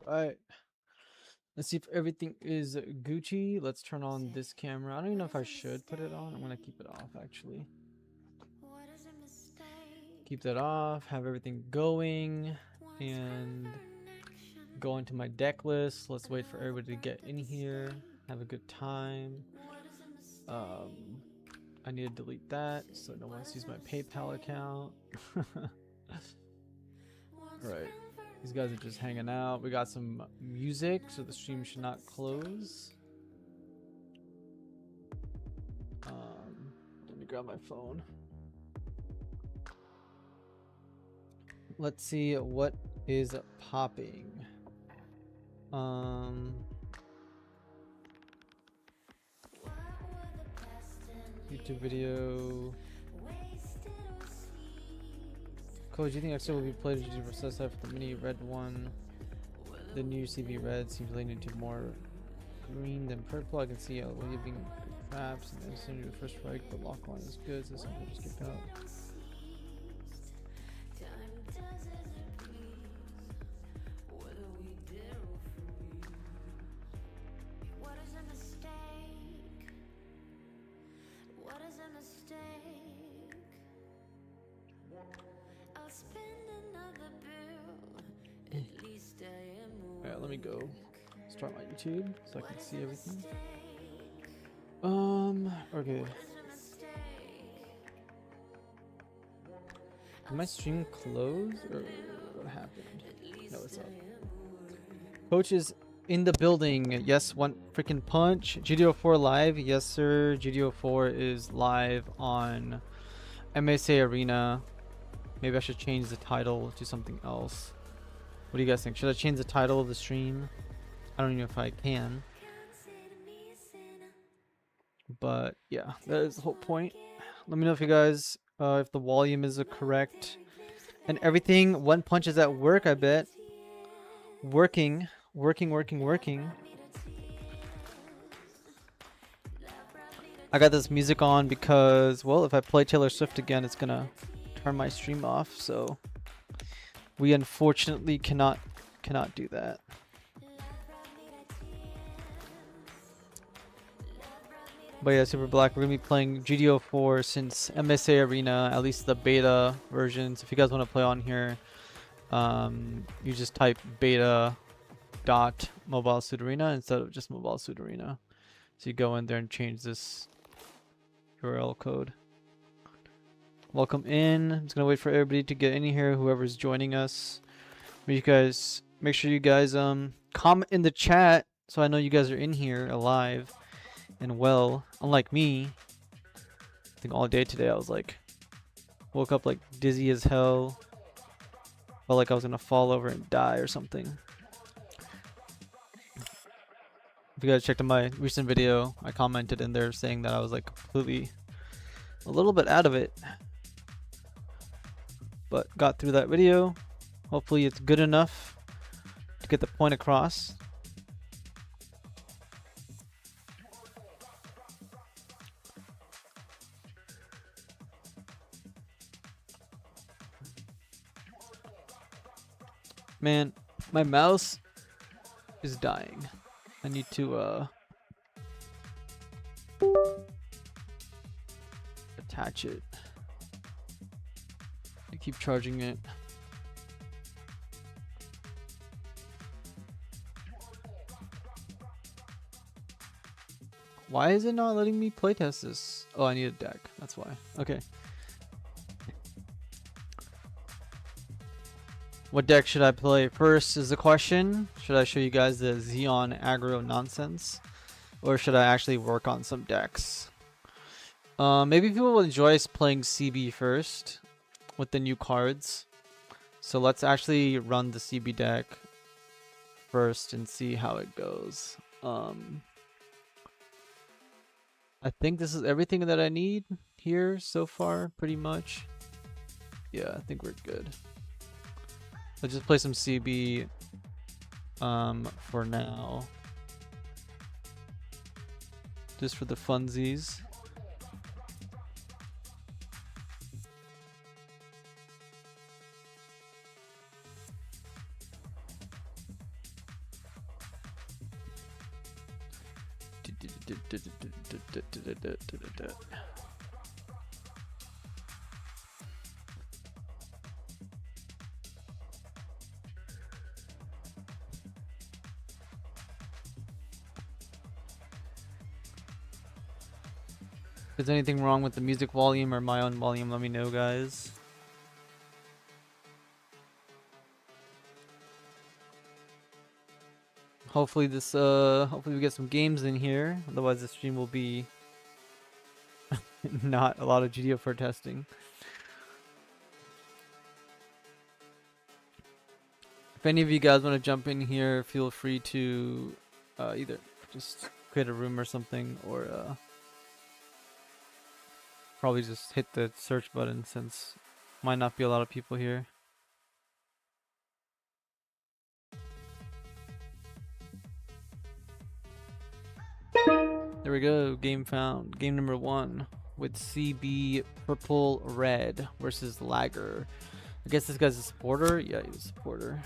Alright. Let's see if everything is Gucci. Let's turn on this camera. I don't even know if I should put it on. I'm gonna keep it off actually. Keep that off, have everything going, and go into my deck list. Let's wait for everybody to get in here. Have a good time. I need to delete that so no one sees my PayPal account. Right. These guys are just hanging out. We got some music, so the stream should not close. Let me grab my phone. Let's see what is popping. YouTube video. Coach, do you think XO will be played as you set for the mini red one? The new CV red seems leaning to more green than purple. I can see a living traps and then send you the first strike, but lock line is good, so something just keep out. Alright, let me go start my YouTube so I can see everything. Okay. Did my stream close or what happened? No, it's up. Coach is in the building. Yes, one freaking punch. GD04 live. Yes, sir. GD04 is live on MSA Arena. Maybe I should change the title to something else. What do you guys think? Should I change the title of the stream? I don't even know if I can. But yeah, that is the whole point. Let me know if you guys, if the volume is correct and everything. One punch is at work, I bet. Working. I got this music on because, well, if I play Taylor Swift again, it's gonna turn my stream off. So we unfortunately cannot do that. But yeah, Super Black, we're gonna be playing GD04 since MSA Arena, at least the beta versions. If you guys want to play on here, you just type beta dot mobile suit arena instead of just mobile suit arena. So you go in there and change this URL code. Welcome in. I'm just gonna wait for everybody to get in here, whoever's joining us. You guys, make sure you guys comment in the chat so I know you guys are in here alive and well. Unlike me, I think all day today I was like, woke up like dizzy as hell. Felt like I was gonna fall over and die or something. If you guys checked out my recent video, I commented in there saying that I was like completely a little bit out of it, but got through that video. Hopefully it's good enough to get the point across. Man, my mouse is dying. I need to attach it. I keep charging it. Why is it not letting me playtest this? Oh, I need a deck. That's why. Okay. What deck should I play first is the question. Should I show you guys the Zeong aggro nonsense? Or should I actually work on some decks? Maybe people will enjoy playing CB first with the new cards. So let's actually run the CB deck first and see how it goes. I think this is everything that I need here so far, pretty much. Yeah, I think we're good. Let's just play some CB for now. Just for the funsies. If there's anything wrong with the music volume or my own volume, let me know, guys. Hopefully hopefully we get some games in here. Otherwise the stream will be not a lot of GD04 testing. If any of you guys want to jump in here, feel free to either just create a room or something, or probably just hit the search button since might not be a lot of people here. There we go, game found. Game number 1 with CB Purple Red versus Lagger. I guess this guy's a supporter? Yeah, he's a supporter.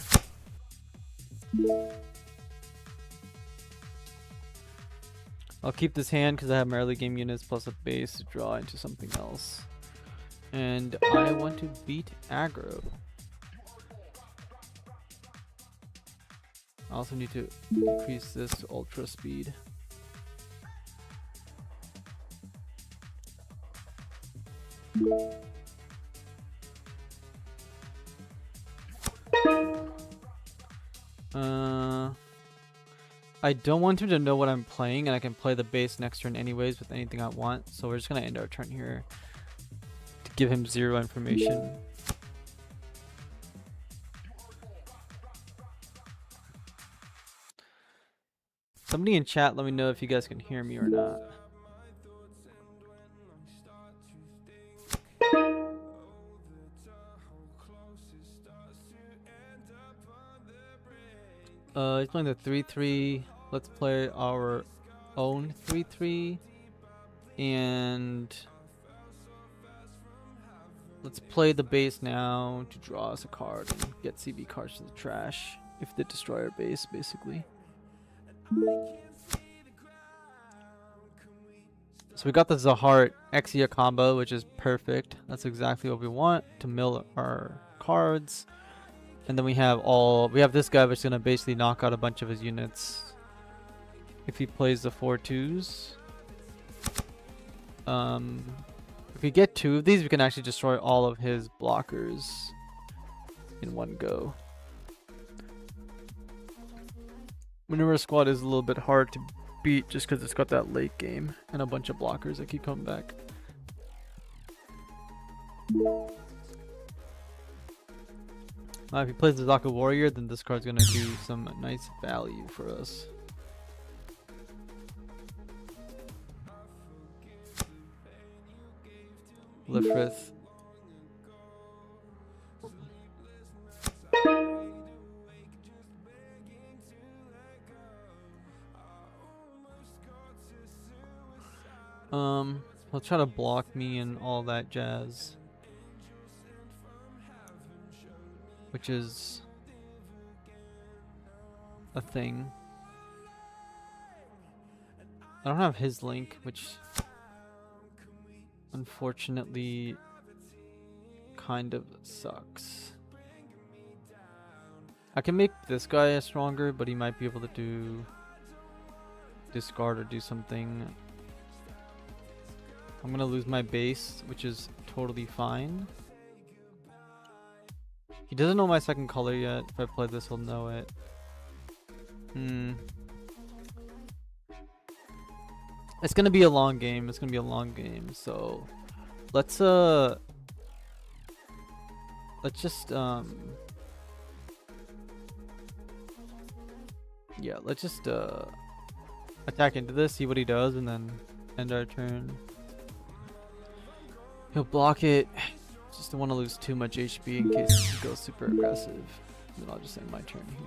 I'll keep this hand because I have my early game units plus a base to draw into something else. And I want to beat aggro. I also need to increase this to ultra speed. I don't want him to know what I'm playing, and I can play the base next turn anyways with anything I want, so we're just gonna end our turn here to give him 0 information. Somebody in chat, let me know if you guys can hear me or not. He's playing the 3-3. Let's play our own 3-3. And let's play the base now to draw us a card and get CB cards to the trash if they destroy our base, basically. So we got the Zahart Exia combo, which is perfect. That's exactly what we want to mill our cards. And then we have this guy, which is gonna basically knock out a bunch of his units if he plays the 4-2s. If we get 2 of these, we can actually destroy all of his blockers in one go. Maneuver Squad is a little bit hard to beat just because it's got that late game and a bunch of blockers that keep coming back. If he plays the Zaka Warrior, then this card's gonna do some nice value for us. Lifrith. He'll try to block me and all that jazz, which is a thing. I don't have his link, which unfortunately kind of sucks. I can make this guy stronger, but he might be able to do discard or do something. I'm gonna lose my base, which is totally fine. He doesn't know my second color yet. If I play this, he'll know it. It's gonna be a long game. It's gonna be a long game. So let's just yeah, let's just attack into this, see what he does, and then end our turn. He'll block it. Just don't want to lose too much HP in case he goes super aggressive. Then I'll just end my turn here.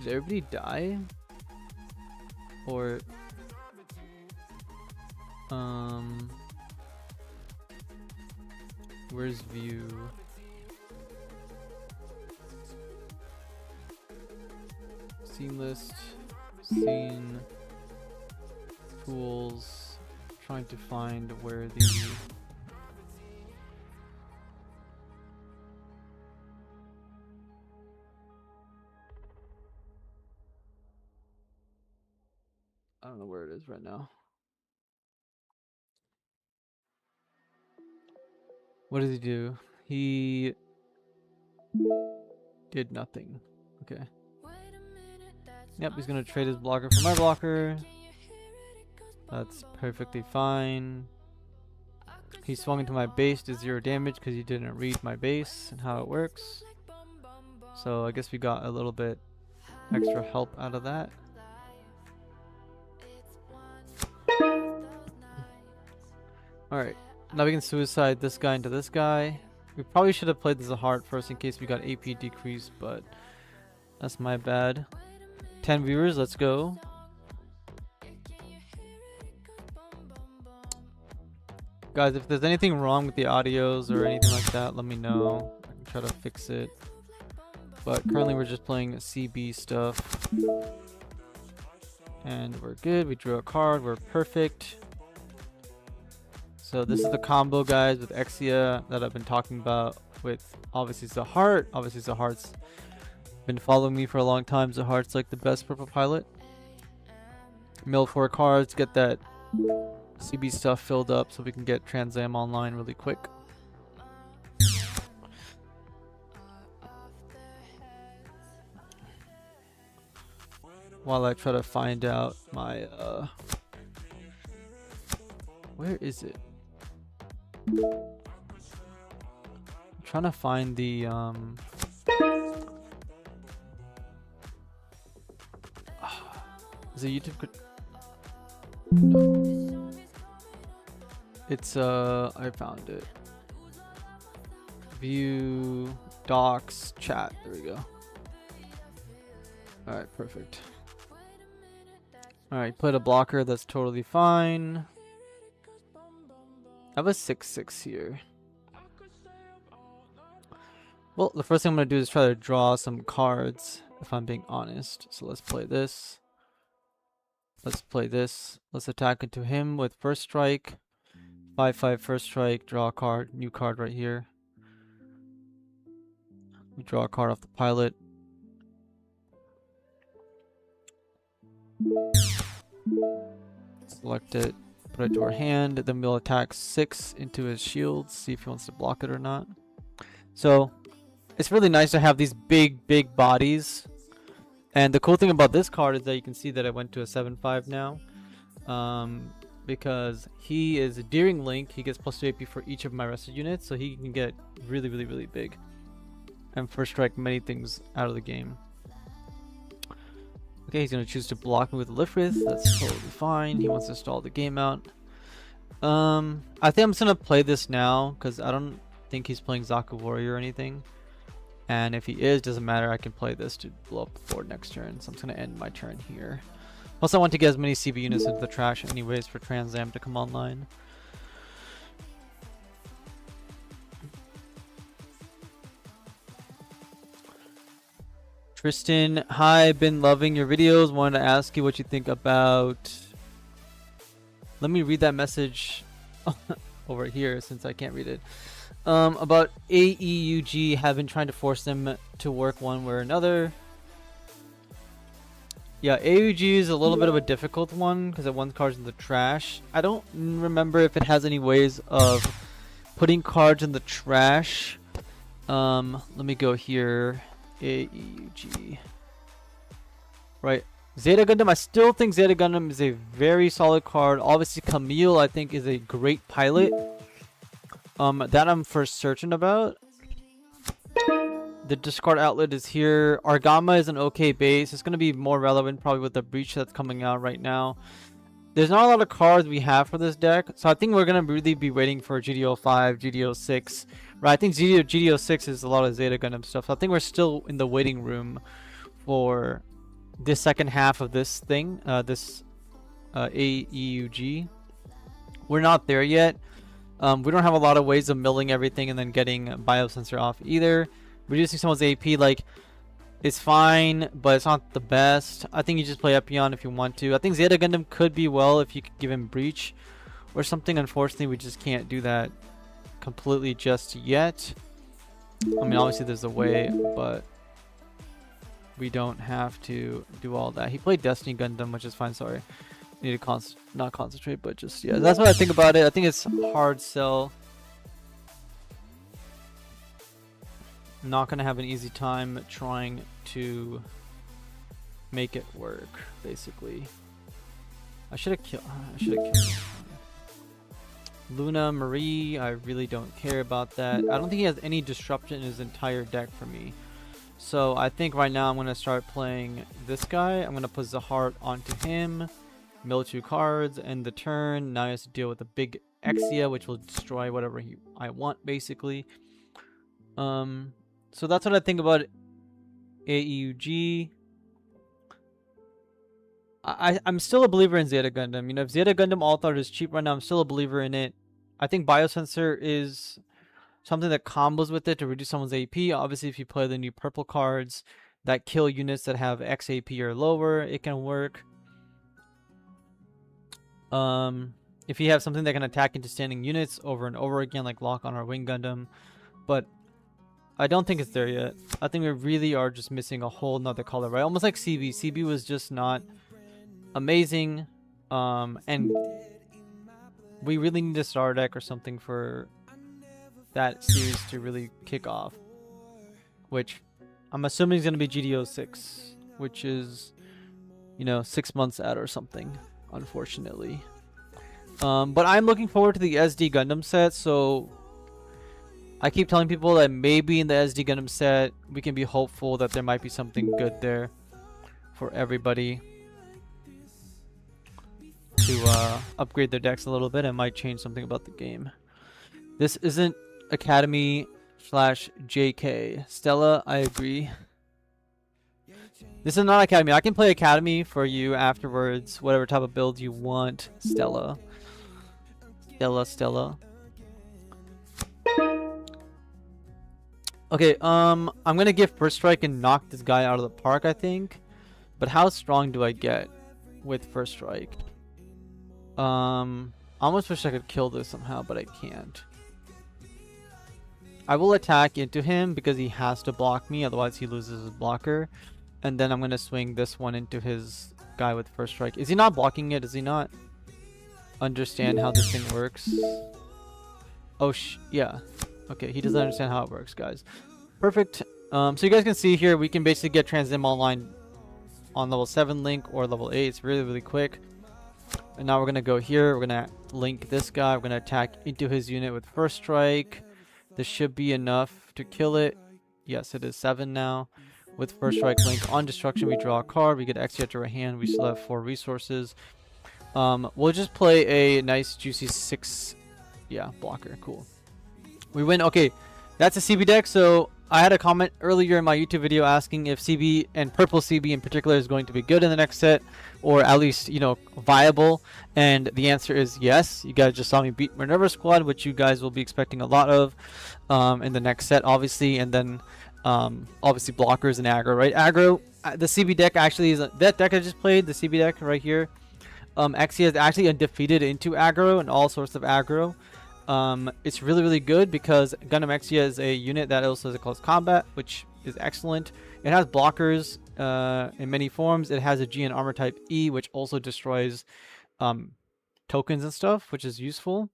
Did everybody die? Or where's view? Scene list, scene, tools, trying to find where the I don't know where it is right now. What does he do? He did nothing. Okay. Yep, he's gonna trade his blocker for my blocker. That's perfectly fine. He swung into my base to 0 damage because he didn't read my base and how it works. So I guess we got a little bit extra help out of that. Alright, now we can suicide this guy into this guy. We probably should have played this a heart first in case we got AP decreased, but that's my bad. 10 viewers, let's go. Guys, if there's anything wrong with the audios or anything like that, let me know. I can try to fix it. But currently we're just playing CB stuff. And we're good. We drew a card. We're perfect. So this is the combo, guys, with Exia that I've been talking about with obviously Zahart. Obviously Zahart's been following me for a long time. Zahart's like the best purple pilot. Mill 4 cards, get that CB stuff filled up so we can get Trans Am online really quick. While I try to find out my where is it? I'm trying to find the is it YouTube? No. It's I found it. View docs chat. There we go. All right, perfect. All right, put a blocker. That's totally fine. I have a 6/6 here. Well, the first thing I'm gonna do is try to draw some cards, if I'm being honest. So let's play this. Let's play this. Let's attack into him with first strike. 5/5 first strike. Draw a card. New card right here. We draw a card off the pilot. Select it. Put it to our hand. Then we'll attack 6 into his shield. See if he wants to block it or not. So it's really nice to have these big bodies. And the cool thing about this card is that you can see that I went to a 7/5 now. Because he is a Deering Link. He gets +2 AP for each of my rested units. So he can get really big. And first strike many things out of the game. Okay, he's going to choose to block me with Lifrith. That's totally fine. He wants to stall the game out. I think I'm just going to play this now. Because I don't think he's playing Zaku Warrior or anything. And if he is, doesn't matter. I can play this to blow up the board next turn. So I'm just going to end my turn here. Plus, I want to get as many CB units into the trash anyways for Trans Am to come online. Tristan, hi, been loving your videos. Wanted to ask you what you think about... Let me read that message over here since I can't read it. About AEUG have been trying to force them to work one way or another. Yeah, AUG is a little bit of a difficult one because it wants cards in the trash. I don't remember if it has any ways of putting cards in the trash. Let me go here. AEUG. Right. Zeta Gundam, I still think Zeta Gundam is a very solid card. Obviously, Camille, I think, is a great pilot. That I'm first certain about. The discard outlet is here. Argama is an okay base. It's going to be more relevant probably with the breach that's coming out right now. There's not a lot of cards we have for this deck. So I think we're going to really be waiting for GD05, GD06. Right, I think GD06 is a lot of Zeta Gundam stuff. So I think we're still in the waiting room for this second half of this thing. This AEUG. We're not there yet. We don't have a lot of ways of milling everything and then getting biosensor off either. Reducing someone's AP, like is fine, but it's not the best. I think you just play Epion if you want to. I think Zeta Gundam could be well if you could give him Breach or something. Unfortunately, we just can't do that completely just yet. I mean, obviously there's a way, but we don't have to do all that. He played Destiny Gundam, which is fine. Sorry, need to not concentrate, but just yeah. That's what I think about it. I think it's hard sell. Not gonna have an easy time trying to make it work. Basically, I should have killed. Luna Marie. I really don't care about that. I don't think he has any disruption in his entire deck for me. So I think right now I'm gonna start playing this guy. I'm gonna put Zahart onto him, mill 2 cards, end the turn. Now he has to deal with a big Exia, which will destroy whatever I want, basically. So that's what I think about AEUG. I'm still a believer in Zeta Gundam. You know, if Zeta Gundam All-Thought is cheap right now, I'm still a believer in it. I think Biosensor is something that combos with it to reduce someone's AP. Obviously, if you play the new purple cards that kill units that have X AP or lower, it can work. If you have something that can attack into standing units over and over again, like Lock on or Wing Gundam. But I don't think it's there yet. I think we really are just missing a whole nother color, right? Almost like CB. CB was just not amazing. And we really need a star deck or something for that series to really kick off. Which I'm assuming is going to be GD06. Which is, you know, 6 months out or something, unfortunately. But I'm looking forward to the SD Gundam set, so I keep telling people that maybe in the SD Gundam set, we can be hopeful that there might be something good there for everybody to upgrade their decks a little bit and might change something about the game. This isn't Academy/JK. Stella, I agree. This is not Academy. I can play Academy for you afterwards, whatever type of build you want, Stella. Stella. Okay, I'm gonna give First Strike and knock this guy out of the park, I think. But how strong do I get with First Strike? I almost wish I could kill this somehow, but I can't. I will attack into him because he has to block me, otherwise he loses his blocker. And then I'm gonna swing this one into his guy with First Strike. Is he not blocking it? Does he not understand how this thing works? Oh, yeah. Okay, he doesn't understand how it works, guys. Perfect. So you guys can see here, we can basically get Transdim online on level 7 link or level 8. It's really, really quick. And now we're going to go here. We're going to link this guy. We're going to attack into his unit with First Strike. This should be enough to kill it. Yes, it is 7 now. With First Strike link on destruction, we draw a card. We get X to our hand. We still have 4 resources. We'll just play a nice, juicy 6. Yeah, blocker. Cool. We win. Okay, that's a CB deck. So I had a comment earlier in my YouTube video asking if CB and purple CB in particular is going to be good in the next set, or at least, you know, viable. And the answer is yes. You guys just saw me beat Minerva Squad, which you guys will be expecting a lot of in the next set, obviously. And then obviously blockers and aggro, right? Aggro, the CB deck actually is that deck I just played, the CB deck right here. Exia is actually undefeated into aggro and all sorts of aggro. It's really, really good because Gundam Exia is a unit that also has a close combat, which is excellent. It has blockers in many forms. It has a GN armor type E, which also destroys tokens and stuff, which is useful.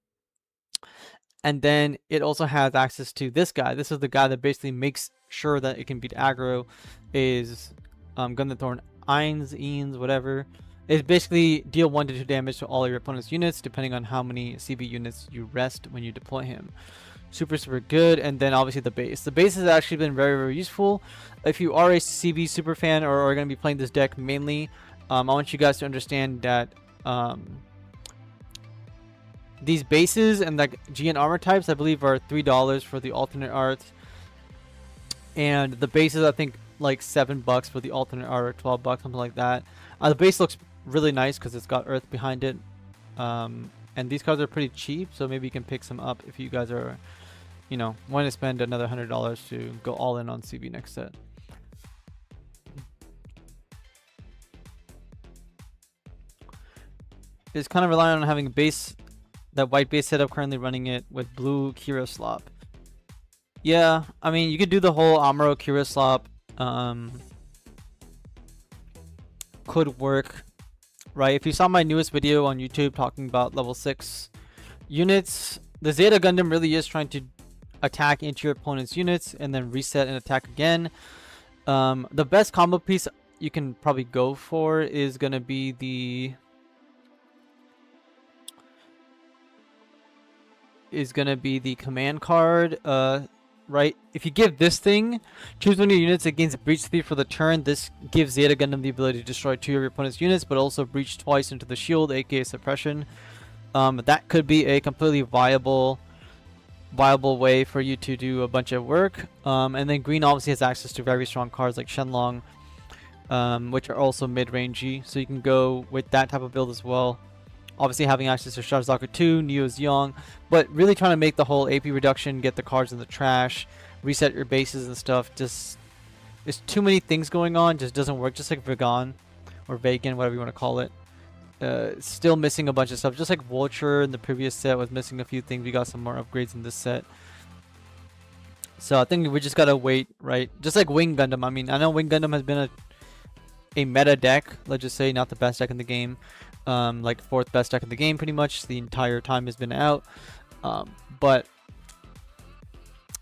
And then it also has access to this guy. This is the guy that basically makes sure that it can beat aggro. Is Gundam Thorn Eins, whatever. It's basically deal 1 to 2 damage to all your opponent's units, depending on how many CB units you rest when you deploy him. Super, super good. And then obviously the base. The base has actually been very, very useful. If you are a CB super fan or are going to be playing this deck mainly, I want you guys to understand that these bases and like GN armor types, I believe, are $3 for the alternate art. And the bases, I think, like $7 for the alternate art, or $12, something like that. The base looks really nice because it's got earth behind it. And these cards are pretty cheap, so maybe you can pick some up if you guys are, you know, want to spend another $100 to go all in on CB next set. is kind of relying on having a base, that white base setup, currently running it with blue Kira slop. Yeah, I mean, you could do the whole Amuro Kira slop. Could work, right? If you saw my newest video on YouTube talking about level 6 units, the Zeta Gundam really is trying to attack into your opponent's units and then reset and attack again. The best combo piece you can probably go for is going to be the command card, right? If you give this thing, choose one of your units that gains breach 3 for the turn. This gives Zeta Gundam the ability to destroy 2 of your opponent's units, but also breach twice into the shield, aka suppression. That could be a completely viable way for you to do a bunch of work. And then green obviously has access to very strong cards like Shenlong, which are also mid-rangey, so you can go with that type of build as well. Obviously having access to Shazaka 2, Neo Zeong, but really trying to make the whole AP reduction, get the cards in the trash, reset your bases and stuff. Just, there's too many things going on, just doesn't work. Just like Vegan, or Vegan, whatever you want to call it. Still missing a bunch of stuff. Just like Vulture in the previous set was missing a few things. We got some more upgrades in this set. So I think we just gotta wait, right? Just like Wing Gundam. I mean, I know Wing Gundam has been a meta deck, let's just say, not the best deck in the game. Like 4th best deck in the game pretty much the entire time has been out, but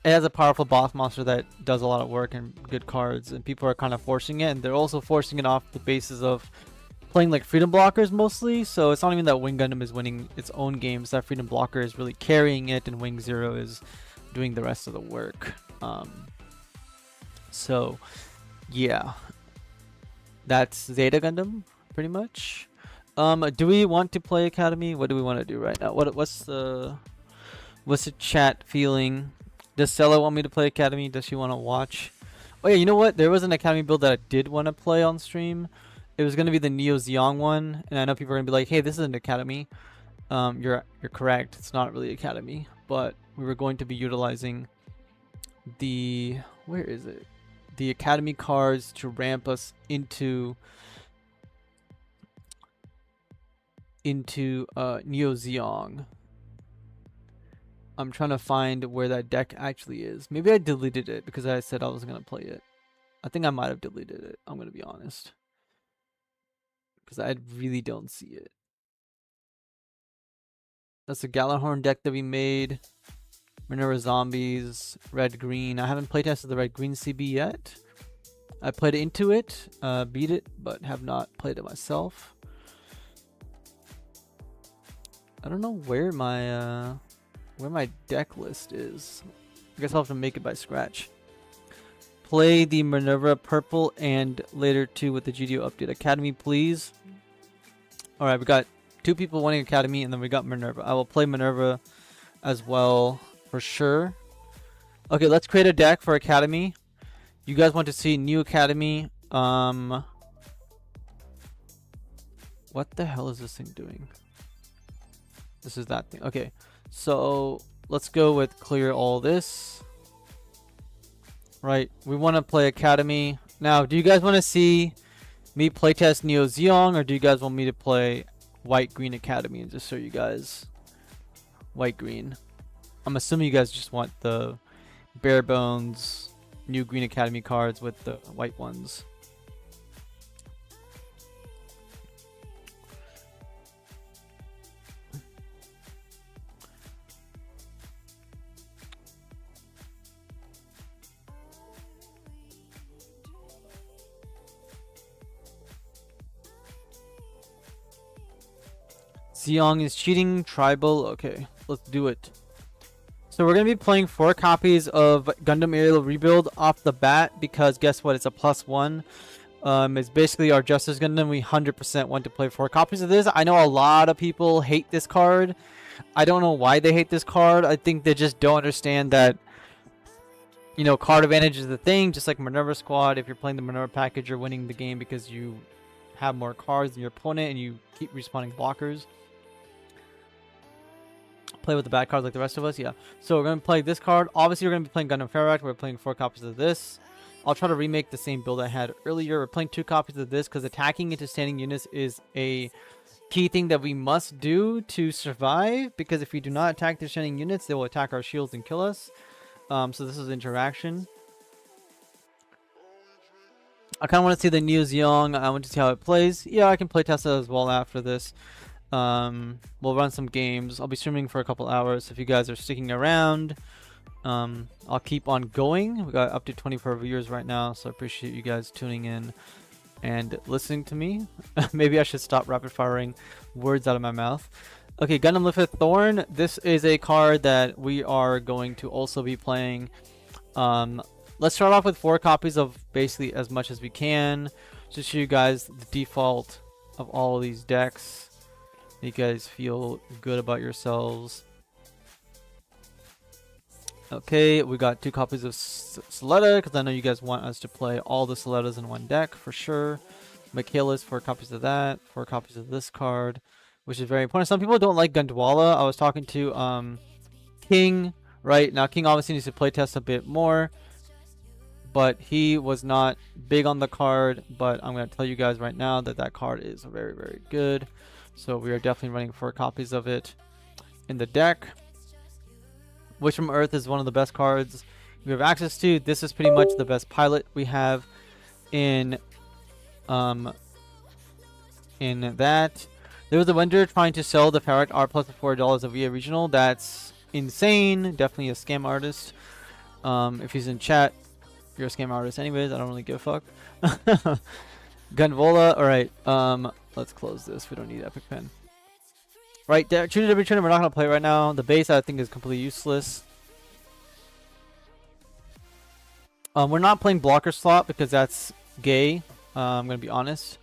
it has a powerful boss monster that does a lot of work and good cards, and people are kind of forcing it, and they're also forcing it off the basis of playing like freedom blockers mostly. So it's not even that Wing Gundam is winning its own games, that freedom blocker is really carrying it and Wing Zero is doing the rest of the work. So yeah, that's Zeta Gundam pretty much. Do we want to play Academy? What do we want to do right now? What's the chat feeling? Does Stella want me to play Academy? Does she want to watch? Oh yeah, you know what? There was an Academy build that I did want to play on stream. It was going to be the Neo Zeong one, and I know people are going to be like, "Hey, this is an Academy." You're correct. It's not really Academy, but we were going to be utilizing the the Academy cards to ramp us into Neo Zeong. I'm trying to find where that deck actually is. Maybe I deleted it because I said I was going to play it. I think I might have deleted it. I'm going to be honest, because I really don't see it. That's the Gjallarhorn deck that we made. Minerva Zombies, Red Green. I haven't playtested the Red Green CB yet. I played into it, beat it, but have not played it myself. I don't know where my deck list is. I guess I'll have to make it by scratch. Play the Minerva purple and later too with the GD update. Academy, please. Alright, we got 2 people wanting Academy, and then we got Minerva. I will play Minerva as well for sure. Okay, let's create a deck for Academy. You guys want to see new Academy. What the hell is this thing doing? This is that thing. Okay, so let's go with clear all this. Right, we want to play Academy. Now, do you guys want to see me playtest Neo Zeong, or do you guys want me to play White-Green Academy and just show you guys White-Green? I'm assuming you guys just want the bare bones new Green Academy cards with the white ones. Zeong is cheating. Tribal. Okay, let's do it. So we're going to be playing 4 copies of Gundam Aerial Rebuild off the bat, because guess what? It's a +1. It's basically our Justice Gundam. We 100% want to play 4 copies of this. I know a lot of people hate this card. I don't know why they hate this card. I think they just don't understand that, you know, card advantage is the thing. Just like Minerva Squad, if you're playing the Minerva package, you're winning the game because you have more cards than your opponent and you keep respawning blockers. Play with the bad cards like the rest of us, yeah. So we're going to play this card. Obviously, we're going to be playing Gundam Ferract. We're playing 4 copies of this. I'll try to remake the same build I had earlier. We're playing 2 copies of this because attacking into standing units is a key thing that we must do to survive, because if we do not attack the shining units, they will attack our shields and kill us. So this is interaction. I kind of want to see the Neo Zeong. I want to see how it plays. Yeah, I can play test it as well after this. We'll run some games. I'll be streaming for a couple hours. If you guys are sticking around, I'll keep on going. We got up to 24 viewers right now, so I appreciate you guys tuning in and listening to me. Maybe I should stop rapid firing words out of my mouth. Okay, Gundam Lifted Thorn. This is a card that we are going to also be playing. Let's start off with 4 copies of basically as much as we can, just show you guys the default of all of these decks. You guys feel good about yourselves. Okay, we got 2 copies of Soletta, because I know you guys want us to play all the Solettas in one deck for sure. Michaelis, 4 copies of that, 4 copies of this card, which is very important. Some people don't like Gondwana. I was talking to King, right? Now King obviously needs to playtest a bit more, but he was not big on the card. But I'm going to tell you guys right now that that card is very, very good. So we are definitely running 4 copies of it in the deck. Wish from Earth is one of the best cards we have access to. This is pretty much the best pilot we have in that. There was a vendor trying to sell the Ferret R plus for $4 via regional. That's insane. Definitely a scam artist. If he's in chat, you're a scam artist anyways. I don't really give a fuck. Gunvola. Alright. Let's close this. We don't need Epic Pen. Right, Trinity W Trinity, we're not going to play right now. The base, I think, is completely useless. We're not playing blocker slot because that's gay. I'm going to be honest.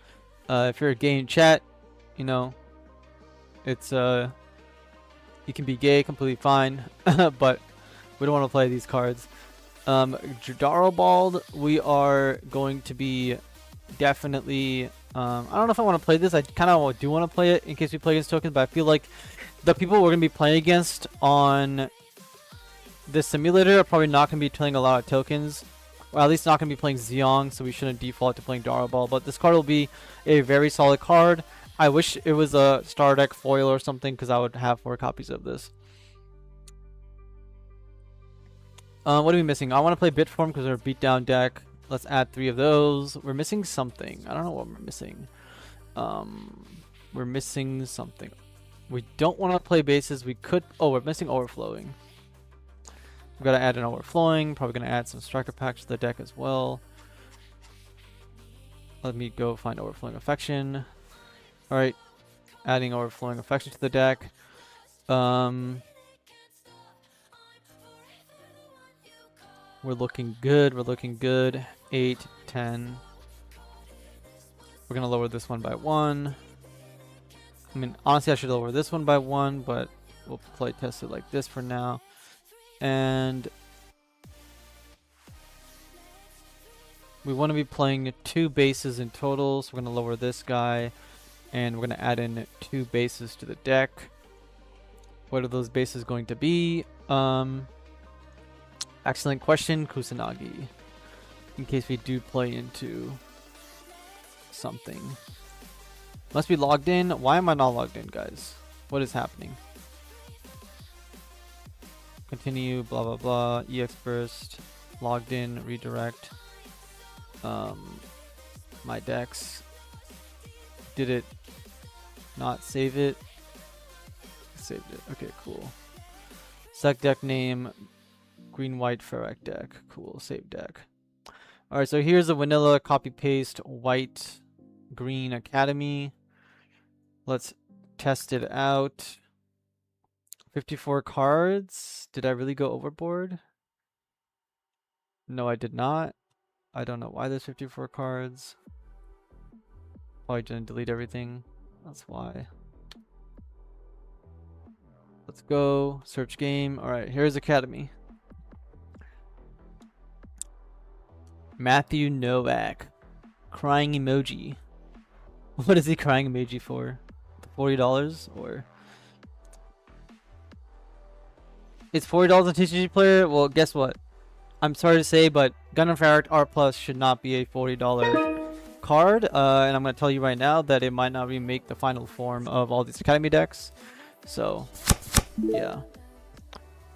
If you're gay in chat, you know, it's, you can be gay, completely fine. But we don't want to play these cards. Darobald, we are going to be definitely... I don't know if I want to play this. I kind of do want to play it in case we play against tokens, but I feel like the people we're going to be playing against on this simulator are probably not going to be playing a lot of tokens, or at least not going to be playing Zeong, so we shouldn't default to playing Daraball. But this card will be a very solid card. I wish it was a star deck foil or something, because I would have 4 copies of this. What are we missing? I want to play Bitform because they're a beatdown deck. Let's add 3 of those. We're missing something. I don't know what we're missing. We're missing something. We don't want to play bases. We could... Oh, we're missing Overflowing. We've got to add an Overflowing. Probably going to add some Striker packs to the deck as well. Let me go find Overflowing Affection. Alright. Adding Overflowing Affection to the deck. We're looking good. We're looking good. 8, 10. We're going to lower this one by 1. I mean, honestly, I should lower this one by 1, but we'll play test it like this for now. And we want to be playing 2 bases in total, so we're going to lower this guy, and we're going to add in 2 bases to the deck. What are those bases going to be? Excellent question, Kusanagi. In case we do play into something. Must be logged in. Why am I not logged in, guys? What is happening? Continue, blah, blah, blah. EX burst. Logged in, redirect. My decks. Did it not save it? Saved it. Okay, cool. Select deck name. Green, white, Ferrec deck. Cool. Save deck. Alright, so here's a vanilla copy-paste white, green Academy. Let's test it out. 54 cards. Did I really go overboard? No, I did not. I don't know why there's 54 cards. Probably didn't delete everything. That's why. Let's go. Search game. Alright, here's Academy. Matthew Novak. Crying emoji. What is he crying emoji for? $40 or... It's $40 on TCG player? Well, guess what? I'm sorry to say, but Gundam Ferret R Plus should not be a $40 card, and I'm going to tell you right now that it might not remake the final form of all these Academy decks. So, yeah.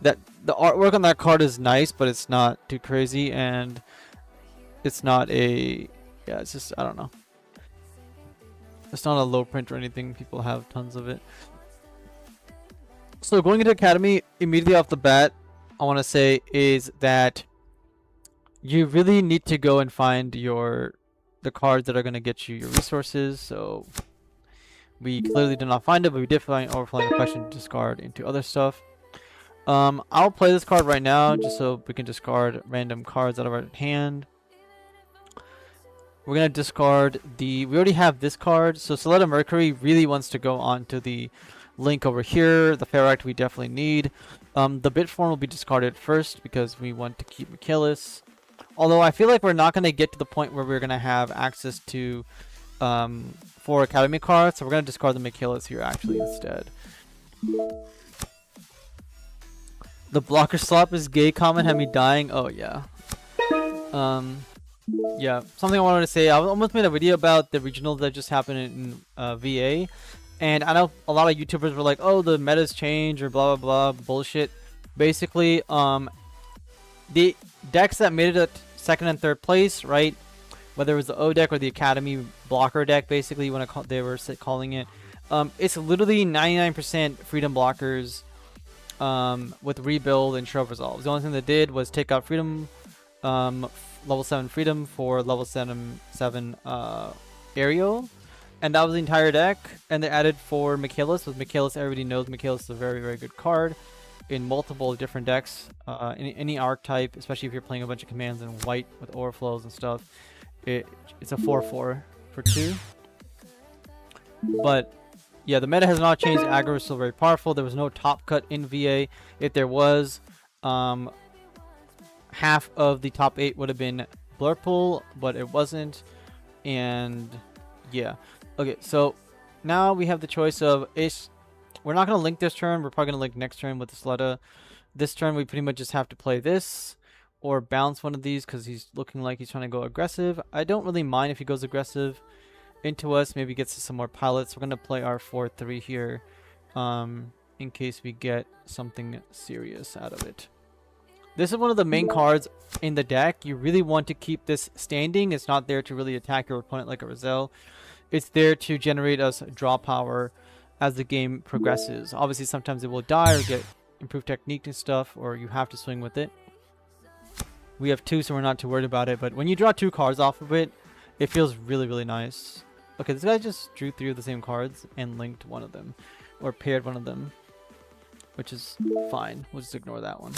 The artwork on that card is nice, but it's not too crazy, and it's not a... Yeah, it's just, I don't know. It's not a low print or anything. People have tons of it. So going into Academy, immediately off the bat, I want to say is that you really need to go and find the cards that are going to get you your resources. So we clearly did not find it, but we did find Overflowing Affection to discard into other stuff. I'll play this card right now just so we can discard random cards out of our hand. We're going to discard we already have this card. So Soletta Mercury really wants to go on to the Link over here. The Ferract we definitely need. The Bit form will be discarded first because we want to keep Michaelis. Although I feel like we're not going to get to the point where we're going to have access to 4 Academy cards. So we're going to discard the Michaelis here actually instead. The blocker slop is gay comment had me dying. Oh yeah. Yeah, something I wanted to say. I almost made a video about the regionals that just happened in VA. And I know a lot of YouTubers were like, oh, the meta's changed or blah, blah, blah, bullshit. Basically, the decks that made it at 2nd and 3rd place, right? Whether it was the O deck or the Academy blocker deck, basically, when they were calling it. It's literally 99% freedom blockers with rebuild and show of resolve. The only thing they did was take out freedom, level 7 freedom for level 7 aerial. And that was the entire deck, and they added for Michaelis. With Michaelis, everybody knows Michaelis is a very, very good card in multiple different decks. In any archetype, especially if you're playing a bunch of commands in white with overflows and stuff. It's a 4/4 for 2. But yeah, the meta has not changed. Aggro is still very powerful. There was no top cut in VA. If there was, half of the top 8 would have been Blurpool, but it wasn't. And yeah. Okay, so now we have the choice of we're not going to link this turn. We're probably going to link next turn with the Soletta. This turn we pretty much just have to play this or bounce one of these because he's looking like he's trying to go aggressive. I don't really mind if he goes aggressive into us. Maybe gets some more pilots. We're going to play our 4/3 here in case we get something serious out of it. This is one of the main cards in the deck. You really want to keep this standing. It's not there to really attack your opponent like a Rozelle. It's there to generate us draw power as the game progresses. Obviously, sometimes it will die or get improved technique and stuff, or you have to swing with it. We have 2, so we're not too worried about it. But when you draw 2 cards off of it, it feels really, really nice. Okay, this guy just drew 3 of the same cards and linked one of them, or paired one of them, which is fine. We'll just ignore that one.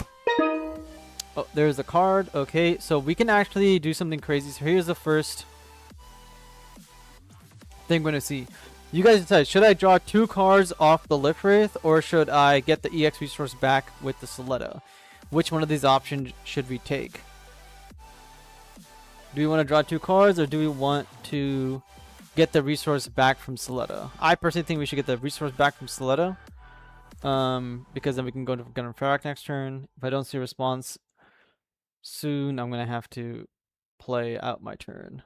Oh, there's a card. Okay, so we can actually do something crazy. So here's the first thing we're going to see. You guys decide, should I draw 2 cards off the Lifrith, or should I get the EX resource back with the Soletta? Which one of these options should we take? Do we want to draw 2 cards, or do we want to get the resource back from Soletta? I personally think we should get the resource back from Soletta, because then we can go to Gunner Ferract next turn. If I don't see a response soon, I'm going to have to play out my turn.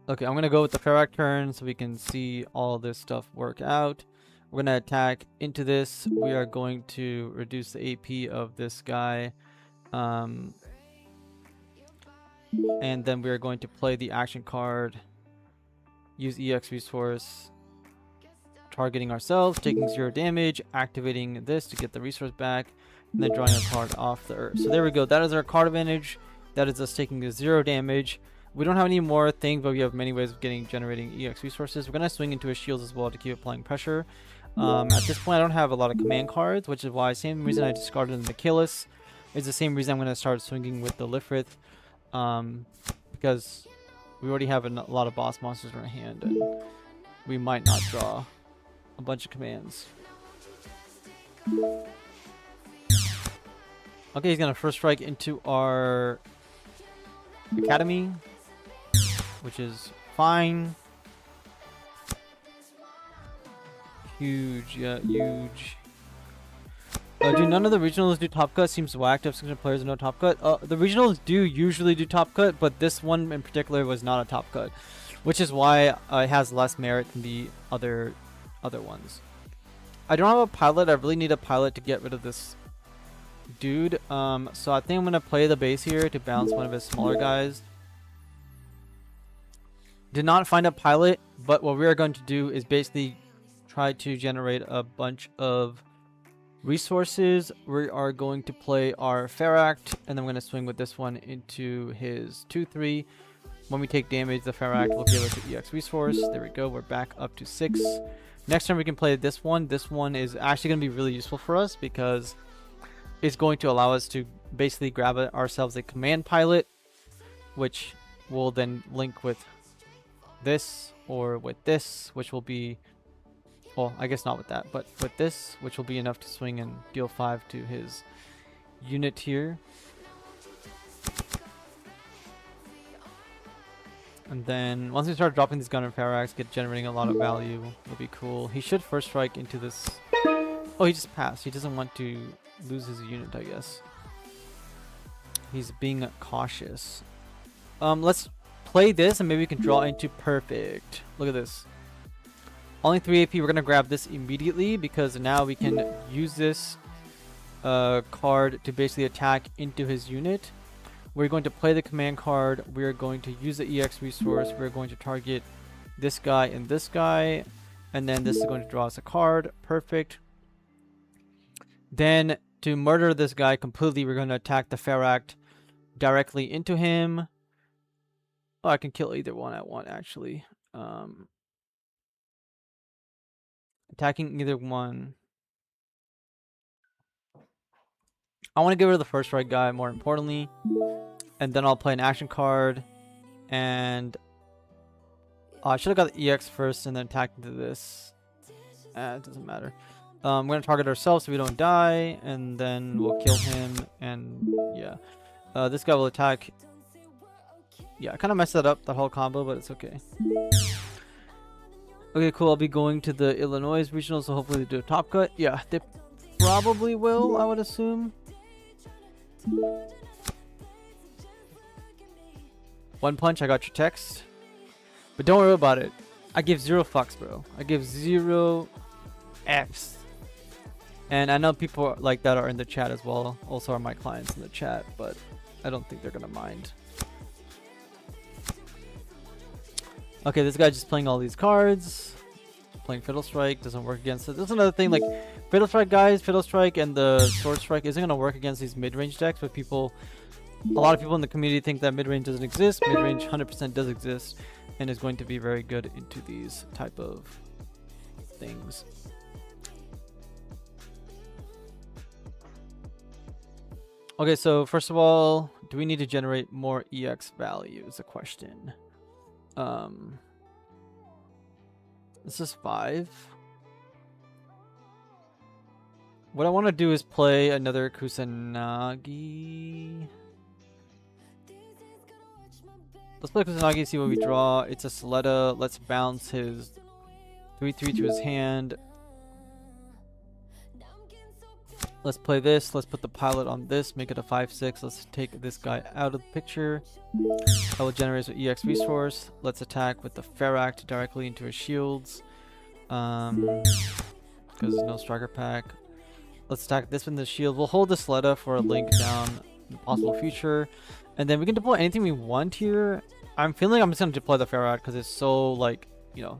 Okay, I'm going to go with the Ferract turn so we can see all this stuff work out. We're going to attack into this. We are going to reduce the AP of this guy. And then we are going to play the action card. Use EX resource. Targeting ourselves, taking 0 damage. Activating this to get the resource back. And then drawing a card off the earth. So there we go. That is our card advantage. That is us taking the 0 damage. We don't have any more things, but we have many ways of generating EX resources. We're going to swing into his shields as well to keep applying pressure. At this point, I don't have a lot of command cards, which is why same reason I discarded the Michaelis is the same reason I'm going to start swinging with the Lifrith, because we already have a lot of boss monsters in our hand, and we might not draw a bunch of commands. Okay, he's going to first strike into our Academy, which is fine. Huge, yeah, huge. Do none of the regionals do top cut? Seems whack to have 600 players and no top cut. The regionals do usually do top cut, but this one in particular was not a top cut, which is why it has less merit than the other ones. I don't have a pilot. I really need a pilot to get rid of this dude. So I think I'm gonna play the base here to bounce one of his smaller guys. Did not find a pilot, but what we are going to do is basically try to generate a bunch of resources. We are going to play our Feract, and then we're going to swing with this one into his 2-3. When we take damage, the Feract will give us the EX resource. There we go. We're back up to 6. Next turn we can play this one. This one is actually going to be really useful for us because it's going to allow us to basically grab ourselves a command pilot, which will then link with this or with this, which will be, well, I guess not with that, but with this, which will be enough to swing and deal 5 to his unit here. And then once we start dropping these gun and Ferrax, generating a lot of value, will be cool. He should first strike into this. Oh, he just passed. He doesn't want to lose his unit, I guess. He's being cautious. Let's play this and maybe we can draw into perfect. Look at this. Only 3 AP. We're going to grab this immediately because now we can use this card to basically attack into his unit. We're going to play the command card. We're going to use the EX resource. We're going to target this guy and this guy. And then this is going to draw us a card. Perfect. Then to murder this guy completely, we're going to attack the Feract directly into him. Oh, I can kill either one at one, actually. Attacking either one. I want to get rid of the first right guy, more importantly. And then I'll play an action card. And I should have got the EX first and then attack into this. It doesn't matter. I'm going to target ourselves so we don't die. And then we'll kill him. And yeah. This guy will attack. Yeah, I kind of messed that up, the whole combo, but it's okay. Okay, cool. I'll be going to the Illinois regional, so hopefully they do a top cut. Yeah, they probably will, I would assume. One punch, I got your text. But don't worry about it. I give 0 fucks, bro. I give 0 X. And I know people like that are in the chat as well. Also are my clients in the chat, but I don't think they're gonna mind. Okay, this guy's just playing all these cards. Playing Fiddle Strike doesn't work against it. That's another thing, like Fiddle Strike guys, Fiddle Strike and the Sword Strike isn't gonna work against these mid-range decks, but a lot of people in the community think that mid-range doesn't exist. Mid-range 100% does exist and is going to be very good into these type of things. Okay, so first of all, do we need to generate more EX value is a question. This is 5. What I want to do is play another Kusanagi. Let's play Kusanagi, see what we draw. It's a Soletta. Let's bounce his 3-3 to his hand. Let's play this. Let's put the pilot on this. Make it a 5-6. Let's take this guy out of the picture. I will generate an EX resource. Let's attack with the Feract directly into his shields. Because there's no striker pack. Let's attack this with the shield. We'll hold the Soletta for a link down in the possible future. And then we can deploy anything we want here. I'm feeling I'm just going to deploy the Feract because it's so, like, you know,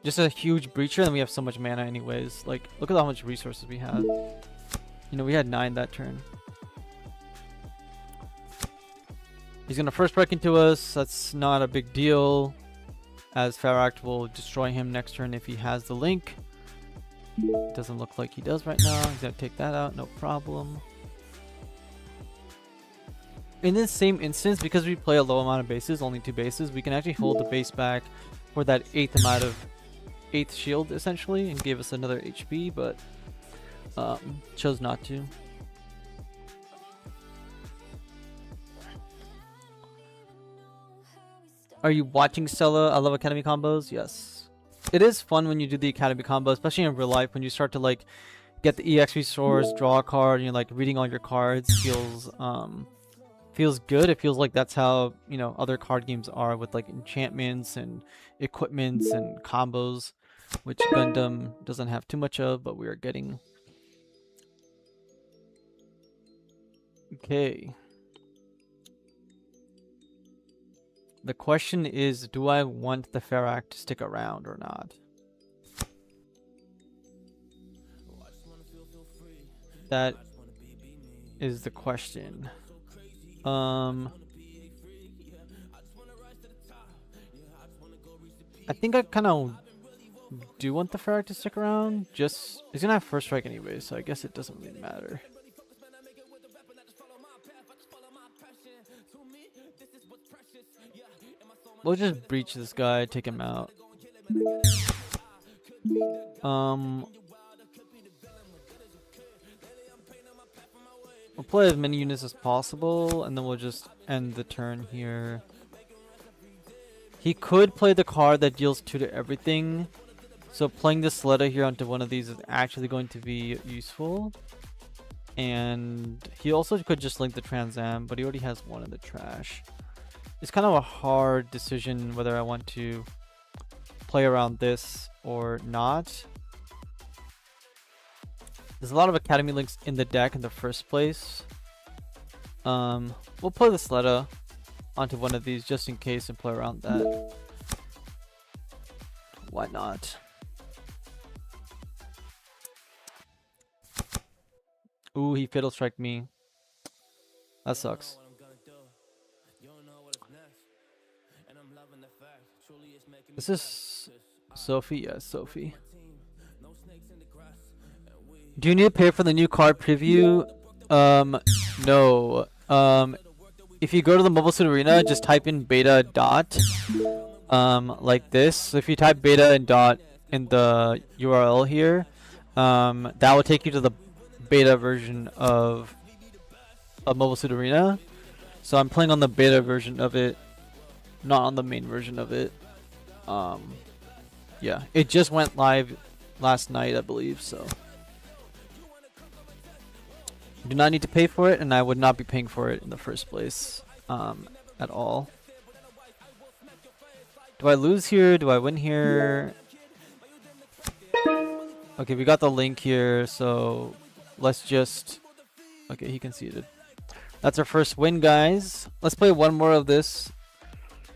just a huge breacher, and we have so much mana anyways. Like, look at how much resources we have. You know, we had 9 that turn. He's gonna first break into us. That's not a big deal, as Feract will destroy him next turn if he has the link. Doesn't look like he does right now. He's gonna take that out, no problem. In this same instance, because we play a low amount of bases, only 2 bases, we can actually hold the base back for that 8th amount of 8th shield essentially and give us another HP, but chose not to. Are you watching Stella? I love Academy combos. Yes. It is fun when you do the Academy combo, especially in real life when you start to like get the EX resource, draw a card, and you're like reading all your cards feels good. It feels like that's how, you know, other card games are with like enchantments and equipments and combos, which Gundam doesn't have too much of, but we are getting. Okay. The question is, do I want the Ferrac to stick around or not? That is the question. I think I kind of do want the Ferrac to stick around. Just, he's gonna have first strike anyway, so I guess it doesn't really matter. We'll just breach this guy, take him out. We'll play as many units as possible, and then we'll just end the turn here. He could play the card that deals 2 to everything. So playing this letter here onto one of these is actually going to be useful. And he also could just link the Trans Am, but he already has one in the trash. It's kind of a hard decision whether I want to play around this or not. There's a lot of Academy links in the deck in the first place. We'll play the Sleda onto one of these just in case and play around that. Why not? Ooh, he Fatal Strike me. That sucks. This is Sophie? Yes, Sophie. Do you need to pay for the new card preview? No. If you go to the Mobile Suit Arena, just type in beta dot, like this. So if you type beta and dot in the URL here, that will take you to the beta version of Mobile Suit Arena. So I'm playing on the beta version of it, not on the main version of it. Yeah, it just went live last night, I believe, so. Do not need to pay for it, and I would not be paying for it in the first place at all. Do I lose here? Do I win here? Okay, we got the link here, so let's just... Okay, he conceded. That's our first win, guys. Let's play one more of this.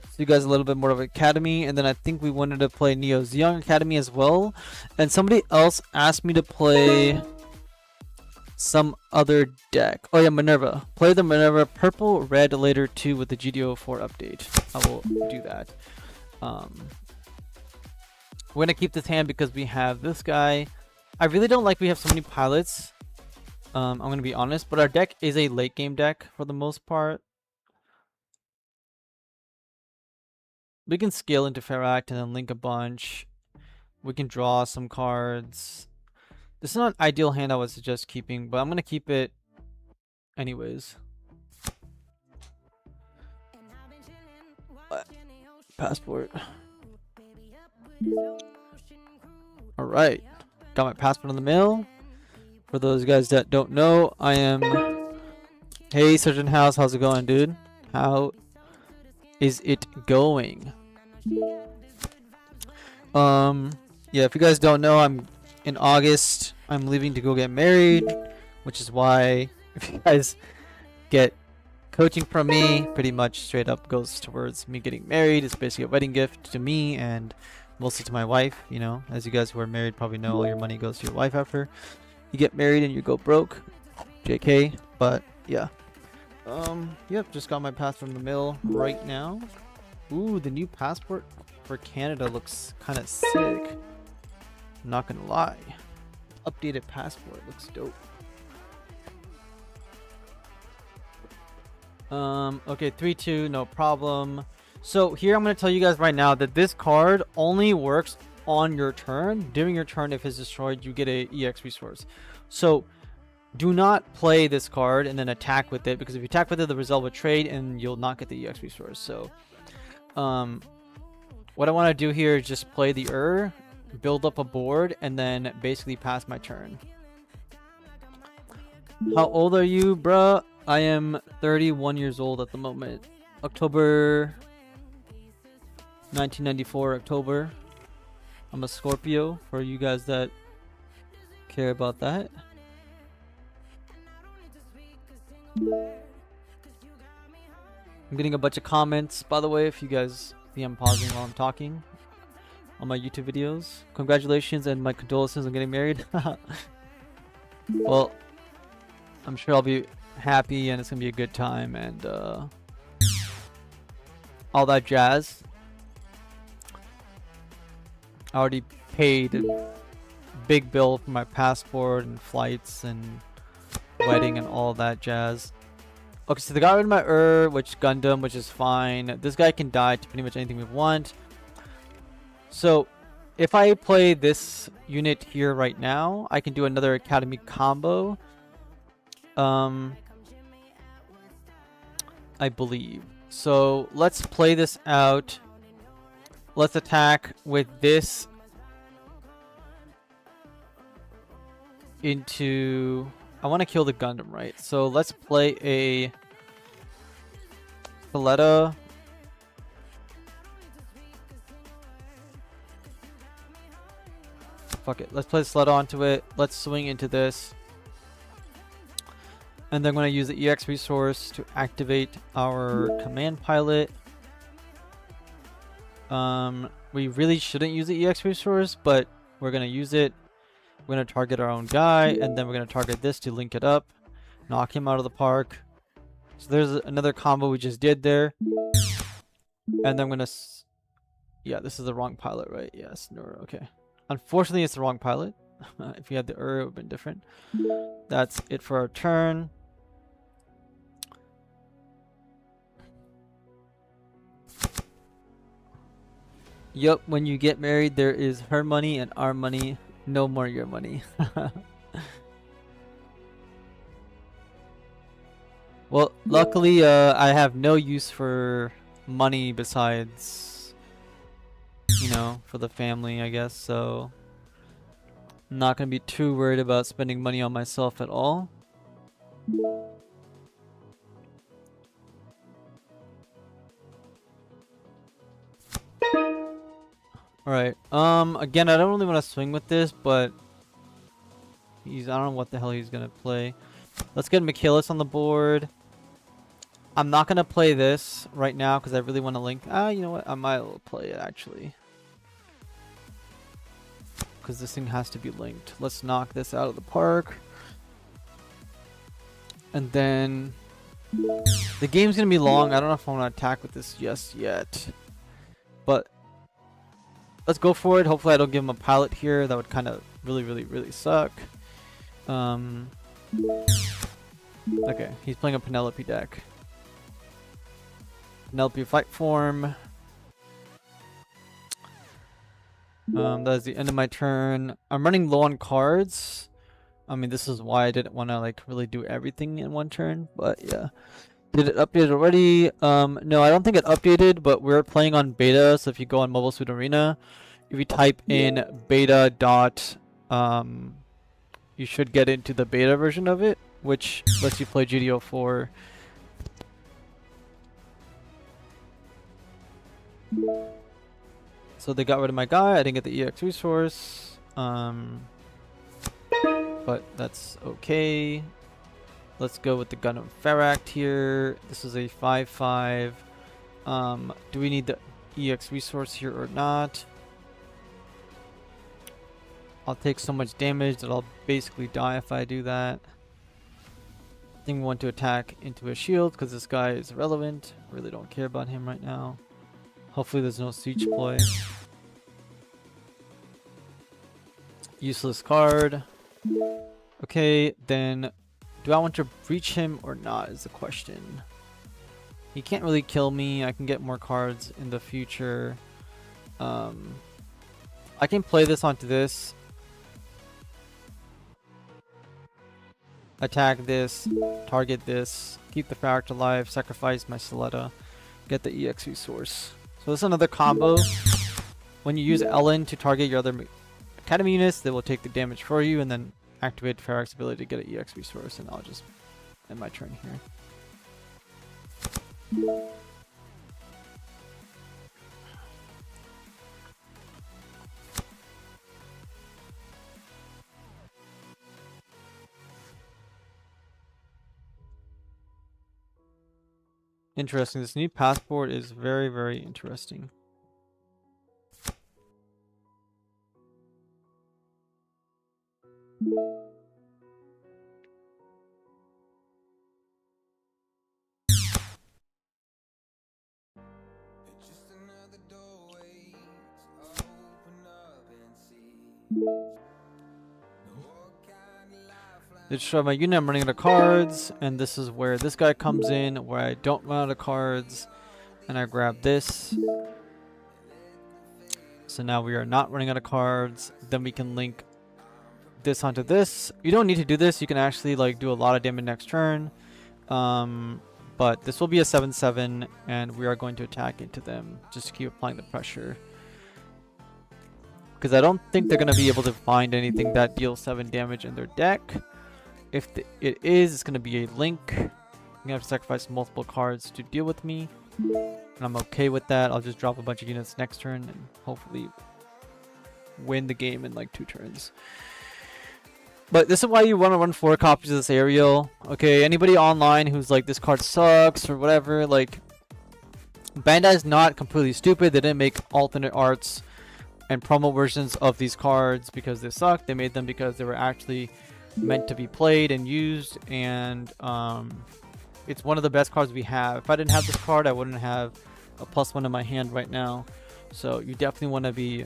So you guys a little bit more of Academy, and then I think we wanted to play Neo Zeong Academy as well. And somebody else asked me to play some other deck. Oh yeah, Minerva. Play the Minerva purple, red later 2 with the GD04 update. I will do that. We're gonna keep this hand because we have this guy. I really don't like we have so many pilots. I'm gonna be honest, but our deck is a late game deck for the most part. We can scale into Ferract and then link a bunch. We can draw some cards. This is not an ideal hand I would suggest keeping, but I'm going to keep it anyways. Passport. Alright. Got my passport in the mail. For those guys that don't know, I am... Hey, Surgeon House, how's it going, dude? How is it going? Yeah, if you guys don't know, I'm in August. I'm leaving to go get married, which is why if you guys get coaching from me, pretty much straight up goes towards me getting married. It's basically a wedding gift to me and mostly to my wife. You know, as you guys who are married probably know, all your money goes to your wife after you get married and you go broke. JK, but yeah. Yep, just got my passport in the mail right now. Ooh, the new passport for Canada looks kind of sick. I'm not gonna lie. Updated passport looks dope. Okay, 3-2, no problem. So here I'm gonna tell you guys right now that this card only works on your turn. During your turn, if it's destroyed, you get a EX resource. So do not play this card and then attack with it, because if you attack with it, the result will trade and you'll not get the EX resource. So what I want to do here is just play the build up a board, and then basically pass my turn. How old are you, bruh? I am 31 years old at the moment. October 1994, October. I'm a Scorpio for you guys that care about that. I'm getting a bunch of comments, by the way, if you guys see I'm pausing while I'm talking on my YouTube videos. Congratulations and my condolences on getting married. Well, I'm sure I'll be happy and it's gonna be a good time and all that jazz. I already paid a big bill for my passport and flights and wedding and all that jazz. Okay, so they got rid of my which Gundam, which is fine. This guy can die to pretty much anything we want. So if I play this unit here right now, I can do another Academy combo. I believe. So let's play this out. Let's attack with this into... I want to kill the Gundam, right? So let's play a Paletta. Fuck it. Let's play Sled onto it. Let's swing into this. And then I'm going to use the EX resource to activate our command pilot. We really shouldn't use the EX resource, but we're going to use it. We're going to target our own guy, and then we're going to target this to link it up. Knock him out of the park. So there's another combo we just did there. And then I'm going to... Yeah, this is the wrong pilot, right? Yes, no, okay. Unfortunately, it's the wrong pilot. If we had the it would have been different. That's it for our turn. Yup, when you get married, there is her money and our money. No more your money. Well, luckily, I have no use for money besides, you know, for the family, I guess. So, I'm not going to be too worried about spending money on myself at all. Alright, again, I don't really want to swing with this, but I don't know what the hell he's going to play. Let's get Michaelis on the board. I'm not going to play this right now because I really want to link. You know what? I might play it, actually. Because this thing has to be linked. Let's knock this out of the park. And then... the game's going to be long. I don't know if I want to attack with this just yet. But... let's go for it. Hopefully I don't give him a pilot here. That would kind of really suck. Okay, he's playing a Penelope deck. Penelope fight form. That is the end of my turn. I'm running low on cards. I mean, this is why I didn't want to like really do everything in one turn. But yeah. Did it update already? No, I don't think it updated, but we're playing on beta. So if you go on Mobile Suit Arena, if you type in beta dot, you should get into the beta version of it, which lets you play GD04. So they got rid of my guy. I didn't get the EX resource, but that's okay. Let's go with the Gundam Ferract here. This is a 5/5. Do we need the EX resource here or not? I'll take so much damage that I'll basically die if I do that. I think we want to attack into a shield because this guy is irrelevant. Really don't care about him right now. Hopefully there's no siege ploy. Useless card. Okay, then do I want to breach him or not is the question. He can't really kill me. I can get more cards in the future. I can play this onto this. Attack this, target this, keep the Ferract alive, sacrifice my Soletta, get the EX resource. So this is another combo. When you use Ellen to target your other Academy units, they will take the damage for you and then activate Ferrac's ability to get an EX resource, and I'll just end my turn here. Interesting. This new passport is very, very interesting. They destroy my unit. I'm running out of cards, and this is where this guy comes in, where I don't run out of cards, and I grab this. So now we are not running out of cards. Then we can link this onto this. You don't need to do this. You can actually like do a lot of damage next turn. But this will be a 7/7, and we are going to attack into them just to keep applying the pressure. Because I don't think they're going to be able to find anything that deals 7 damage in their deck. If it is, it's going to be a link. I'm going to have to sacrifice multiple cards to deal with me. And I'm okay with that. I'll just drop a bunch of units next turn and hopefully win the game in like 2 turns. But this is why you want to run 4 copies of this aerial. Okay, anybody online who's like, this card sucks or whatever, like, Bandai's not completely stupid. They didn't make alternate arts and promo versions of these cards because they suck. They made them because they were actually meant to be played and used, and it's one of the best cards we have. If I didn't have this card, I wouldn't have a +1 in my hand right now. So you definitely want to be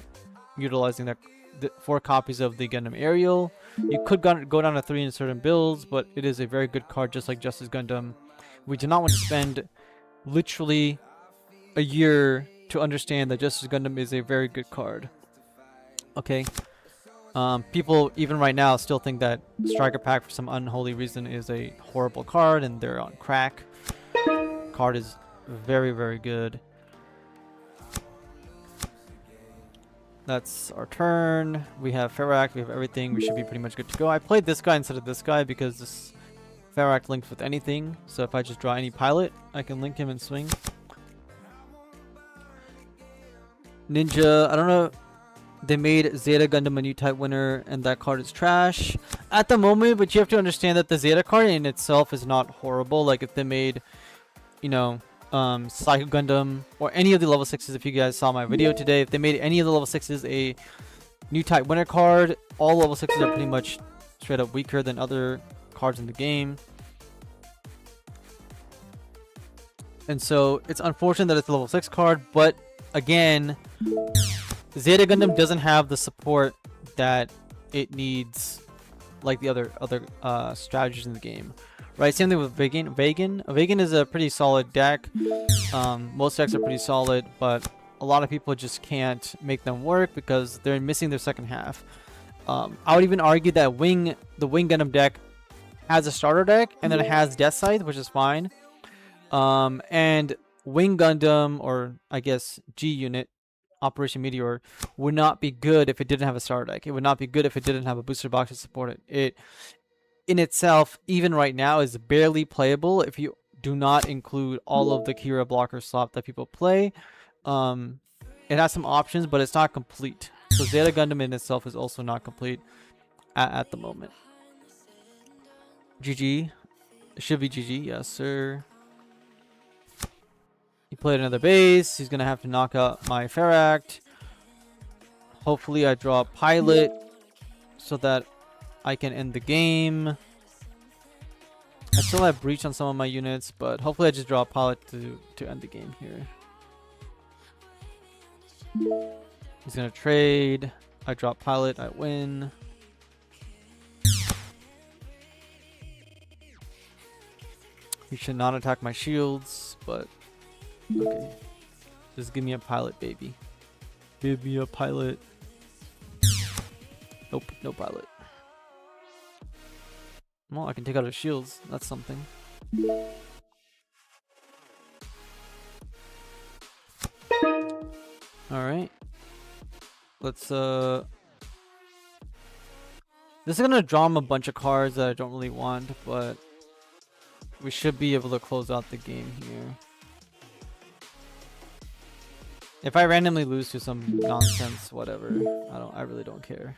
utilizing the 4 copies of the Gundam Aerial. You could go down to 3 in certain builds, but it is a very good card, just like Justice Gundam. We do not want to spend literally a year to understand that Justice Gundam is a very good card. Okay. People even right now still think that Striker Pack for some unholy reason is a horrible card, and they're on crack. Card is very, very good. That's our turn. We have Ferrac, we have everything. We should be pretty much good to go. I played this guy instead of this guy because this Ferrac links with anything. So if I just draw any pilot, I can link him and swing. Ninja, I don't know. They made Zeta Gundam a new type winner, and that card is trash at the moment, but you have to understand that the Zeta card in itself is not horrible. Like if they made, you know, Psycho Gundam or any of the level 6s, if you guys saw my video today, if they made any of the level 6s a new type winner card, all level 6s are pretty much straight up weaker than other cards in the game. And so it's unfortunate that it's a level 6 card, but again, Zeta Gundam doesn't have the support that it needs, like the other strategies in the game, right? Same thing with Vegan. Vegan is a pretty solid deck. Most decks are pretty solid, but a lot of people just can't make them work because they're missing their second half. I would even argue that the Wing Gundam deck has a starter deck, and then it has Death Scythe, which is fine. And Wing Gundam, or I guess G Unit, Operation Meteor, would not be good if it didn't have a starter deck. It would not be good if it didn't have a booster box to support it. It in itself, even right now, is barely playable if you do not include all of the Kira blocker slot that people play. It has some options, but it's not complete. So Zeta Gundam in itself is also not complete at the moment. GG. It should be GG. Yes, sir. He played another base. He's going to have to knock out my Ferract. Hopefully I draw a pilot so that I can end the game. I still have breach on some of my units, but hopefully I just draw a pilot to end the game here. He's going to trade. I draw pilot. I win. He should not attack my shields, but okay. Just give me a pilot, baby. Give me a pilot. Nope, no pilot. Well, I can take out his shields. That's something. Alright. Let's This is gonna draw him a bunch of cards that I don't really want, but we should be able to close out the game here. If I randomly lose to some nonsense, whatever, I really don't care.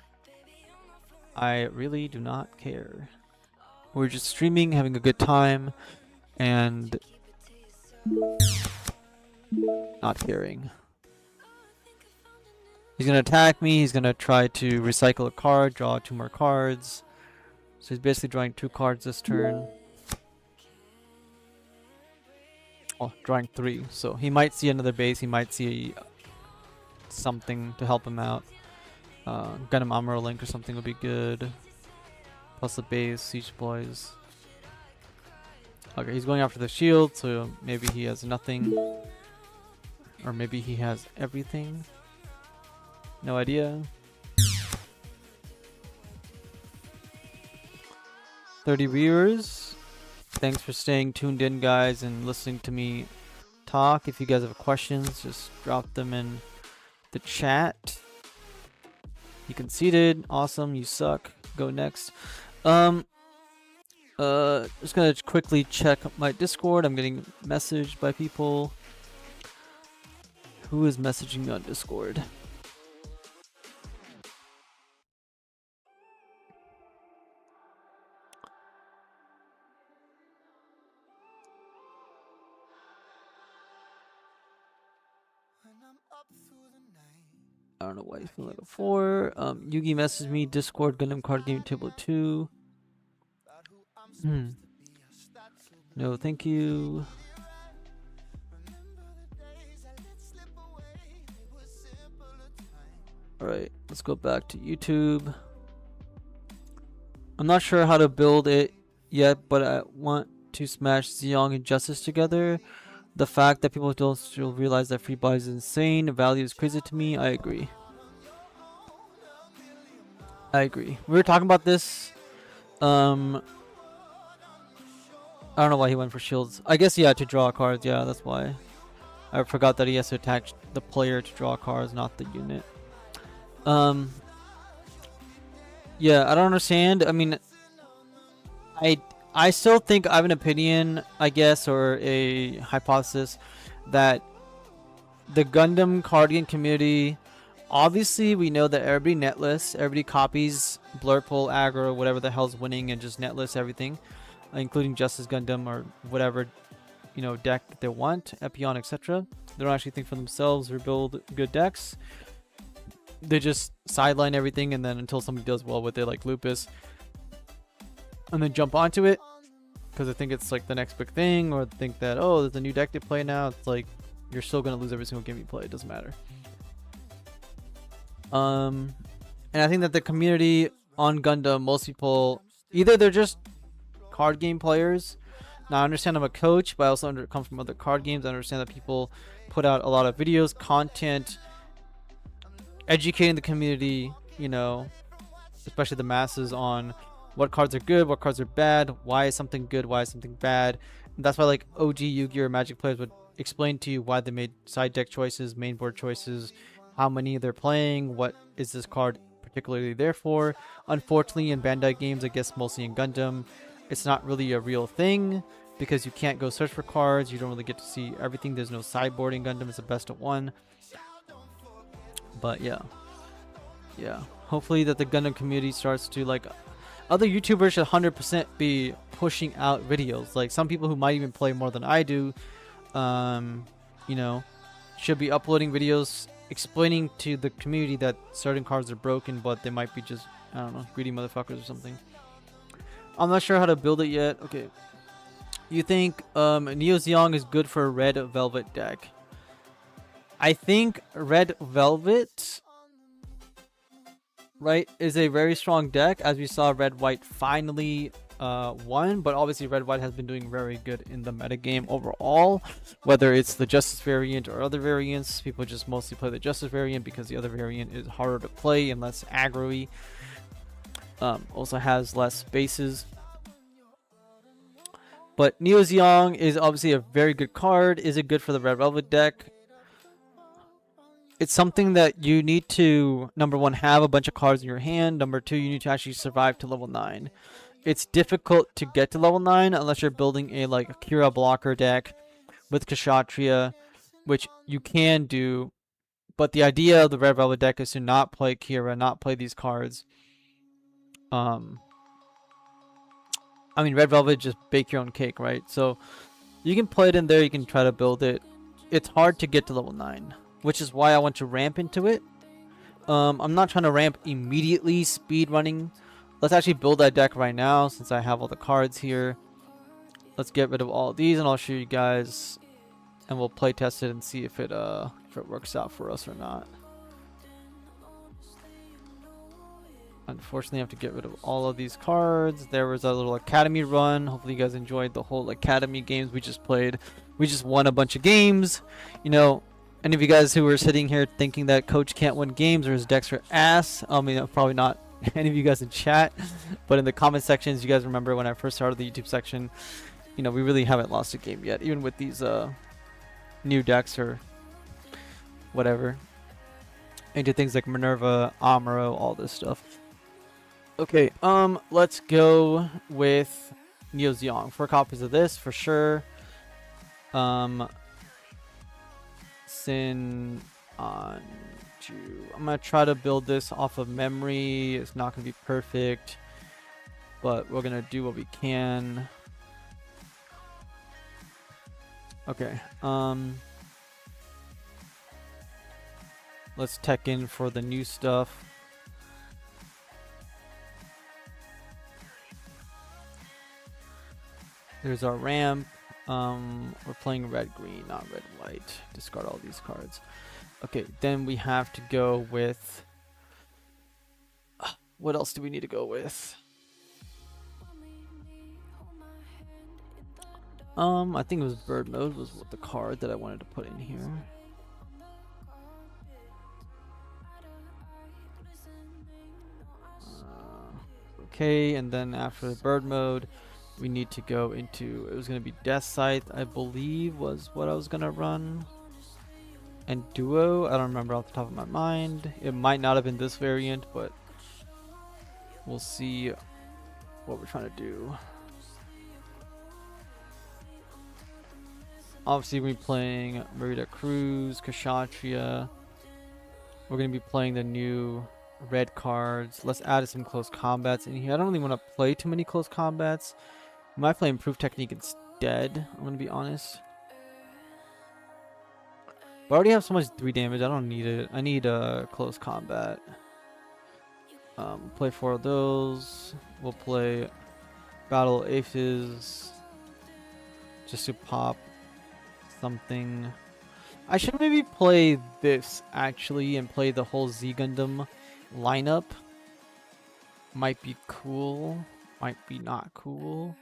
I really do not care. We're just streaming, having a good time, and not caring. He's gonna attack me, he's gonna try to recycle a card, draw 2 more cards. So he's basically drawing 2 cards this turn. Oh, drawing 3. So he might see another base, he might see something to help him out. Gundam Amuro Link or something would be good. Plus the base, Siege Boys. Okay, he's going after the shield, so maybe he has nothing. Or maybe he has everything. No idea. 30 viewers. Thanks for staying tuned in, guys, and listening to me talk. If you guys have questions, just drop them in the chat. You conceded. Awesome. You suck. Go next. Just gonna quickly check my Discord. I'm getting messaged by people. Who is messaging me on Discord? I don't know why you feel like a 4. Yugi messaged me, Discord, Gundam Card Game Table 2. No, thank you. Alright, let's go back to YouTube. I'm not sure how to build it yet, but I want to smash Zeong and Justice together. The fact that people don't still realize that free buy is insane, the value is crazy to me. I agree. I agree. We were talking about this. I don't know why he went for shields. I guess, yeah, to draw cards. Yeah, that's why. I forgot that he has to attach the player to draw cards, not the unit. Yeah, I don't understand. I mean, I still think I have an opinion, I guess, or a hypothesis that the Gundam card game community, obviously we know that everybody netlists, everybody copies Blurple, Aggro, whatever the hell's winning, and just netlists everything, including Justice Gundam or whatever, you know, deck that they want, Epion, etc. They don't actually think for themselves or build good decks. They just sideline everything, and then until somebody does well with it, like Lupus, and then jump onto it because I think it's like the next big thing, or think that, oh, there's a new deck to play now. It's like you're still gonna lose every single game you play. It doesn't matter. And I think that the community on Gundam, most people either they're just card game players. Now I understand I'm a coach, but I also come from other card games. I understand that people put out a lot of videos, content, educating the community, you know, especially the masses, on what cards are good, what cards are bad, why is something good, why is something bad. And that's why like OG Yu-Gi-Oh! Or Magic players would explain to you why they made side deck choices, main board choices, how many they're playing, what is this card particularly there for. Unfortunately, in Bandai games, I guess mostly in Gundam, it's not really a real thing because you can't go search for cards. You don't really get to see everything. There's no sideboarding. Gundam is a best of one. But yeah, hopefully that the Gundam community starts to, like, other YouTubers should 100% be pushing out videos. Like some people who might even play more than I do, you know, should be uploading videos explaining to the community that certain cards are broken, but they might be just, I don't know, greedy motherfuckers or something. I'm not sure how to build it yet. Okay, you think Neo Zeong is good for a Red Velvet deck? I think Red Velvet, right, is a very strong deck. As we saw, Red White finally won, but obviously Red White has been doing very good in the metagame overall, whether it's the Justice variant or other variants. People just mostly play the Justice variant because the other variant is harder to play and less aggro-y. Also has less bases. But Neo Zeong is obviously a very good card. Is it good for the Red Velvet deck? it's something that you need to, number one, have a bunch of cards in your hand. Number two, you need to actually survive to level 9. It's difficult to get to level 9 unless you're building a like Akira blocker deck with Kshatriya, which you can do. But the idea of the Red Velvet deck is to not play Kira, not play these cards. I mean, Red Velvet, just bake your own cake, right? So you can play it in there, you can try to build it. It's hard to get to level 9, which is why I want to ramp into it. I'm not trying to ramp immediately, speed running. Let's actually build that deck right now since I have all the cards here. Let's get rid of all of these and I'll show you guys, and we'll play test it and see if it works out for us or not. Unfortunately, I have to get rid of all of these cards. There was a little academy run. Hopefully you guys enjoyed the whole academy games we just played. We just won a bunch of games. You know, any of you guys who were sitting here thinking that coach can't win games or his decks are ass, I mean, probably not any of you guys in chat, but in the comment sections, you guys remember when I first started the YouTube section, you know, we really haven't lost a game yet, even with these new decks or whatever. Into things like Minerva, Amuro, all this stuff. Okay, let's go with Neo Zeong. 4 copies of this for sure. Sin on Ju. I'm gonna try to build this off of memory. It's not gonna be perfect, but we're gonna do what we can. Okay, let's tech in for the new stuff. There's our ramp. We're playing red-green, not red-white. Discard all these cards. Okay, then we have to go with... what else do we need to go with? I think it was Bird Mode was the card that I wanted to put in here. Okay, and then after the Bird Mode, we need to go into, it was going to be Death Scythe, I believe was what I was going to run. And Duo, I don't remember off the top of my mind. It might not have been this variant, but we'll see what we're trying to do. Obviously, we're playing Merida Cruz, Kshatriya. We're going to be playing the new red cards. Let's add some close combats in here. I don't really want to play too many close combats. I might play Improved Technique instead, I'm going to be honest. But I already have so much 3 damage, I don't need it. I need close combat. Play 4 of those. We'll play Battle Aces just to pop something. I should maybe play this actually and play the whole Z Gundam lineup. Might be cool, might be not cool.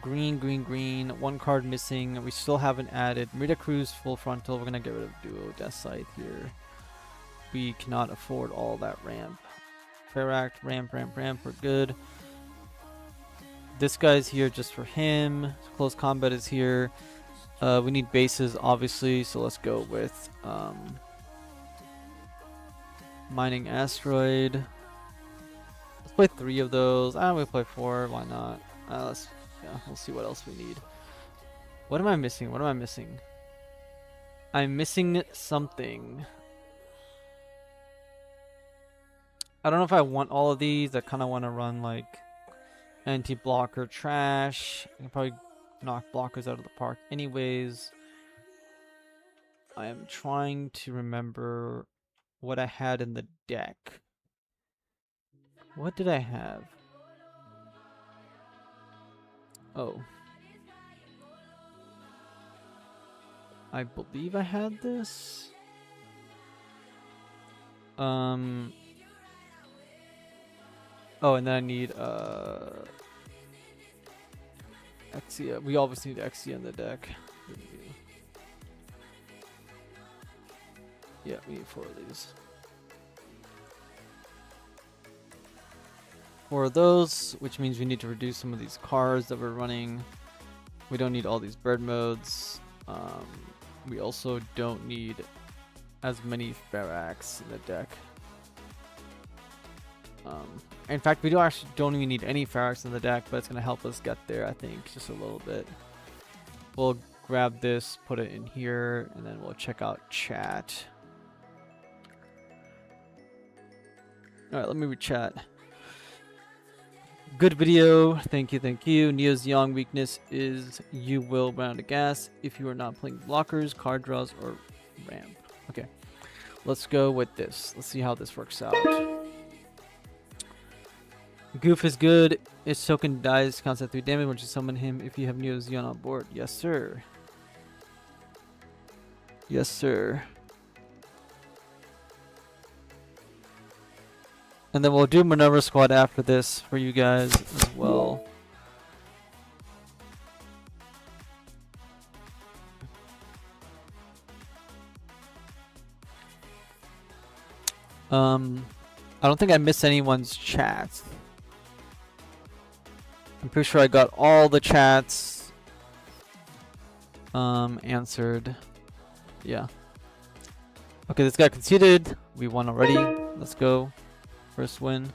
Green. 1 card missing. We still haven't added Merida Cruz full frontal. We're gonna get rid of Duo Death Scythe here. We cannot afford all that ramp. Fair Act, ramp. We're good. This guy's here just for him. Close combat is here. We need bases, obviously, so let's go with Mining Asteroid. Let's play 3 of those. We'll play 4. Why not? We'll see what else we need. What am I missing? I'm missing something. I don't know if I want all of these. I kind of want to run like anti-blocker trash. I can probably knock blockers out of the park anyways. I am trying to remember what I had in the deck. What did I have? Oh. I believe I had this. Oh, and then I need Exia. We obviously need Exia in the deck. Yeah, we need 4 of these. 4 of those, which means we need to reduce some of these cars that we're running. We don't need all these bird modes. We also don't need as many Ferrax in the deck. In fact, we don't even need any Ferrax in the deck, but it's going to help us get there, I think, just a little bit. We'll grab this, put it in here, and then we'll check out chat. Alright, let me read chat. Good video. Thank you, thank you. Neo Zeong weakness is you will run out of gas if you are not playing blockers, card draws, or ramp. Okay. Let's go with this. Let's see how this works out. Goof is good. Its token dies, counts at 3 damage once you summon him if you have Neo Zeong on board. Yes, sir. Yes, sir. And then we'll do Maneuver Squad after this for you guys as well. I don't think I missed anyone's chats. I'm pretty sure I got all the chats answered. Yeah. Okay, this got conceded. We won already. Let's go. First win.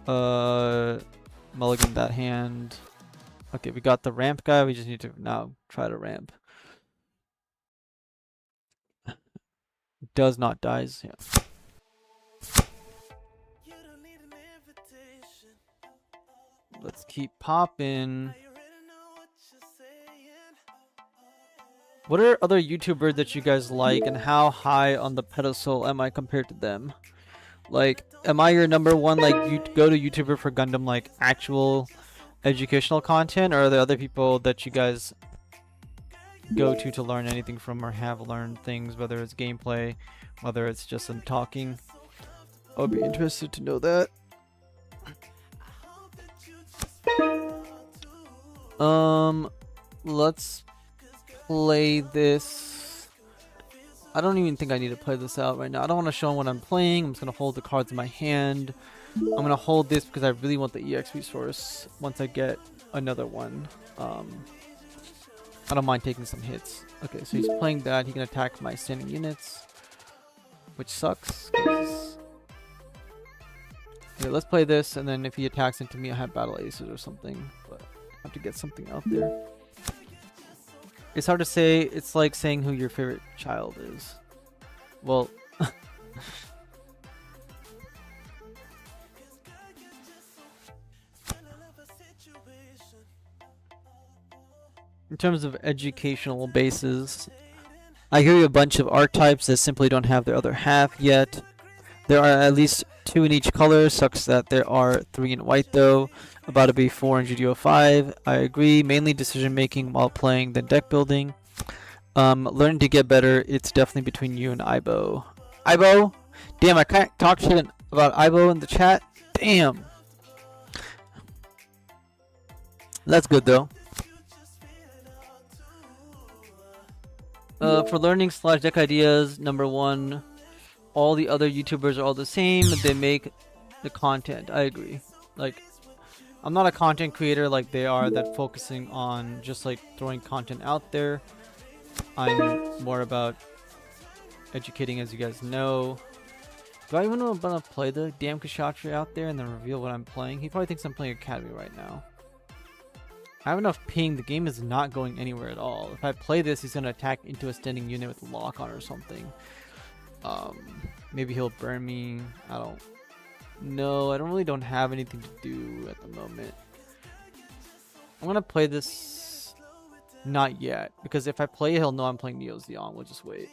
Mulligan that hand. Okay, we got the ramp guy. We just need to now try to ramp. Does not dies. Yeah. Let's keep popping. What are other YouTubers that you guys like, and how high on the pedestal am I compared to them? Like, am I your number one, like, you go to YouTuber for Gundam, like, actual educational content, or are there other people that you guys go to learn anything from, or have learned things, whether it's gameplay, whether it's just them talking? I would be interested to know that. Let's play this. I don't even think I need to play this out right now. I don't want to show them what I'm playing. I'm just going to hold the cards in my hand. I'm going to hold this because I really want the EX resource once I get another one. I don't mind taking some hits. Okay, so he's playing that. He can attack my standing units, which sucks. Okay, let's play this, and then if he attacks into me, I have battle aces or something. But I have to get something out there. It's hard to say. It's like saying who your favorite child is. Well, in terms of educational bases, I hear you a bunch of archetypes that simply don't have their other half yet. There are at least 2 in each color. Sucks that there are 3 in white though. About to be 4 in GD05. I agree. Mainly decision making while playing than deck building. Learning to get better. It's definitely between you and Ibo. Ibo? Damn, I can't talk shit about Ibo in the chat. Damn. That's good though. For learning / deck ideas, number 1, all the other YouTubers are all the same. They make the content. I agree. Like, I'm not a content creator like they are that focusing on just like throwing content out there. I'm more about educating, as you guys know. Do I even want to play the damn Kshatriya out there and then reveal what I'm playing? He probably thinks I'm playing Academy right now. I have enough ping. The game is not going anywhere at all. If I play this, he's going to attack into a standing unit with lock on or something. Maybe he'll burn me. I don't know. I don't have anything to do at the moment. I'm going to play this not yet, because if I play, he'll know I'm playing Neo Zeong. We'll just wait.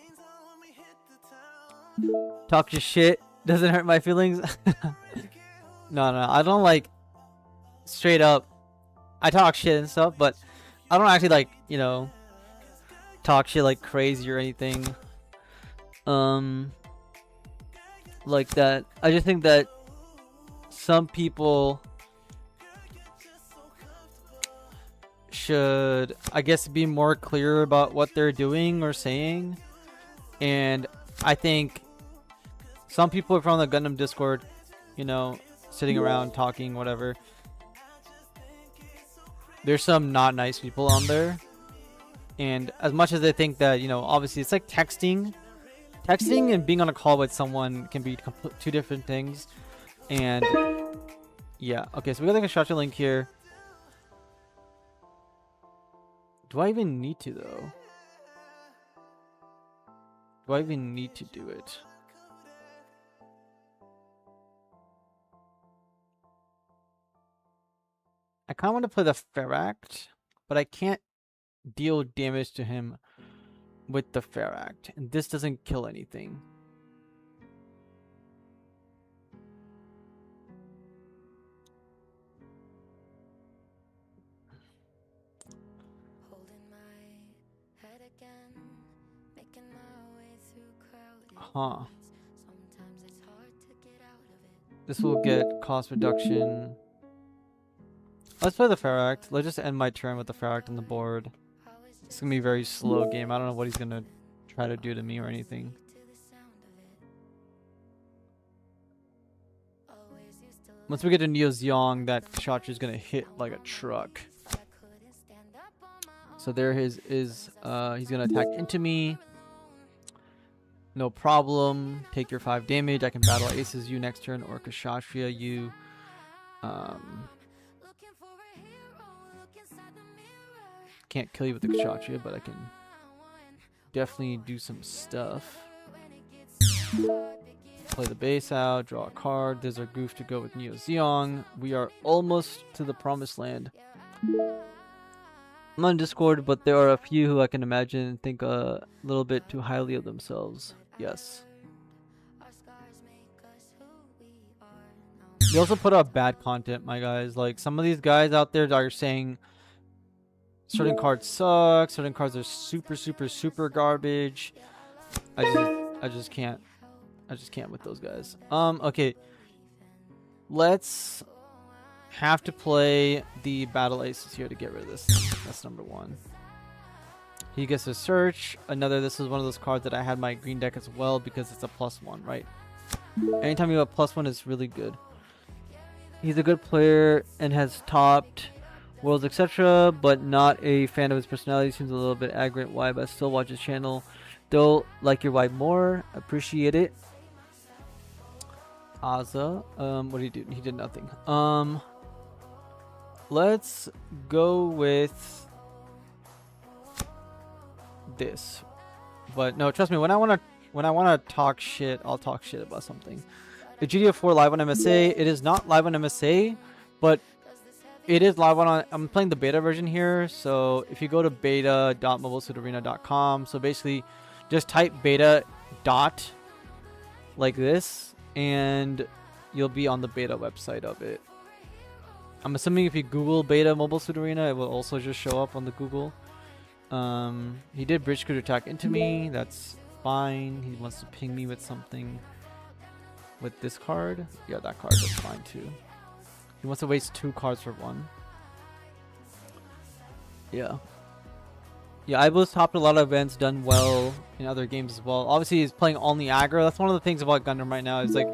Talk your shit. Doesn't hurt my feelings. No, I don't like straight up. I talk shit and stuff, but I don't actually like, you know, talk shit like crazy or anything. Like that. I just think that some people should, I guess, be more clear about what they're doing or saying. And I think Some people are from the Gundam Discord, you know, sitting around talking, whatever. There's some not nice people on there. And as much as I think that, you know, obviously it's like texting. Texting and being on a call with someone can be two different things. And yeah, okay, so we got like a structure link here. Do I even need to though? Do I even need to do it? I kind of want to play the Ferract, but I can't deal damage to him with the Ferract, and this doesn't kill anything. Huh. This will get cost reduction. Let's play the Ferract. Let's just end my turn with the Ferract on the board. It's gonna be a very slow game. I don't know what he's gonna try to do to me or anything. Once we get to Neo Zeong, that Kshatriya is gonna hit like a truck. So there his is. He's gonna attack into me. No problem. Take your 5 damage. I can battle Aces you next turn or Kshatriya you. Can't kill you with the Kshatriya, but I can definitely do some stuff. Play the base out, draw a card. There's our goof to go with Neo Zeong. We are almost to the promised land. I'm on Discord, but there are a few who I can imagine think a little bit too highly of themselves. Yes. They also put out bad content, my guys. Like, some of these guys out there are saying certain cards suck, certain cards are super garbage. I just can't with those guys. Okay. Let's have to play the battle aces here to get rid of this thing. That's number 1. He gets a search. This is one of those cards that I had my green deck as well because it's a +1, right? Anytime you have a +1, it's really good. He's a good player and has topped Worlds, etc., but not a fan of his personality. Seems a little bit arrogant. Why? But I still watch his channel. Still like your vibe more. Appreciate it. Aza. What did he do? He did nothing. Let's go with this. But no, trust me, when I wanna talk shit, I'll talk shit about something. The GD04 live on MSA. It is not live on MSA, but it is live on. I'm playing the beta version here. So if you go to beta.mobilesuitarena.com, so basically just type beta dot like this, and you'll be on the beta website of it. I'm assuming if you Google beta Mobile Suit Arena, it will also just show up on the Google. He did bridge could attack into me. That's fine. He wants to ping me with something. With this card? Yeah, that card is fine too. He wants to waste 2 cards for 1. Yeah. Yeah, I was topped a lot of events, done well in other games as well. Obviously, he's playing only aggro. That's one of the things about Gundam right now. Is like,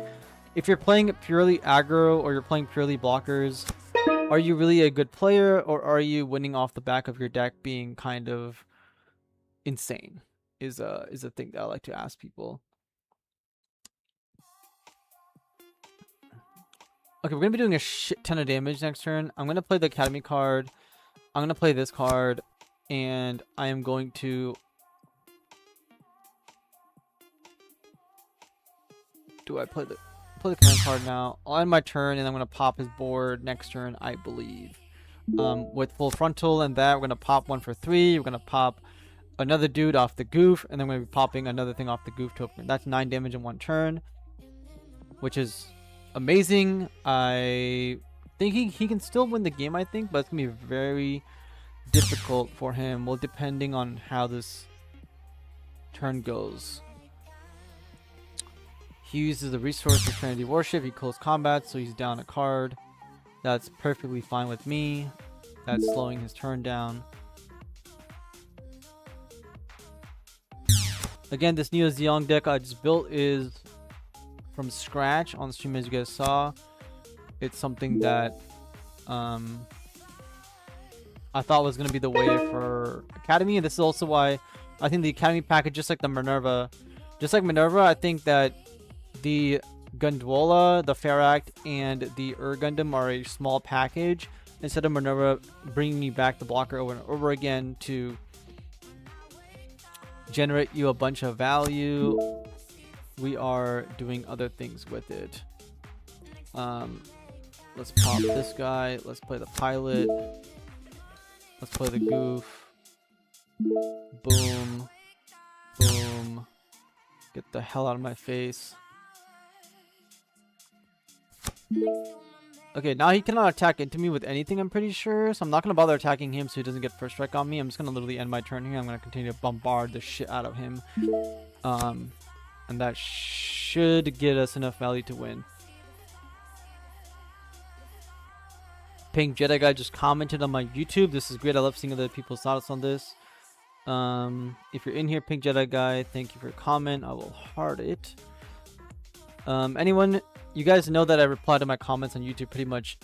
if you're playing purely aggro or you're playing purely blockers, are you really a good player, or are you winning off the back of your deck being kind of insane? Is a thing that I like to ask people. Okay, we're gonna be doing a shit ton of damage next turn. I'm gonna play the Academy card. I'm gonna play this card, and I am going to. Do I play the command card now? I'll end my turn, and I'm gonna pop his board next turn, I believe. With full frontal and that, we're gonna pop 1 for 3. We're gonna pop another dude off the goof, and then we're gonna be popping another thing off the goof to open. That's 9 damage in 1 turn, which is amazing. I think he can still win the game, I think, but it's gonna be very difficult for him. Well, depending on how this turn goes. He uses the resource for Trinity Warship. He close combat, so he's down a card. That's perfectly fine with me. That's slowing his turn down. Again, this Neo Zeong deck I just built is from scratch on stream, as you guys saw. It's something that I thought was going to be the way for Academy, and this is also why I think the Academy package, just like Minerva, I think that the Gondola, the Ferract, and the Gundam are a small package instead of Minerva bringing me back the blocker over and over again to generate you a bunch of value. We are doing other things with it. Let's pop this guy. Let's play the pilot. Let's play the goof. Boom. Boom. Get the hell out of my face. Okay, now he cannot attack into me with anything, I'm pretty sure. So I'm not going to bother attacking him so he doesn't get first strike on me. I'm just going to literally end my turn here. I'm going to continue to bombard the shit out of him. And that should get us enough value to win. Pink Jedi Guy just commented on my YouTube. This is great. I love seeing other people's thoughts on this. If you're in here, Pink Jedi Guy, thank you for your comment. I will heart it. Anyone, you guys know that I reply to my comments on YouTube pretty much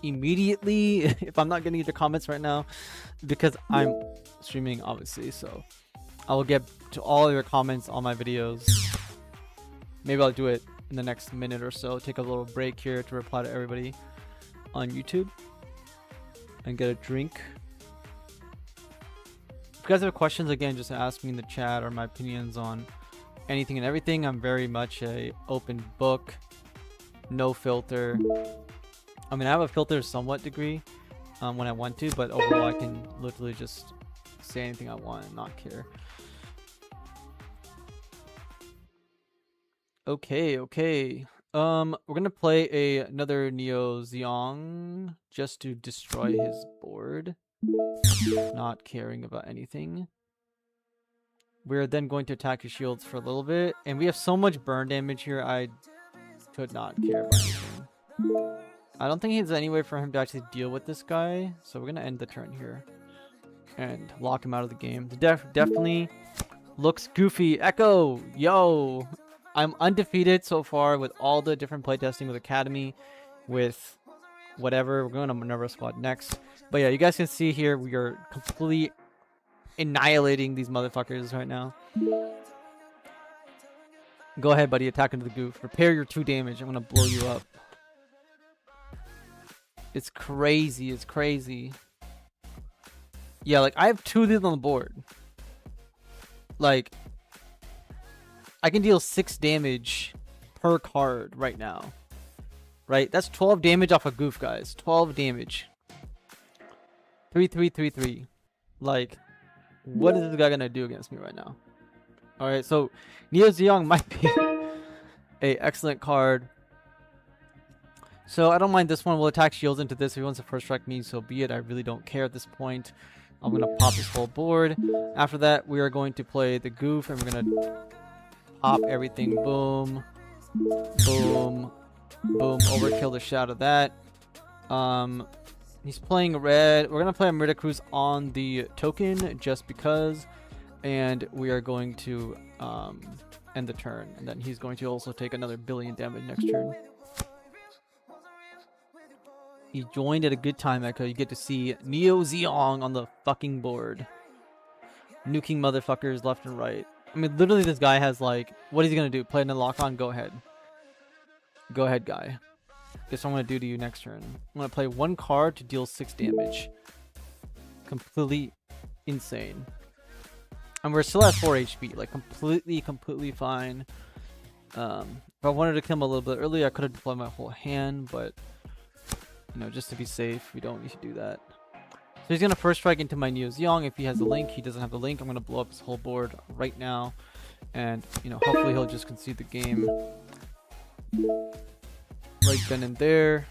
immediately if I'm not getting your comments right now, because I'm streaming, obviously. So I will get to all your comments on my videos. Maybe I'll do it in the next minute or so. Take a little break here to reply to everybody on YouTube and get a drink. If you guys have questions, again, just ask me in the chat, or my opinions on anything and everything. I'm very much a open book, no filter. I mean, I have a filter somewhat degree when I want to, but overall I can literally just say anything I want and not care. Okay. We're gonna play another Neo Zeong just to destroy his board, not caring about anything. We're then going to attack his shields for a little bit, and we have so much burn damage here, I could not care about anything. I don't think there's any way for him to actually deal with this guy, so we're gonna end the turn here and lock him out of the game. The definitely looks goofy. Echo, yo! I'm undefeated so far with all the different playtesting with Academy, with whatever. We're going to Minerva squad next. But yeah, you guys can see here we are completely annihilating these motherfuckers right now. Go ahead, buddy. Attack into the goof. Repair your 2 damage. I'm going to blow you up. It's crazy. It's crazy. Yeah, like, I have 2 of these on the board. Like, I can deal 6 damage per card right now. Right? That's 12 damage off a goof, guys. 12 damage. 3-3-3-3. Like, what is this guy gonna do against me right now? Alright, so Neo Zeong might be a excellent card. So I don't mind this one. We'll attack shields into this. If he wants to first strike me, so be it. I really don't care at this point. I'm gonna pop this whole board. After that, we are going to play the goof, and we're gonna pop everything. Boom. Boom. Boom. Overkill the shot of that. He's playing red. We're going to play a Merida Cruz on the token just because. And we are going to end the turn. And then he's going to also take another billion damage next turn. He joined at a good time, Echo. You get to see Neo Zeong on the fucking board. Nuking motherfuckers left and right. I mean, literally this guy has like... What is he going to do? Play another lock-on? Go ahead. Go ahead, guy. Guess what I'm going to do to you next turn. I'm going to play 1 card to deal 6 damage. Completely insane. And we're still at 4 HP. Like, completely fine. If I wanted to kill him a little bit earlier, I could have deployed my whole hand. But, you know, just to be safe, we don't need to do that. So he's going to first strike into my Neo Zeong. If he has the link, he doesn't have the link. I'm going to blow up his whole board right now. And, you know, hopefully he'll just concede the game. Right then and there.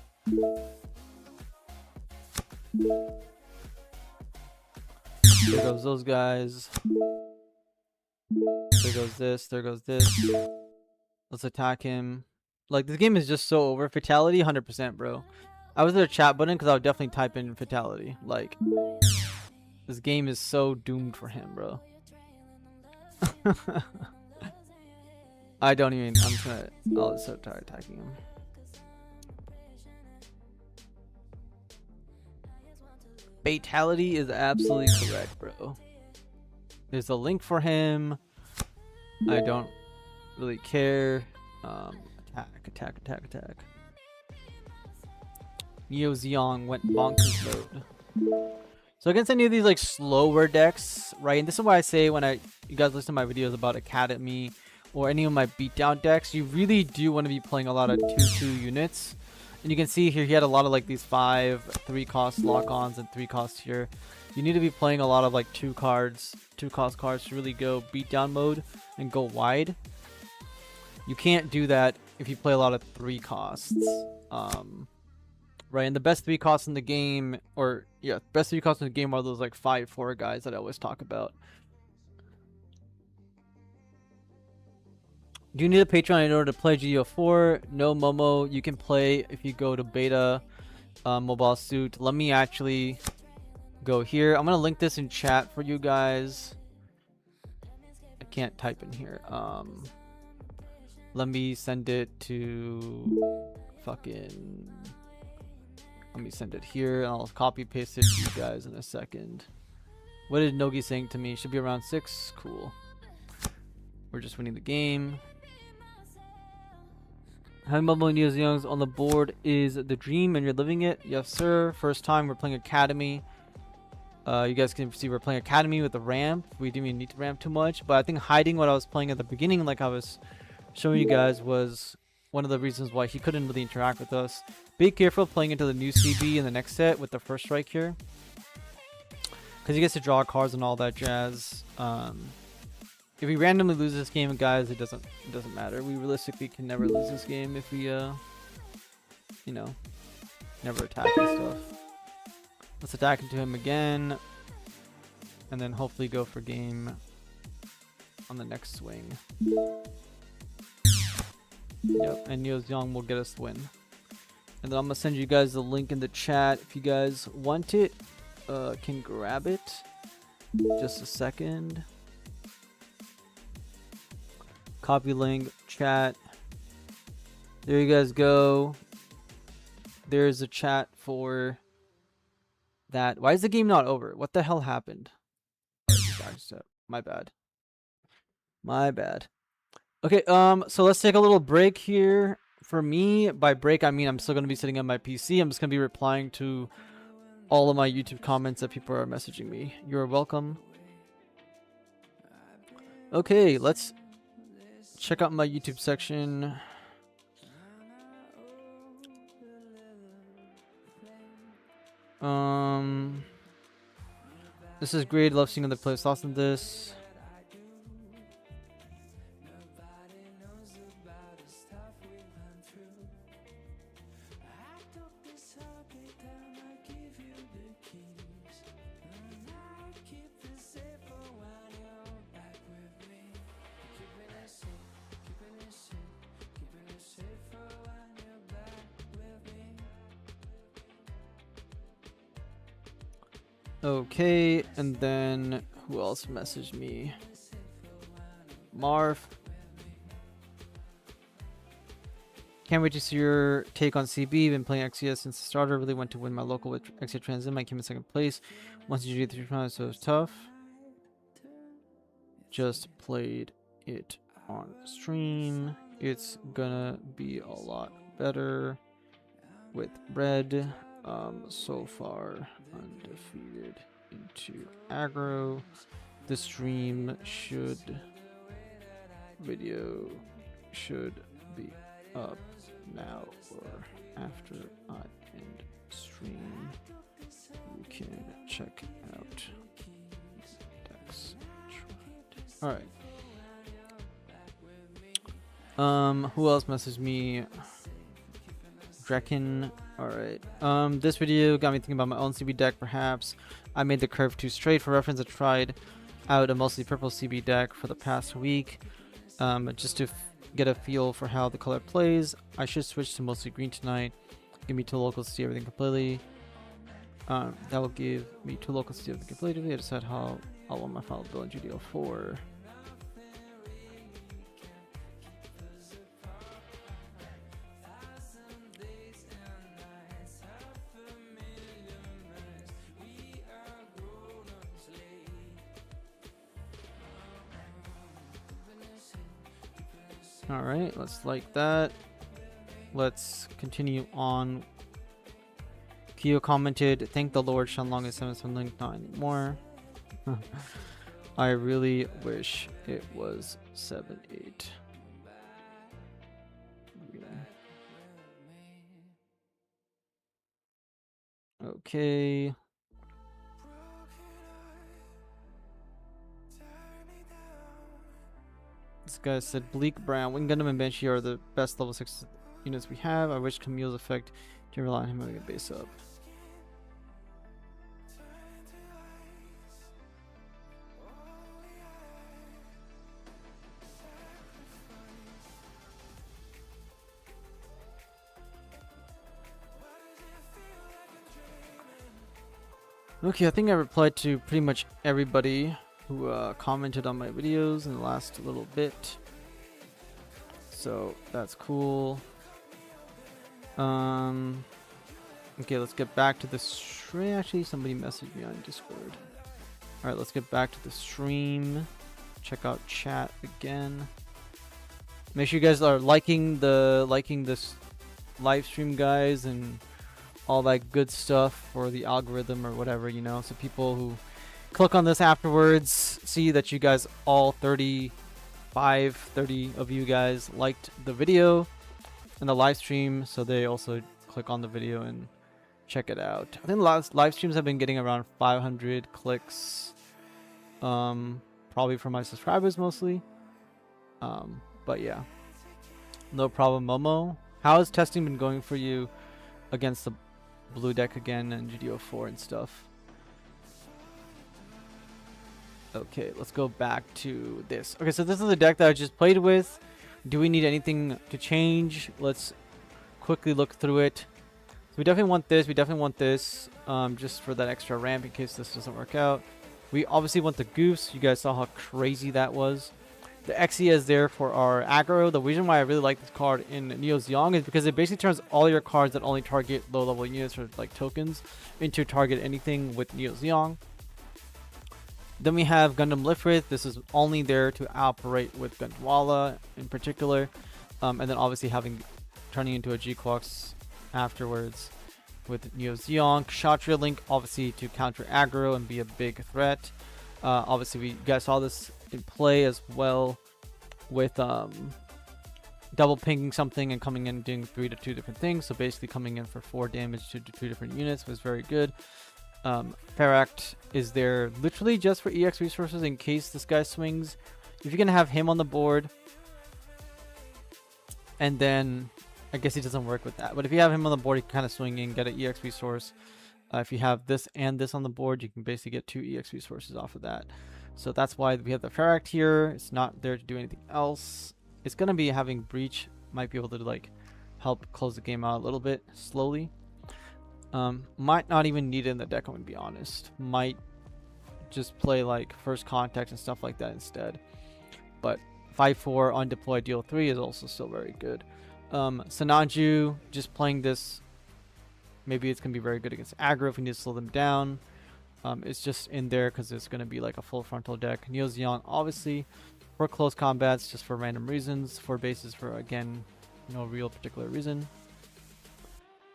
There goes those guys. There goes this. There goes this. Let's attack him. Like, this game is just so over. Fatality, 100%, bro. I was at a chat button because I would definitely type in fatality. Like, this game is so doomed for him, bro. I don't even. I'm just gonna. I'll just start attacking him. Fatality is absolutely correct, bro. There's a link for him. I don't really care. Attack. Neo Zeong went bonkers mode. So against any of these like slower decks, right? And this is why I say when you guys listen to my videos about Academy or any of my beatdown decks, you really do want to be playing a lot of 2/2 units. And you can see here he had a lot of like these 5/3 cost lock-ons and 3 cost here. You need to be playing a lot of like 2 cost cards to really go beatdown mode and go wide. You can't do that if you play a lot of 3 costs. Right, and the best 3 costs in the game, best 3 costs in the game are those like 5/4 guys that I always talk about. Do you need a Patreon in order to play GD04? No, Momo. You can play if you go to beta mobile suit. Let me actually go here. I'm gonna link this in chat for you guys. I can't type in here. Let me send it to fucking. Let me send it here. I'll copy paste it to you guys in a second. What is Nogi saying to me? Should be around 6. Cool. We're just winning the game. Having Bubble and Neo Zeong's on the board is the dream and you're living it. Yes, sir. First time we're playing Academy. You guys can see we're playing Academy with the ramp. We didn't even need to ramp too much. But I think hiding what I was playing at the beginning, like I was showing you guys, was one of the reasons why he couldn't really interact with us. Be careful playing into the new CB in the next set with the first strike here. Because he gets to draw cards and all that jazz. If we randomly lose this game, guys, it doesn't matter. We realistically can never lose this game if we never attack and stuff. Let's attack into him again, and then hopefully go for game on the next swing. Yep, and Neo Zeong will get us the win. And then I'm gonna send you guys the link in the chat if you guys want it. Can grab it. Just a second. Copy link, chat. There you guys go. There's a chat for that. Why is the game not over? What the hell happened? My bad. Okay, so let's take a little break here. For me, by break I mean I'm still gonna be sitting on my PC. I'm just gonna be replying to all of my YouTube comments that people are messaging me. You're welcome. Okay, let's check out my YouTube section. This is great. Love seeing other players thoughts on this. Okay, and then who else messaged me? Marv. Can't wait to see your take on CB. Been playing XCS since the starter. Really went to win my local with XCS Transim. I came in second place. Once you get 3 rounds, so it's tough. Just played it on stream. It's gonna be a lot better with red. So far undefeated into aggro. The stream video should be up now or after I end stream. You can check out decks. All right. Who else messaged me? Drekken. Alright, this video got me thinking about my own CB deck. Perhaps I made the curve too straight. For reference, I tried out a mostly purple CB deck for the past week, just to get a feel for how the color plays. I should switch to mostly green tonight. Give me 2 locals to see everything completely. That will give me 2 locals to see everything completely. I decide how I want my final build in GD04. Alright, let's like that. Let's continue on. Kyo commented, thank the Lord Shenlong is 7 link, not anymore. I really wish it was 7-8. Okay. This guy said Bleak Brown, Wing Gundam and Banshee are the best level 6 units we have. I wish Camille's effect to rely on him moving a base up. Okay, I think I replied to pretty much everybody who commented on my videos in the last little bit. So that's cool. Okay, let's get back to the stream. Actually, somebody messaged me on Discord. Alright, let's get back to the stream. Check out chat again. Make sure you guys are liking this live stream, guys, and all that good stuff for the algorithm or whatever, you know, so people who click on this afterwards see that you guys all 30 of you guys liked the video and the live stream, so they also click on the video and check it out. I think the last live streams have been getting around 500 clicks, probably from my subscribers mostly, but yeah, no problem. Momo, how has testing been going for you against the blue deck again and GD04 and stuff? Okay, let's go back to this. Okay, so this is the deck that I just played with. Do we need anything to change? Let's quickly look through it. So we definitely want this. We definitely want this, just for that extra ramp in case this doesn't work out. We obviously want the goose. You guys saw how crazy that was. The XE is there for our aggro. The reason why I really like this card in Neo Zeong is because it basically turns all your cards that only target low level units or like tokens into target anything with Neo Zeong. Then we have Gundam Lifrith. This is only there to operate with Gundwala in particular. And then obviously turning into a G-Quox afterwards with Neo Zeong. Kshatriya Link obviously to counter aggro and be a big threat. Obviously you guys saw this in play as well with double pinging something and coming in doing 3 to 2 different things. So basically coming in for 4 damage to 2 different units was very good. Feract is there literally just for EX resources in case this guy swings. If you're gonna have him on the board, and then I guess he doesn't work with that, but if you have him on the board, you can kind of swing in, get an EX resource. If you have this and this on the board, you can basically get 2 EX resources off of that. So that's why we have the Feract here. It's not there to do anything else. It's gonna be having Breach, might be able to like help close the game out a little bit slowly. Might not even need it in the deck, I'm gonna be honest. Might just play like First Contact and stuff like that instead. But 5-4 on deployed deal 3 is also still very good. Sanaju, just playing this, maybe it's gonna be very good against aggro if we need to slow them down. It's just in there because it's gonna be like a full frontal deck. Neo Zeong obviously for close combats, just for random reasons. 4 bases for, again, no real particular reason.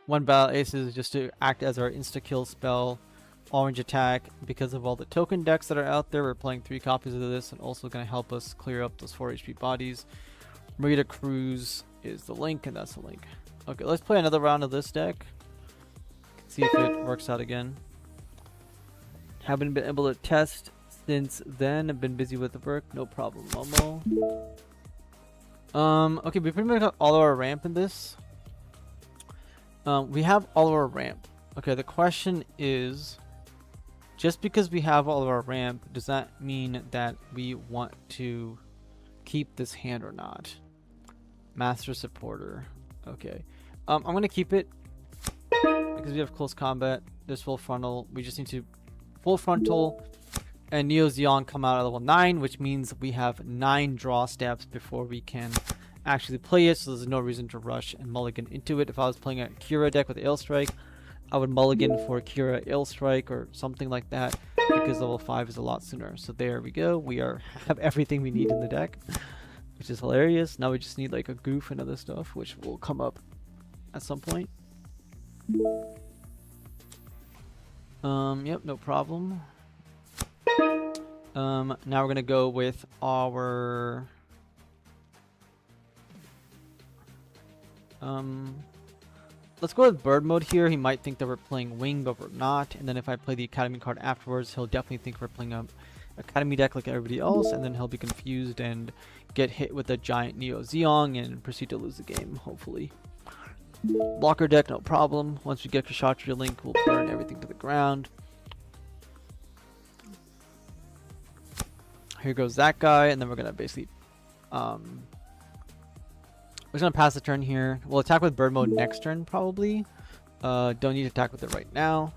1 battle aces just to act as our insta-kill spell. Orange attack, because of all the token decks that are out there, we're playing 3 copies of this and also going to help us clear up those 4 HP bodies. Marita Cruz is the link, and that's the link. Okay, let's play another round of this deck. See if it works out again. Haven't been able to test since then. I've been busy with the work. No problem, Momo. Okay, we pretty much got all of our ramp in this. We have all of our ramp. Okay, the question is, just because we have all of our ramp, does that mean that we want to keep this hand or not? Master Supporter. Okay. I'm going to keep it because we have close combat. There's full frontal. We just need to full frontal and Neo Zeong come out at level 9, which means we have 9 draw steps before we can actually play it, so there's no reason to rush and mulligan into it. If I was playing a Kira deck with Ale Strike, I would mulligan for Kira Ale Strike or something like that, because level 5 is a lot sooner. So there we go. We have everything we need in the deck. which is hilarious. Now we just need like a goof and other stuff, which will come up at some point. Yep, no problem. Now we're gonna go with our let's go with bird mode here. He might think that we're playing wing, but we're not. And then if I play the academy card afterwards, he'll definitely think we're playing a academy deck like everybody else, and then he'll be confused and get hit with a giant Neo Zeong and proceed to lose the game, hopefully. Blocker deck, no problem. Once we get Kshatriya Link, we'll burn everything to the ground. Here goes that guy, and then we're gonna basically we're just gonna pass the turn here. We'll attack with bird mode next turn probably. Don't need to attack with it right now.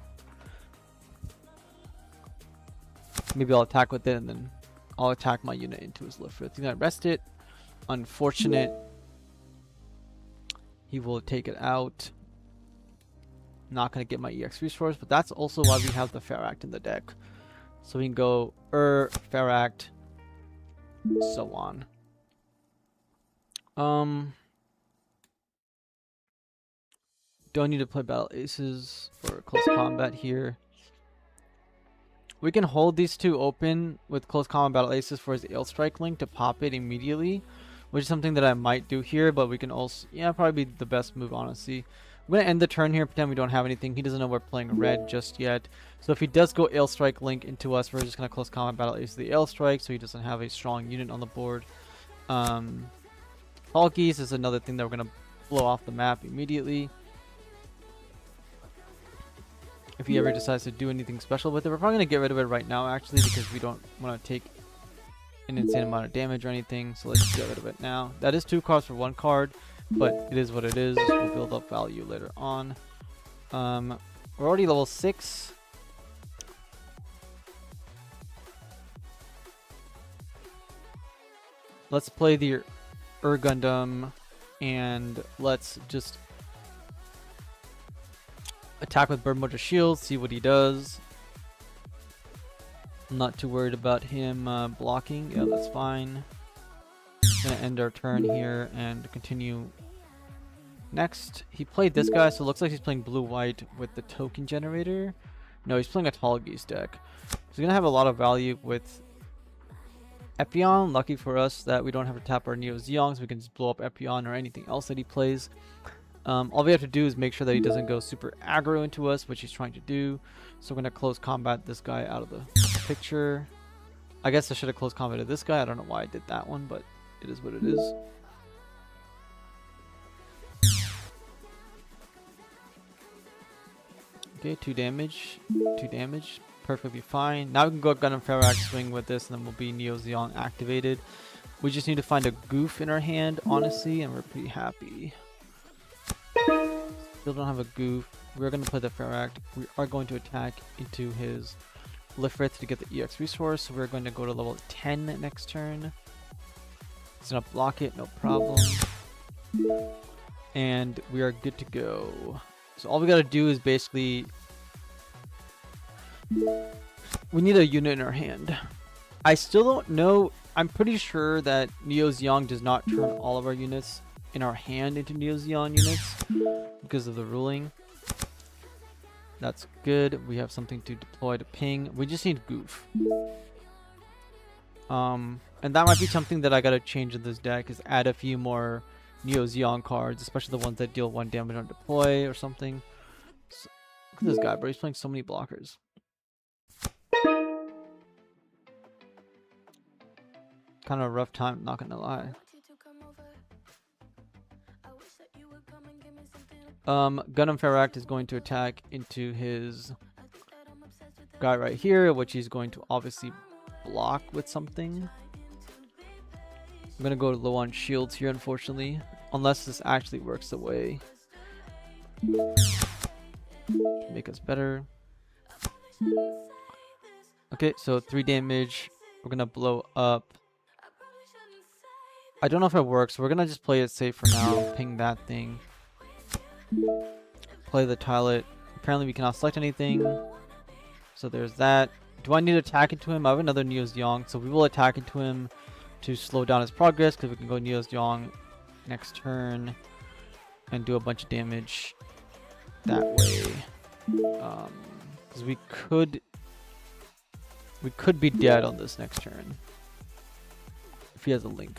Maybe I'll attack with it and then I'll attack my unit into his lift. I think I rest it. Unfortunate. He will take it out. Not gonna get my EX resource, but that's also why we have the Pharact in the deck. So we can go Pharact, so on. Don't need to play Battle Aces for close combat here. We can hold these two open with close combat Battle Aces for his Ale Strike Link to pop it immediately, which is something that I might do here, but we can also, yeah, probably be the best move, honestly. I'm going to end the turn here, pretend we don't have anything. He doesn't know we're playing red just yet. So if he does go Ale Strike Link into us, we're just going to close combat Battle Ace the Ale Strike, so he doesn't have a strong unit on the board. Hulkies is another thing that we're going to blow off the map immediately. If he ever decides to do anything special with it, we're probably going to get rid of it right now, actually, because we don't want to take an insane amount of damage or anything. So let's get rid of it now. That is 2 cards for 1 card, but it is what it is. We'll build up value later on. We're already level 6. Let's play the Gundam and let's just attack with bird mode to shield, see what he does. I'm not too worried about him blocking. Yeah, that's fine. Gonna end our turn here and continue. Next, he played this guy, so it looks like he's playing blue-white with the token generator. No, he's playing a Tallgeese deck. So he's gonna have a lot of value with Epion. Lucky for us that we don't have to tap our Neo Zeong, so we can just blow up Epion or anything else that he plays. All we have to do is make sure that he doesn't go super aggro into us, which he's trying to do. So we're going to close combat this guy out of the picture. I guess I should have closed combated this guy. I don't know why I did that one, but it is what it is. Okay, 2 damage. 2 damage. Perfectly fine. Now we can go Gundam Pharact swing with this, and then we'll be Neo Zeong activated. We just need to find a goof in our hand, honestly, and we're pretty happy. Still don't have a goof. We're going to play the Pharact. We are going to attack into his Lifrith to get the EX resource. So we're going to go to level 10 next turn. It's going to block it, no problem. And we are good to go. So all we got to do is basically... we need a unit in our hand. I still don't know. I'm pretty sure that Neo Zeong does not turn all of our units in our hand into Neo Zeong units because of the ruling. That's good. We have something to deploy to ping. We just need goof. And that might be something that I gotta change in this deck, is add a few more Neo Zeong cards, especially the ones that deal 1 damage on deploy or something. So, look at this guy, bro. He's playing so many blockers. Kind of a rough time, not gonna lie. Gundam Pharact is going to attack into his guy right here, which he's going to obviously block with something. I'm gonna go low on shields here, unfortunately, unless this actually works the way. Make us better. Okay, so 3 damage. We're gonna blow up. I don't know if it works. We're gonna just play it safe for now. Ping that thing. Play the Tilet. Apparently we cannot select anything. So there's that. Do I need to attack into him? I have another Neo Zeong, so we will attack into him. to slow down his progress, because we can go Neo Zeong next turn and do a bunch of damage that way. Because we could be dead on this next turn if he has a link.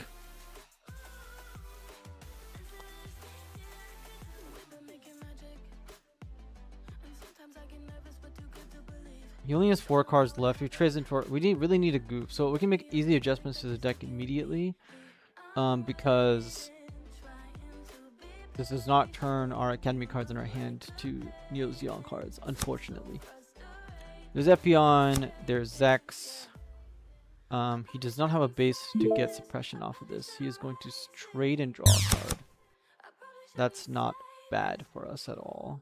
He only has 4 cards left. We trade into our, we really need a goof, so we can make easy adjustments to the deck immediately, because this does not turn our Academy cards in our hand to Neo Zeong cards, unfortunately. There's Epion, there's Zex. He does not have a base to get suppression off of this. He is going to trade and draw a card. That's not bad for us at all.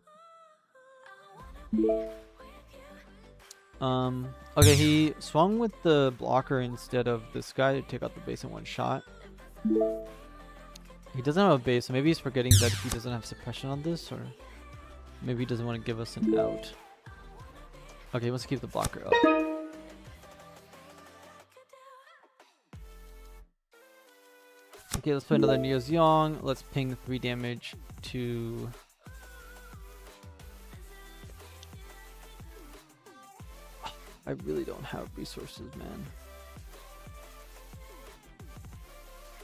Okay, he swung with the blocker instead of this guy to take out the base in one shot. He doesn't have a base, so maybe he's forgetting that he doesn't have suppression on this, or maybe he doesn't want to give us an out. Okay, he wants to keep the blocker up. Okay, let's play another Neo Zeong. Let's ping 3 damage to... I really don't have resources, man.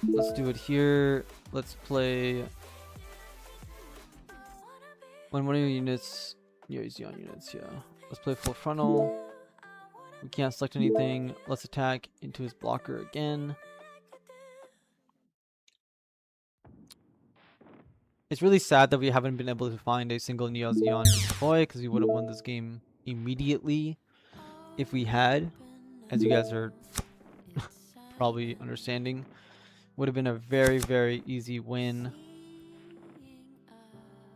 Let's do it here. Let's play... When one of your units... Neo Zeong units, yeah. Let's play full frontal. We can't select anything. Let's attack into his blocker again. It's really sad that we haven't been able to find a single Neo Zeong to deploy, because we would have won this game immediately if we had, as you guys are probably understanding. Would have been a very, very easy win.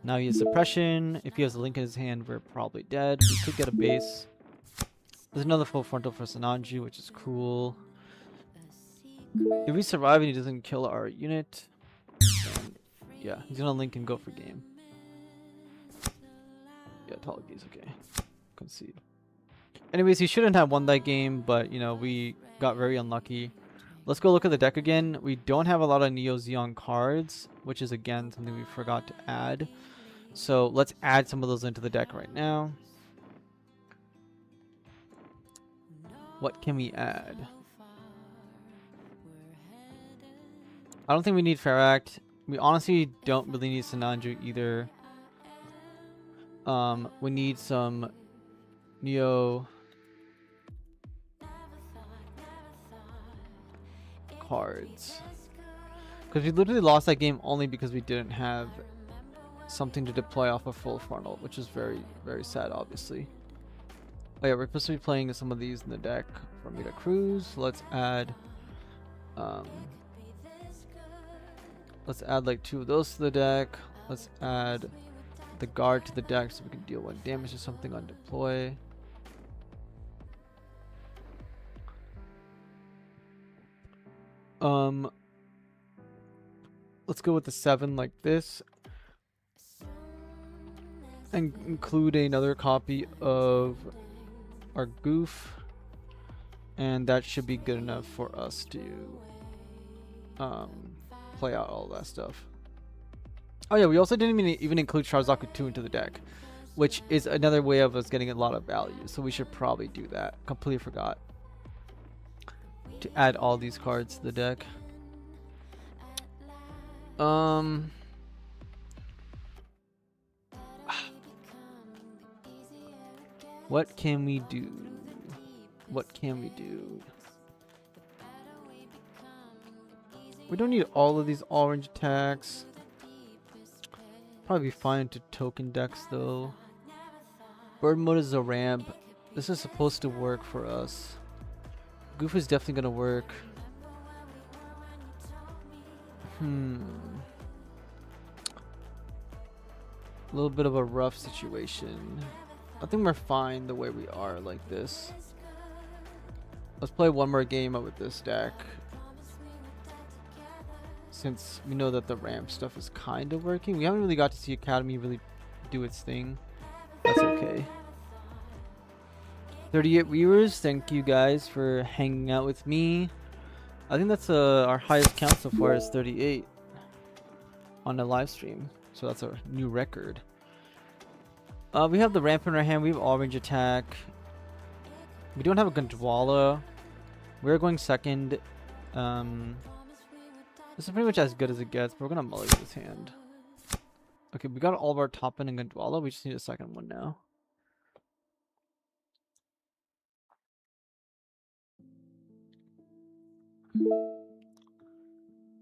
Now he has suppression. If he has a link in his hand, we're probably dead. We could get a base. There's another full frontal for Sananji, which is cool. If we survive and he doesn't kill our unit, then yeah, he's gonna link and go for game. Yeah, Taligi's okay. Concede. Anyways, he shouldn't have won that game, but you know, we got very unlucky. Let's go look at the deck again. We don't have a lot of Neo Zeong cards, which is again something we forgot to add. So let's add some of those into the deck right now. What can we add? I don't think we need Ferract. We honestly don't really need Sananju either. We need some Neo cards. Because we literally lost that game only because we didn't have something to deploy off of full frontal, which is very, very sad, obviously. Oh yeah, we're supposed to be playing some of these in the deck for me to cruise. Let's add like 2 of those to the deck. Let's add the guard to the deck so we can deal 1 damage or something on deploy. Let's go with the 7 like this, and include another copy of our goof, and that should be good enough for us to play out all that stuff. Oh yeah, we also didn't even include Sharzaku 2 into the deck, which is another way of us getting a lot of value, so we should probably do that. Completely forgot to add all these cards to the deck. What can we do? What can we do? We don't need all of these orange attacks. Probably be fine to token decks though. Bird mode is a ramp. This is supposed to work for us. Goof is definitely gonna work. A little bit of a rough situation. I think we're fine the way we are like this. Let's play one more game with this deck, since we know that the ramp stuff is kind of working. We haven't really got to see Academy really do its thing. That's okay. 38 viewers, thank you guys for hanging out with me. I think that's our highest count so far is 38 on the live stream. So that's a new record. We have the ramp in our hand. We have all range attack. We don't have a Gondwala. We're going second. This is pretty much as good as it gets, but we're gonna mulligan this hand. Okay, we got all of our top end and Gondwala. We just need a second one now.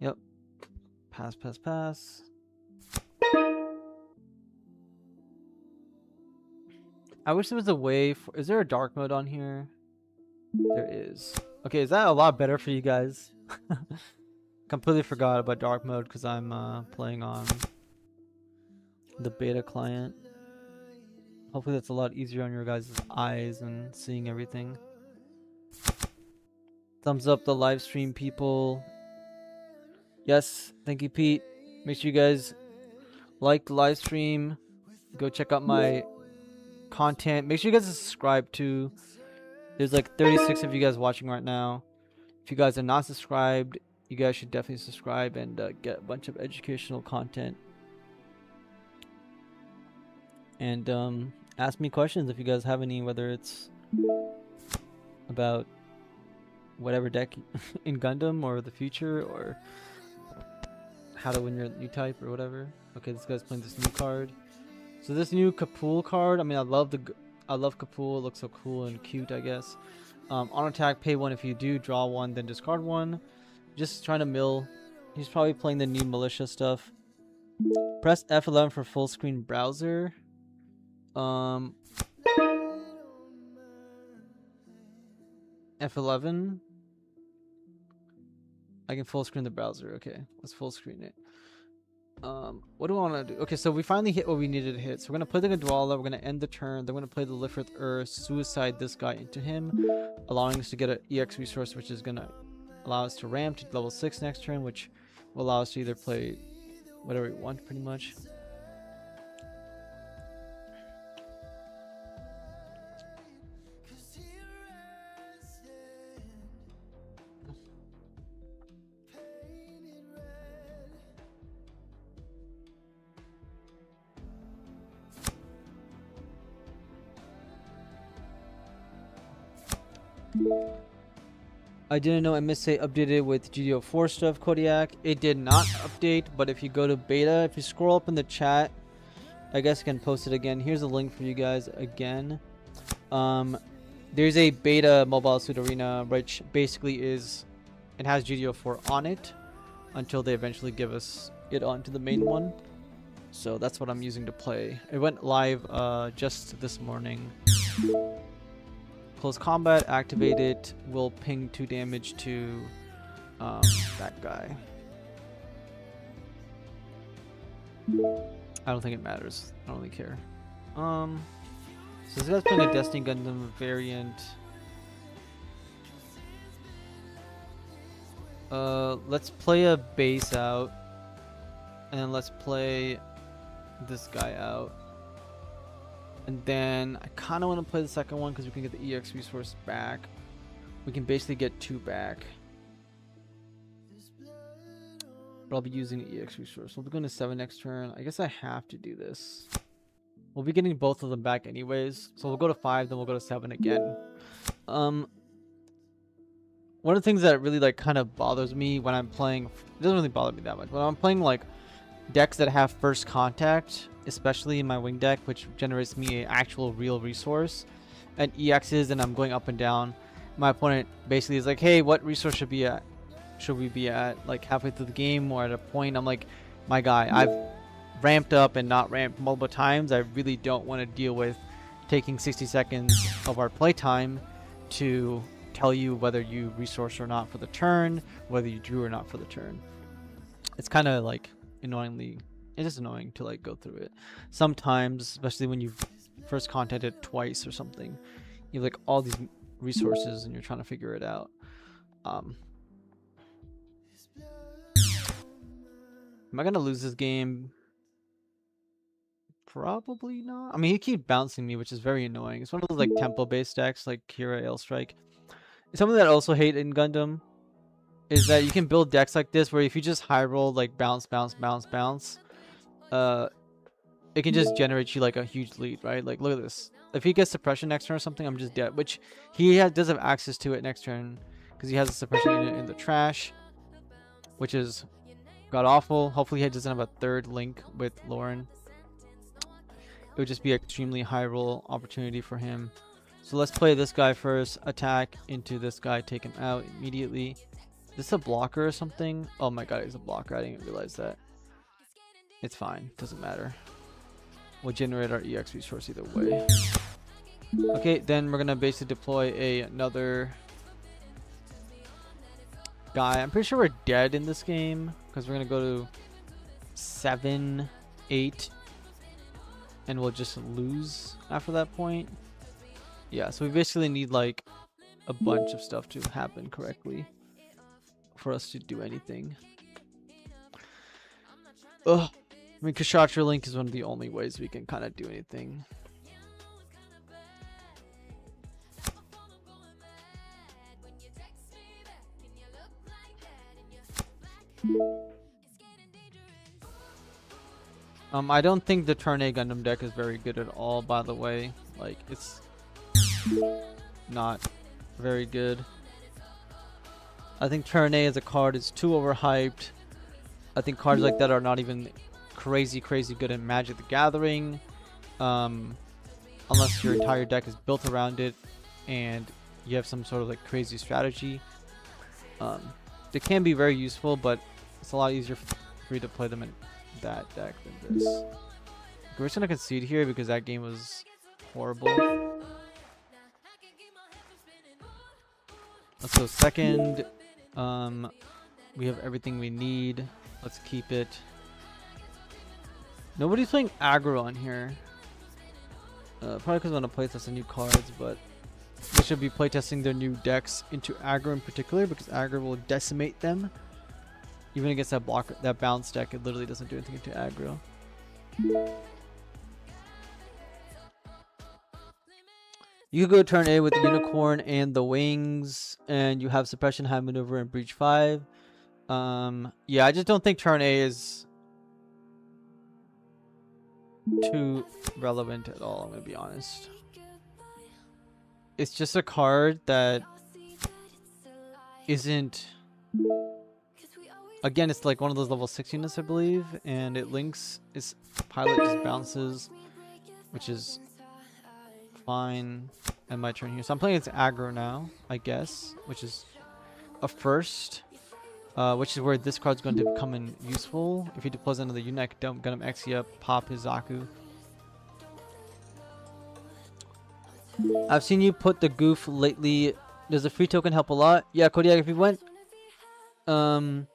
Yep. Pass, pass, pass. I wish there was a way for... Is there a dark mode on here? There is. Okay, is that a lot better for you guys? Completely forgot about dark mode because I'm playing on the beta client. Hopefully that's a lot easier on your guys' eyes and seeing everything. Thumbs up the live stream, people. Yes, thank you, Pete. Make sure you guys like the live stream. Go check out my content. Make sure you guys subscribe too. There's like 36 of you guys watching right now. If you guys are not subscribed, you guys should definitely subscribe and get a bunch of educational content. And ask me questions if you guys have any, whether it's about whatever deck in Gundam or the future, or how to win your new type or whatever. Okay, this guy's playing this new card. So this new Kapul card, I mean, I love Kapul. It looks so cool and cute, I guess. On attack, pay 1 if you do, draw 1, then discard 1. Just trying to mill. He's probably playing the new militia stuff. Press F11 for full screen browser. F11. I can full screen the browser. Okay, let's full screen it. What do I want to do? Okay, so we finally hit what we needed to hit. So we're going to play the Gondwala. We're going to end the turn. Then we're going to play the Lifrith suicide this guy into him, allowing us to get an EX resource, which is going to allow us to ramp to level 6 next turn, which will allow us to either play whatever we want, pretty much. I didn't know MSA updated with GD04 stuff, Kodiak. It did not update, but if you go to beta, if you scroll up in the chat, I guess I can post it again. Here's a link for you guys again. There's a beta Mobile Suit Arena, which basically is, it has GD04 on it until they eventually give us it onto the main one. So that's what I'm using to play. It went live just this morning. Close combat, activate it, will ping 2 damage to that guy. I don't think it matters. I don't really care. So this guy's playing a Destiny Gundam variant. Let's play a base out. And then let's play this guy out. And then I kind of want to play the second one because we can get the EX resource back. We can basically get 2 back. But I'll be using the EX resource. We'll be going to 7 next turn. I guess I have to do this. We'll be getting both of them back anyways. So we'll go to 5, then we'll go to 7 again. One of the things that really like kind of bothers me when I'm playing, it doesn't really bother me that much, but when I'm playing like decks that have first contact, especially in my wing deck, which generates me an actual real resource and EXs, and I'm going up and down, my opponent basically is like, hey, what resource should we be at like halfway through the game or at a point. I'm like, my guy, I've ramped up and not ramped multiple times. I really don't want to deal with taking 60 seconds of our playtime to tell you whether you resource or not for the turn, whether you drew or not for the turn. It's kind of like it's just annoying to like go through it sometimes, especially when you've first contacted twice or something. You have like all these resources and you're trying to figure it out. Am I gonna lose this game? Probably not. I mean, he keeps bouncing me, which is very annoying. It's one of those like tempo based decks like Kira Ailstrike. It's something that I also hate in Gundam. is that you can build decks like this where if you just high roll like bounce, bounce, bounce, bounce, it can just generate you like a huge lead, right? Like look at this. If he gets suppression next turn or something, I'm just dead. Which does have access to it next turn because he has a suppression unit in the trash, which is god awful. Hopefully he doesn't have a third link with Lauren. It would just be an extremely high roll opportunity for him. So let's play this guy first. Attack into this guy, take him out immediately. Is this a blocker or something? Oh my god, he's a blocker. I didn't realize that. It's fine. Doesn't matter. We'll generate our EX resource either way. Okay, then we're gonna basically deploy another guy. I'm pretty sure we're dead in this game because we're gonna go to 7, 8, and we'll just lose after that point. Yeah, so we basically need like a bunch of stuff to happen correctly for us to do anything. Ugh. I mean, Kshatriya Link is one of the only ways we can kind of do anything. I don't think the turn A Gundam deck is very good at all, by the way. Like, it's not very good. I think turn A as a card is too overhyped. I think cards like that are not even crazy good in Magic the Gathering, unless your entire deck is built around it and you have some sort of like crazy strategy. They can be very useful, but it's a lot easier for you to play them in that deck than this. We're just gonna concede here because that game was horrible. Let's go second. We have everything we need. Let's keep it. Nobody's playing aggro on here. Probably because I want to playtest some new cards, but they should be playtesting their new decks into aggro in particular because aggro will decimate them. Even against that blocker, that bounce deck, it literally doesn't do anything to aggro. You could go turn A with the Unicorn and the Wings, and you have Suppression, High Maneuver, and Breach 5. Yeah, I just don't think turn A is too relevant at all, I'm gonna be honest. It's just a card that isn't... Again, it's like one of those level 6 units, I believe, and it links... Its pilot just bounces, which is fine. And my turn here. So I'm playing its aggro now, I guess, which is a first. Which is where this card's going to come in useful. If he deploys another unit, I can dump Gundam Exia, pop his Zaku. I've seen you put the goof lately. Does the free token help a lot? Yeah, Kodiak, if you went... the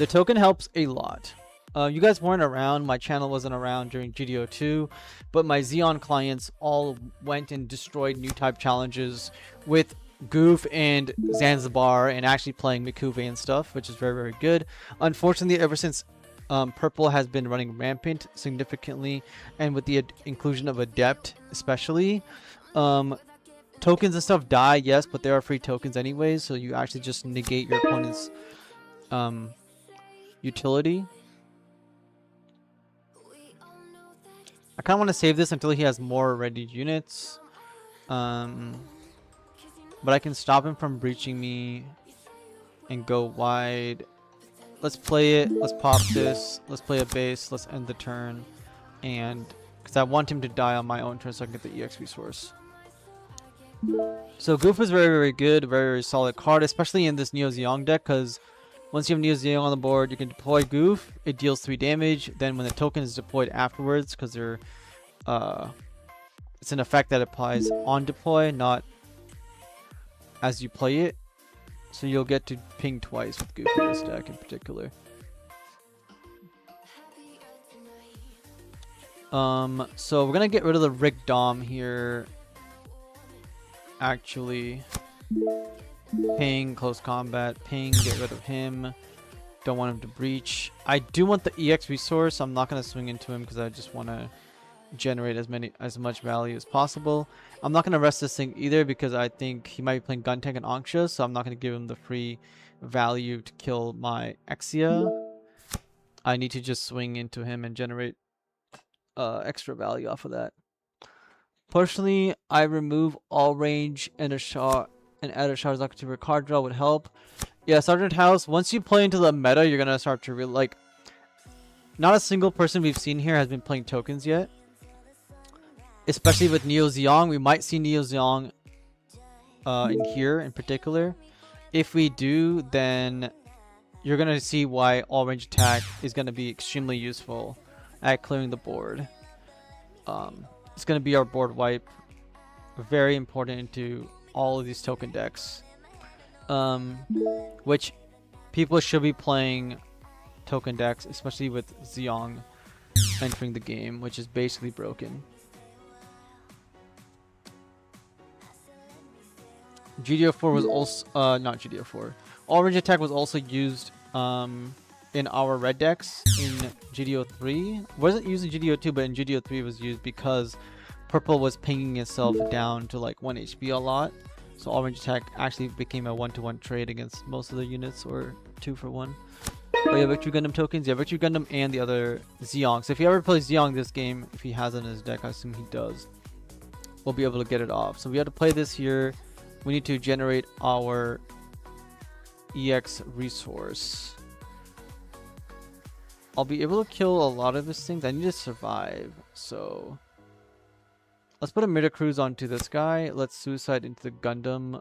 token helps a lot. You guys weren't around. My channel wasn't around during GD02. But my Xeon clients all went and destroyed new type challenges with Goof and Zanzibar and actually playing Mikuve and stuff, which is very good. Unfortunately, ever since Purple has been running rampant significantly, and with the inclusion of Adept especially, tokens and stuff die, yes, but there are free tokens anyways, so you actually just negate your opponent's utility. I kind of want to save this until he has more ready units. But I can stop him from breaching me and go wide. Let's play it. Let's pop this. Let's play a base. Let's end the turn. And because I want him to die on my own turn so I can get the EX resource. So Goof is very good. Very solid card, especially in this Neo Zeong deck, because once you have Neo Zeong on the board, you can deploy Goof. It deals 3 damage. Then when the token is deployed afterwards, because they're it's an effect that applies on deploy, not as you play it, so you'll get to ping twice with Goof in this deck in particular. So we're gonna get rid of the Rick Dom here. Actually, ping, close combat, ping, get rid of him. Don't want him to breach. I do want the EX resource. I'm not gonna swing into him because I just want to generate as much value as possible. I'm not going to rest this thing either because I think he might be playing gun tank and Anxia, so I'm not going to give him the free value to kill my Exia. I need to just swing into him and generate extra value off of that. Personally, I remove all range and a shot and add a shot as to card draw would help. Yeah, Sergeant House, once you play into the meta, you're gonna start to really like. Not a single person we've seen here has been playing tokens yet. Especially with Neo Zeong. We might see Neo Zeong in here in particular. If we do, then you're gonna see why all range attack is gonna be extremely useful at clearing the board. It's gonna be our board wipe. Very important into all of these token decks. Which people should be playing token decks, especially with Zeong entering the game, which is basically broken. GD04 was also not GD04. All range attack was also used in our red decks in GD03. Wasn't used in GD02, but in GD03 it was used because purple was pinging itself down to like 1 HP a lot. So all range attack actually became a 1-to-1 trade against most of the units, or 2-for-1. Oh yeah, Victory Gundam tokens. Yeah, Victory Gundam and the other Zeong. So if he ever plays Zeong this game, if he has it in his deck, I assume he does, we'll be able to get it off. So we have to play this here. We need to generate our EX resource. I'll be able to kill a lot of his things. I need to survive. So let's put a Midicruise onto this guy. Let's suicide into the Gundam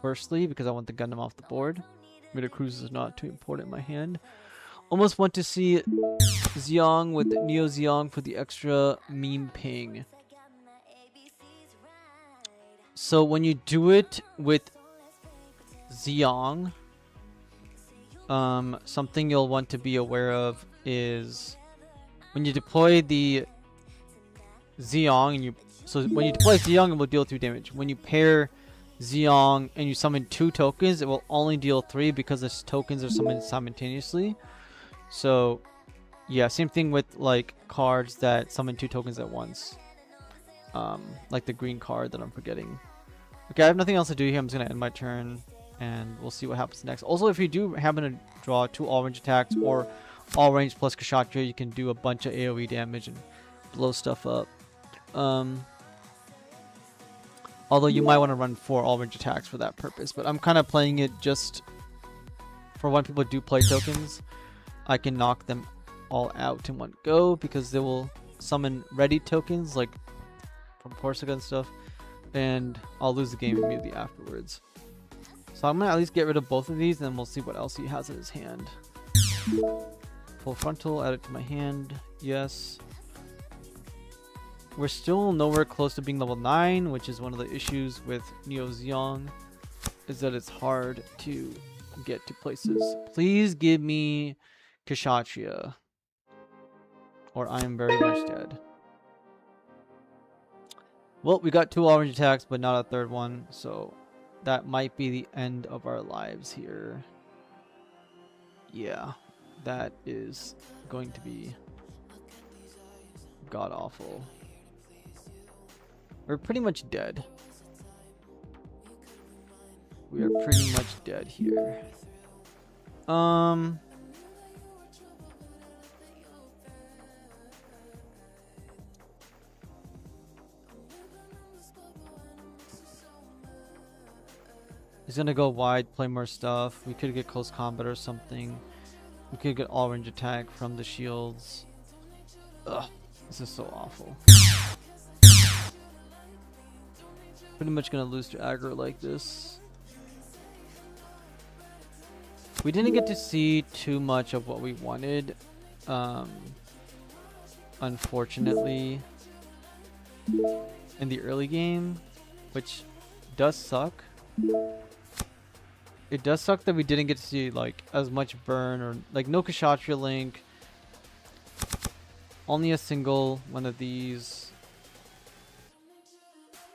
firstly, because I want the Gundam off the board. Midicruise is not too important in my hand. Almost want to see Zeong with Neo Zeong for the extra meme ping. So when you do it with Zeong, something you'll want to be aware of is when you deploy the Zeong, when you deploy Zeong, it will deal 3 damage. When you pair Zeong and you summon 2 tokens, it will only deal 3 because the tokens are summoned simultaneously. So yeah, same thing with like cards that summon 2 tokens at once. Like the green card that I'm forgetting. Okay, I have nothing else to do here. I'm just gonna end my turn and we'll see what happens next. Also, if you do happen to draw 2 all range attacks or all range plus Kshatriya, you can do a bunch of AoE damage and blow stuff up. Although you might want to run 4 all range attacks for that purpose, but I'm kind of playing it just for when people do play tokens. I can knock them all out in one go because they will summon ready tokens like from Corsica and stuff, and I'll lose the game immediately afterwards. So I'm gonna at least get rid of both of these, and then we'll see what else he has in his hand. Full frontal, add it to my hand. Yes. We're still nowhere close to being level 9, which is one of the issues with Neo Zeong, is that it's hard to get to places. Please give me Kshatriya, or I am very much dead. Well, we got 2 orange attacks, but not a 3rd one, so that might be the end of our lives here. Yeah, that is going to be god-awful. We're pretty much dead. We are pretty much dead here. He's gonna go wide, play more stuff. We could get close combat or something. We could get all range attack from the shields. Ugh, this is so awful. Pretty much gonna lose to aggro like this. We didn't get to see too much of what we wanted, unfortunately, in the early game, which does suck. It does suck that we didn't get to see like as much burn, or like no Kshatriya link. Only a single one of these.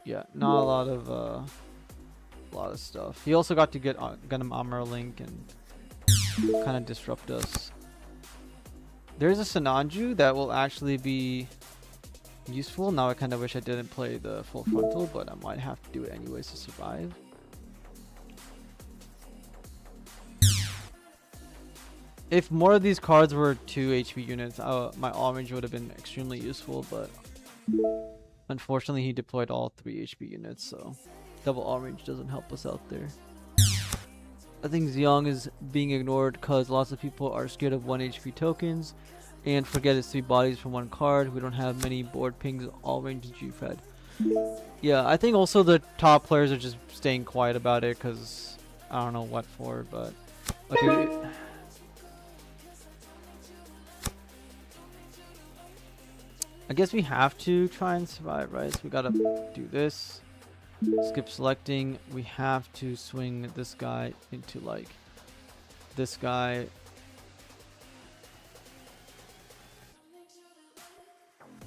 Yeah, not a lot of stuff. He also got to get Gundam Armor link and kind of disrupt us. There's a Sinanju that will actually be useful. Now I kind of wish I didn't play the full frontal, but I might have to do it anyways to survive. If more of these cards were 2 HP units, my all-range would have been extremely useful, but unfortunately he deployed all 3 HP units, so double all-range doesn't help us out there. I think Zeong is being ignored because lots of people are scared of 1 HP tokens and forget it's 3 bodies from 1 card. We don't have many board pings, all-range is G-Fed. Yeah, I think also the top players are just staying quiet about it because I don't know what for, but okay. I guess we have to try and survive, right? So we gotta do this. Skip selecting. We have to swing this guy into like this guy.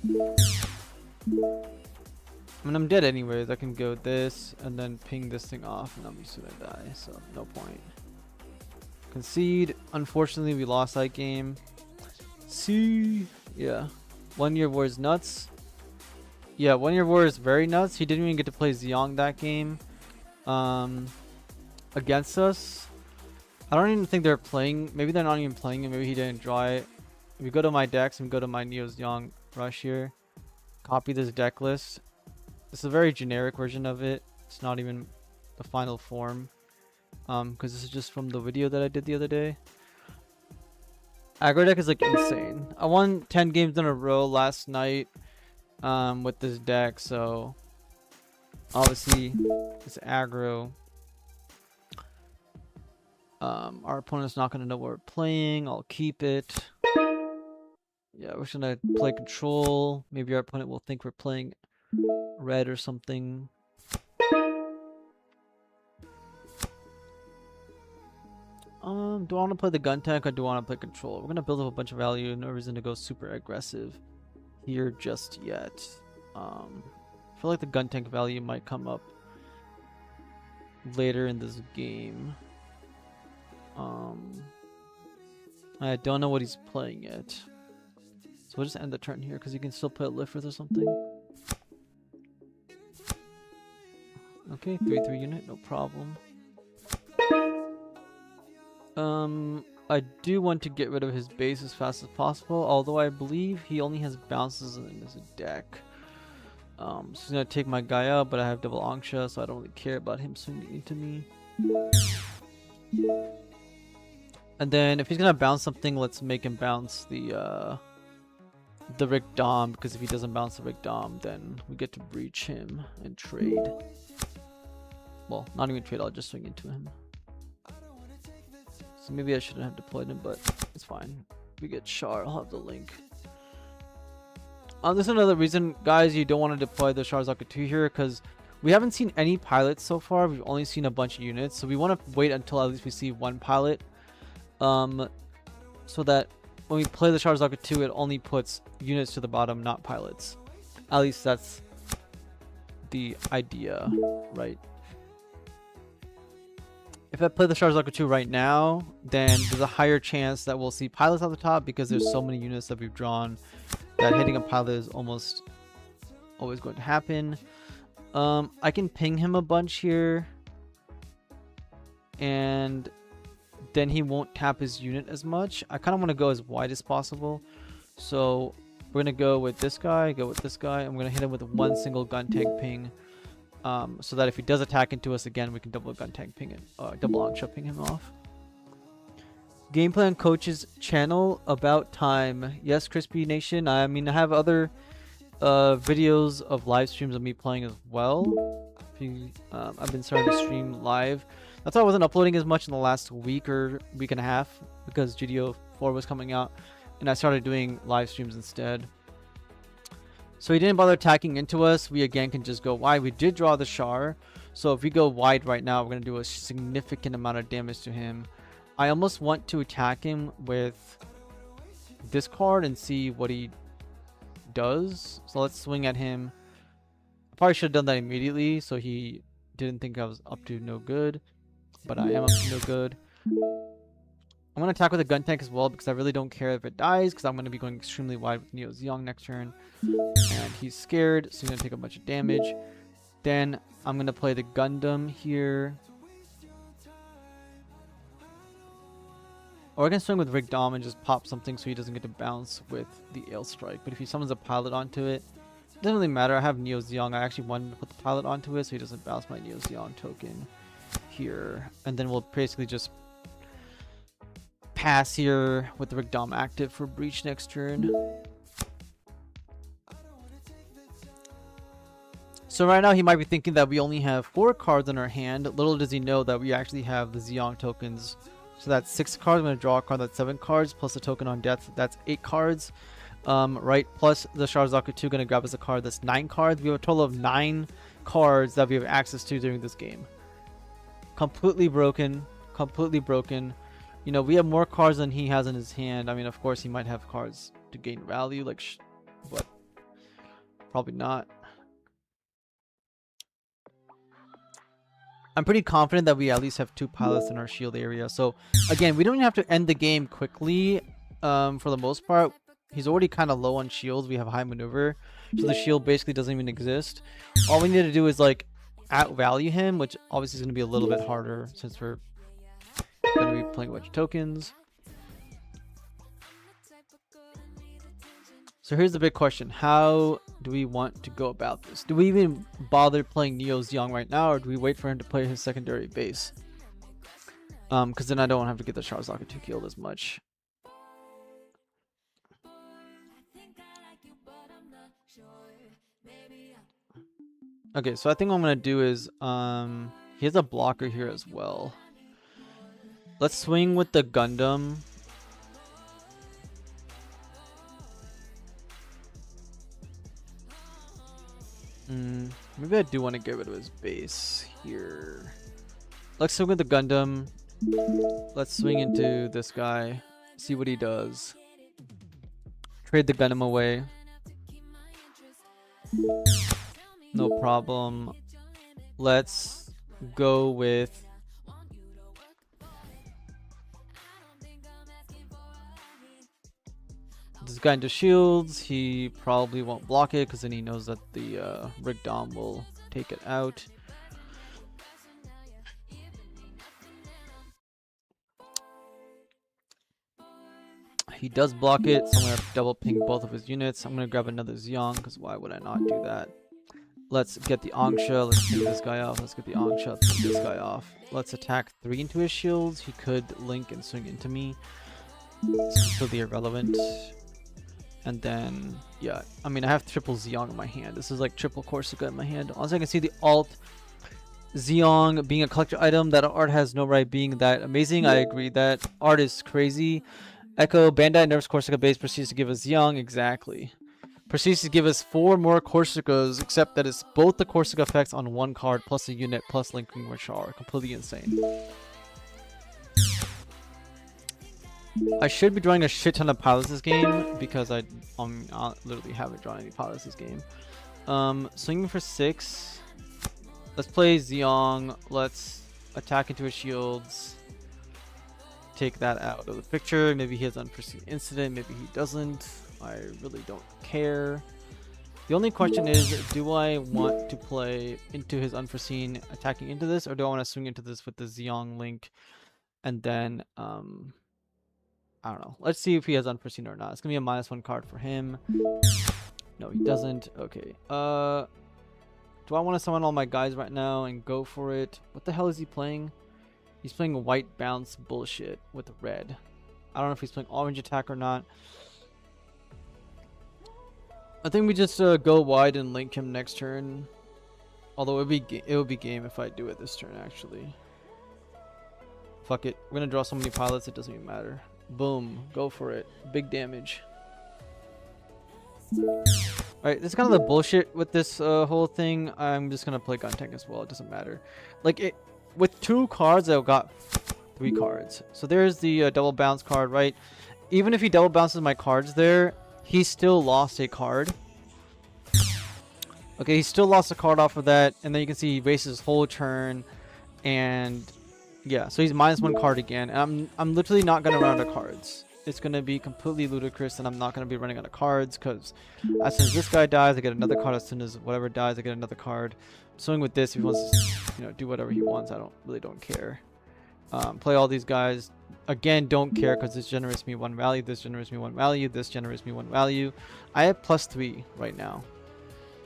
I mean, I'm dead anyways. I can go this and then ping this thing off and I'll be soon I die, so no point. Concede. Unfortunately, we lost that game. See? Yeah. 1 Year War is nuts. Yeah, 1 Year War is very nuts. He didn't even get to play Zeong that game against us. I don't even think they're playing. Maybe they're not even playing it. Maybe he didn't draw it. If we go to my decks and go to my Neo Zeong rush here, copy this deck list. It's a very generic version of it. It's not even the final form because this is just from the video that I did the other day. Aggro deck is like insane. I won 10 games in a row last night with this deck, so obviously it's aggro. Our opponent's not gonna know what we're playing. I'll keep it. Yeah, we're just gonna play control. Maybe our opponent will think we're playing red or something. Do I want to play the gun tank or do I want to play control? We're gonna build up a bunch of value. No reason to go super aggressive here just yet. I feel like the gun tank value might come up later in this game. I don't know what he's playing yet, so we'll just end the turn here because he can still play a Lifrith or something. Okay, 3/3 unit, no problem. I do want to get rid of his base as fast as possible, although I believe he only has bounces in his deck. So he's gonna take my guy out, but I have double Angsha, so I don't really care about him swinging into me. And then if he's gonna bounce something, let's make him bounce the Rick Dom, because if he doesn't bounce the Rick Dom, then we get to breach him and trade. Well, not even trade, I'll just swing into him. So maybe I shouldn't have deployed him, but it's fine. We get Char, I'll have the link. This is another reason, guys, you don't want to deploy the Charzaka 2 here, because we haven't seen any pilots so far. We've only seen a bunch of units, so we want to wait until at least we see 1 pilot. So that when we play the Charzaka 2, it only puts units to the bottom, not pilots. At least that's the idea, right? If I play the Charzaka 2 right now, then there's a higher chance that we'll see pilots at the top because there's so many units that we've drawn that hitting a pilot is almost always going to happen. I can ping him a bunch here, and then he won't tap his unit as much. I kind of want to go as wide as possible, so we're gonna go with this guy, go with this guy. I'm gonna hit him with 1 single gun tank ping. So that if he does attack into us again, we can double gun tank ping it, double Angsha ping him off. Game Plan Coach's channel, about time. Yes, Crispy Nation. I mean, I have other videos of live streams of me playing as well. I've been starting to stream live. That's why I wasn't uploading as much in the last week or week and a half, because GD04 was coming out, and I started doing live streams instead. So he didn't bother attacking into us. We again can just go wide. We did draw the Char. So if we go wide right now, we're going to do a significant amount of damage to him. I almost want to attack him with this card and see what he does. So let's swing at him. I probably should have done that immediately so he didn't think I was up to no good. But I am up to no good. I'm going to attack with a gun tank as well because I really don't care if it dies because I'm going to be going extremely wide with Neo Zeong next turn. And he's scared, so he's going to take a bunch of damage. Then I'm going to play the Gundam here. Or I can swing with Rig Dom and just pop something so he doesn't get to bounce with the Ale Strike. But if he summons a pilot onto it, it doesn't really matter. I have Neo Zeong. I actually wanted to put the pilot onto it so he doesn't bounce my Neo Zeong token here. And then we'll basically just pass here with the Rig Dom active for Breach next turn. So right now he might be thinking that we only have 4 cards in our hand. Little does he know that we actually have the Zeong tokens. So that's 6 cards. I'm going to draw a card. That's 7 cards plus the token on death. That's 8 cards. Right, plus the Sharazaku 2 going to grab us a card. That's 9 cards. We have a total of 9 cards that we have access to during this game. Completely broken. Completely broken. You know, we have more cards than he has in his hand. I mean, of course, he might have cards to gain value, like, but probably not. I'm pretty confident that we at least have 2 pilots in our shield area. So, again, we don't even have to end the game quickly for the most part. He's already kind of low on shields. We have high maneuver. So the shield basically doesn't even exist. All we need to do is, like, outvalue him, which obviously is going to be a little bit harder since we're going to be playing a bunch of tokens. So here's the big question. How do we want to go about this? Do we even bother playing Neo Zeong right now, or do we wait for him to play his secondary base? Because then I don't have to get the Sharazaku 2 killed as much. Okay, so I think what I'm going to do is, he has a blocker here as well. Let's swing with the Gundam. Maybe I do want to get rid of his base here. Let's swing with the Gundam. Let's swing into this guy. See what he does. Trade the Gundam away. No problem. Let's go with this guy into shields. He probably won't block it because then he knows that the Rig Dom will take it out. He does block it, so I'm going to double ping both of his units. I'm going to grab another Zeong because why would I not do that? Let's get the Angsha. Let's take this guy off. Let's get the Angsha. Let's take this guy off. Let's attack 3 into his shields. He could link and swing into me. It's completely irrelevant. And then, yeah, I mean, I have triple Zeong in my hand. This is like triple Corsica in my hand. Also, I can see the alt Zeong being a collector item. That art has no right being that amazing. I agree. That art is crazy. Echo, Bandai nerfs Corsica base, proceeds to give us Zeong. Exactly. Proceeds to give us 4 more Corsicas, except that it's both the Corsica effects on 1 card plus a unit plus linking Rashar. Completely insane. I should be drawing a shit ton of pilots this game because I literally haven't drawn any pilots this game. Swinging for 6. Let's play Zeong. Let's attack into his shields. Take that out of the picture. Maybe he has unforeseen incident. Maybe he doesn't. I really don't care. The only question is, do I want to play into his unforeseen attacking into this, or do I want to swing into this with the Zeong link and then I don't know. Let's see if he has unforeseen or not. It's gonna be a -1 card for him. No, he doesn't. Okay. Do I want to summon all my guys right now and go for it? What the hell is he playing? He's playing white bounce bullshit with red. I don't know if he's playing orange attack or not. I think we just go wide and link him next turn. Although it would be game if I do it this turn actually. Fuck it. We're gonna draw so many pilots it doesn't even matter. Boom. Go for it. Big damage. Alright, this is kind of the bullshit with this whole thing. I'm just gonna play gun tank as well. It doesn't matter. Like it with 2 cards, I got 3 cards. So there's the double bounce card, right? Even if he double bounces my cards there, he still lost a card. Okay, he still lost a card off of that, and then you can see he wastes his whole turn, and Yeah, so he's -1 card again, and I'm literally not gonna run out of cards. It's gonna be completely ludicrous, and I'm not gonna be running out of cards because as soon as this guy dies, I get another card. As soon as whatever dies, I get another card. Swing with this if he wants to, do whatever he wants. I don't care. Play all these guys. Again, don't care because this generates me 1 value. This generates me 1 value. This generates me 1 value. I have +3 right now.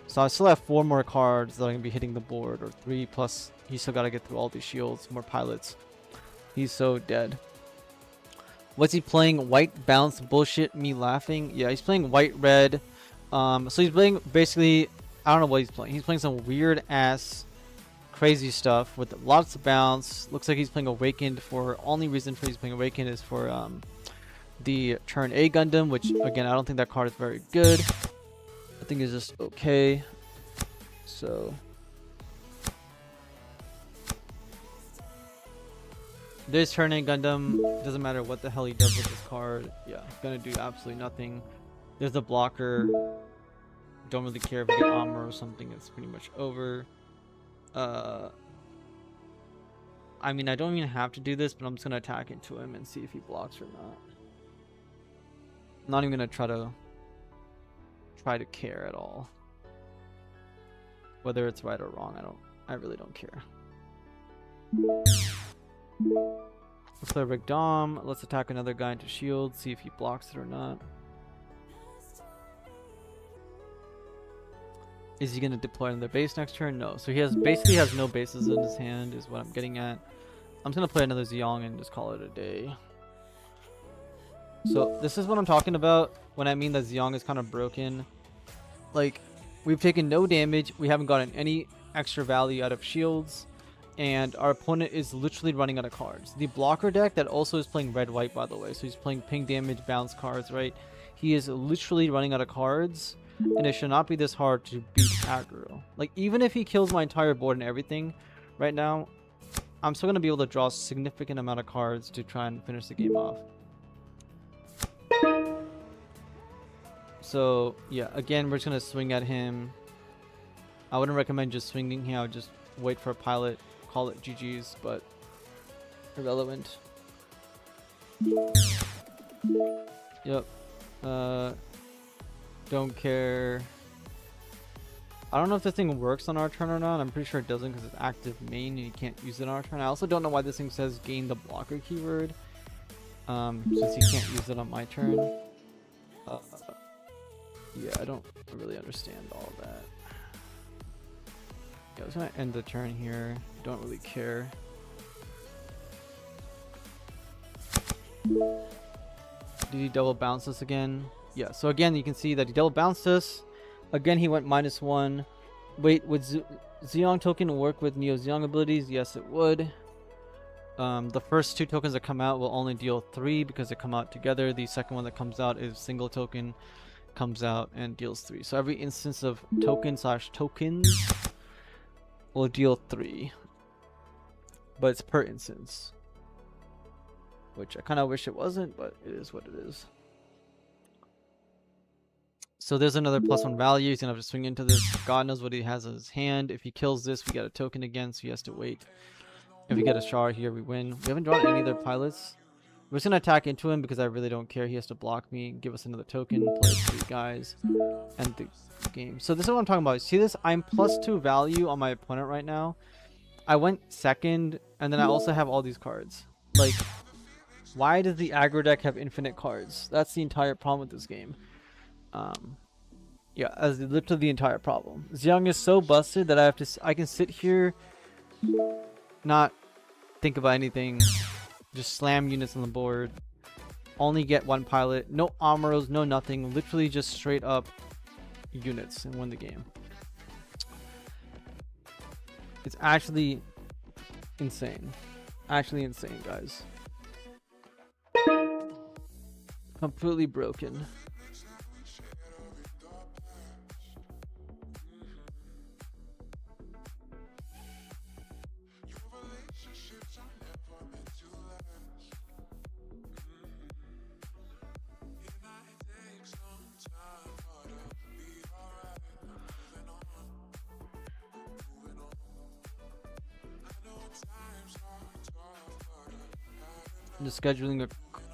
So I still have 4 more cards that are going to be hitting the board, or 3 plus. He's still got to get through all these shields, more pilots. He's so dead. What's he playing? White bounce bullshit, me laughing. Yeah, he's playing white-red. So he's playing basically, I don't know what he's playing. He's playing some weird ass crazy stuff with lots of bounce. Looks like he's playing Awakened for, only reason for he's playing Awakened is for the turn A Gundam, which again, I don't think that card is very good. I think it's just okay. So this turn A Gundam, doesn't matter what the hell he does with this card. Yeah, gonna do absolutely nothing. There's a blocker. Don't really care if you get armor or something. It's pretty much over. I mean, I don't even have to do this, but I'm just gonna attack into him and see if he blocks or not. I'm not even gonna try to care at all. Whether it's right or wrong, I really don't care. Let's play Rick Dom. Let's attack another guy into shield, see if he blocks it or not. Is he gonna deploy another base next turn? No. So he basically has no bases in his hand, is what I'm getting at. I'm just gonna play another Zeong and just call it a day. So this is what I'm talking about when I mean that Zeong is kind of broken. Like, we've taken no damage, we haven't gotten any extra value out of shields, and our opponent is literally running out of cards. The blocker deck that also is playing red-white, by the way, so he's playing ping damage, bounce cards, right? He is literally running out of cards, and it should not be this hard to beat aggro. Like, even if he kills my entire board and everything right now, I'm still going to be able to draw a significant amount of cards to try and finish the game off. So, yeah, again, we're just going to swing at him. I wouldn't recommend just swinging here. I would just wait for a pilot, call it GG's, but irrelevant. Yep. Don't care. I don't know if this thing works on our turn or not. I'm pretty sure it doesn't because it's active main and you can't use it on our turn. I also don't know why this thing says gain the blocker keyword, since you can't use it on my turn. Yeah, I don't really understand all that. Yeah, I was gonna end the turn here. Don't really care. Did he double bounce us again? Yeah, so again, you can see that he double bounced us. Again, he went -1. Wait, would Zeong token work with Neo Zeong abilities? Yes, it would. The first 2 tokens that come out will only deal 3 because they come out together. The second one that comes out is single token, comes out and deals 3. So every instance of token/tokens will deal 3. But it's per instance. Which I kind of wish it wasn't, but it is what it is. So there's another +1 value. He's going to have to swing into this. God knows what he has in his hand. If he kills this, we get a token again, so he has to wait. If we get a Char here, we win. We haven't drawn any other pilots. We're just going to attack into him because I really don't care. He has to block me, give us another token, play 3 guys, end the game. So this is what I'm talking about. See this? I'm +2 value on my opponent right now. I went second, and then I also have all these cards. Like, why does the aggro deck have infinite cards? That's the entire problem with this game. Yeah, as literally the entire problem. Zeong is so busted that I can sit here, not think about anything, just slam units on the board, only get 1 pilot, no armoros, no nothing, literally just straight up units and win the game. It's actually insane. Actually insane, guys. Completely broken. Just scheduling a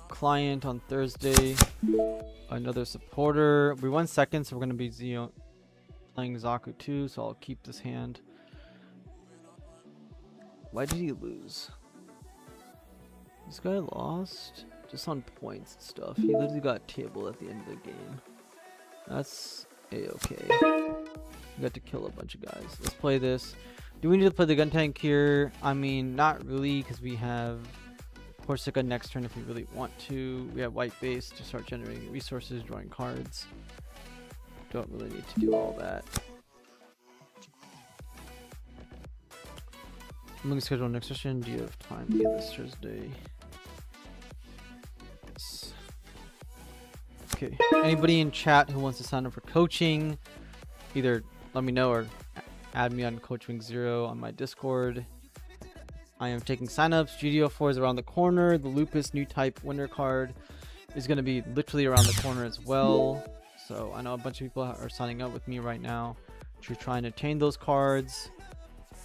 client on Thursday. Another supporter. We won second, so we're gonna be playing Zaku 2, so I'll keep this hand. Why did he lose? This guy lost just on points and stuff. He literally got tabled at the end of the game. That's a-okay. We got to kill a bunch of guys. Let's play this. Do we need to play the gun tank here? I mean, not really, because we have Corsica next turn if we really want to. We have white base to start generating resources, drawing cards. Don't really need to do all that. I'm going to schedule next session. Do you have time to get this Thursday? Yes. Okay. Anybody in chat who wants to sign up for coaching, either let me know or add me on CoachWing0 on my Discord. I am taking signups. GD04 is around the corner. The Lupus new type winter card is going to be literally around the corner as well. So I know a bunch of people are signing up with me right now to try and attain those cards.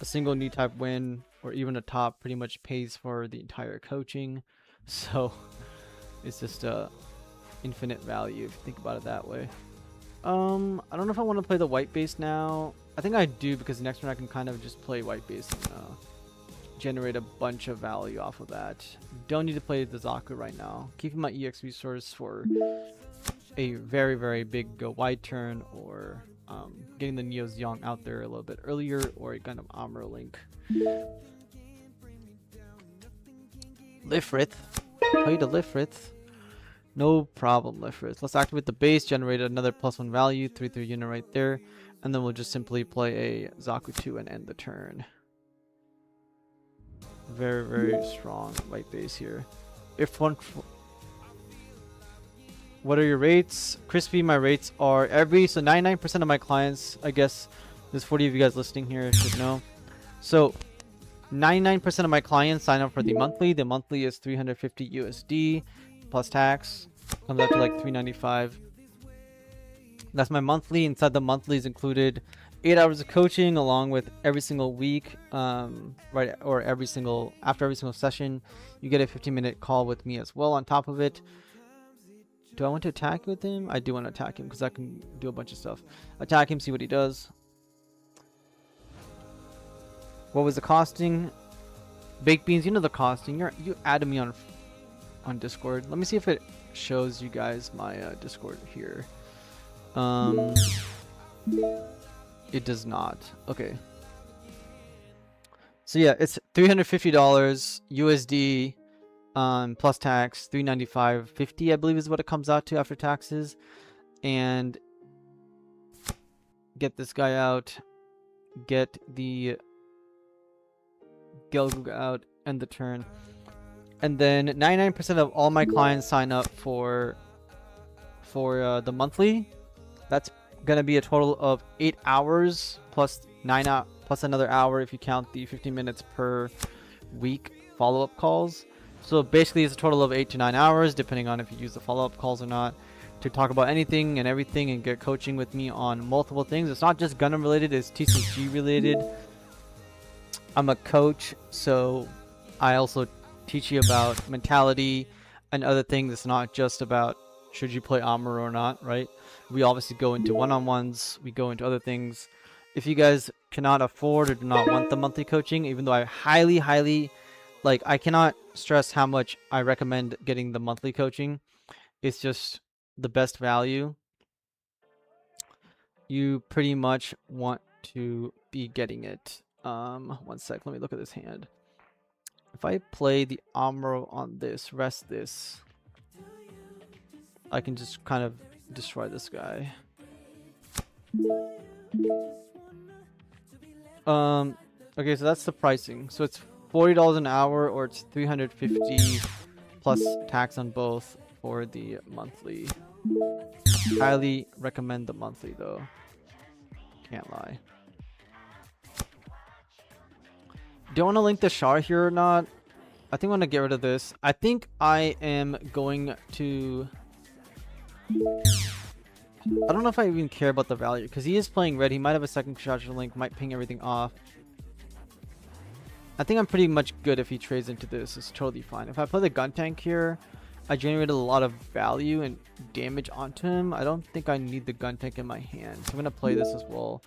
A single new type win or even a top pretty much pays for the entire coaching. So it's just infinite value if you think about it that way. I don't know if I want to play the white base now. I think I do, because next turn I can kind of just play white base and generate a bunch of value off of that. Don't need to play the Zaku right now. Keeping my EX resource for a very, very big go wide turn, or getting the Neo Zeong out there a little bit earlier, or a kind of armor link. Lifrith. Play the Lifrith. No problem, Lifrith. Let's activate the base, generate another +1 value, 3/3 unit right there, and then we'll just simply play a Zaku 2 and end the turn. Very, very strong white base here. If one, what are your rates? Crispy, my rates are so 99% of my clients, I guess there's 40 of you guys listening here should know. So 99% of my clients sign up for the monthly. The monthly is 350 USD plus tax. Comes out to like 395. That's my monthly. Inside the monthly is included 8 hours of coaching along with every single week, right, or after every single session you get a 15-minute call with me as well on top of it. Do I want to attack with him? I do want to attack him because I can do a bunch of stuff. Attack him, see what he does. What was the costing? Baked beans, you know the costing. You added me on Discord. Let me see if it shows you guys my Discord here. It does not. Okay. So yeah, it's $350 USD plus tax, $395.50 I believe is what it comes out to after taxes. And get this guy out, get the Gelgug out, end the turn. And then 99% of all my clients sign up for the monthly. That's gonna be a total of 8 hours plus plus another hour if you count the 15 minutes per week follow-up calls. So basically it's a total of 8 to 9 hours depending on if you use the follow-up calls or not, to talk about anything and everything and get coaching with me on multiple things. It's not just Gundam related, it's TCG related. I'm a coach, so I also teach you about mentality and other things. It's not just about should you play armor or not, right? We obviously go into one-on-ones, we go into other things. If you guys cannot afford or do not want the monthly coaching, even though I highly, like, I cannot stress how much I recommend getting the monthly coaching. It's just the best value. You pretty much want to be getting it. One sec, let me look at this hand. If I play the armor on this, rest this, I can just kind of destroy this guy. Okay, so that's the pricing. So it's $40 an hour, or it's $350 plus tax on both for the monthly. Highly recommend the monthly though. Can't lie. Do you want to link the Char here or not? I think I'm going to get rid of this. I think I am going to... I don't know if I even care about the value, because he is playing red. He might have a second charger link, might ping everything off. I think I'm pretty much good if he trades into this. It's totally fine. If I play the gun tank here, I generated a lot of value and damage onto him. I don't think I need the gun tank in my hand. So I'm going to play this as well.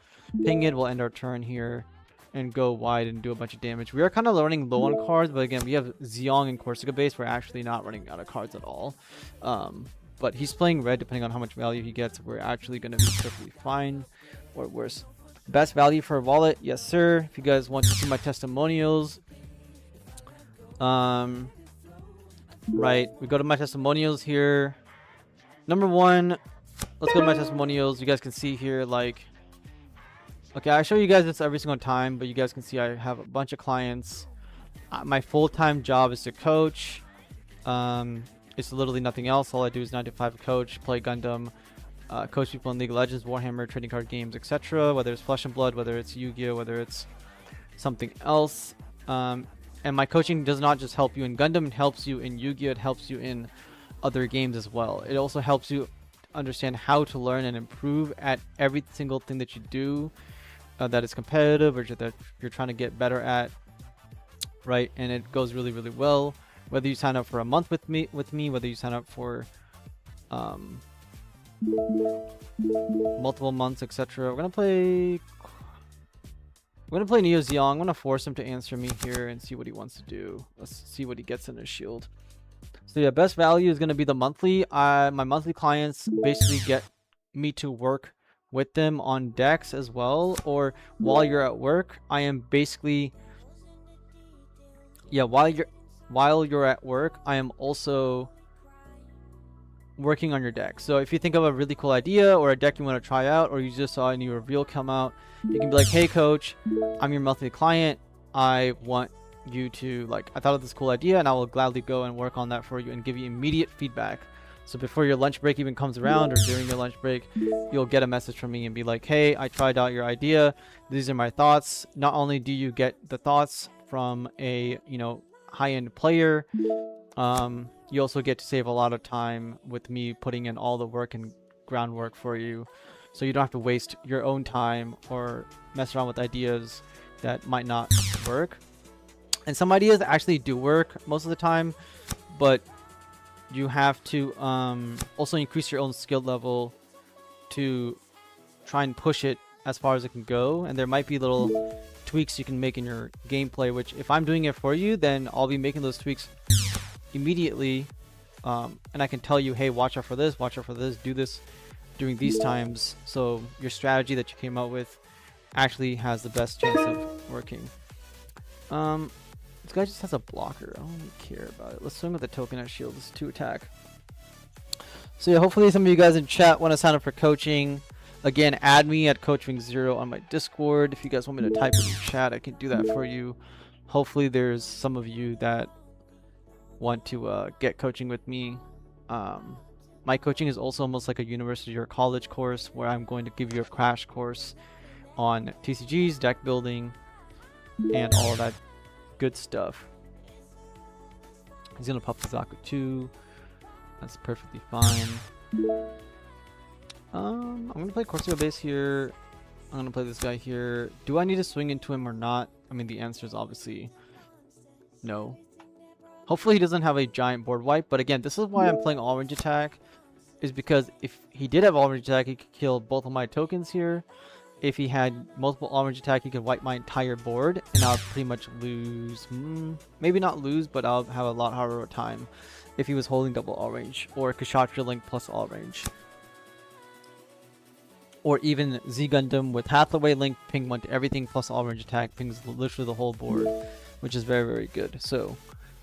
Ping it, we'll end our turn here and go wide and do a bunch of damage. We are kind of running low on cards, but again, we have Zeong and Corsica base. We're actually not running out of cards at all. But he's playing red depending on how much value he gets. We're actually going to be perfectly fine or worse. Best value for a wallet? Yes, sir. If you guys want to see my testimonials, right, we go to my testimonials here. Number one, let's go to my testimonials. You guys can see here, like, okay, I show you guys this every single time, but you guys can see I have a bunch of clients. My full-time job is to coach. It's literally nothing else. All I do is 9 to 5 coach, play Gundam, coach people in League of Legends, Warhammer, trading card games, etc. Whether it's Flesh and Blood, whether it's Yu-Gi-Oh, whether it's something else. And my coaching does not just help you in Gundam, it helps you in Yu-Gi-Oh, it helps you in other games as well. It also helps you understand how to learn and improve at every single thing that you do that is competitive or that you're trying to get better at, right? And it goes really, really well. Whether you sign up for a month with me, whether you sign up for multiple months, etc. We're gonna play Neo Zeong. I'm gonna force him to answer me here and see what he wants to do. Let's see what he gets in his shield. So yeah, best value is gonna be the monthly. My monthly clients basically get me to work with them on decks as well, or while you're at work, I am basically, yeah, while you're at work, I am also working on your deck. So if you think of a really cool idea or a deck you want to try out, or you just saw a new reveal come out, you can be like, hey coach, I'm your monthly client, I want you to, like, I thought of this cool idea and I will gladly go and work on that for you and give you immediate feedback. So before your lunch break even comes around, or during your lunch break, you'll get a message from me and be like, hey, I tried out your idea, these are my thoughts. Not only do you get the thoughts from a, you know, high-end player, you also get to save a lot of time with me putting in all the work and groundwork for you, so you don't have to waste your own time or mess around with ideas that might not work. And some ideas actually do work most of the time, but you have to also increase your own skill level to try and push it as far as it can go. And there might be little tweaks you can make in your gameplay, which if I'm doing it for you, then I'll be making those tweaks immediately, and I can tell you, hey, watch out for this, do this during these times, so your strategy that you came up with actually has the best chance of working. This guy just has a blocker. I don't really care about it. Let's swing with the token at shield. This is 2 attack. So yeah, hopefully some of you guys in chat want to sign up for coaching. Again, add me at CoachWing0 on my Discord. If you guys want me to type in chat, I can do that for you. Hopefully there's some of you that want to get coaching with me. My coaching is also almost like a university or college course, where I'm going to give you a crash course on TCGs, deck building, and all of that good stuff. He's gonna pop the Zaku too. That's perfectly fine. I'm gonna play Corsica base here. I'm gonna play this guy here. Do I need to swing into him or not? I mean, the answer is obviously no. Hopefully he doesn't have a giant board wipe, but again, this is why I'm playing all range attack, is because if he did have all range attack, he could kill both of my tokens here. If he had multiple all range attack, he could wipe my entire board, and I'll pretty much lose. Maybe not lose, but I'll have a lot harder of a time if he was holding double all range, or Kshatriya Link plus all range. Or even Z Gundam with Hathaway Link, ping 1 to everything plus all range attack, pings literally the whole board, which is very, very good. So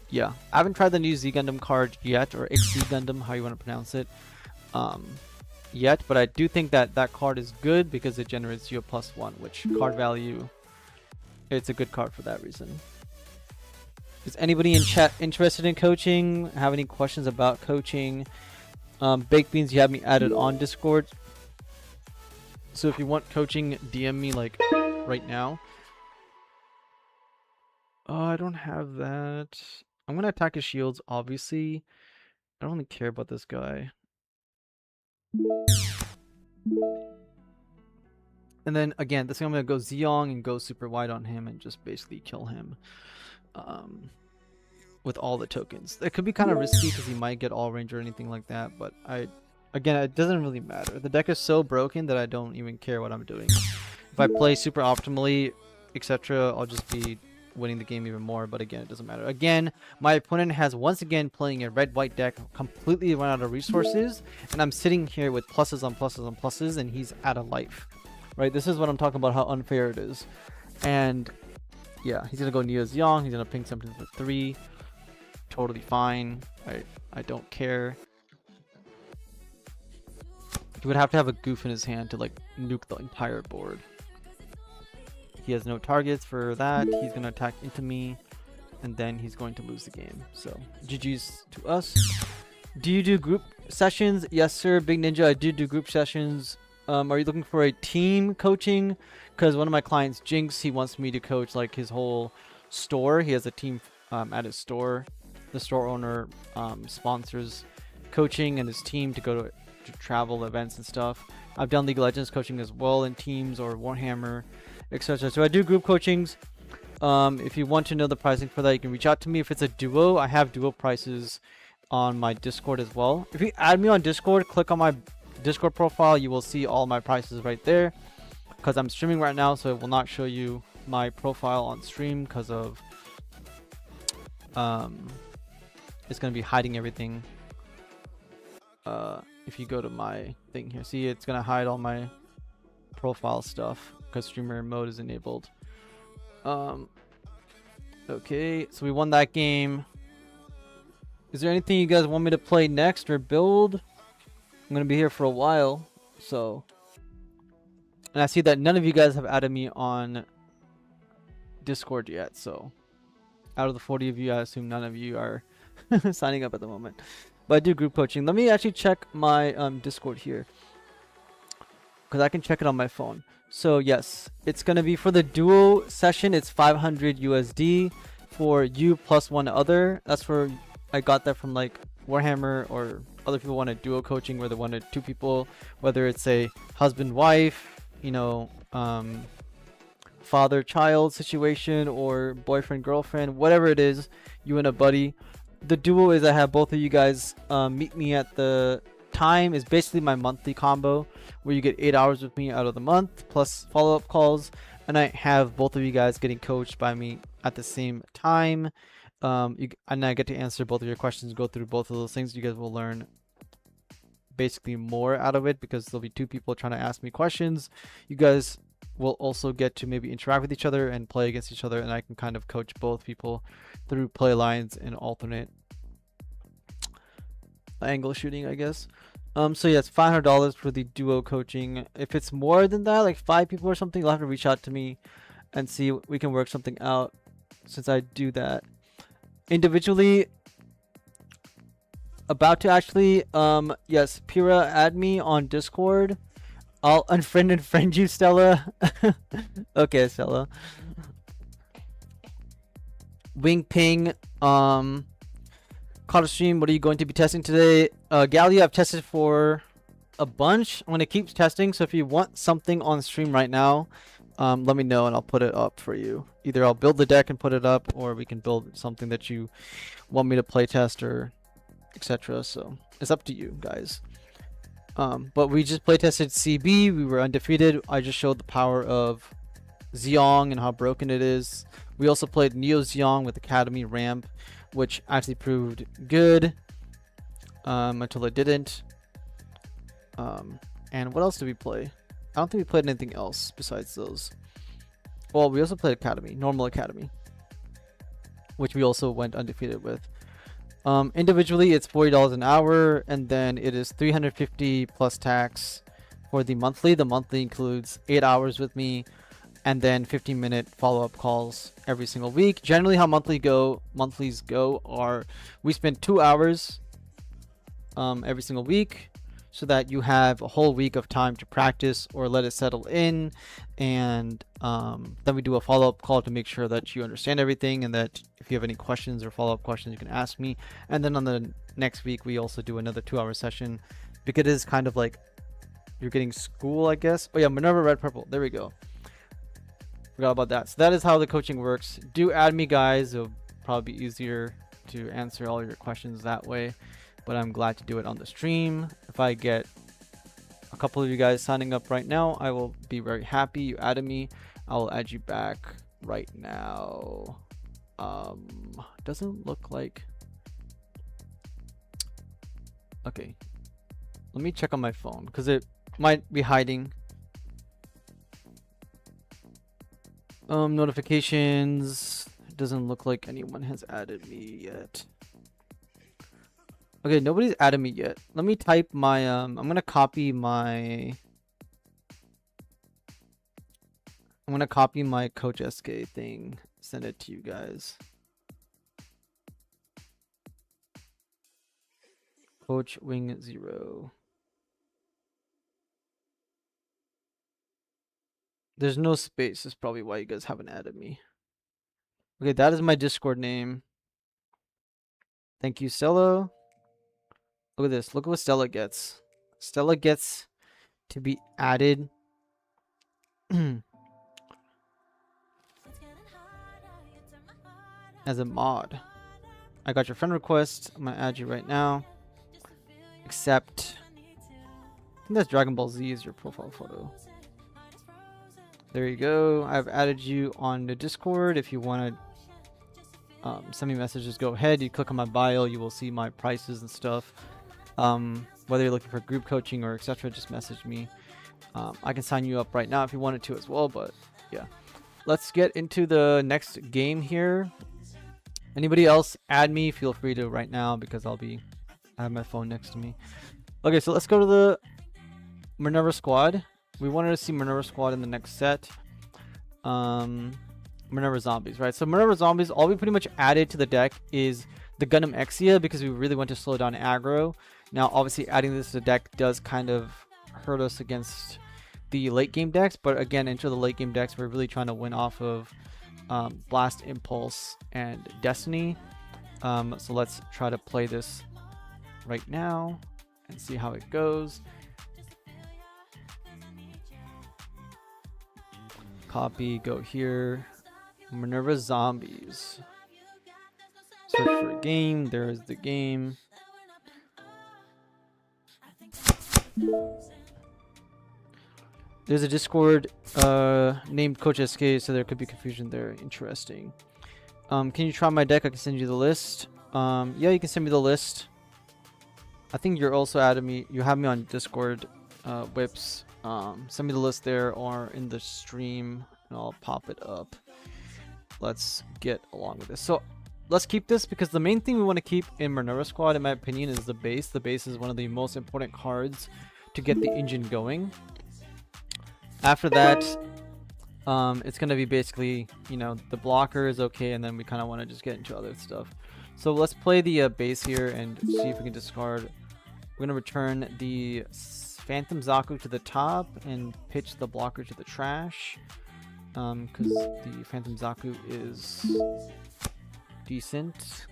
yeah, I haven't tried the new Z Gundam card yet, or XZ Gundam, how you want to pronounce it, yet, but I do think that that card is good because it generates you a +1, which card value, it's a good card for that reason. Is anybody in chat interested in coaching? Have any questions about coaching? Baked Beans, you have me added on Discord, so if you want coaching, DM me like right now. Oh, I don't have that. I'm gonna attack his shields, obviously. I don't really care about this guy. And then again, this thing I'm gonna go Zeong and go super wide on him and just basically kill him with all the tokens. It could be kind of risky because he might get all range or anything like that, but again, it doesn't really matter. The deck is so broken that I don't even care what I'm doing. If I play super optimally, etc., I'll just be winning the game even more, but again, it doesn't matter. Again, my opponent has once again playing a red-white deck, completely run out of resources, and I'm sitting here with pluses on pluses on pluses, and he's out of life. Right? This is what I'm talking about, how unfair it is. And yeah, he's gonna go Neo Zeong, he's gonna ping something for 3. Totally fine. I don't care. He would have to have a goof in his hand to like nuke the entire board. He has no targets for that. He's gonna attack into me, and then he's going to lose the game. So GG's to us. Do you do group sessions? Yes, sir. Big Ninja, I do group sessions. Are you looking for a team coaching? Because one of my clients, Jinx, he wants me to coach like his whole store. He has a team at his store. The store owner sponsors coaching and his team to go to travel events and stuff. I've done League of Legends coaching as well in teams or Warhammer, etc. So I do group coachings. If you want to know the pricing for that, you can reach out to me. If it's a duo, I have duo prices on my Discord as well. If you add me on Discord, click on my Discord profile, you will see all my prices right there, because I'm streaming right now, so it will not show you my profile on stream because of it's going to be hiding everything. If you go to my thing here, see, it's going to hide all my profile stuff because streamer mode is enabled. Okay, so we won that game. Is there anything you guys want me to play next or build? I'm going to be here for a while, so. And I see that none of you guys have added me on Discord yet, so. Out of the 40 of you, I assume none of you are signing up at the moment. But I do group coaching. Let me actually check my Discord here, because I can check it on my phone. So yes, it's going to be for the duo session. It's 500 USD for you plus one other. That's for, I got that from like Warhammer, or other people wanted duo coaching where they wanted 2 people, whether it's a husband wife, you know, father child situation, or boyfriend girlfriend, whatever it is, you and a buddy. The duo is I have both of you guys meet me at the time. Is basically my monthly combo where you get 8 hours with me out of the month plus follow-up calls, and I have both of you guys getting coached by me at the same time. And I get to answer both of your questions, go through both of those things. You guys will learn basically more out of it because there'll be 2 people trying to ask me questions. You guys will also get to maybe interact with each other and play against each other, and I can kind of coach both people through play lines and alternate angle shooting, I guess. So yeah, it's $500 for the duo coaching. If it's more than that, like 5 people or something, you'll have to reach out to me and see if we can work something out, since I do that individually. About to actually yes, Pira, add me on Discord. I'll unfriend and friend you, Stella. Okay, Stella. Wing Ping, caught a stream. What are you going to be testing today? Gallia, I've tested for a bunch. I'm gonna keep testing, so if you want something on stream right now, let me know and I'll put it up for you. Either I'll build the deck and put it up, or we can build something that you want me to play test or etc. So it's up to you guys. But we just playtested CB. We were undefeated. I just showed the power of Zeong and how broken it is. We also played Neo Zeong with Academy Ramp, which actually proved good until it didn't. And what else did we play? I don't think we played anything else besides those. Well, we also played Academy, normal Academy, which we also went undefeated with. Individually, it's $40 an hour, and then it is $350 plus tax for the monthly. The monthly includes 8 hours with me, and then 15-minute follow-up calls every single week. Generally, how monthlies go are we spend 2 hours every single week, so that you have a whole week of time to practice or let it settle in, and then we do a follow-up call to make sure that you understand everything, and that if you have any questions or follow-up questions, you can ask me. And then on the next week we also do another 2-hour session, because it is kind of like You're getting school, I guess. Oh yeah, Minerva red purple. There we go. Forgot about that. So that is how the coaching works. Do add me, guys. It'll probably be easier to answer all your questions that way. But I'm glad to do it on the stream. If I get a couple of you guys signing up right now, I will be very happy. You added me. I'll add you back right now. Doesn't look like. Okay. Let me check on my phone because it might be hiding. Notifications. It doesn't look like anyone has added me yet. Okay, nobody's added me yet. Let me type my I'm gonna copy my Coach SK thing, send it to you guys. Coach Wing 0. There's no space. That's probably why you guys haven't added me. Okay, that is my Discord name. Thank you, Stella. Look at this. Look at what Stella gets. Stella gets to be added. As a mod. I got your friend request. I'm gonna add you right now. Accept. I think that's Dragon Ball Z as your profile photo. There you go. I've added you on the Discord. If you want to send me messages, go ahead. You click on my bio, you will see my prices and stuff. Whether you're looking for group coaching or etc., just message me. I can sign you up right now if you wanted to as well. But yeah, let's get into the next game here. Anybody else add me? Feel free to right now because I have my phone next to me. Okay, so let's go to the Minerva squad. We wanted to see Minerva squad in the next set. Minerva zombies, right? So Minerva zombies, all we pretty much added to the deck is the Gundam Exia because we really want to slow down aggro. Now, obviously, adding this to the deck does kind of hurt us against the late game decks, but again, into the late game decks, we're really trying to win off of Blast Impulse and Destiny. So let's try to play this right now and see how it goes. Copy, go here. Minerva zombies. Search for a game. There is the game. There's a Discord named Coach SK, so there could be confusion there. Interesting. Can you try my deck? I can send you the list. Yeah, you can send me the list. I think you're also adding me. You have me on Discord, Whips. Send me the list there or in the stream and I'll pop it up. Let's get along with this. So let's keep this because the main thing we want to keep in Minerva squad, in my opinion, is the base. The base is one of the most important cards to get the engine going. After that, it's going to be basically, you know, the blocker is okay, and then we kind of want to just get into other stuff. So let's play the base here and see if we can discard. We're going to return the Phantom Zaku to the top and pitch the blocker to the trash. Because the Phantom Zaku is decent.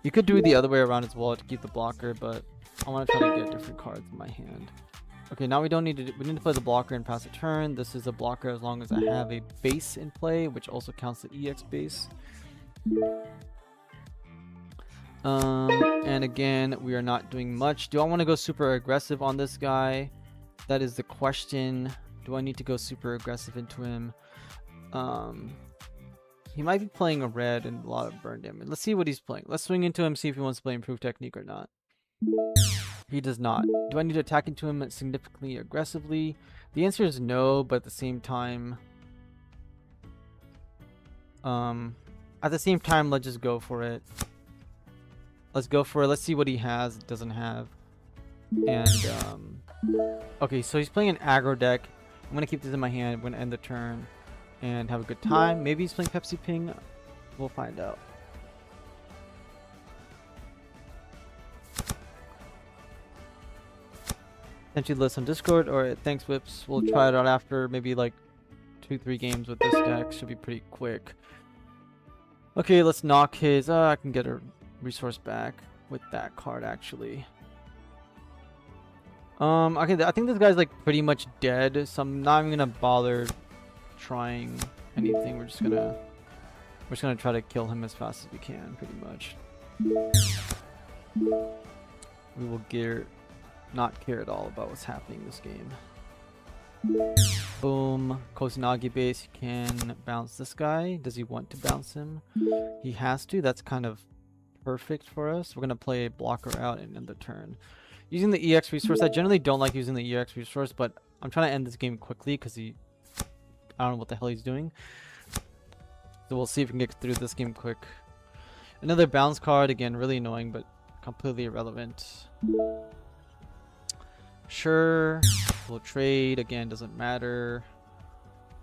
You could do it the other way around as well to keep the blocker, but I want to try to get different cards in my hand. Okay, now we need to play the blocker and pass a turn. This is a blocker as long as I have a base in play, which also counts the EX base. And again, we are not doing much. Do I want to go super aggressive on this guy? That is the question. Do I need to go super aggressive into him? He might be playing a red and a lot of burn damage. Let's see what he's playing. Let's swing into him, see if he wants to play improved technique or not. He does not. Do I need to attack into him significantly aggressively? The answer is no, but at the same time, let's just go for it. Let's go for it. Let's see what he has, doesn't have. And okay, so he's playing an aggro deck. I'm gonna keep this in my hand. I'm gonna end the turn and have a good time. Maybe he's playing Pepsi Ping. We'll find out. Sent you the list on Discord. Alright, thanks Whips. We'll try it out after maybe like 2-3 games with this deck. Should be pretty quick. Okay, let's knock his... I can get a resource back with that card actually. Okay, I think this guy's like pretty much dead, so I'm not even gonna bother trying anything. We're just gonna try to kill him as fast as we can, pretty much. We will not care at all about what's happening in this game. Boom. Kosanagi base. He can bounce this guy. Does he want to bounce him? He has to. That's kind of perfect for us. We're going to play a blocker out and end the turn. Using the EX resource. I generally don't like using the EX resource, but I'm trying to end this game quickly because I don't know what the hell he's doing. So we'll see if we can get through this game quick. Another bounce card. Again, really annoying, but completely irrelevant. Sure. We'll trade. Again, doesn't matter.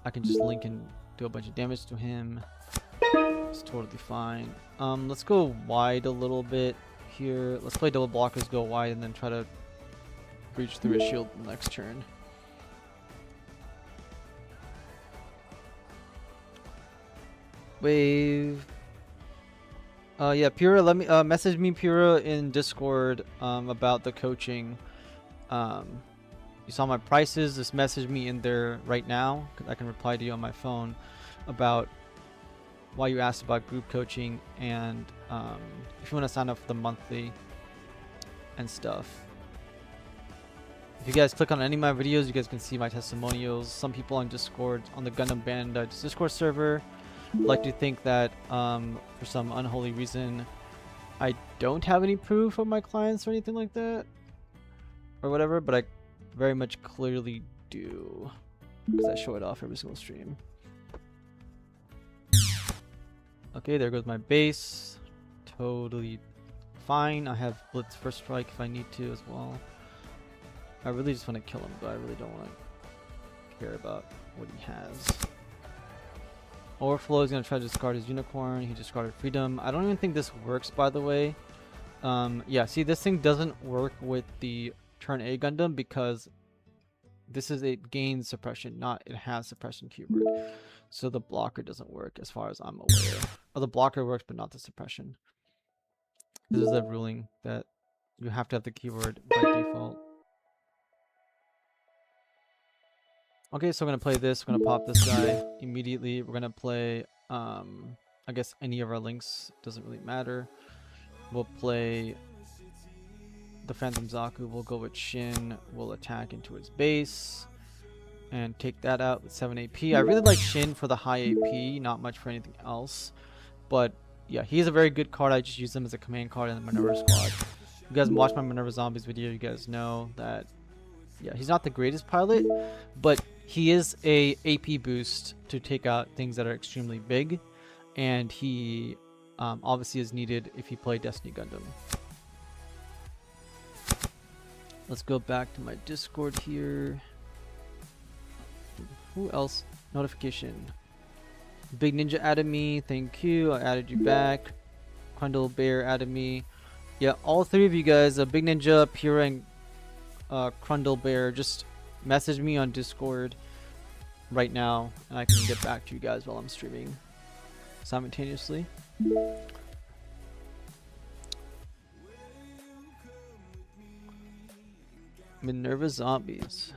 I can just link and do a bunch of damage to him. It's totally fine. Let's go wide a little bit here. Let's play double blockers, go wide, and then try to breach through his shield next turn. Wave. Yeah, Pura, let me message me, Pura, in Discord about the coaching. You saw my prices. Just message me in there right now. I can reply to you on my phone about why you asked about group coaching, and if you want to sign up for the monthly and stuff. If you guys click on any of my videos, you guys can see my testimonials. Some people on Discord, on the Gundam Band Discord server, like to think that for some unholy reason I don't have any proof of my clients or anything like that or whatever, but I very much clearly do because I show it off every single stream. Okay, there goes my base. Totally fine. I have Blitz first strike if I need to as well. I really just want to kill him, but I really don't want to care about what he has. Overflow is going to try to discard his unicorn. He discarded freedom. I don't even think this works, by the way. Yeah, see, this thing doesn't work with the turn A Gundam because this is a gain suppression, not it has suppression keyword. So the blocker doesn't work as far as I'm aware. Oh, the blocker works, but not the suppression. This is a ruling that you have to have the keyword by default. Okay, so we're going to play this. We're going to pop this guy immediately. We're going to play, I guess any of our links. Doesn't really matter. We'll play the Phantom Zaku. We'll go with Shin. We'll attack into his base and take that out with 7 AP. I really like Shin for the high AP, not much for anything else. But yeah, he's a very good card. I just use him as a command card in the Minerva squad. If you guys watch my Minerva Zombies video, you guys know that, yeah, he's not the greatest pilot, but he is a AP boost to take out things that are extremely big, and he obviously is needed if you play Destiny Gundam. Let's go back to my Discord here. Who else? Notification. Big Ninja added me. Thank you. I added you back. Crundle Bear added me. Yeah, all three of you guys, Big Ninja, Pura, and Crundle Bear, just message me on Discord right now, and I can get back to you guys while I'm streaming simultaneously. Minerva Zombies.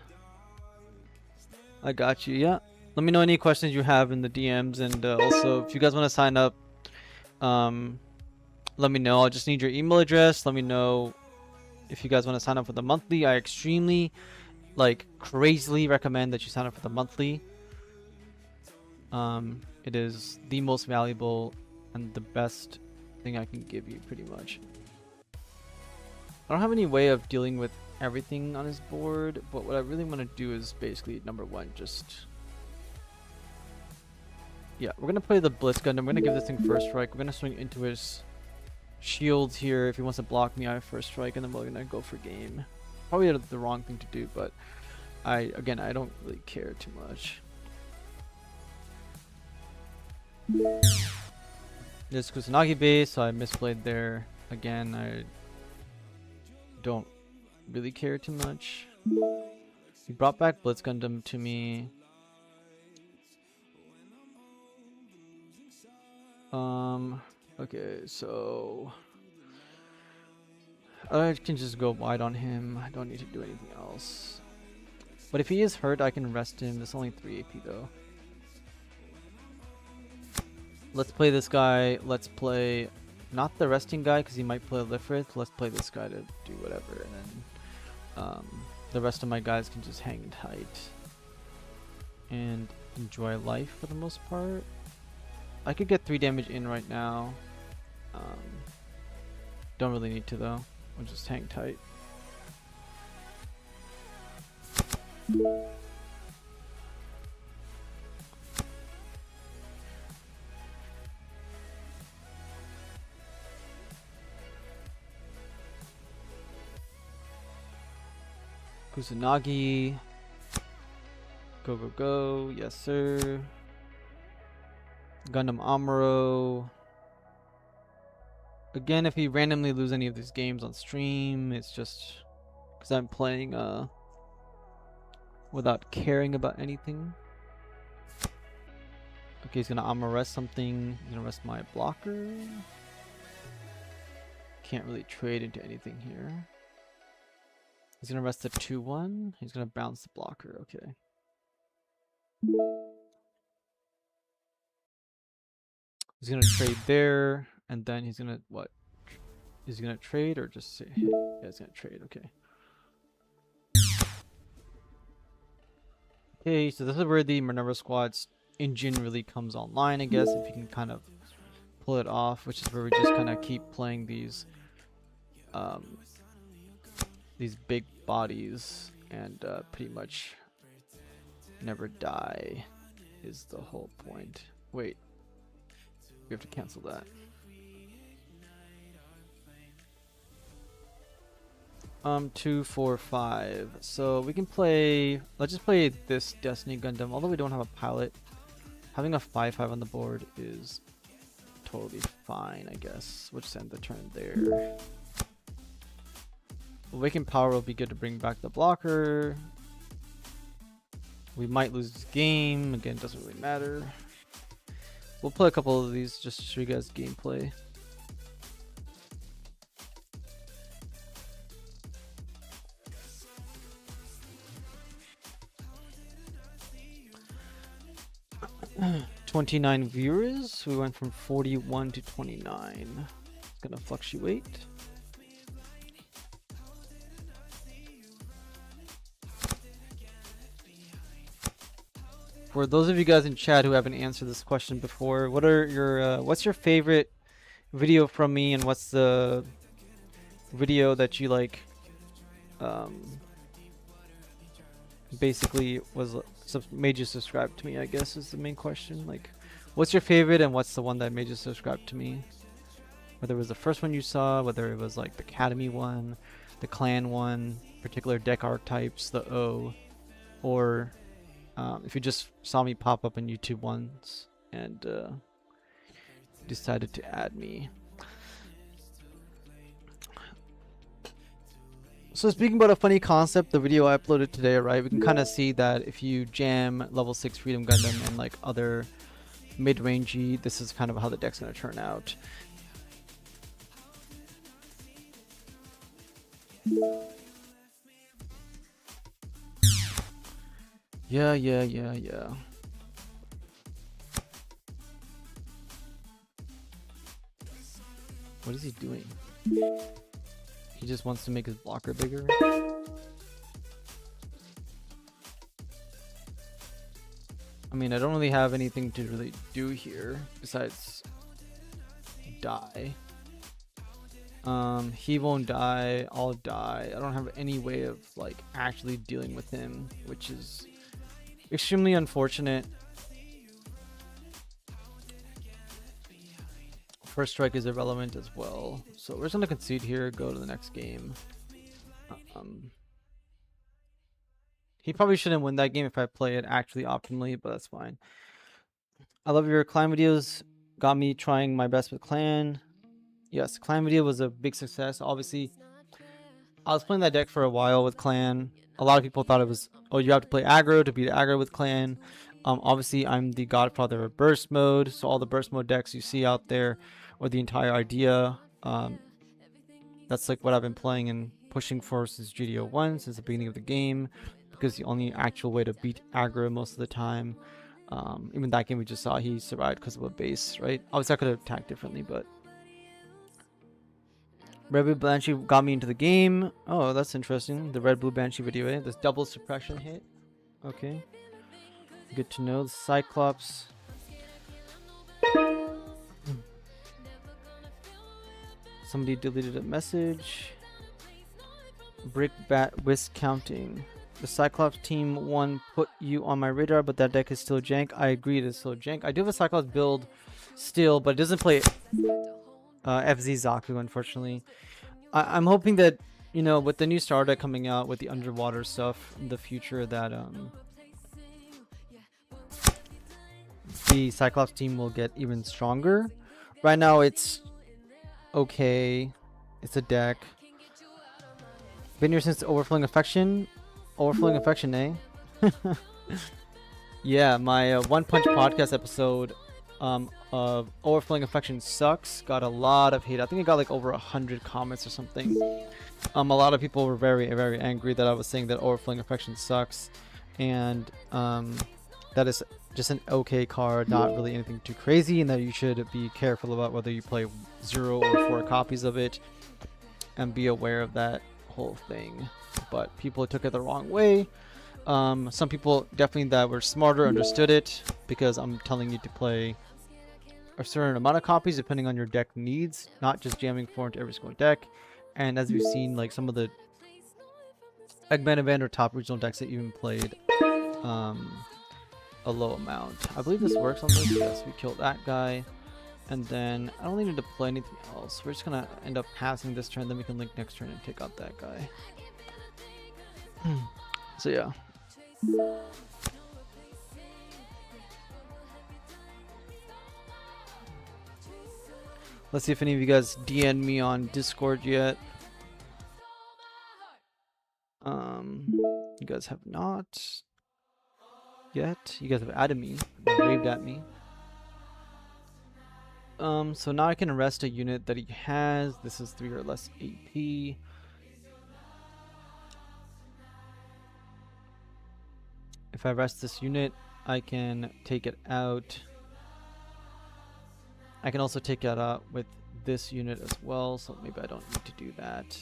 I got you. Yeah. Let me know any questions you have in the DMs, and also if you guys want to sign up, let me know. I'll just need your email address. Let me know if you guys want to sign up for the monthly. I extremely, like, crazily recommend that you sign up for the monthly. It is the most valuable and the best thing I can give you, pretty much. I don't have any way of dealing with everything on his board, but what I really want to do is basically, number one, just... yeah, we're going to play the Blitz Gundam. We're going to give this thing first strike. We're going to swing into his shields here. If he wants to block me, I have first strike, and then we're going to go for game. Probably the wrong thing to do, but I don't really care too much. This Kusanagi base, so I misplayed there. Again, I don't really care too much. He brought back Blitz Gundam to me. Okay, so I can just go wide on him. I don't need to do anything else. But if he is hurt, I can rest him. There's only 3 AP though. Let's play this guy. Let's play not the resting guy because he might play Lifrith. Let's play this guy to do whatever, and then the rest of my guys can just hang tight and enjoy life for the most part. I could get 3 damage in right now. Don't really need to though. I'll just hang tight. Kusanagi. Go, go, go. Yes, sir. Gundam Amuro. Again, if we randomly lose any of these games on stream, it's just because I'm playing without caring about anything. Okay, he's gonna Amuro rest something. He's gonna rest my blocker. Can't really trade into anything here. He's gonna rest the 2-1. He's gonna bounce the blocker. Okay. He's gonna trade there, and then he's gonna what? Is he gonna trade or just say hit? Yeah, he's gonna trade. Okay. Okay, so this is where the Minerva Squad's engine really comes online, I guess, if you can kind of pull it off, which is where we just kind of keep playing these big bodies and pretty much never die is the whole point. Wait, we have to cancel that. 2, 4, 5. So we can play. Let's just play this Destiny Gundam. Although we don't have a pilot, having a 5/5 on the board is totally fine, I guess. We'll just end the turn there. Awakened Power will be good to bring back the blocker. We might lose this game. Again, doesn't really matter. We'll play a couple of these just to show you guys gameplay. $29 viewers. We went from 41 to 29. It's gonna fluctuate. For those of you guys in chat who haven't answered this question before, what are your what's your favorite video from me, and what's the video that you like basically made you subscribe to me, I guess is the main question. Like, what's your favorite and what's the one that made you subscribe to me? Whether it was the first one you saw, whether it was like the Academy one, the Clan one, particular deck archetypes, the O, or if you just saw me pop up on YouTube once and decided to add me. So speaking about a funny concept, the video I uploaded today, right? We can kind of see that if you jam level 6 Freedom Gundam and like other mid-rangey, this is kind of how the deck's going to turn out. Yeah. What is he doing? He just wants to make his blocker bigger. I mean, I don't really have anything to really do here besides die. He won't die, I'll die. I don't have any way of like actually dealing with him, which is extremely unfortunate. First strike is irrelevant as well, so we're just gonna concede here, go to the next game. He probably shouldn't win that game if I play it actually optimally, but that's fine. I love your clan videos, got me trying my best with clan. Yes, clan video was a big success. Obviously, I was playing that deck for a while with clan. A lot of people thought it was, oh, you have to play aggro to beat aggro with clan. Obviously, I'm the godfather of burst mode, so all the burst mode decks you see out there, or the entire idea, That's like what I've been playing and pushing for since GD01, since the beginning of the game, because the only actual way to beat aggro most of the time. Even that game we just saw, he survived because of a base, right? Obviously I could have attacked differently, but Red Blue Banshee got me into the game. Oh, that's interesting. The Red Blue Banshee video, eh? This double suppression hit. Okay. Good to know. The Cyclops. Somebody deleted a message. Brick Bat Whisk counting. The Cyclops team 1 put you on my radar, but that deck is still jank. I agree, it is still jank. I do have a Cyclops build still, but it doesn't play FZ Zaku, unfortunately. I'm hoping that, you know, with the new star deck coming out with the underwater stuff in the future, that the Cyclops team will get even stronger. Right now it's okay. It's a deck. Been here since Overflowing Affection. Overflowing Affection, eh? Yeah, my One Punch podcast episode of Overflowing Affection sucks got a lot of hate. I think it got like over 100 comments or something. A lot of people were very, very angry that I was saying that Overflowing Affection sucks, and that is just an okay card, not really anything too crazy, and that you should be careful about whether you play 0 or 4 copies of it, and be aware of that whole thing. But people took it the wrong way. Some people definitely that were smarter understood it, because I'm telling you to play a certain amount of copies depending on your deck needs, not just jamming 4 into every single deck. And as we've seen, like some of the Eggman event or top regional decks that even played a low amount. I believe this works on this. Yes, we killed that guy. And then I don't need to play anything else. We're just gonna end up passing this turn, then we can link next turn and take out that guy. So yeah. Let's see if any of you guys DM'd me on Discord yet. You guys have not yet. You guys have added me, waved at me. So now I can arrest a unit that he has. This is 3 or less AP. If I arrest this unit, I can take it out. I can also take it out with this unit as well, so maybe I don't need to do that.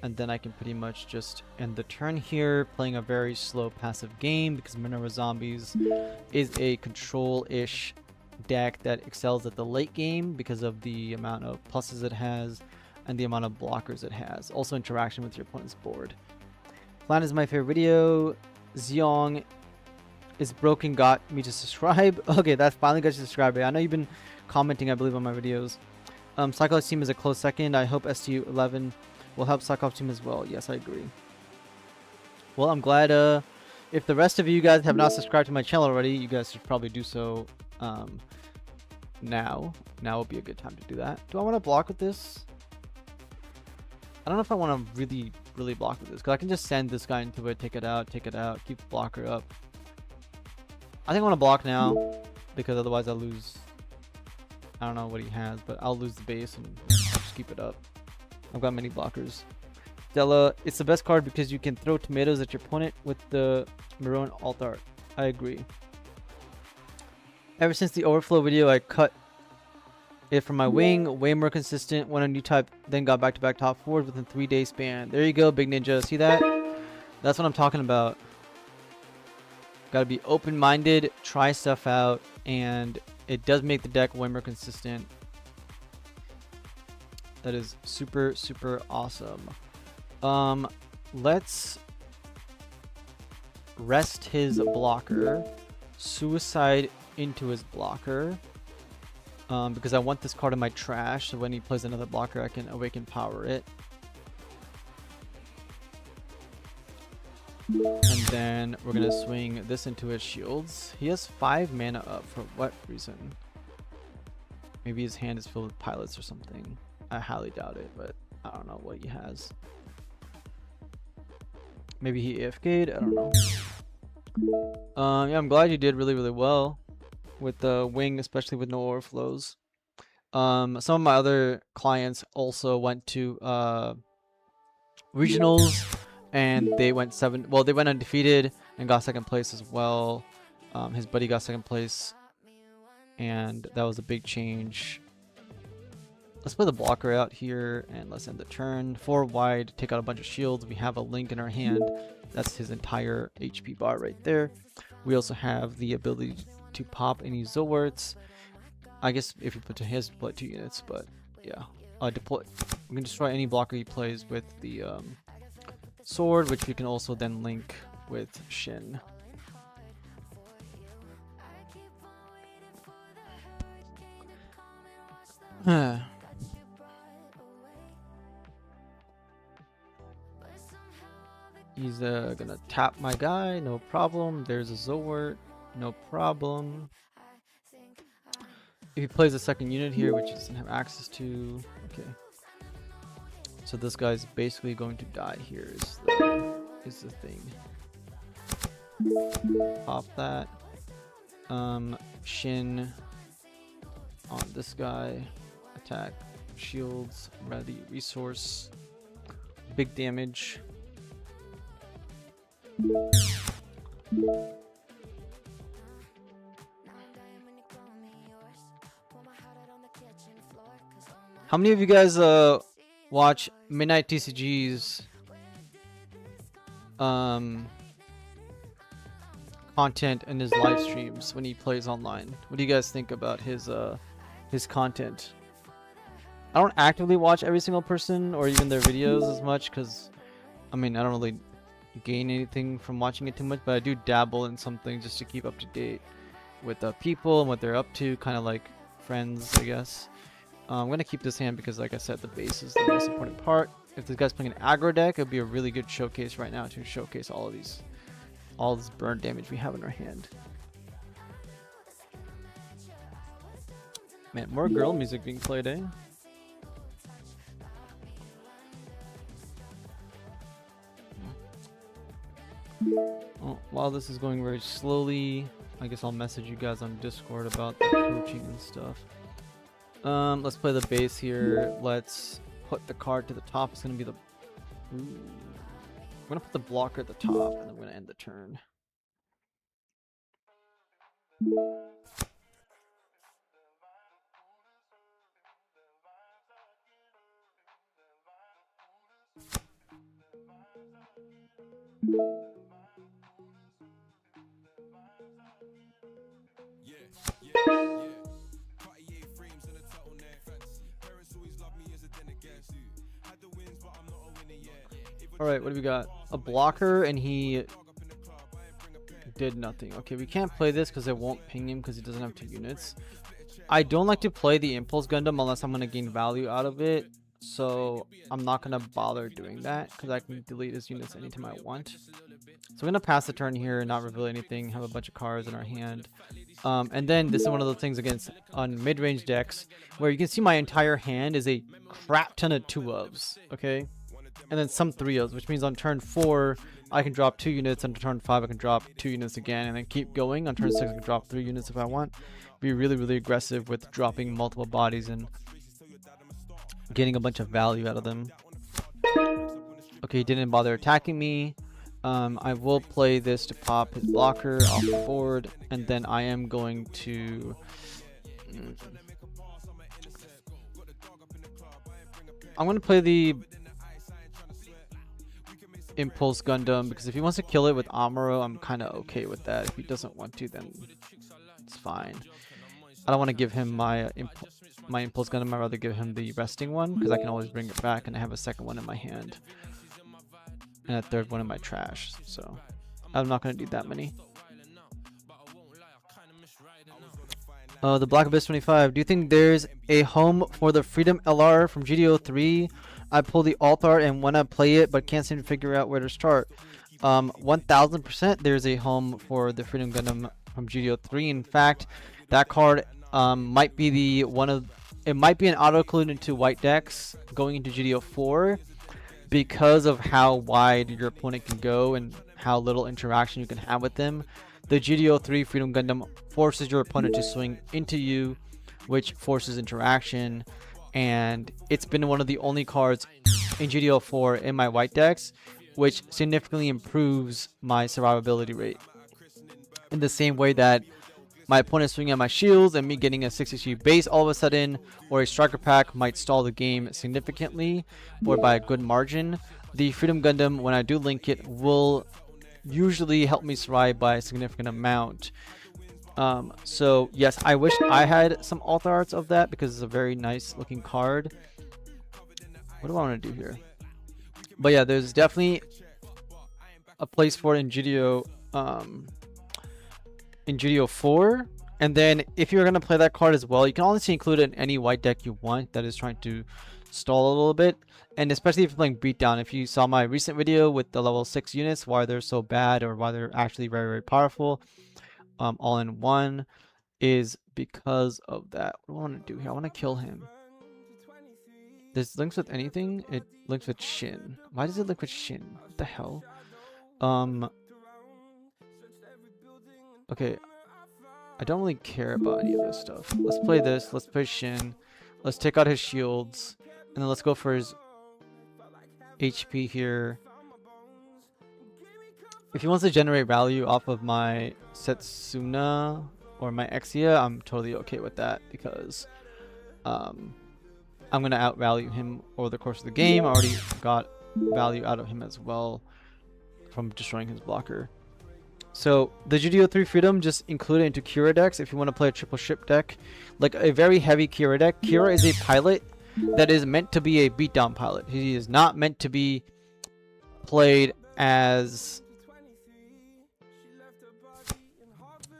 And then I can pretty much just end the turn here, playing a very slow passive game, because Minerva Zombies is a control-ish deck that excels at the late game because of the amount of pluses it has and the amount of blockers it has. Also interaction with your opponent's board. Plan is my favorite video. Zeong is broken got me to subscribe. Okay, that finally got you to subscribe. I know you've been commenting, I believe, on my videos. Cyclops team is a close second. I hope STU11 will help Cyclops team as well. Yes, I agree. Well, I'm glad if the rest of you guys have not subscribed to my channel already, you guys should probably do so now. Now would be a good time to do that. Do I want to block with this? I don't know if I want to really block with this, because I can just send this guy into it, take it out, keep the blocker up. I think I want to block now, because otherwise I'll lose. I don't know what he has, but I'll lose the base and I'll just keep it up. I've got many blockers. Stella, it's the best card because you can throw tomatoes at your opponent with the Maroon alt art. I agree. Ever since the overflow video, I cut it from my wing. Way more consistent. Went on new type, then got back-to-back top 4s within 3-day span. There you go, Big Ninja. See that? That's what I'm talking about. Gotta be open-minded, try stuff out, and it does make the deck way more consistent. That is super, super awesome. Let's rest his blocker, suicide into his blocker, because I want this card in my trash, so when he plays another blocker, I can awaken power it. And then we're gonna swing this into his shields. He has 5 mana up. For what reason? Maybe his hand is filled with pilots or something. I highly doubt it, but I don't know what he has. Maybe he AFK'd? I don't know. Yeah, I'm glad you did really, really well with the wing, especially with no overflows. Some of my other clients also went to regionals, and they went they went undefeated and got second place as well. His buddy got second place, and that was a big change. Let's play the blocker out here, and let's end the turn. 4 wide, take out a bunch of shields. We have a Link in our hand. That's his entire HP bar right there. We also have the ability to pop any Zowarts. I guess if you put to his, deploy 2 units, but yeah. We can destroy any blocker he plays with the sword, which we can also then link with Shin. He's gonna tap my guy, no problem. There's a Zowart, no problem. If he plays a second unit here, which he doesn't have access to, okay. So this guy's basically going to die here is the thing. Pop that. Shin on this guy. Attack. Shields. Ready. Resource. Big damage. How many of you guys watch Midnight TCG's content in his live streams when he plays online? What do you guys think about his content? I don't actively watch every single person or even their videos as much because, I mean, I don't really gain anything from watching it too much, but I do dabble in something just to keep up to date with people and what they're up to, kind of like friends, I guess. I'm going to keep this hand because, like I said, the base is the most important part. If this guy's playing an aggro deck, it would be a really good showcase right now to showcase all this burn damage we have in our hand. Man, more girl music being played, eh? Oh, while this is going very slowly, I guess I'll message you guys on Discord about the coaching and stuff. Let's play the base here. Let's put the card to the top. It's gonna be the... Ooh. I'm gonna put the blocker at the top, and then we're gonna end the turn. Alright, what do we got? A blocker, and he did nothing. Okay, we can't play this because it won't ping him because he doesn't have 2 units. I don't like to play the Impulse Gundam unless I'm going to gain value out of it. So I'm not going to bother doing that because I can delete his units anytime I want. So we're going to pass the turn here and not reveal anything, have a bunch of cards in our hand. And then this is one of the things against on mid-range decks where you can see my entire hand is a crap ton of 2-ofs, okay? And then some 3-ofs, which means on turn 4 I can drop 2 units, on turn 5 I can drop 2 units again, and then keep going. On turn 6 I can drop 3 units if I want. Be really, really aggressive with dropping multiple bodies and getting a bunch of value out of them. Okay, he didn't bother attacking me. I will play this to pop his blocker off the board, and then I am going to... I'm going to play the Impulse Gundam because if he wants to kill it with Amuro, I'm kind of okay with that. If he doesn't want to, then it's fine. I don't want to give him my Impulse Gundam. I'd rather give him the resting one because I can always bring it back and I have a second one in my hand and a third one in my trash. So I'm not going to do that many. The Black Abyss 25. Do you think there's a home for the Freedom LR from GD03? I pull the alt art and want to play it, but can't seem to figure out where to start. 1000% there's a home for the Freedom Gundam from GD03. In fact, that card might be it might be an auto-include into white decks going into GD04 because of how wide your opponent can go and how little interaction you can have with them. The GD03 Freedom Gundam forces your opponent to swing into you which forces interaction, and it's been one of the only cards in GD04 in my white decks, which significantly improves my survivability rate. In the same way that my opponent swinging at my shields and me getting a 60 base all of a sudden, or a striker pack might stall the game significantly or by a good margin, the Freedom Gundam, when I do link it, will usually help me survive by a significant amount. So yes, I wish I had some author arts of that because it's a very nice looking card. What do I want to do here? But yeah, there's definitely a place for it in GD04. And then if you're going to play that card as well, you can honestly include it in any white deck you want that is trying to stall a little bit. And especially if you're playing beatdown. If you saw my recent video with the level 6 units, why they're so bad or why they're actually very, very powerful, all in one, is because of that. What do I want to do here? I want to kill him. This links with anything? It links with Shin. Why does it link with Shin? What the hell? Okay. I don't really care about any of this stuff. Let's play this. Let's play Shin. Let's take out his shields. And then let's go for his HP here. If he wants to generate value off of my Setsuna or my Exia, I'm totally okay with that because I'm going to outvalue him over the course of the game. I already got value out of him as well from destroying his blocker. So the GD03 Freedom, just include it into Kira decks if you want to play a triple ship deck. Like a very heavy Kira deck. Kira is a pilot that is meant to be a beatdown pilot. He is not meant to be played as...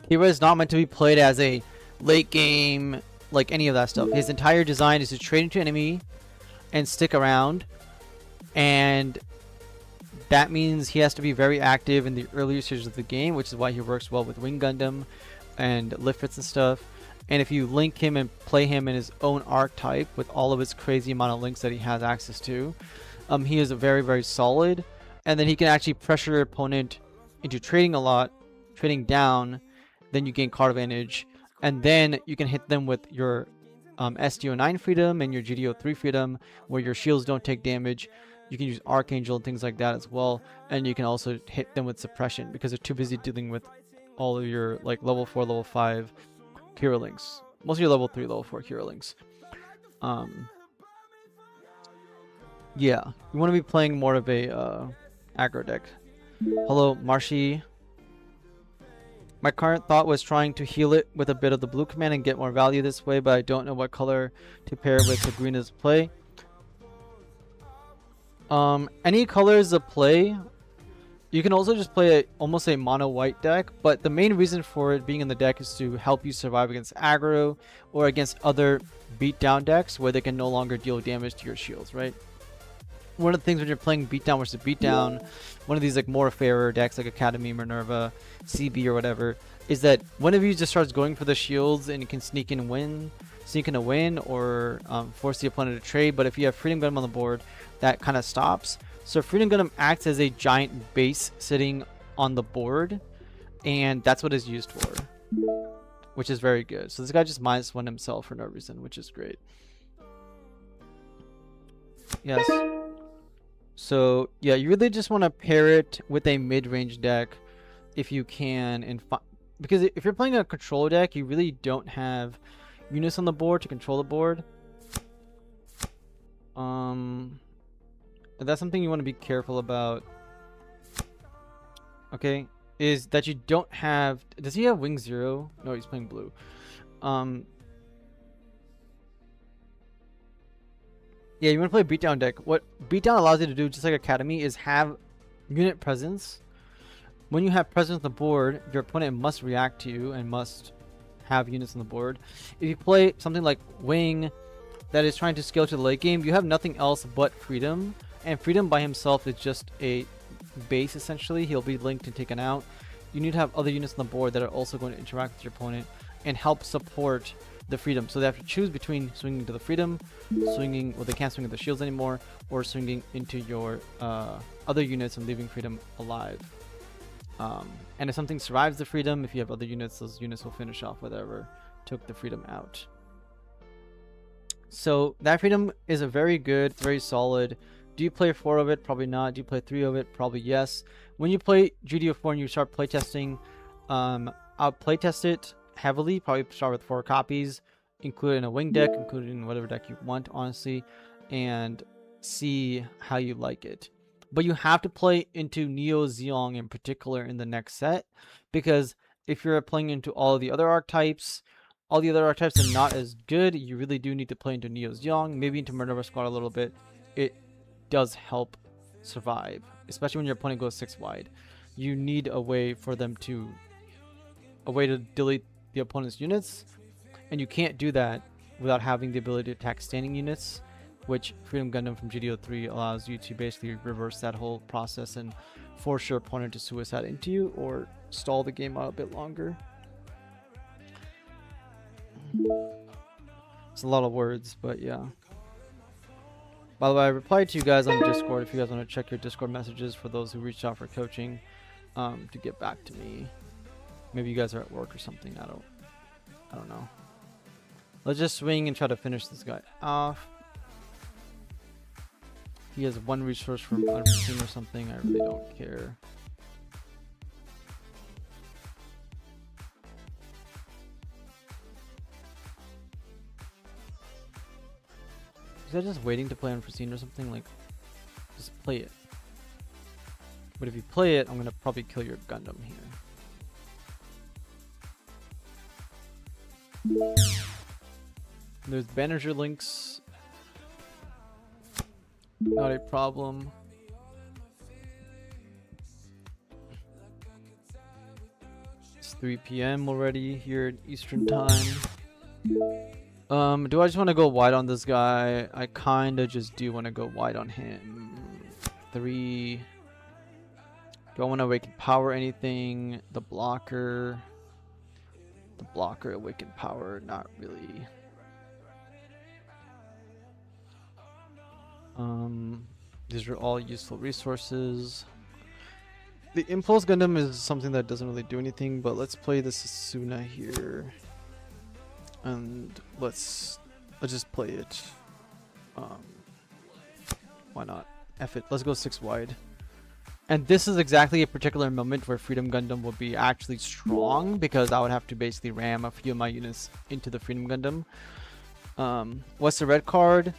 Kira is not meant to be played as a late game, like any of that stuff. His entire design is to trade into enemy and stick around, and that means he has to be very active in the earlier stages of the game, which is why he works well with Wing Gundam and Lifts and stuff. And if you link him and play him in his own archetype with all of his crazy amount of links that he has access to, he is very, very solid. And then he can actually pressure your opponent into trading a lot, trading down. Then you gain card advantage, and then you can hit them with your SDO9 Freedom and your GD03 Freedom, where your shields don't take damage. You can use Archangel and things like that as well, and you can also hit them with suppression because they're too busy dealing with all of your like level 4, level 5 Kira links. Most of your level 3, level 4 Kira links. Yeah, you want to be playing more of a aggro deck. Hello, Marshy. My current thought was trying to heal it with a bit of the blue command and get more value this way, but I don't know what color to pair with the green as play. Any colors of play. You can also just play almost a mono white deck, but the main reason for it being in the deck is to help you survive against aggro or against other beatdown decks where they can no longer deal damage to your shields, right? One of the things when you're playing beatdown versus beatdown, one of these like more fairer decks like Academy, Minerva, CB or whatever, is that one of you just starts going for the shields and you can sneak in a win or force the opponent to trade. But if you have Freedom Gundam on the board, that kind of stops. So Freedom Gundam acts as a giant base sitting on the board, and that's what it's used for, which is very good. So this guy just -1 himself for no reason, which is great. Yes. So yeah, you really just want to pair it with a mid-range deck if you can, and because if you're playing a control deck, you really don't have units on the board to control the board. That's something you want to be careful about. Okay, is that you don't have. Does he have Wing 0? No, he's playing blue. Yeah, you want to play beatdown deck. What beatdown allows you to do, just like Academy, is have unit presence. When you have presence on the board, your opponent must react to you and must have units on the board. If you play something like Wing that is trying to scale to the late game, you have nothing else but Freedom. And Freedom by himself is just a base, essentially. He'll be linked and taken out. You need to have other units on the board that are also going to interact with your opponent and help support the Freedom. So they have to choose between swinging to the Freedom, swinging, well, they can't swing at the shields anymore, or swinging into your other units and leaving Freedom alive. And if something survives the Freedom, if you have other units, those units will finish off whatever took the Freedom out. So that freedom is a very good, very solid. Do you play 4 of it? Probably not. Do you play 3 of it? Probably yes. When you play GD04 and you start playtesting, I'll playtest it heavily. Probably start with 4 copies, include in a wing deck, include in whatever deck you want, honestly, and see how you like it. But you have to play into Neo Zeong in particular in the next set, because if you're playing into all of the other archetypes, all the other archetypes are not as good. You really do need to play into Neo Zeong, maybe into Minerva Squad a little bit. It does help survive, especially when your opponent goes 6 wide. You need a way for them to, delete the opponent's units, and you can't do that without having the ability to attack standing units, which Freedom Gundam from GD03 allows you to basically reverse that whole process and force your opponent to suicide into you or stall the game out a bit longer. It's a lot of words, but yeah. By the way, I replied to you guys on Discord if you guys want to check your Discord messages for those who reached out for coaching, to get back to me. Maybe you guys are at work or something. I don't know. Let's just swing and try to finish this guy off. He has 1 resource from unforeseen or something. I really don't care. Is that just waiting to play unforeseen or something? Like, just play it. But if you play it, I'm gonna probably kill your Gundam here. There's Banisher links. Not a problem. It's 3 p.m. already here in Eastern time. Do I just want to go wide on this guy? I kinda just do want to go wide on him. 3. Do I want to awaken power anything? The blocker, awaken power, not really. These are all useful resources. The Impulse Gundam is something that doesn't really do anything, but let's play this Asuna here. And let's just play it. Why not? F it. Let's go 6 wide. And this is exactly a particular moment where Freedom Gundam will be actually strong, because I would have to basically ram a few of my units into the Freedom Gundam. What's the red card?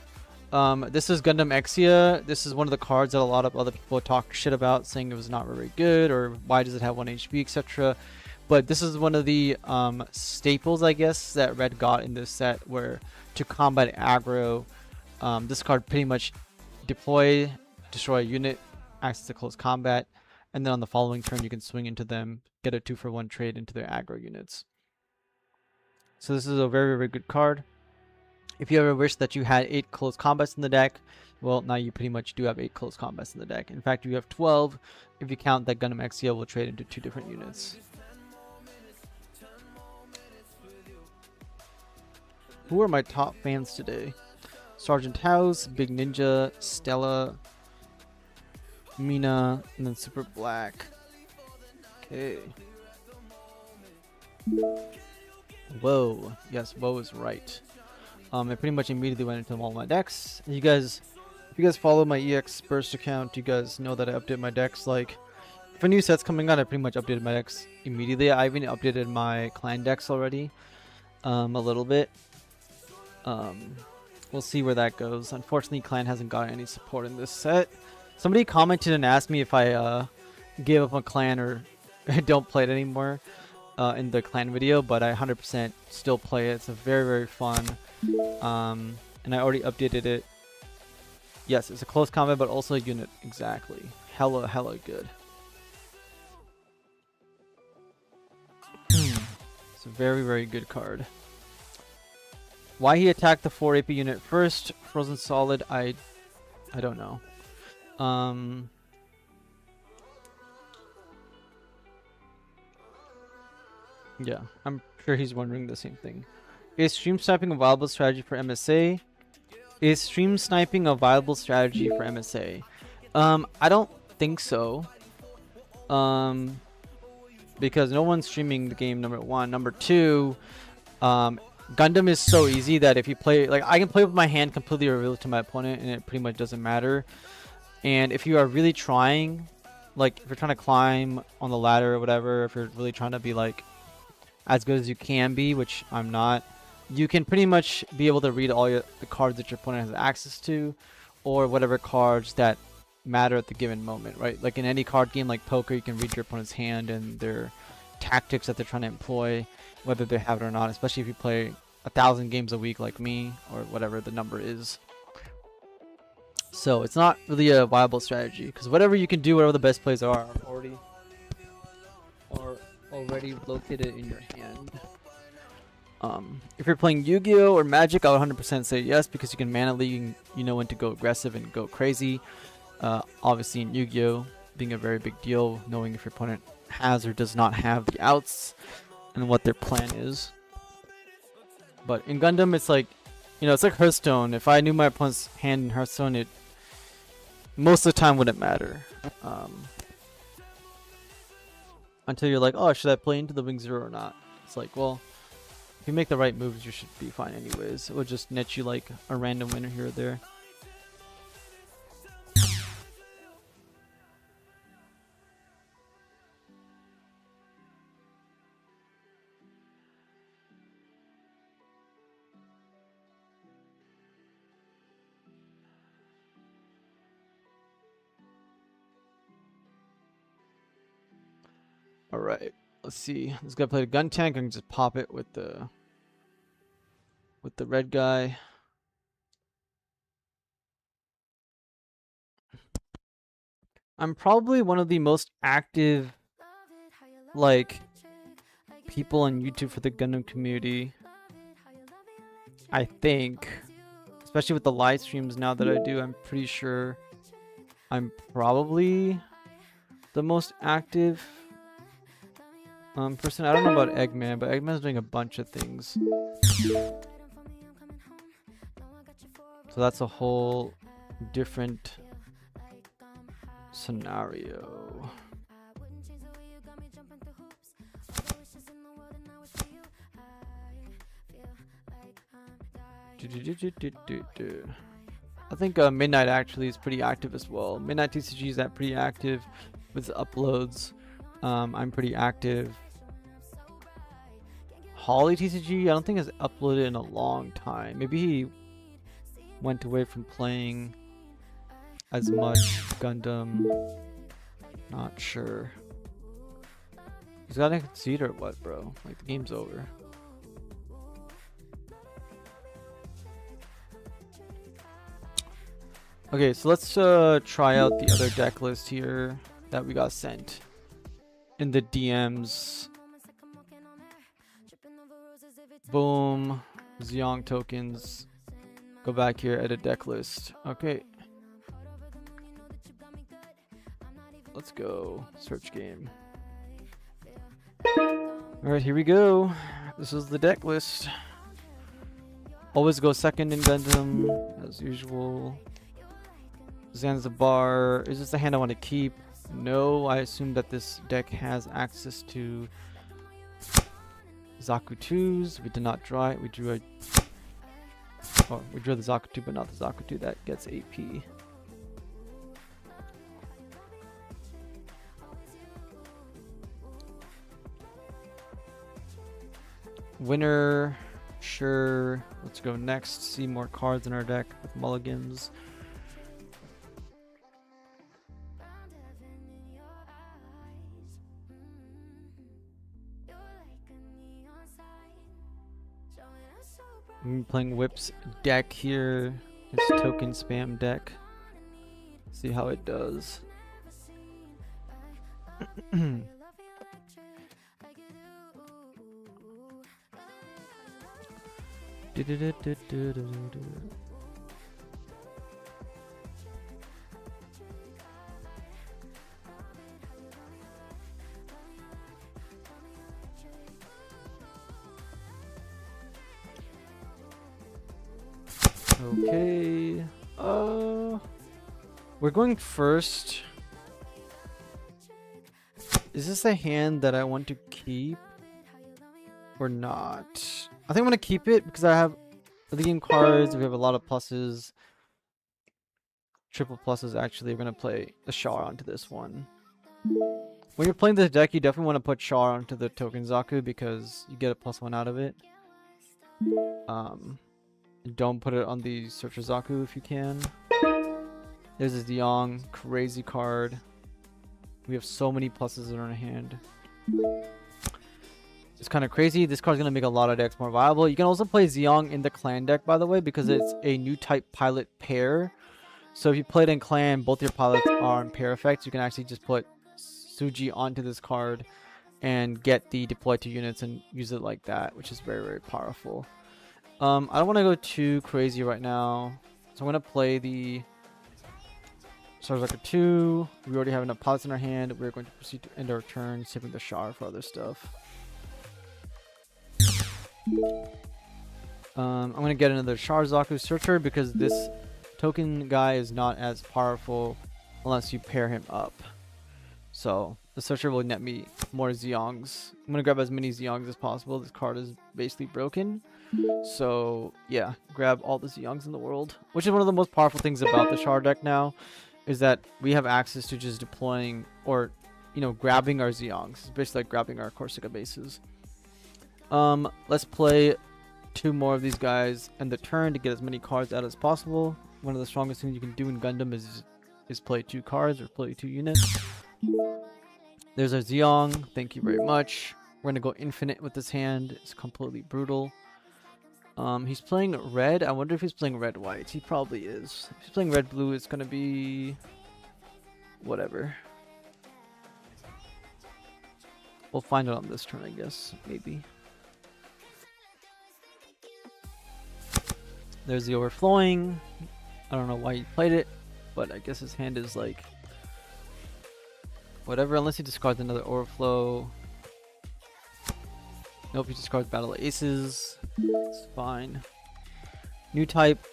This is Gundam Exia. This is one of the cards that a lot of other people talk shit about, saying it was not very good, or why does it have 1 HP, etc. But this is one of the staples, I guess, that Red got in this set, where to combat aggro, this card pretty much deploy, destroy a unit, access to close combat, and then on the following turn you can swing into them, get a 2-for-1 trade into their aggro units. So this is a very, very good card. If you ever wish that you had 8 close combats in the deck, well, now you pretty much do have 8 close combats in the deck. In fact, you have 12 if you count that Gundam Exia will trade into 2 different units. Who are my top fans today? Sergeant House, Big Ninja, Stella, Mina, and then Super Black. Okay. Whoa. Yes, Whoa is right. I pretty much immediately went into all my decks. And if you guys follow my EX Burst account, you guys know that I update my decks. Like, if a new set's coming out, I pretty much updated my decks immediately. I even updated my clan decks already, a little bit. We'll see where that goes. Unfortunately, clan hasn't got any support in this set. Somebody commented and asked me if I gave up on clan or don't play it anymore in the clan video, but I 100% still play it. It's a very, very fun. And I already updated it. Yes, it's a close combat, but also a unit. Exactly. Hella good. It's a very, very good card. Why he attacked the 4 AP unit first, Frozen Solid, I don't know. Yeah, I'm sure he's wondering the same thing. Is stream sniping a viable strategy for MSA? Is stream sniping a viable strategy for MSA? I don't think so. Because no one's streaming the game, number 1. Number 2, Gundam is so easy that if you play, like, I can play with my hand completely revealed to my opponent and it pretty much doesn't matter. And if you are really trying, like if you're trying to climb on the ladder or whatever, if you're really trying to be like as good as you can be, which I'm not, you can pretty much be able to read all the cards that your opponent has access to, or whatever cards that matter at the given moment, right? Like in any card game like poker, you can read your opponent's hand and their tactics that they're trying to employ, whether they have it or not, especially if you play 1,000 games a week like me, or whatever the number is. So it's not really a viable strategy, because whatever you can do, whatever the best plays are already located in your hand. If you're playing Yu-Gi-Oh or Magic, I would 100% say yes, because you can mana league, you know when to go aggressive and go crazy. Obviously in Yu-Gi-Oh, being a very big deal, knowing if your opponent has or does not have the outs and what their plan is. But in Gundam, it's like, you know, it's like Hearthstone. If I knew my opponent's hand in Hearthstone, it most of the time wouldn't matter. Until you're like, oh, should I play into the Wing Zero or not? It's like, well, if you make the right moves, you should be fine anyways. It will just net you like a random winner here or there. Alright, let's see. This guy played a gun tank. I can just pop it with the red guy. I'm probably one of the most active, like, people on YouTube for the Gundam community. I think. Especially with the live streams now that I do, I'm pretty sure I'm probably the most active person. I don't know about Eggman, but Eggman's doing a bunch of things. So that's a whole different scenario. I think Midnight actually is pretty active as well. Midnight TCG is pretty active with uploads. I'm pretty active. Holly TCG, I don't think has uploaded in a long time. Maybe he went away from playing as much Gundam. Not sure. He's got a concede or what, bro? Like, the game's over. Okay, so let's try out the other deck list here that we got sent in the DMs. Boom. Zeong tokens. Go back here, edit deck list. Okay. Let's go. Search game. Alright, here we go. This is the deck list. Always go second in Gundam, as usual. Zanzibar. Is this the hand I want to keep? No, I assume that this deck has access to Zakutus. We did not draw it. We drew a... Oh, we drew the Zakutu, but not the Zakutu. That gets AP. Winner. Sure. Let's go next. See more cards in our deck with mulligans. I'm playing Whip's deck here. His token spam deck. See how it does. Okay. We're going first. Is this a hand that I want to keep or not? I think I'm gonna keep it because I have the game cards. We have a lot of pluses, triple pluses. Actually, we're gonna play the Char onto this one. When you're playing this deck, you definitely want to put Char onto the Token Zaku because you get a +1 out of it. Don't put it on the Searcher Zaku if you can. There's a Zeong, crazy card. We have so many pluses in our hand. It's kind of crazy. This card's gonna make a lot of decks more viable. You can also play Zeong in the clan deck, by the way, because it's a new type pilot pair. So if you play it in clan, both your pilots are on pair effects. You can actually just put Suji onto this card and get the deploy 2 units and use it like that, which is very, very powerful. I don't want to go too crazy right now, so I'm going to play the Starzaker 2. We already have enough pilots in our hand. We're going to proceed to end our turn, saving the Char for other stuff. I'm going to get another Char Zaku Searcher because this token guy is not as powerful unless you pair him up. So the Searcher will net me more Zeongs. I'm going to grab as many Zeongs as possible. This card is basically broken. So yeah, grab all the Zeongs in the world, which is one of the most powerful things about the Char deck now, is that we have access to just deploying or, you know, grabbing our Zeongs. It's basically like grabbing our Corsica bases. Let's play 2 more of these guys and the turn to get as many cards out as possible. One of the strongest things you can do in Gundam is play 2 cards or play 2 units. There's our Zeong. Thank you very much. We're gonna go infinite with this hand. It's completely brutal. He's playing red. I wonder if he's playing red-white. He probably is. If he's playing red-blue, it's gonna be whatever. We'll find out on this turn, I guess. Maybe. There's the overflowing. I don't know why he played it, but I guess his hand is like whatever, unless he discards another overflow. Nope, he discards Battle of Aces. It's fine. New type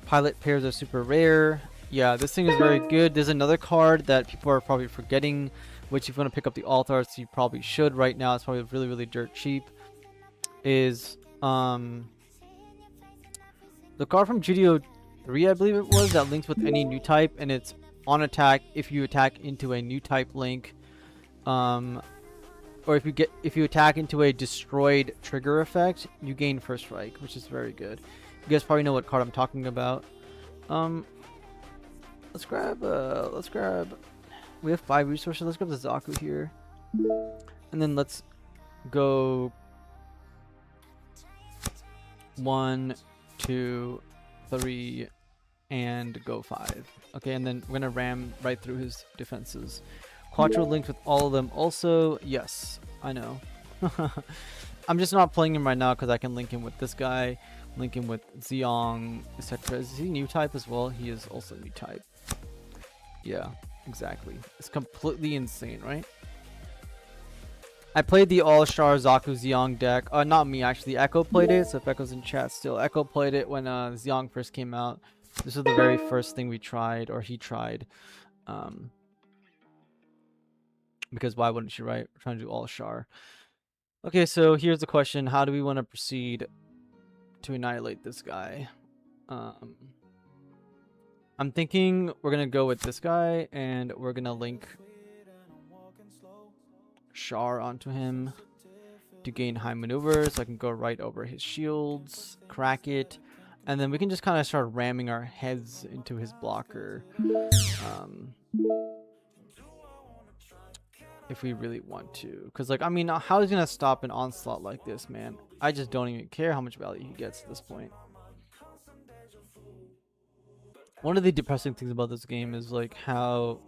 pilot pairs are super rare. Yeah, this thing is very good. There's another card that people are probably forgetting, which if you want to pick up the Altarts, you probably should right now. It's probably really, really dirt cheap. Is the card from GD03, I believe it was, that links with any new type, and it's on attack if you attack into a new type link. Or if you attack into a destroyed trigger effect, you gain first strike, which is very good. You guys probably know what card I'm talking about. Let's grab we have 5 resources. Let's grab the Zaku here. And then let's go 1, 2, 3, and go 5. Okay, and then we're gonna ram right through his defenses. Quattro links with all of them also. Yes, I know. I'm just not playing him right now because I can link him with this guy, link him with Zeong, etc. Is he new type as well? He is also new type. Yeah, exactly. It's completely insane, right? I played the All-Star Zaku Zeong deck. Not me, actually. Echo played it, so if Echo's in chat still. Echo played it when Zeong first came out. This was the very first thing we tried, or he tried. Because why wouldn't you, right? We're trying to do All-Star. Okay, so here's the question. How do we want to proceed to annihilate this guy? I'm thinking we're going to go with this guy, and we're going to link Char onto him to gain high maneuver, so I can go right over his shields, crack it, and then we can just kind of start ramming our heads into his blocker. If we really want to, because like, I mean, how is he gonna stop an onslaught like this, man? I just don't even care how much value he gets at this point. One of the depressing things about this game is like how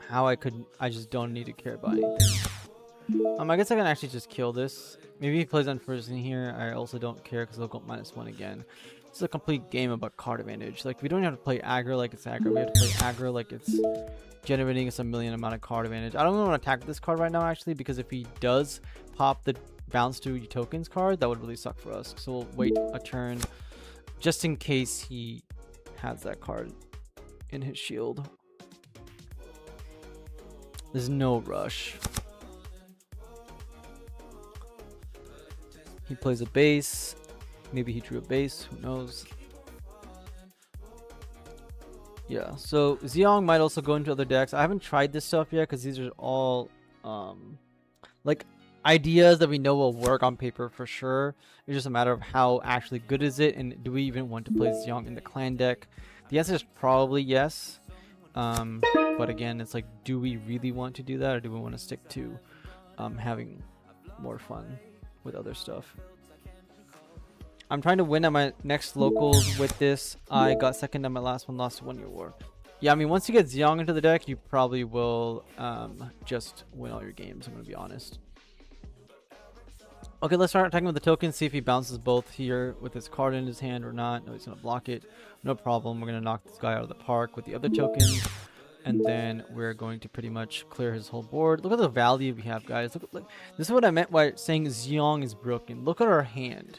I just don't need to care about anything. I guess I can actually just kill this. Maybe he plays unfrozen here. I also don't care because they'll go -1 again. It's a complete game about card advantage. Like, we don't have to play aggro like it's aggro. We have to play aggro like it's generating us a million amount of card advantage. I don't even want to attack this card right now, actually, because if he does pop the bounce to tokens card, that would really suck for us. So we'll wait a turn just in case he has that card in his shield. There's no rush. He plays a base. Maybe he drew a base. Who knows? Yeah. So Zeong might also go into other decks. I haven't tried this stuff yet because these are all like ideas that we know will work on paper for sure. It's just a matter of how actually good is it, and do we even want to play Zeong in the clan deck? The answer is probably yes. But again, it's like, do we really want to do that, or do we want to stick to having more fun with other stuff? I'm trying to win at my next locals with this. I got second at my last one, lost to 1 Year War. Yeah, I mean, once you get Zeong into the deck, you probably will just win all your games, I'm going to be honest. Okay, let's start attacking with the token, see if he bounces both here with his card in his hand or not. No, he's going to block it. No problem. We're going to knock this guy out of the park with the other token. And then we're going to pretty much clear his whole board. Look at the value we have, guys. Look, this is what I meant by saying Zeong is broken. Look at our hand.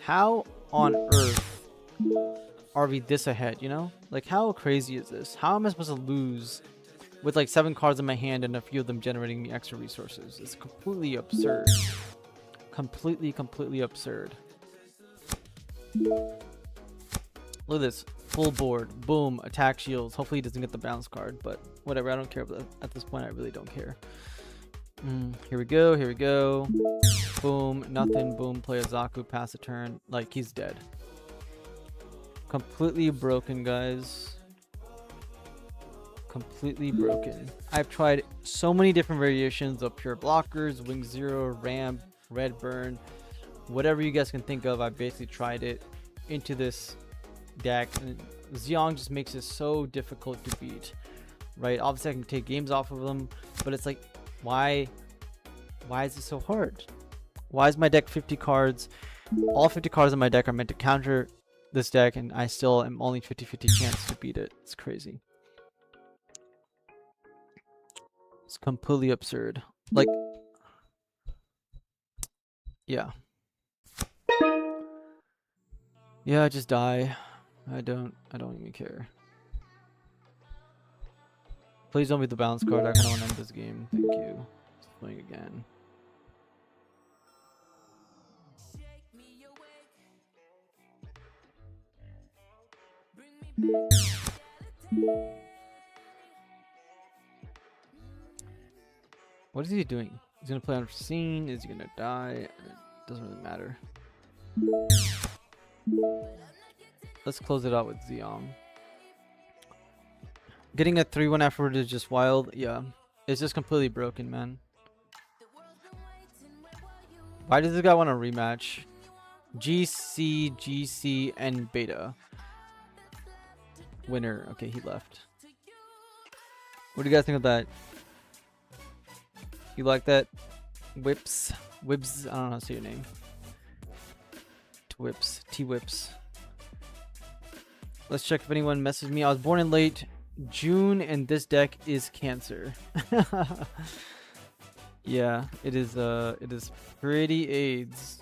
How on earth are we this ahead, you know? Like, how crazy is this? How am I supposed to lose with like 7 cards in my hand and a few of them generating me extra resources? It's completely absurd. Completely absurd. Look at this. Full board. Boom. Attack shields. Hopefully he doesn't get the bounce card, but whatever. I don't care. But at this point, I really don't care. Here we go. Here we go. Boom. Nothing. Boom. Play a Zaku. Pass a turn. Like, he's dead. Completely broken, guys. Completely broken. I've tried so many different variations of pure blockers, wing zero, ramp, red burn, whatever you guys can think of. I basically tried it into this deck, and Zeong just makes it so difficult to beat, right? Obviously I can take games off of them, but it's like, why is it so hard? Why is my deck 50 cards? All 50 cards in my deck are meant to counter this deck, and I still am only 50-50 chance to beat it. It's crazy. It's completely absurd. Like, yeah, just die. I don't even care. Please don't be the bounce card. I kind of want to end this game. Thank you. Just playing again. What is he doing? He's gonna play unforeseen. Is he gonna die? It doesn't really matter. Let's close it out with Zeong. Getting a 3-1 afterward is just wild. Yeah, it's just completely broken, man. Why does this guy want a rematch? GC, GC, and Beta. Winner. Okay, he left. What do you guys think of that? You like that? Whips? Whips? I don't know how to say your name. Whips. T-Whips. Let's check if anyone messaged me. I was born in late June and this deck is Cancer. Yeah, it is pretty AIDS.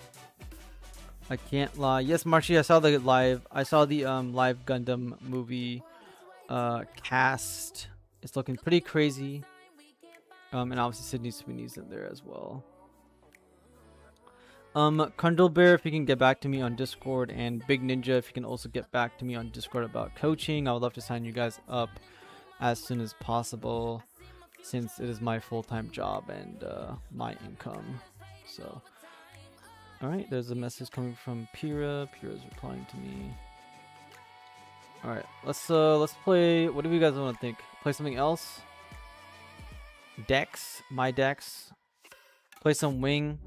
I can't lie. Yes, Marchi, I saw the live. I saw the live Gundam movie cast. It's looking pretty crazy. And obviously Sydney Sweeney's in there as well. Kundlebear, if you can get back to me on Discord, and Big Ninja, if you can also get back to me on Discord about coaching. I would love to sign you guys up as soon as possible, since it is my full-time job and my income. So, all right, there's a message coming from Pira. Pira's replying to me. All right, let's play. What do you guys want to think? Play something else? Decks, my decks. Play some wing.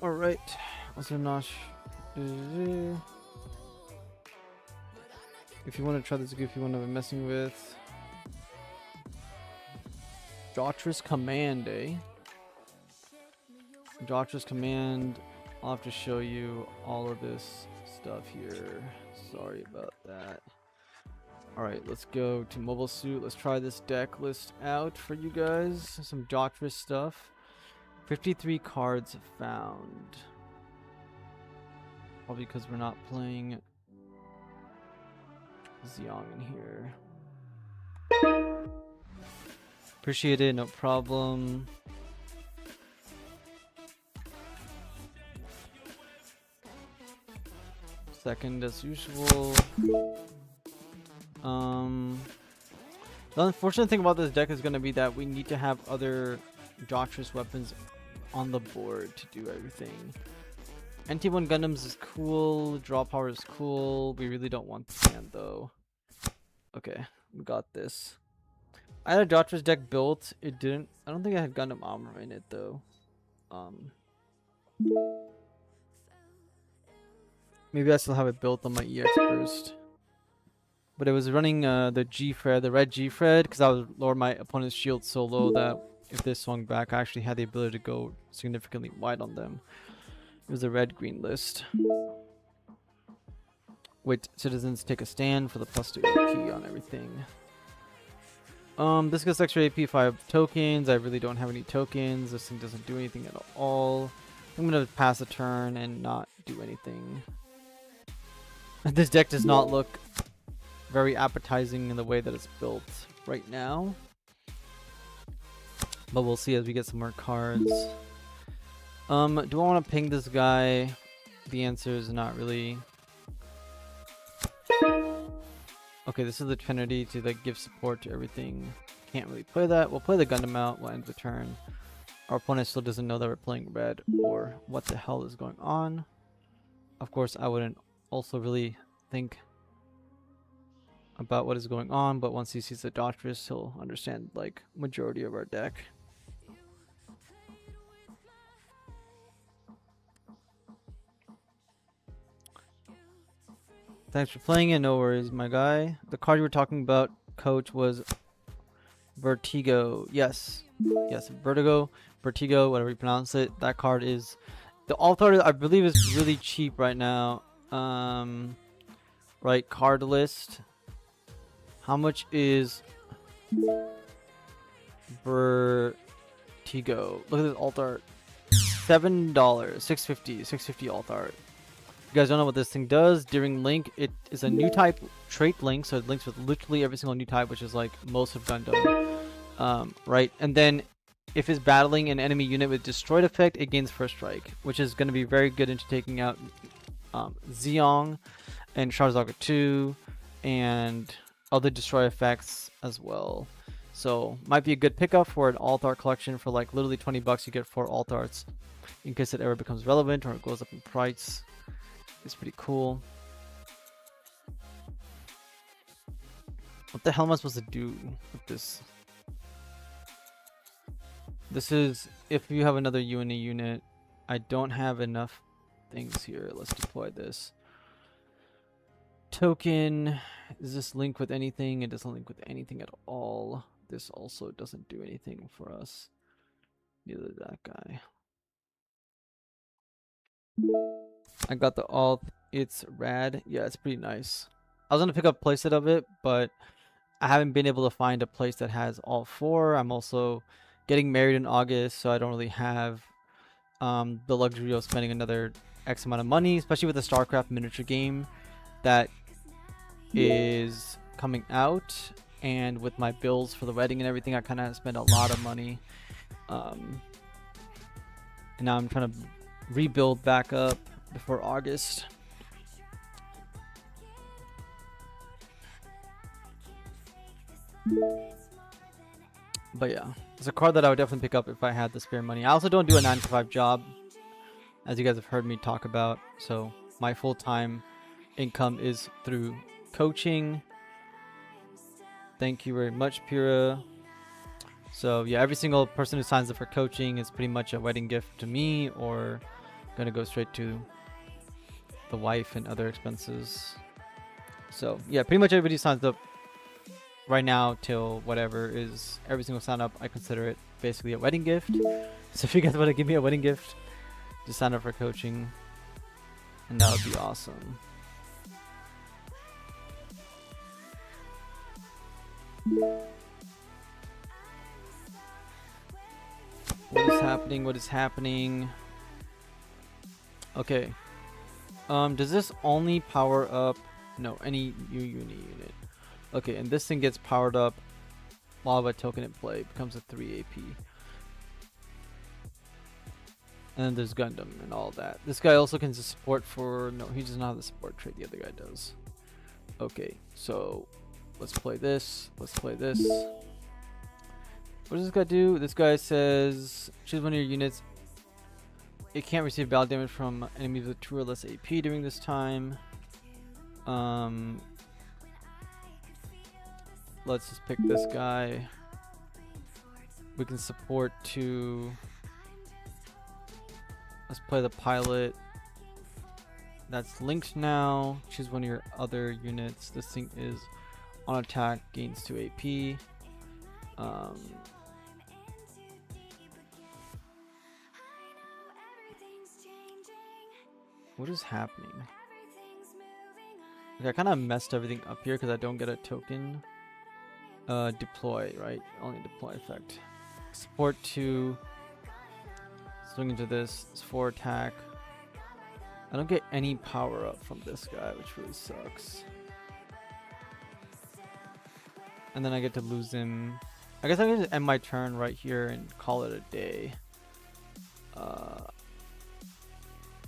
Alright, also Nosh. If you want to try this, if you want to be messing with. Doctress Command, eh? Doctress Command. I'll have to show you all of this stuff here. Sorry about that. Alright, let's go to Mobile Suit. Let's try this deck list out for you guys. Some Doctress stuff. 53 cards found. Probably because we're not playing Zeong in here. Appreciate it, no problem. Second as usual. The unfortunate thing about this deck is going to be that we need to have other Doctress weapons on the board to do everything. NT1 Gundams is cool, draw power is cool. We really don't want the hand though. Okay, we got this. I had a Doctress deck built. It didn't. I don't think I had Gundam armor in it though. Maybe I still have it built on my EX burst. But it was running the G-Fred, the red G-Fred, because I would lower my opponent's shield so low that if they swung back, I actually had the ability to go significantly wide on them. It was a red-green list. With citizens take a stand for the +2 AP on everything. This gets extra AP 5 tokens. I really don't have any tokens. This thing doesn't do anything at all. I'm going to pass a turn and not do anything. This deck does not look very appetizing in the way that it's built right now. But we'll see as we get some more cards. Do I want to ping this guy? The answer is not really. Okay, this is the Trinity to like give support to everything. Can't really play that. We'll play the Gundam out. We'll end the turn. Our opponent still doesn't know that we're playing red or what the hell is going on. Of course, I wouldn't also really think about what is going on, but once he sees the Doctress, he'll understand like majority of our deck. Thanks for playing it. No worries, my guy. The card you were talking about, coach, was Vertigo. Yes. Yes, Vertigo, whatever you pronounce it. That card is the alt-art, I believe, is really cheap right now. Right, card list. How much is Vertigo? Look at this alt-art. $7, $6.50 alt-art. You guys don't know what this thing does. During Link, it is a new type trait link, so it links with literally every single new type, which is like most of Gundam. Right, and then if it's battling an enemy unit with destroyed effect, it gains first strike, which is going to be very good into taking out Zeong and Charizard 2 and other destroy effects as well. So might be a good pickup for an alt-art collection. For like literally $20 you get 4 alt-arts in case it ever becomes relevant or it goes up in price. It's pretty cool. What the hell am I supposed to do with this? This is if you have another UNA unit. I don't have enough things here. Let's deploy this. Token. Does this link with anything? It doesn't link with anything at all. This also doesn't do anything for us. Neither did that guy. I got the alt. It's rad. Yeah, it's pretty nice. I was gonna pick up a playset of it, but I haven't been able to find a place that has all 4. I'm also getting married in August, so I don't really have the luxury of spending another X amount of money, especially with the StarCraft miniature game that is coming out, and with my bills for the wedding and everything, I kind of spend a lot of money. And now I'm trying to rebuild back up before August. But yeah, it's a card that I would definitely pick up if I had the spare money. I also don't do a 9-to-5 job, as you guys have heard me talk about. So my full-time income is through coaching. Thank you very much, Pira. So yeah, every single person who signs up for coaching is pretty much a wedding gift to me, or gonna go straight to the wife and other expenses. So yeah, pretty much everybody signs up right now till whatever is every single sign up, I consider it basically a wedding gift. So if you guys want to give me a wedding gift, just sign up for coaching, and that would be awesome. What is happening? What is happening? Okay. Does this only power up? No, any unit. Okay, and this thing gets powered up while a token in play. It becomes a 3 AP. And then there's Gundam and all that. This guy also can support for... No, he does not have the support trait. The other guy does. Okay, so let's play this. Let's play this. What does this guy do? This guy says, choose one of your units. It can't receive battle damage from enemies with 2 or less AP during this time. Let's just pick this guy. We can support to... Let's play the pilot. That's linked now. Choose one of your other units. This thing is on attack, gains 2 AP. What is happening? Okay, I kind of messed everything up here because I don't get a token. Deploy, right? Only deploy effect. Support 2. Swing into this. It's 4 attack. I don't get any power up from this guy, which really sucks. And then I get to lose him. I guess I'm going to end my turn right here and call it a day.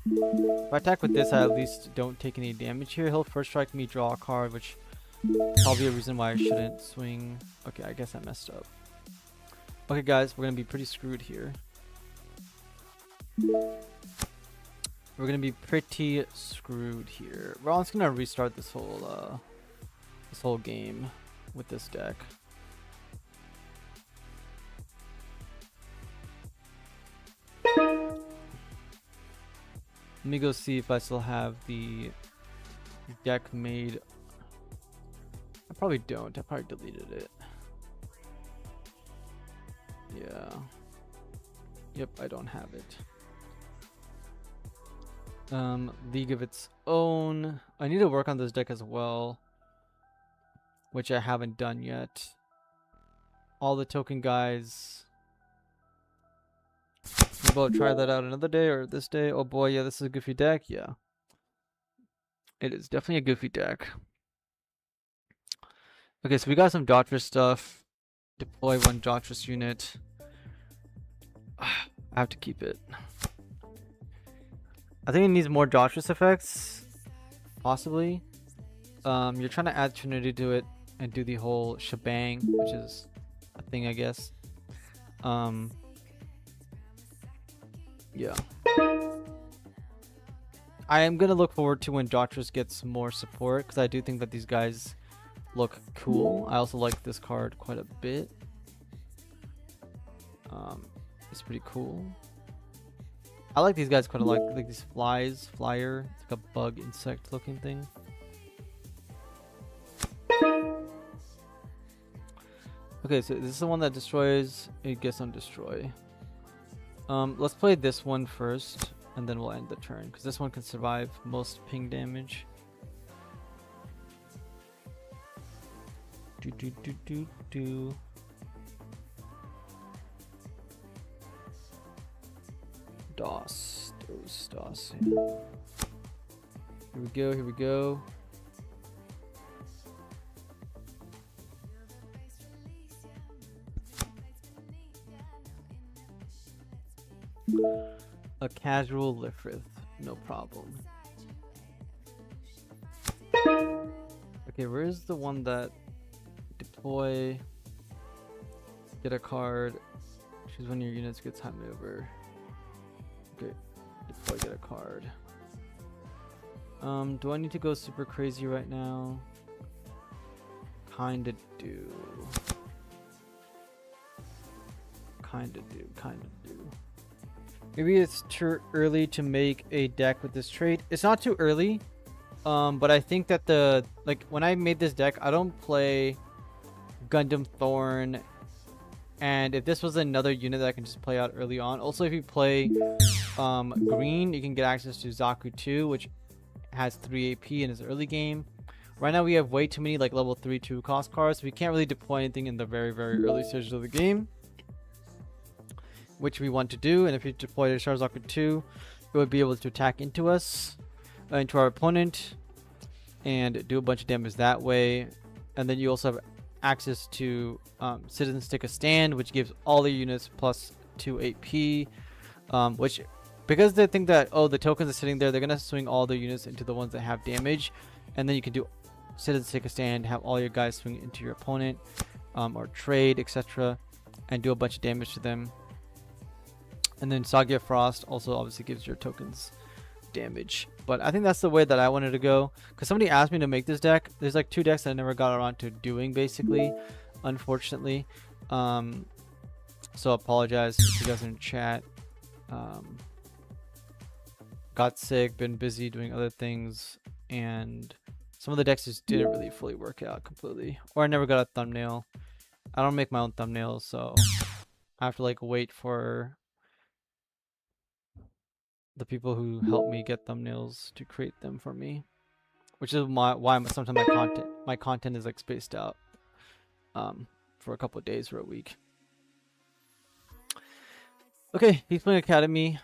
If I attack with this, I at least don't take any damage here. He'll first strike me, draw a card, which probably a reason why I shouldn't swing. Okay, I guess I messed up. Okay, guys, we're gonna be pretty screwed here. We're gonna be pretty screwed here. We're just gonna restart this whole game with this deck. Let me go see if I still have the deck made. I probably don't. I probably deleted it. Yeah. Yep, I don't have it. League of its own. I need to work on this deck as well, which I haven't done yet. All the token guys. Maybe I'll try that out another day or this day. Oh boy, yeah, this is a goofy deck. Yeah. It is definitely a goofy deck. Okay, so we got some Daughters stuff. Deploy 1 Daughters unit. I have to keep it. I think it needs more Daughters effects. Possibly. You're trying to add Trinity to it and do the whole shebang, which is a thing, I guess. Yeah. I am gonna look forward to when Daughters gets more support, because I do think that these guys look cool. I also like this card quite a bit. It's pretty cool. I like these guys quite a lot, like these flyer. It's like a bug insect looking thing. Okay, so this is the one that destroys. It gets on destroy. Let's play this one first, and then we'll end the turn, because this one can survive most ping damage. DOS. Yeah. Here we go. A casual Lifrith, no problem. Okay, where is the one that deploy, get a card, choose one of your units, get time over. Okay, deploy, get a card. Do I need to go super crazy right now? Kinda do. Maybe it's too early to make a deck with this trait. It's not too early, but I think that when I made this deck, I don't play Gundam Thorn. And if this was another unit that I can just play out early on. Also, if you play green, you can get access to Zaku 2, which has 3 AP in his early game. Right now, we have way too many like level 3 2 cost cards. So we can't really deploy anything in the very, very early stages of the game, which we want to do. And if you deploy the Zaku 2, it would be able to attack into us, into our opponent, and do a bunch of damage that way. And then you also have access to Citizens Take a Stand, which gives all the units plus 2 AP, which, because they think that, oh, the tokens are sitting there, they're going to swing all their units into the ones that have damage, and then you can do Citizens Take a Stand, have all your guys swing into your opponent, or trade, etc., and do a bunch of damage to them. And then Saga Frost also obviously gives your tokens damage. But I think that's the way that I wanted to go, because somebody asked me to make this deck. There's like 2 decks that I never got around to doing, basically, unfortunately. So I apologize if you guys in chat. Got sick, been busy doing other things, and some of the decks just didn't really fully work out completely, or I never got a thumbnail. I don't make my own thumbnails, so I have to like wait for the people who help me get thumbnails to create them for me, which is why sometimes my content is like spaced out for a couple of days or a week. Okay, he's playing Academy.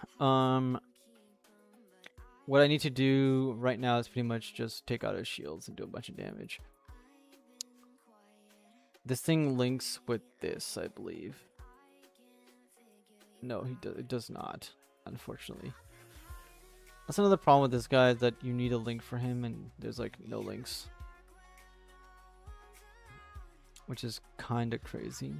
What I need to do right now is pretty much just take out his shields and do a bunch of damage. This thing links with this, I believe. No, it does not, unfortunately. That's another problem with this guy, is that you need a link for him and there's like no links, which is kind of crazy.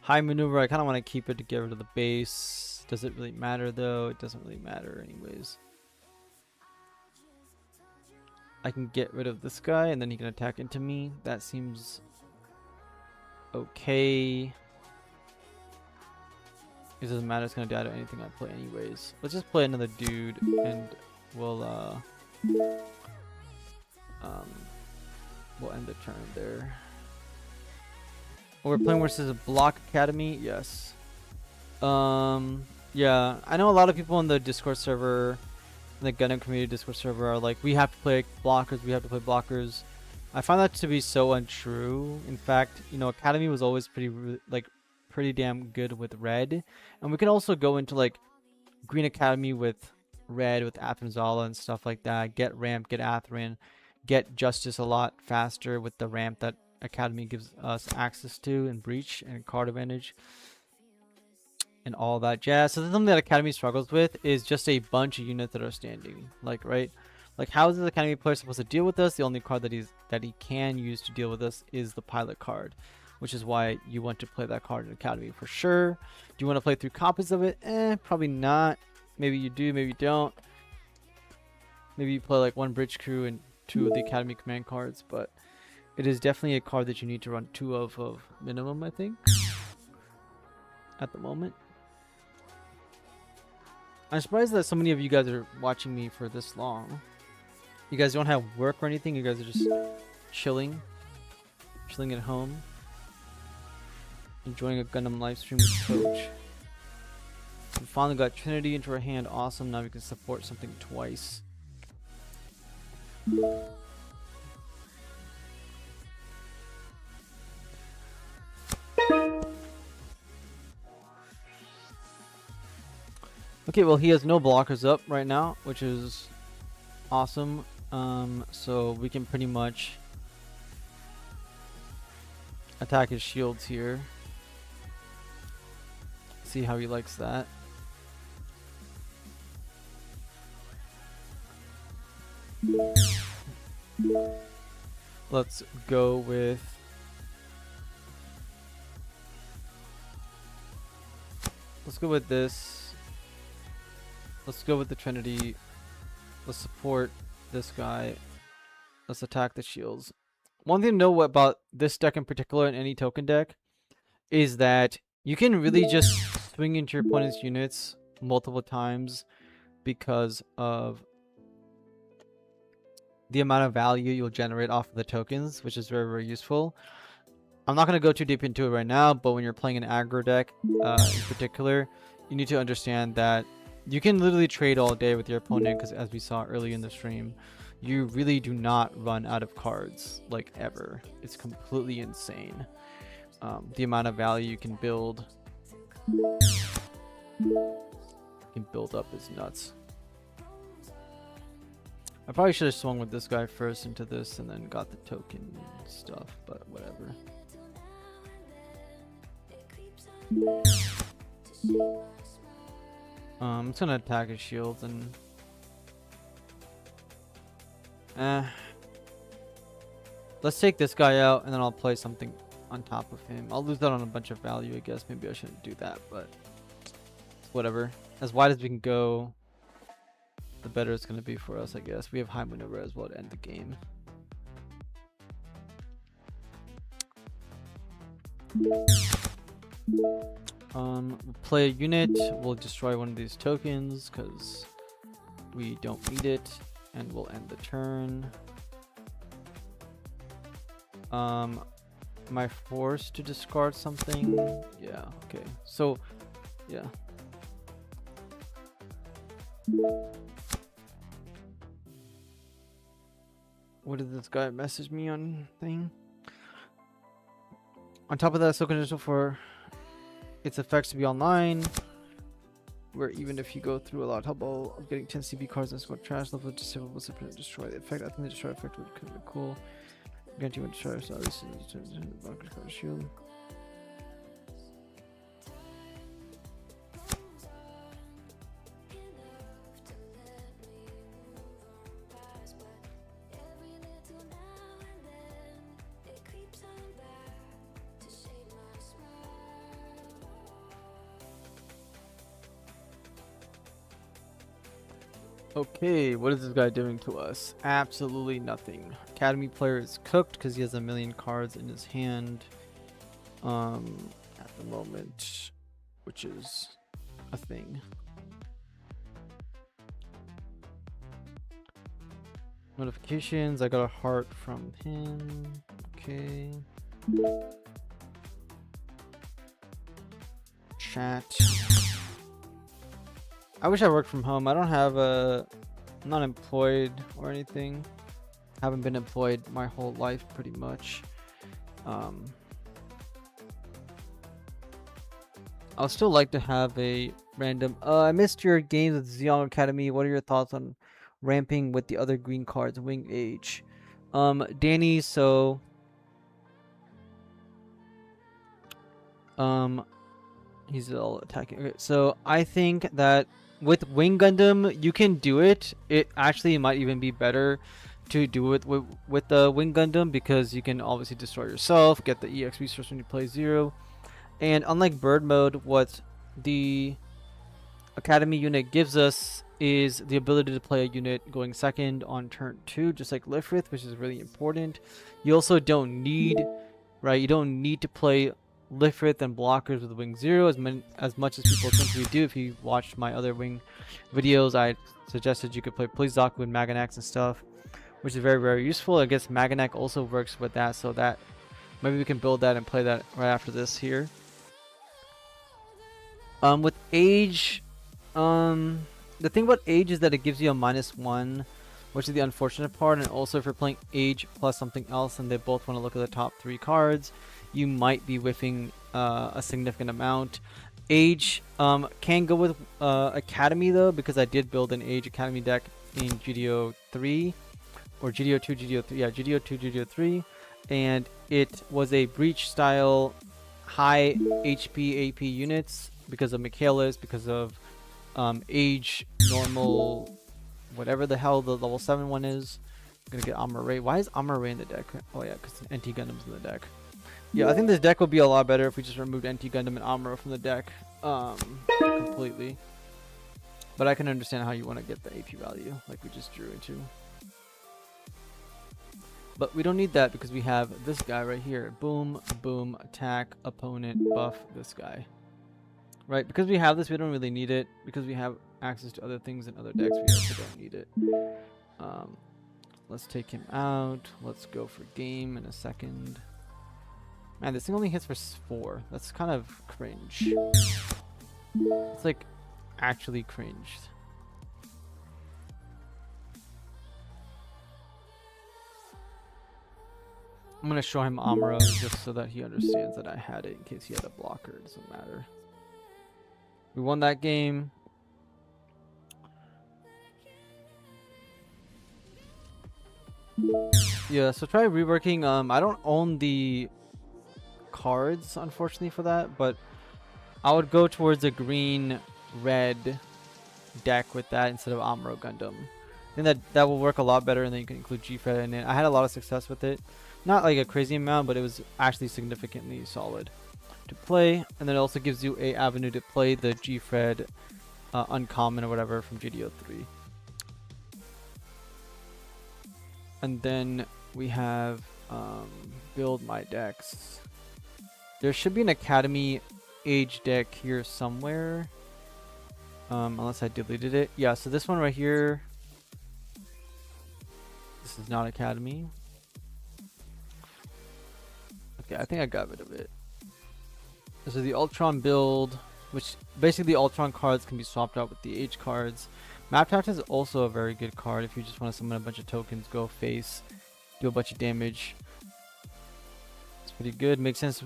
High maneuver, I kind of want to keep it to get rid of the base. Does it really matter though? It doesn't really matter anyways. I can get rid of this guy and then he can attack into me. That seems okay. It doesn't matter, it's gonna die to anything I play anyways. Let's just play another dude and we'll end the turn there. We're playing versus a Block Academy, yes. Yeah, I know a lot of people in the Discord server, in the Gundam community Discord server, are like, we have to play blockers, we have to play blockers. I find that to be so untrue. In fact, you know, Academy was always pretty damn good with red, and we can also go into like Green Academy with red, with Athenzala and stuff like that. Get ramp, get Atherin, get Justice a lot faster with the ramp that Academy gives us access to, and Breach and card advantage and all that jazz. So something that Academy struggles with is just a bunch of units that are standing. Like, right? Like, how is the Academy player supposed to deal with us? The only card that he can use to deal with us is the pilot card, which is why you want to play that card in Academy for sure. Do you want to play through copies of it? Probably not. Maybe you do, maybe you don't. Maybe you play like 1 Bridge Crew and 2 of the Academy command cards, but it is definitely a card that you need to run 2 of minimum, I think, at the moment. I'm surprised that so many of you guys are watching me for this long. You guys don't have work or anything? You guys are just chilling at home, enjoying a Gundam live stream with Coach. We finally got Trinity into our hand. Awesome. Now we can support something twice. Okay, well, he has no blockers up right now, which is awesome. So we can pretty much attack his shields here. See how he likes that. Let's go with this. Let's go with the Trinity. Let's support this guy. Let's attack the shields. One thing to know about this deck in particular, in any token deck, is that you can really just swing into your opponent's units multiple times because of the amount of value you'll generate off of the tokens, which is very, very useful. I'm not going to go too deep into it right now, but when you're playing an aggro deck in particular, you need to understand that you can literally trade all day with your opponent, because as we saw early in the stream, you really do not run out of cards, like, ever. It's completely insane. The amount of value you can build up is nuts. I probably should have swung with this guy first into this and then got the token stuff, but whatever. I'm just gonna attack his shields and let's take this guy out and then I'll play something on top of him. I'll lose that on a bunch of value, I guess. Maybe I shouldn't do that, but whatever. As wide as we can go, the better it's gonna be for us, I guess. We have high maneuver as well to end the game. We'll play a unit. We'll destroy one of these tokens because we don't need it, and we'll end the turn. Am I forced to discard something? Yeah, okay. So, yeah. What did this guy message me on thing? On top of that, so conditional for its effects to be online, where even if you go through a lot of trouble of getting 10 CB cards and squad trash level, disable, destroy the effect. I think the destroy effect would could be cool. Guarantee when destroy shield. Okay, what is this guy doing to us? Absolutely nothing. Academy player is cooked because he has 1,000,000 cards in his hand at the moment, which is a thing. Notifications, I got a heart from him. Okay. Chat. I wish I worked from home. I don't have I'm not employed or anything. Haven't been employed my whole life pretty much. I'll still like to have a random. I missed your games with Zeong Academy. What are your thoughts on ramping with the other green cards? Wing Age. Danny, so he's all attacking. Okay, so I think that with Wing Gundam, you can do it. It actually might even be better to do it with the Wing Gundam because you can obviously destroy yourself, get the EX resource when you play 0. And unlike Bird Mode, what the Academy unit gives us is the ability to play a unit going second on turn 2, just like Lifrith, which is really important. You also don't need, right? You don't need to play Lifrith and blockers with Wing 0 as much as people think we do. If you watched my other Wing videos, I suggested you could play Zaku and Maganax and stuff, which is very, very useful. I guess Maganac also works with that, so that maybe we can build that and play that right after this here. With Age, the thing about Age is that it gives you a -1, which is the unfortunate part. And also, if you're playing Age plus something else and they both want to look at the top 3 cards, you might be whiffing a significant amount. Age can go with Academy though, because I did build an Age Academy deck in GD03 or GD02, GD03, yeah, GD02, GD03, and it was a Breach style high HP AP units because of Michaelis, because of Age normal, whatever the hell the level 7 one is. I'm gonna get Armor Ray. Why is Armor Ray in the deck? Oh yeah, because NT Gundam's in the deck. Yeah, I think this deck would be a lot better if we just removed NT Gundam and Amuro from the deck completely. But I can understand how you want to get the AP value, like we just drew into. But we don't need that because we have this guy right here. Boom, boom, attack, opponent, buff this guy. Right? Because we have this, we don't really need it. Because we have access to other things in other decks, we also don't need it. Let's take him out. Let's go for game in a second. Man, this thing only hits for 4. That's kind of cringe. It's like actually cringe. I'm gonna show him Amuro just so that he understands that I had it in case he had a blocker. It doesn't matter. We won that game. Yeah, so try reworking. I don't own the cards, unfortunately, for that, but I would go towards a green-red deck with that instead of Amuro Gundam. I think that will work a lot better, and then you can include G-Fred in it. I had a lot of success with it. Not like a crazy amount, but it was actually significantly solid to play. And then it also gives you a avenue to play the G-Fred uncommon or whatever from GD03. And then we have build my decks. There should be an Academy Age deck here somewhere. Unless I deleted it. Yeah, so this one right here. This is not Academy. Okay, I think I got rid of it. This is the Ultron build, which basically the Ultron cards can be swapped out with the H cards. Map Tact is also a very good card if you just want to summon a bunch of tokens, go face, do a bunch of damage. It's pretty good, makes sense.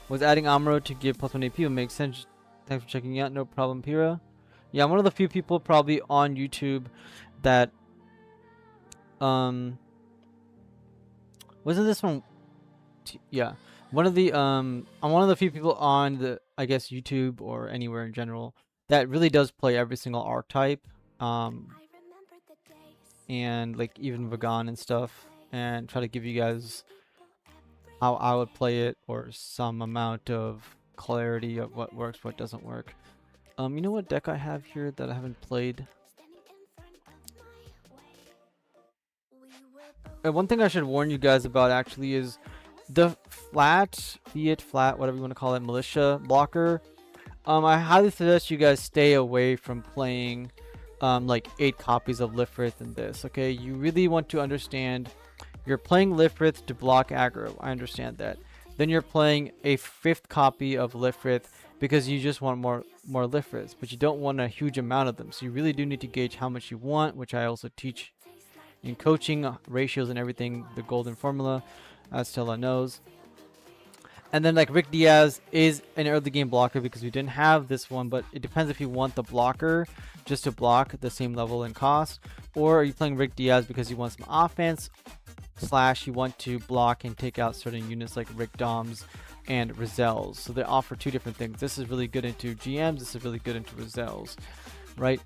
Was adding Amuro to give +1 AP would make sense. Thanks for checking out, no problem, Pira. Yeah, I'm one of the few people probably on YouTube that wasn't this one? Yeah, one of the I'm one of the few people on the, I guess, YouTube or anywhere in general that really does play every single archetype, and like even Vagan and stuff, and try to give you guys how I would play it or some amount of clarity of what works, what doesn't work. You know what deck I have here that I haven't played? And one thing I should warn you guys about actually is the flat, whatever you want to call it, militia blocker. I highly suggest you guys stay away from playing like 8 copies of Lifrith in this, okay? You really want to understand you're playing Lifrith to block aggro. I understand that. Then you're playing a 5th copy of Lifrith because you just want more Lifriths, but you don't want a huge amount of them. So you really do need to gauge how much you want, which I also teach in coaching, ratios and everything, the golden formula, as Stella knows. And then like Rick Diaz is an early game blocker because we didn't have this one, but it depends if you want the blocker just to block the same level in cost, or are you playing Rick Diaz because you want some offense / you want to block and take out certain units like Rick Doms and Rizels. So they offer 2 different things. This is really good into GMs, this is really good into Rizels, right?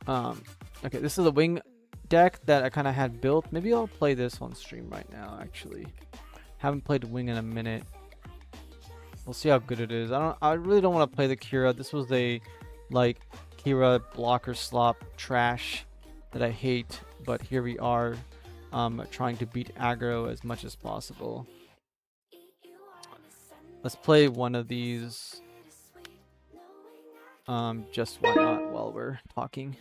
Okay, this is a wing deck that I kind of had built. Maybe I'll play this on stream right now, actually. Haven't played wing in a minute. We'll see how good it is. I really don't want to play the Kira. This was a like Kira blocker slop trash that I hate, but here we are trying to beat aggro as much as possible. Let's play one of these. Just why not while we're talking.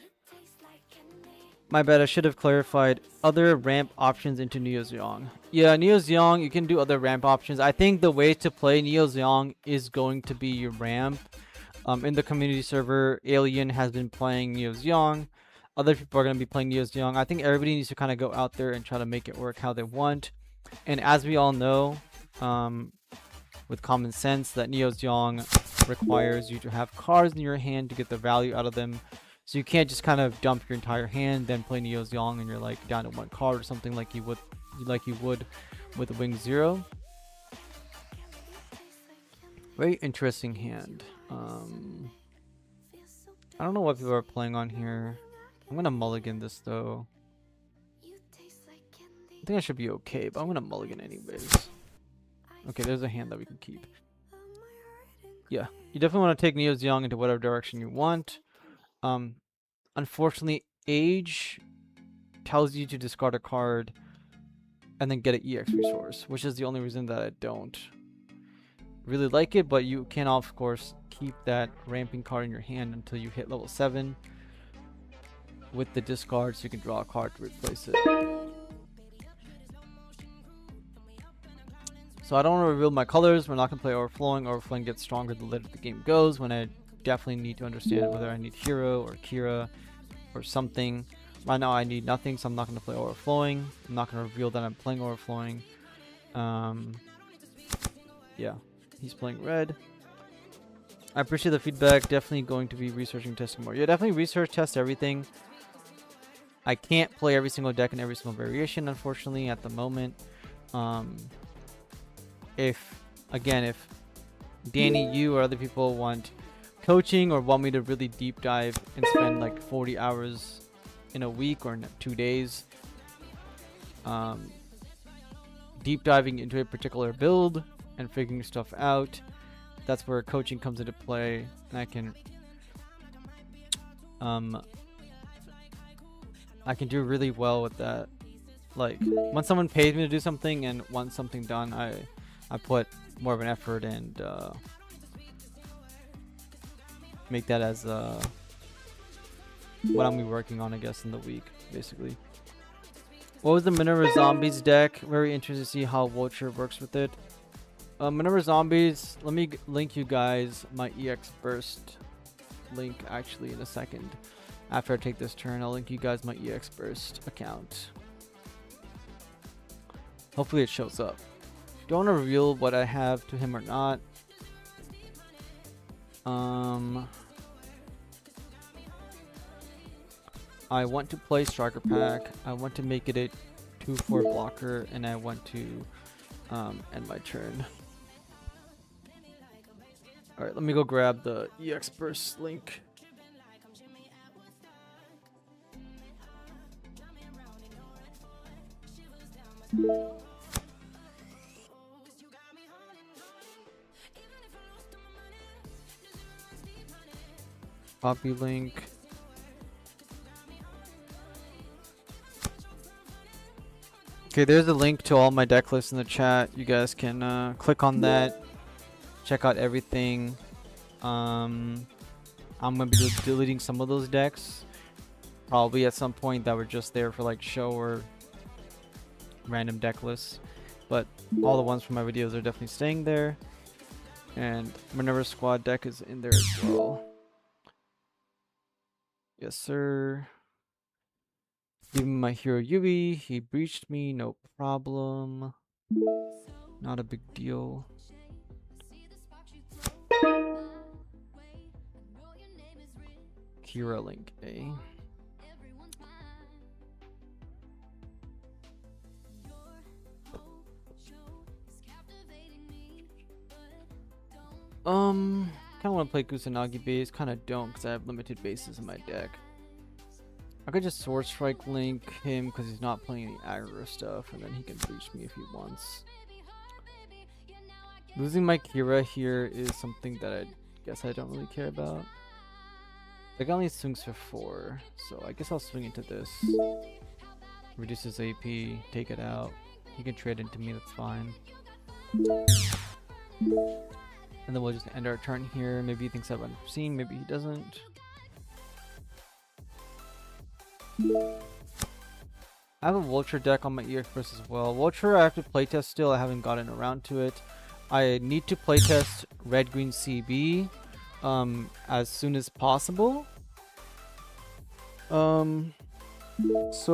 My bad, I should have clarified other ramp options into Neo Zeong. Yeah, Neo Zeong, you can do other ramp options. I think the way to play Neo Zeong is going to be your ramp. In the community server, Alien has been playing Neo Zeong. Other people are going to be playing Neo Zeong. I think everybody needs to kind of go out there and try to make it work how they want. And as we all know, with common sense, that Neo Zeong requires you to have cards in your hand to get the value out of them. So you can't just kind of dump your entire hand, then play Neo Zeong and you're like down to 1 card or something like you would with Wing Zero. Very interesting hand. I don't know what people are playing on here. I'm gonna mulligan this though. I think I should be okay, but I'm gonna mulligan anyways. Okay, there's a hand that we can keep. Yeah, you definitely want to take Neo Zeong into whatever direction you want. Unfortunately, age tells you to discard a card and then get an EX resource, which is the only reason that I don't really like it, but you can of course keep that ramping card in your hand until you hit level 7. with the discard so you can draw a card to replace it. So I don't want to reveal my colors. We're not going to play Overflowing. Overflowing gets stronger the later the game goes, when I definitely need to understand whether I need Hero or Kira or something. Right now I need nothing, so I'm not going to play Overflowing. I'm not going to reveal that I'm playing Overflowing. Yeah, he's playing red. I appreciate the feedback. Definitely going to be researching, testing more. Yeah, definitely research, test everything. I can't play every single deck and every single variation, unfortunately, at the moment. If Danny, you or other people want coaching or want me to really deep dive and spend like 40 hours in a week or in 2 days deep diving into a particular build and figuring stuff out, that's where coaching comes into play, and I can do really well with that. Like, when someone pays me to do something and wants something done, I put more of an effort and make that as what I'm working on, I guess, in the week, basically. What was the Minerva Zombies deck? Very interested to see how Vulture works with it. Minerva Zombies, let me link you guys my EX Burst link actually in a second. After I take this turn, I'll link you guys my EX Burst account. Hopefully it shows up. Don't want to reveal what I have to him or not. I want to play Striker Pack. I want to make it a 2/4 blocker, and I want to end my turn. Alright, let me go grab the EX Burst link. Copy link. Okay, there's a link to all my deck lists in the chat. You guys can click on that, check out everything. I'm gonna be deleting some of those decks, probably at some point, that were just there for like show or random deck lists. But all the ones from my videos are definitely staying there, and Minerva Squad deck is in there as well. Yes, sir. Give me my hero Yui. He breached me, no problem. Not a big deal. Kira link A. Kind of want to play Kusanagi base, kind of don't, because I have limited bases in my deck. I could just Sword Strike link him because he's not playing any aggro stuff, and then he can breach me if he wants. Losing my Kira here is something that I guess I don't really care about. The guy only swings for 4, so I guess I'll swing into this. Reduces AP, take it out. He can trade into me, that's fine. And then we'll just end our turn here. Maybe he thinks I've unforeseen, maybe he doesn't. I have a Vulture deck on my EX Burst as well. Vulture I have to playtest still, I haven't gotten around to it. I need to playtest Red Green CB as soon as possible. So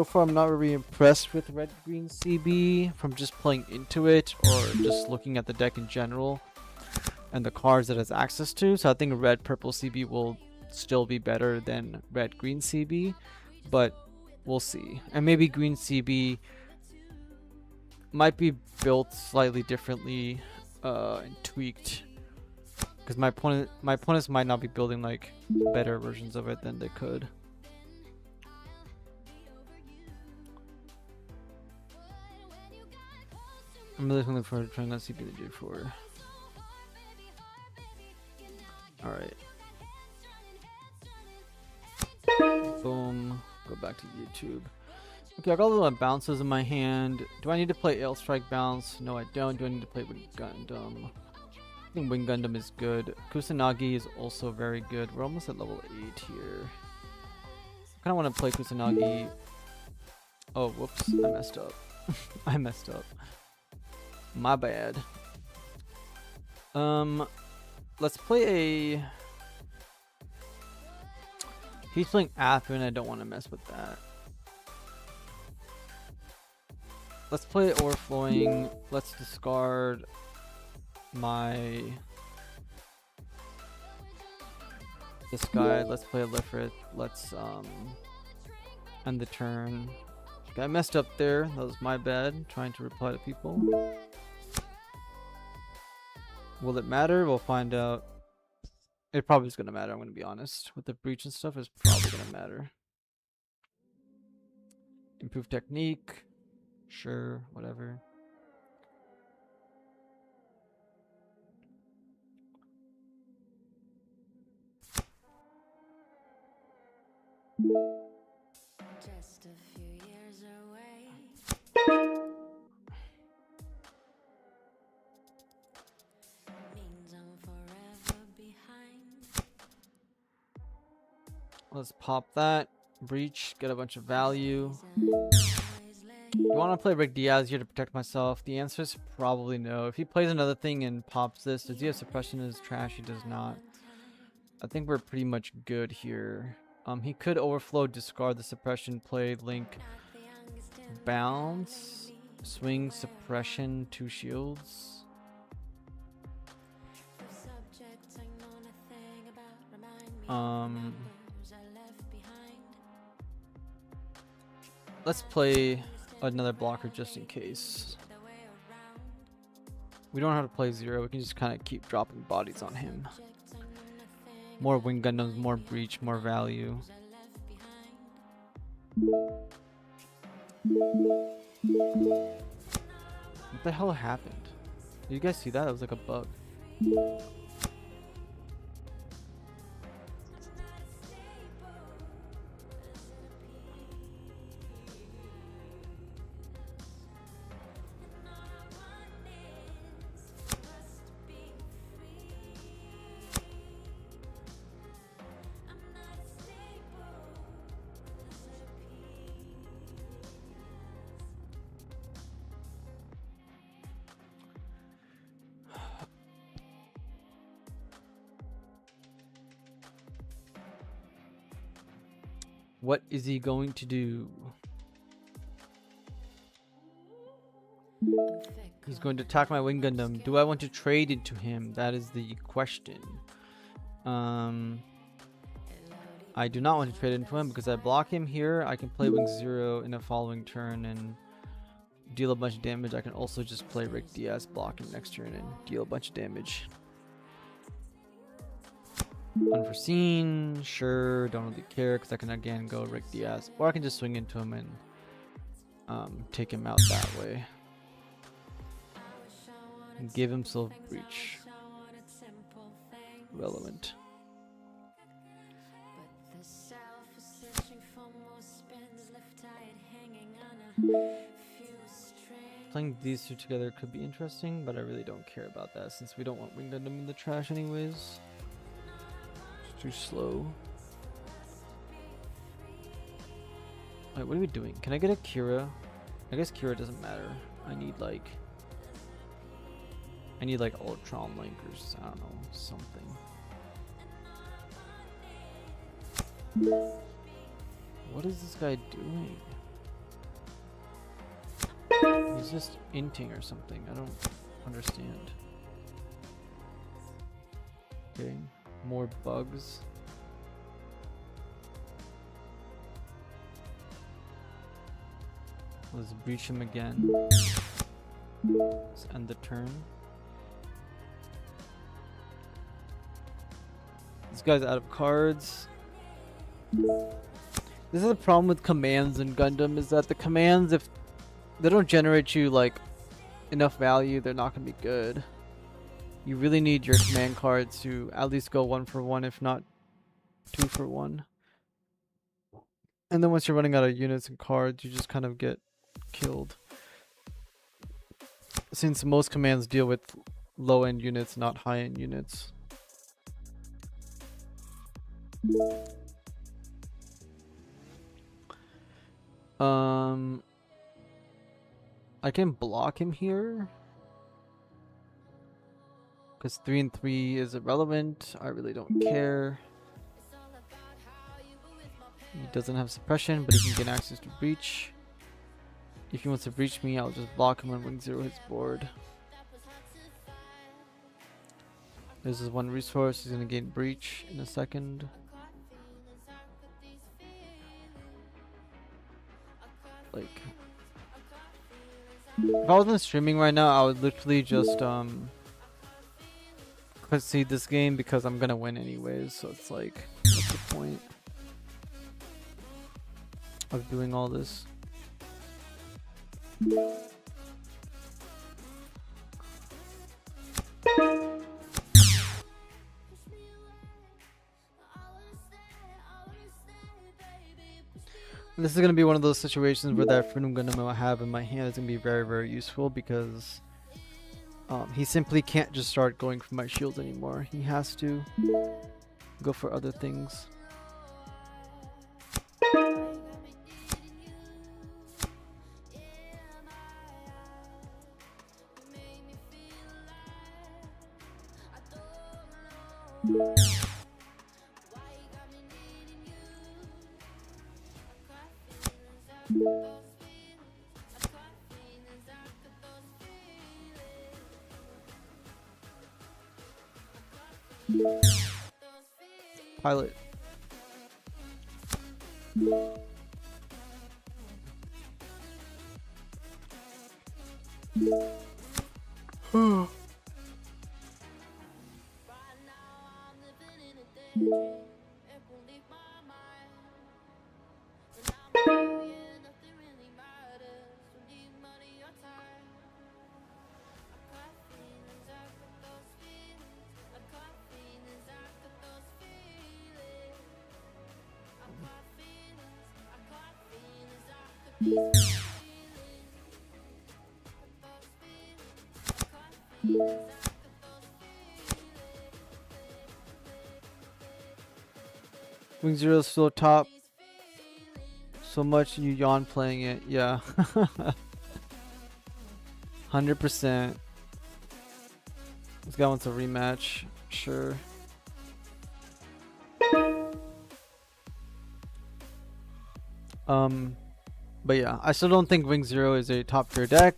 far I'm not really impressed with Red Green CB from just playing into it or just looking at the deck in general and the cards that it has access to. So I think Red Purple CB will still be better than Red Green CB, but we'll see. And maybe Green CB might be built slightly differently and tweaked, because my opponents might not be building like better versions of it than they could. I'm really looking forward to trying out CB the GD04. Alright. Boom. Go back to YouTube. Okay, I got a little bounces in my hand. Do I need to play Ale Strike bounce? No, I don't. Do I need to play Wing Gundam? I think Wing Gundam is good. Kusanagi is also very good. We're almost at level 8 here. kind of want to play Kusanagi. Oh, whoops. I messed up. I messed up. My bad. Let's play a... He's playing Apu and I don't want to mess with that. Let's play Overflowing. Let's discard my... this guy. Let's play a Lifrit. Let's end the turn. I messed up there. That was my bad. Trying to reply to people. Will it matter? We'll find out. It probably is gonna matter. I'm gonna be honest. With the breach and stuff, it's probably gonna matter. Improve technique. Sure, whatever. Just a few years away. Means I'm forever behind. Let's pop that. Breach, get a bunch of value. You want to play Rick Diaz here to protect myself? The answer is probably no. If he plays another thing and pops this, does he have suppression in his trash? He does not. I think we're pretty much good here. He could overflow, discard the suppression, play Link, bounce, swing, suppression, 2 shields. Let's play another blocker just in case. We don't have to play 0. We can just kind of keep dropping bodies on him. More Wing Gundams, more Breach, more value. What the hell happened? Did you guys see that? It was like a bug. What is he going to do? He's going to attack my Wing Gundam. Do I want to trade into him? That is the question. I do not want to trade into him because I block him here. I can play Wing 0 in a following turn and deal a bunch of damage. I can also just play Rick Diaz, block him next turn and deal a bunch of damage. Unforeseen, sure, don't really care because I can again go Rick Diaz, or I can just swing into him and take him out that way and give himself breach. Relevant. Playing these two together could be interesting, but I really don't care about that since we don't want Wing Gundam in the trash anyways. Too slow. Wait, what are we doing? Can I get a Kira? I guess Kira doesn't matter. I need like Ultron linkers. I don't know, something. What is this guy doing? He's just inting or something. I don't understand. Okay. More bugs. Let's breach him again. Let's end the turn. This guy's out of cards. This is the problem with commands in Gundam, is that the commands, if they don't generate you like enough value, they're not going to be good. You really need your command cards to at least go 1 for 1, if not 2 for 1. And then once you're running out of units and cards, you just kind of get killed. Since most commands deal with low-end units, not high-end units. Um, I can block him here. Because 3 and 3 is irrelevant. I really don't care. He doesn't have suppression, but he can get access to breach. If he wants to breach me, I'll just block him and wing 0 his board. This is one resource. He's going to gain breach in a second. Like, if I wasn't streaming right now, I would literally just concede this game because I'm gonna win anyways. So it's like, what's the point of doing all this? This is gonna be one of those situations where that Freedom Gundam I have in my hand is gonna be very, very useful because he simply can't just start going for my shields anymore. He has to go for other things. Pilot. Wing Zero is still top. So much you yawn playing it. Yeah. 100%. This guy wants a rematch. Sure. But yeah, I still don't think Wing Zero is a top tier deck.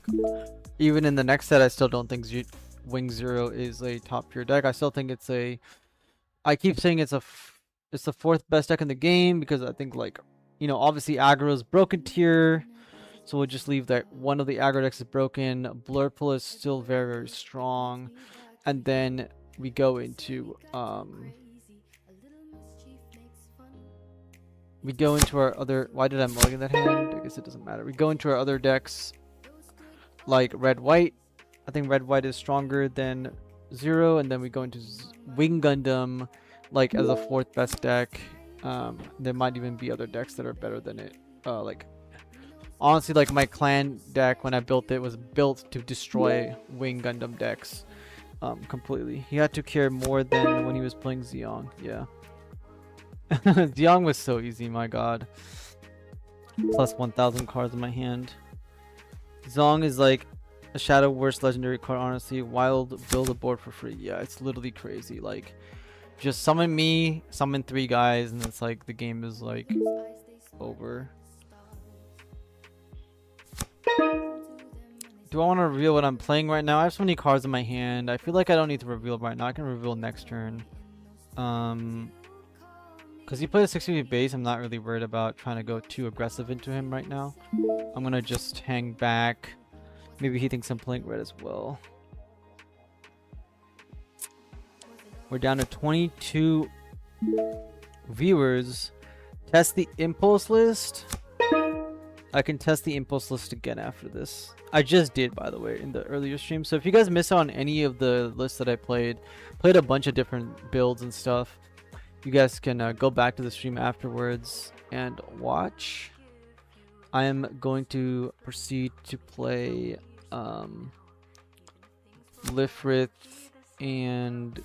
Even in the next set, I still don't think Wing Zero is a top tier deck. I still think it's a. I keep saying it's the fourth best deck in the game because I think, like, you know, obviously aggro is broken tier, so we'll just leave that one of the aggro decks is broken. Blur Pull is still very, very strong, and then we go into our other. Why did I mulligan that hand? I guess it doesn't matter. We go into our other decks like Red White. I think Red White is stronger than Zero, and then we go into Wing Gundam like as a fourth best deck. There might even be other decks that are better than it. Like honestly, like my clan deck when I built it was built to destroy Wing Gundam decks completely. He had to care more than when he was playing Zeong. Yeah. Zeong was so easy, my god. Plus 1,000 cards in my hand. Zong is like a Shadow Worst legendary card, honestly. Wild, build a board for free. Yeah, it's literally crazy. Like, just summon me, summon 3 guys, and it's like the game is like over. Do I want to reveal what I'm playing right now? I have so many cards in my hand. I feel like I don't need to reveal right now. I can reveal next turn. Because he played a 60 base, I'm not really worried about trying to go too aggressive into him right now. I'm going to just hang back. Maybe he thinks I'm playing red as well. We're down to 22 viewers. Test the impulse list. I can test the impulse list again after this. I just did, by the way, in the earlier stream. So if you guys miss out on any of the lists that I played a bunch of different builds and stuff. You guys can go back to the stream afterwards and watch. I am going to proceed to play Lifrith, and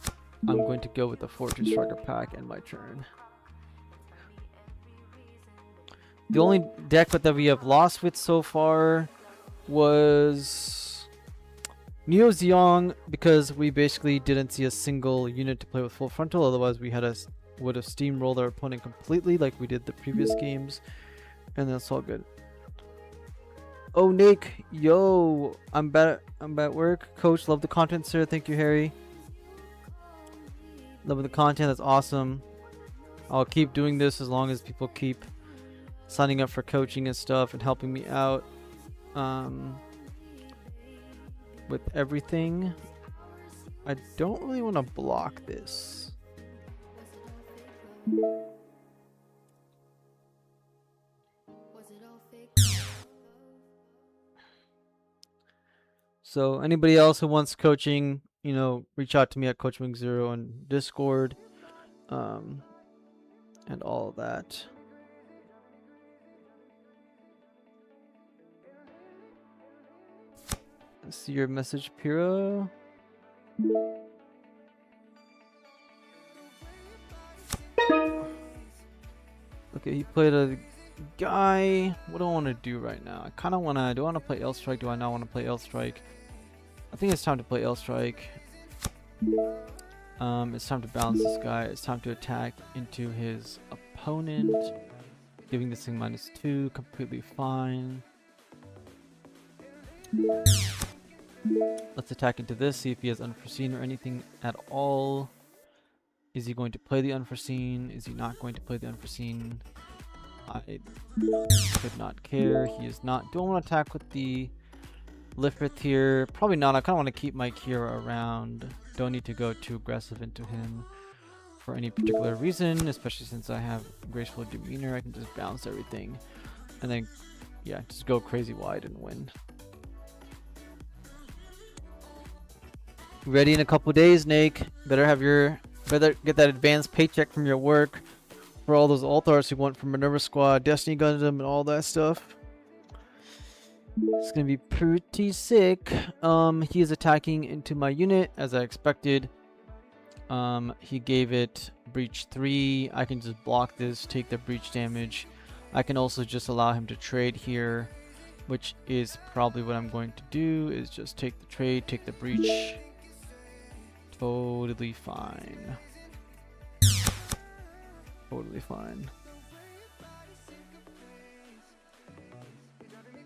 I'm going to go with the Fortune Striker pack in my turn. The only deck that we have lost with so far was Neo Zeong, because we basically didn't see a single unit to play with full frontal. Otherwise, we would have steamrolled our opponent completely, like we did the previous games, and that's all good. Oh, Nick, yo, I'm at work. Coach, love the content, sir. Thank you, Harry. Love the content. That's awesome. I'll keep doing this as long as people keep signing up for coaching and stuff and helping me out with everything. I don't really want to block this. So anybody else who wants coaching, you know, reach out to me at CoachWing0 on Discord, and all of that. Let's see your message, Piro. Okay, he played a guy. What do I want to do right now? I kind of want to. Do I want to play L Strike? Do I not want to play L Strike? I think it's time to play L Strike. It's time to balance this guy. It's time to attack into his opponent. Giving this thing -2, completely fine. Let's attack into this, see if he has unforeseen or anything at all. Is he going to play the unforeseen? Is he not going to play the unforeseen? I could not care. He is not. Do I want to attack with the Lifrith here? Probably not. I kind of want to keep my Kira around. Don't need to go too aggressive into him for any particular reason, especially since I have graceful demeanor. I can just bounce everything and then, yeah, just go crazy wide and win. Ready in a couple days, Nate. Better get that advanced paycheck from your work for all those altars you want from Minerva Squad, Destiny Gundam, and all that stuff. It's gonna be pretty sick. He is attacking into my unit as I expected. He gave it breach 3. I can just block this, take the breach damage. I can also just allow him to trade here, which is probably what I'm going to do, is just take the trade, take the breach. Totally fine. Totally fine.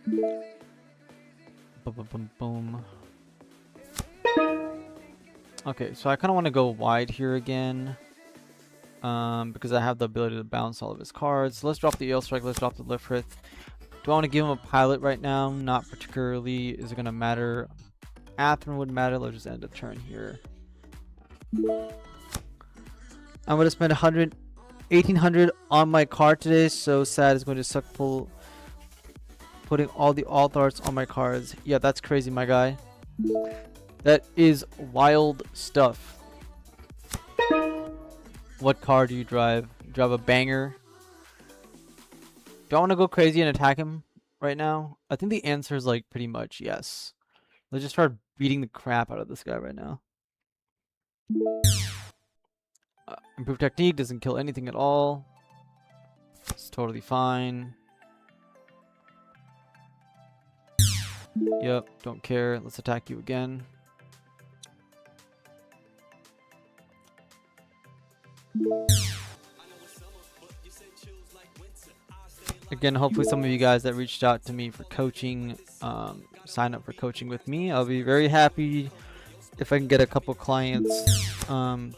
Boom, boom, boom, boom. Okay, so I kind of want to go wide here again, because I have the ability to bounce all of his cards. So let's drop the Eel Strike. Let's drop the Lifrith. Do I want to give him a pilot right now? Not particularly. Is it going to matter? Atherin would matter. Let's just end the turn here. I'm going to spend 1800 on my card today. So sad. It's going to suck putting all the alt arts on my cards. Yeah, that's crazy, my guy. That is wild stuff. What card do you drive? You drive a banger? Do I want to go crazy and attack him right now? I think the answer is like pretty much yes. Let's just start beating the crap out of this guy right now. Improved technique doesn't kill anything at all. It's totally fine. Yep, don't care. Let's attack you again. Again, hopefully some of you guys that reached out to me for coaching, sign up for coaching with me. I'll be very happy if I can get a couple clients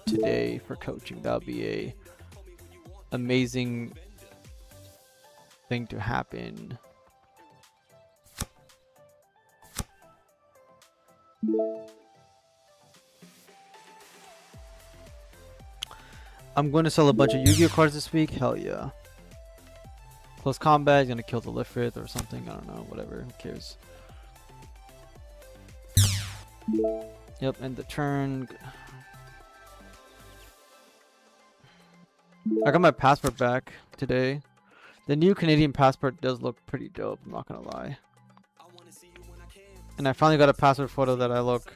today for coaching. That'll be a amazing thing to happen. I'm going to sell a bunch of Yu-Gi-Oh cards this week. Hell yeah. Close combat, he's going to kill the Lifrith or something. I don't know. Whatever. Who cares? Yep, end the turn. I got my passport back today. The new Canadian passport does look pretty dope, I'm not going to lie. And I finally got a passport photo that I look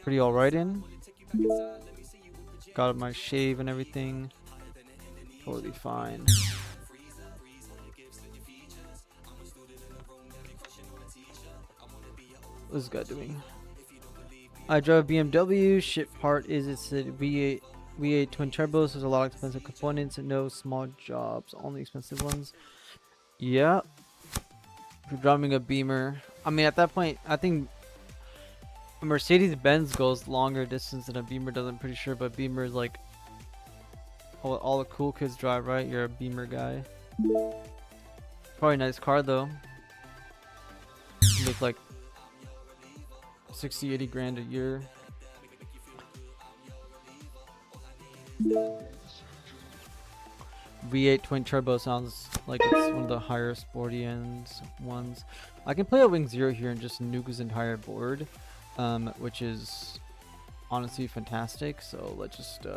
pretty alright in. Got my shave and everything. Totally fine. What's this guy doing? I drive a BMW. Shit part is it's a V8 twin turbo, so there's a lot of expensive components and no small jobs, only expensive ones. Yeah. If you're driving a Beamer, I mean at that point, I think a Mercedes-Benz goes longer distance than a Beamer does. I'm pretty sure, but Beamer is like all the cool kids drive, right? You're a Beamer guy. Probably a nice car though. Make like 60, 80 grand a year. V8 twin turbo sounds like it's one of the higher sporty ends ones. I can play a Wing Zero here and just nuke his entire board, which is honestly fantastic. So let's just do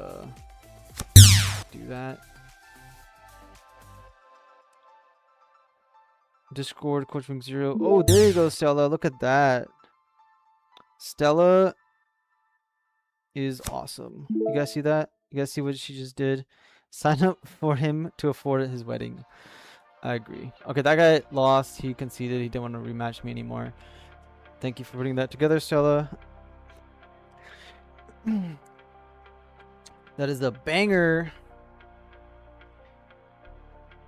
that. Discord Coach Wing Zero. Oh, there you go, Stella. Look at that. Stella is awesome. You guys see that? You guys see what she just did? Sign up for him to afford his wedding. I agree. Okay, that guy lost. He conceded. He didn't want to rematch me anymore. Thank you for putting that together, Stella. That is a banger.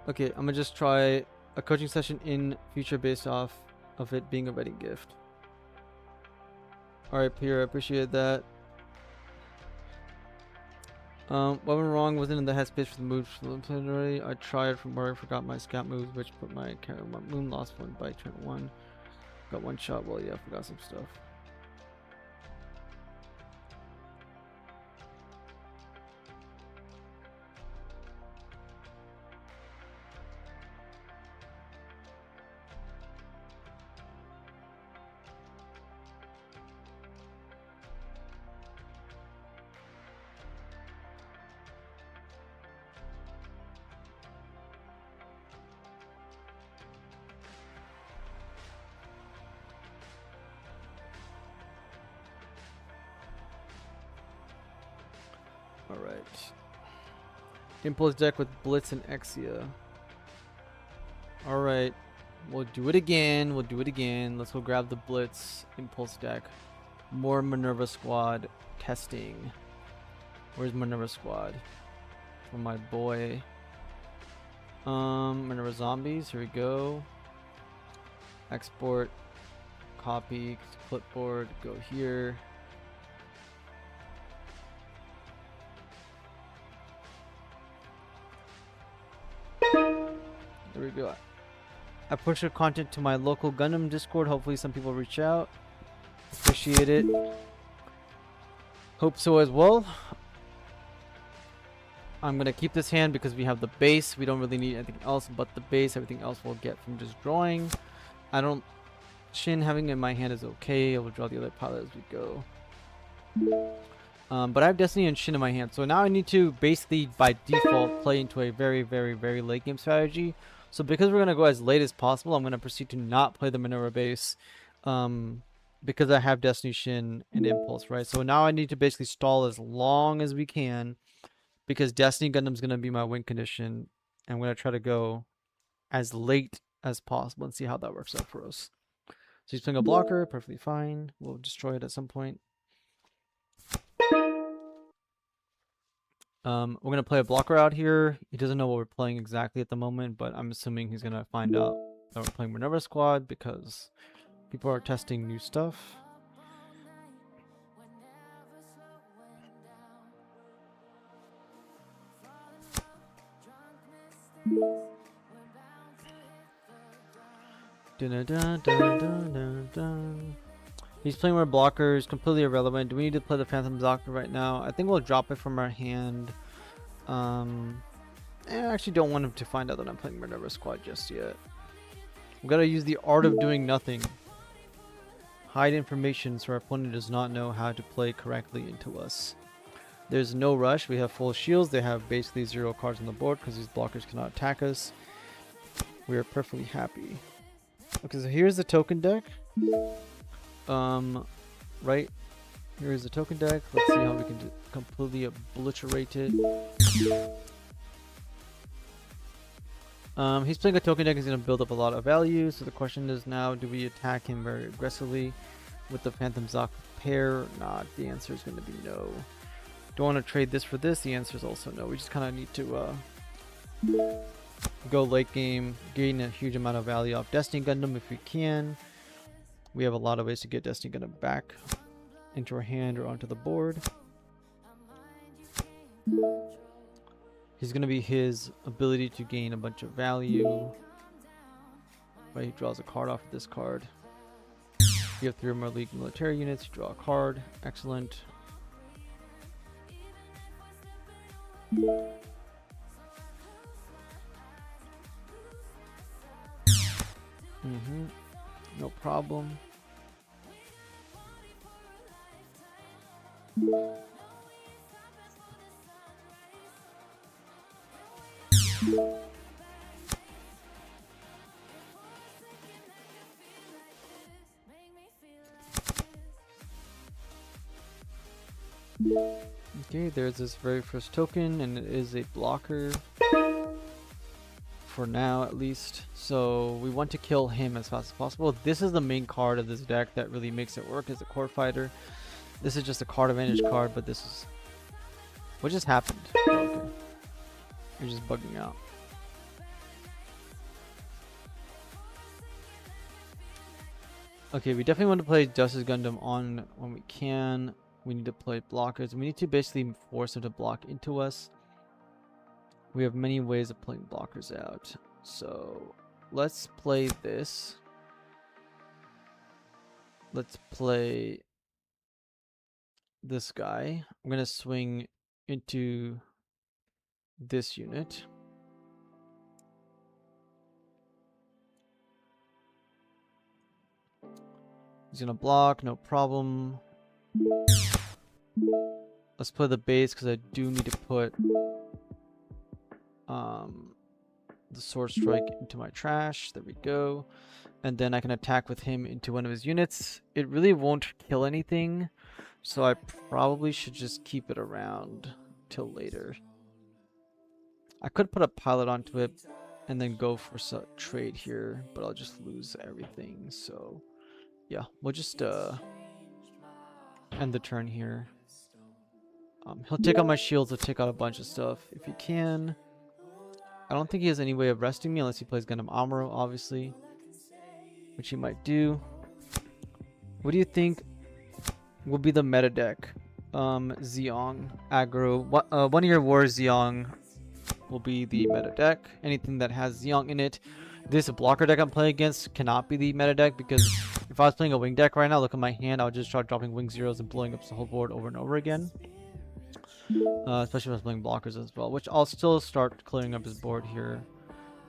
Okay, I'm gonna just try a coaching session in future based off of it being a wedding gift. Alright, Pierre, I appreciate that. What went wrong? Wasn't in the headspace for the moves already. I tried from where I forgot my scout moves, which put my moon lost one by turn 1. Got one shot. Well, yeah, I forgot some stuff. Alright. Impulse deck with Blitz and Exia. Alright. We'll do it again. We'll do it again. Let's go grab the Blitz Impulse deck. More Minerva Squad testing. Where's Minerva Squad? For my boy. Minerva Zombies. Here we go. Export. Copy. Clipboard. Go here. There we go. I push your content to my local Gundam Discord. Hopefully some people reach out. Appreciate it. Hope so as well. I'm going to keep this hand because we have the base. We don't really need anything else but the base. Everything else we'll get from just drawing. I don't... Shin having it in my hand is okay. I will draw the other pilot as we go. But I have Destiny and Shin in my hand. So now I need to basically, by default, play into a very, very, very late game strategy. So because we're going to go as late as possible, I'm going to proceed to not play the Minerva base. Because I have Destiny, Shin, and Impulse, right? So now I need to basically stall as long as we can. Because Destiny Gundam's going to be my win condition. And I'm going to try to go as late as possible and see how that works out for us. So he's playing a blocker, perfectly fine. We'll destroy it at some point. We're gonna play a blocker out here. He doesn't know what we're playing exactly at the moment, but I'm assuming he's gonna find out that we're playing Minerva Squad because people are testing new stuff. Dun, dun, dun, dun, dun, dun. He's playing more blockers, completely irrelevant. Do we need to play the Phantom Doctor right now? I think we'll drop it from our hand. I actually don't want him to find out that I'm playing Minerva Squad just yet. We gotta use the art of doing nothing. Hide information so our opponent does not know how to play correctly into us. There's no rush. We have full shields. They have basically 0 cards on the board because these blockers cannot attack us. We are perfectly happy. Okay, so here's the token deck. Right here's the token deck. Let's see how we can completely obliterate it. He's playing a token deck. He's going to build up a lot of value. So the question is now, do we attack him very aggressively? with the Phantom Zoc pair or not? The answer is going to be no. Do I want to trade this for this? The answer is also no. We just kind of need to go late game, gain a huge amount of value off Destiny Gundam if we can. We have a lot of ways to get Destiny Gundam back into our hand or onto the board. He's going to be his ability to gain a bunch of value. Right, he draws a card off of this card. You have 3 or more League military units, you draw a card. Excellent. No problem. Okay, there's this very first token, and it is a blocker. For now, at least. So we want to kill him as fast as possible. This is the main card of this deck that really makes it work as a core fighter. This is just a card advantage card, but this is... What just happened? Oh, okay. You're just bugging out. Okay, we definitely want to play Justice Gundam on when we can. We need to play blockers. We need to basically force him to block into us. We have many ways of playing blockers out. So let's play this. Let's play this guy. I'm going to swing into this unit. He's going to block, no problem. Let's play the base because I do need to put the sword strike into my trash. There we go. And then I can attack with him into one of his units. It really won't kill anything, so I probably should just keep it around till later. I could put a pilot onto it and then go for a trade here, but I'll just lose everything. So yeah, we'll just end the turn here. He'll take out my shields, he'll take out a bunch of stuff if he can. I don't think he has any way of resting me unless he plays Gundam Amuro, obviously, which he might do. What do you think will be the meta deck? Zeong, aggro. One of your wars, Zeong, will be the meta deck. Anything that has Zeong in it. This blocker deck I'm playing against cannot be the meta deck, because if I was playing a wing deck right now, look at my hand, I would just start dropping wing zeros and blowing up the whole board over and over again. Especially if I was playing blockers as well, which I'll still start clearing up his board here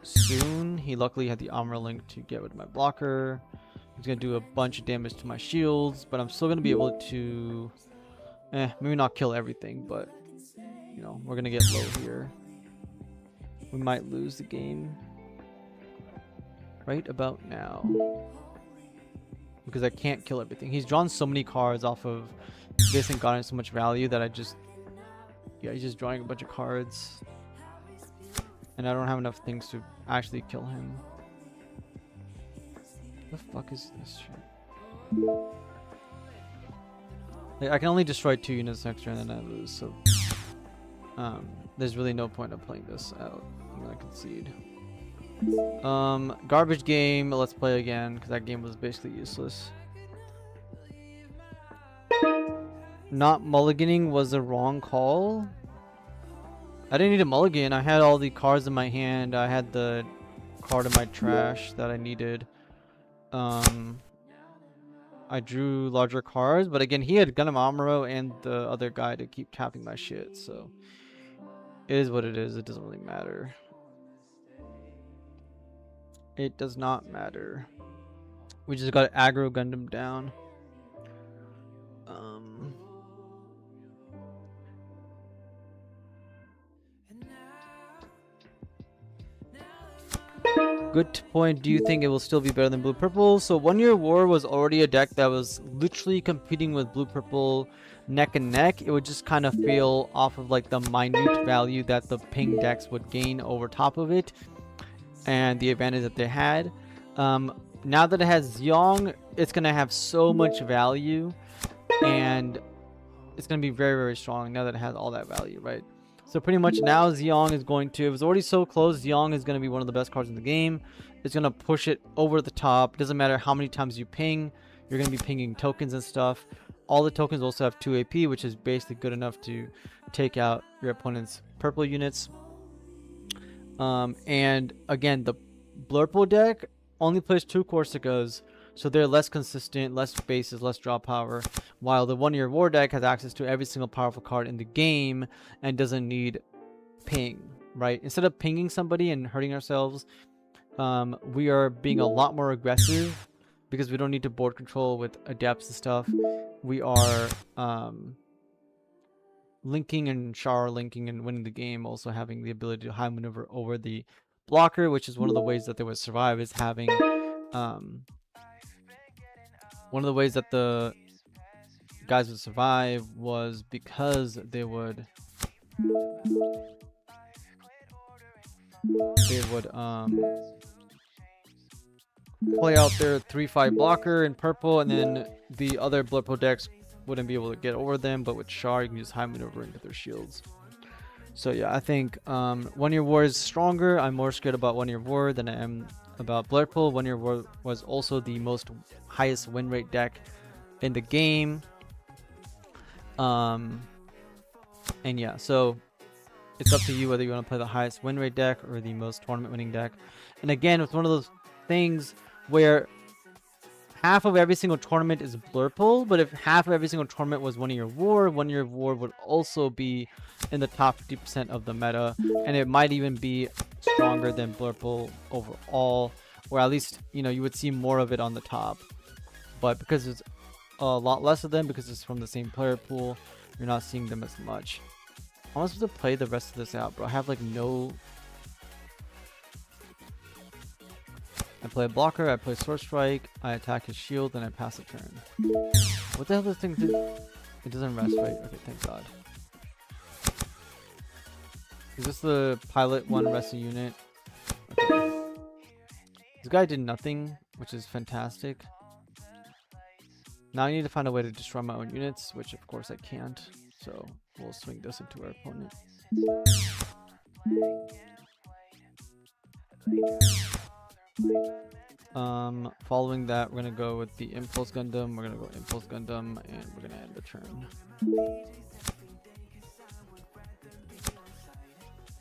soon. He luckily had the armor link to get rid of my blocker. He's going to do a bunch of damage to my shields, but I'm still going to be able to, maybe not kill everything, but, you know, we're going to get low here. We might lose the game right about now, because I can't kill everything. He's drawn so many cards off of this and gotten so much value that I just... Yeah, he's just drawing a bunch of cards. And I don't have enough things to actually kill him. What the fuck is this shit? Like, I can only destroy 2 units next turn and then I lose, so... there's really no point of playing this out. I'm gonna concede. Garbage game, let's play again, because that game was basically useless. Not mulliganing was the wrong call. I didn't need a mulligan. I had all the cards in my hand. I had the card in my trash that I needed. I drew larger cards, but again, he had Gundam Amuro and the other guy to keep tapping my shit, so it is what it is. It doesn't really matter. It does not matter. We just got aggro Gundam down. Good point. Do you think it will still be better than Blue Purple? So 1 Year War was already a deck that was literally competing with Blue Purple neck and neck. It would just kind of fail off of like the minute value that the ping decks would gain over top of it and the advantage that they had. now that it has Zeong, it's gonna have so much value, and it's gonna be very, very strong now that it has all that value, right? So pretty much now Zeong is going to, it was already so close, Zeong is gonna be one of the best cards in the game. It's gonna push it over the top. Doesn't matter how many times you ping, you're gonna be pinging tokens and stuff. All the tokens also have 2 AP, which is basically good enough to take out your opponent's purple units. And again, the Blurple deck only plays 2 Corsicas, so they're less consistent, less bases, less draw power, while the 1 Year War deck has access to every single powerful card in the game and doesn't need ping, right? Instead of pinging somebody and hurting ourselves, we are being a lot more aggressive because we don't need to board control with adepts and stuff. We are linking and shower linking and winning the game, also having the ability to high maneuver over the blocker, which is one of the ways that they would survive, is having one of the ways that the guys would survive was because they would play out their 3/5 blocker in purple, and then the other Blurple decks wouldn't be able to get over them, but with Char you can use high maneuver into their shields. So yeah, I think 1 Year War is stronger. I'm more scared about 1 Year War than I am about Blurple. 1 Year War was also the most highest win rate deck in the game. And yeah, so it's up to you whether you want to play the highest win rate deck or the most tournament winning deck. And again, it's one of those things where half of every single tournament is Blurple, but if half of every single tournament was 1 Year War, 1 Year War would also be in the top 50% of the meta, and it might even be stronger than Blurple overall, or at least, you know, you would see more of it on the top. But because there's a lot less of them, because it's from the same player pool, you're not seeing them as much. I'm supposed to play the rest of this out, bro. I have like no... I play a blocker, I play Sword Strike, I attack his shield, and I pass a turn. What the hell does this thing do? It doesn't rest, right? Okay, thank God. Is this the pilot one rest a unit? Okay. This guy did nothing, which is fantastic. Now I need to find a way to destroy my own units, which of course I can't. So we'll swing this into our opponent. Following that, we're gonna go with the Impulse Gundam. We're gonna go Impulse Gundam, and we're gonna end the turn.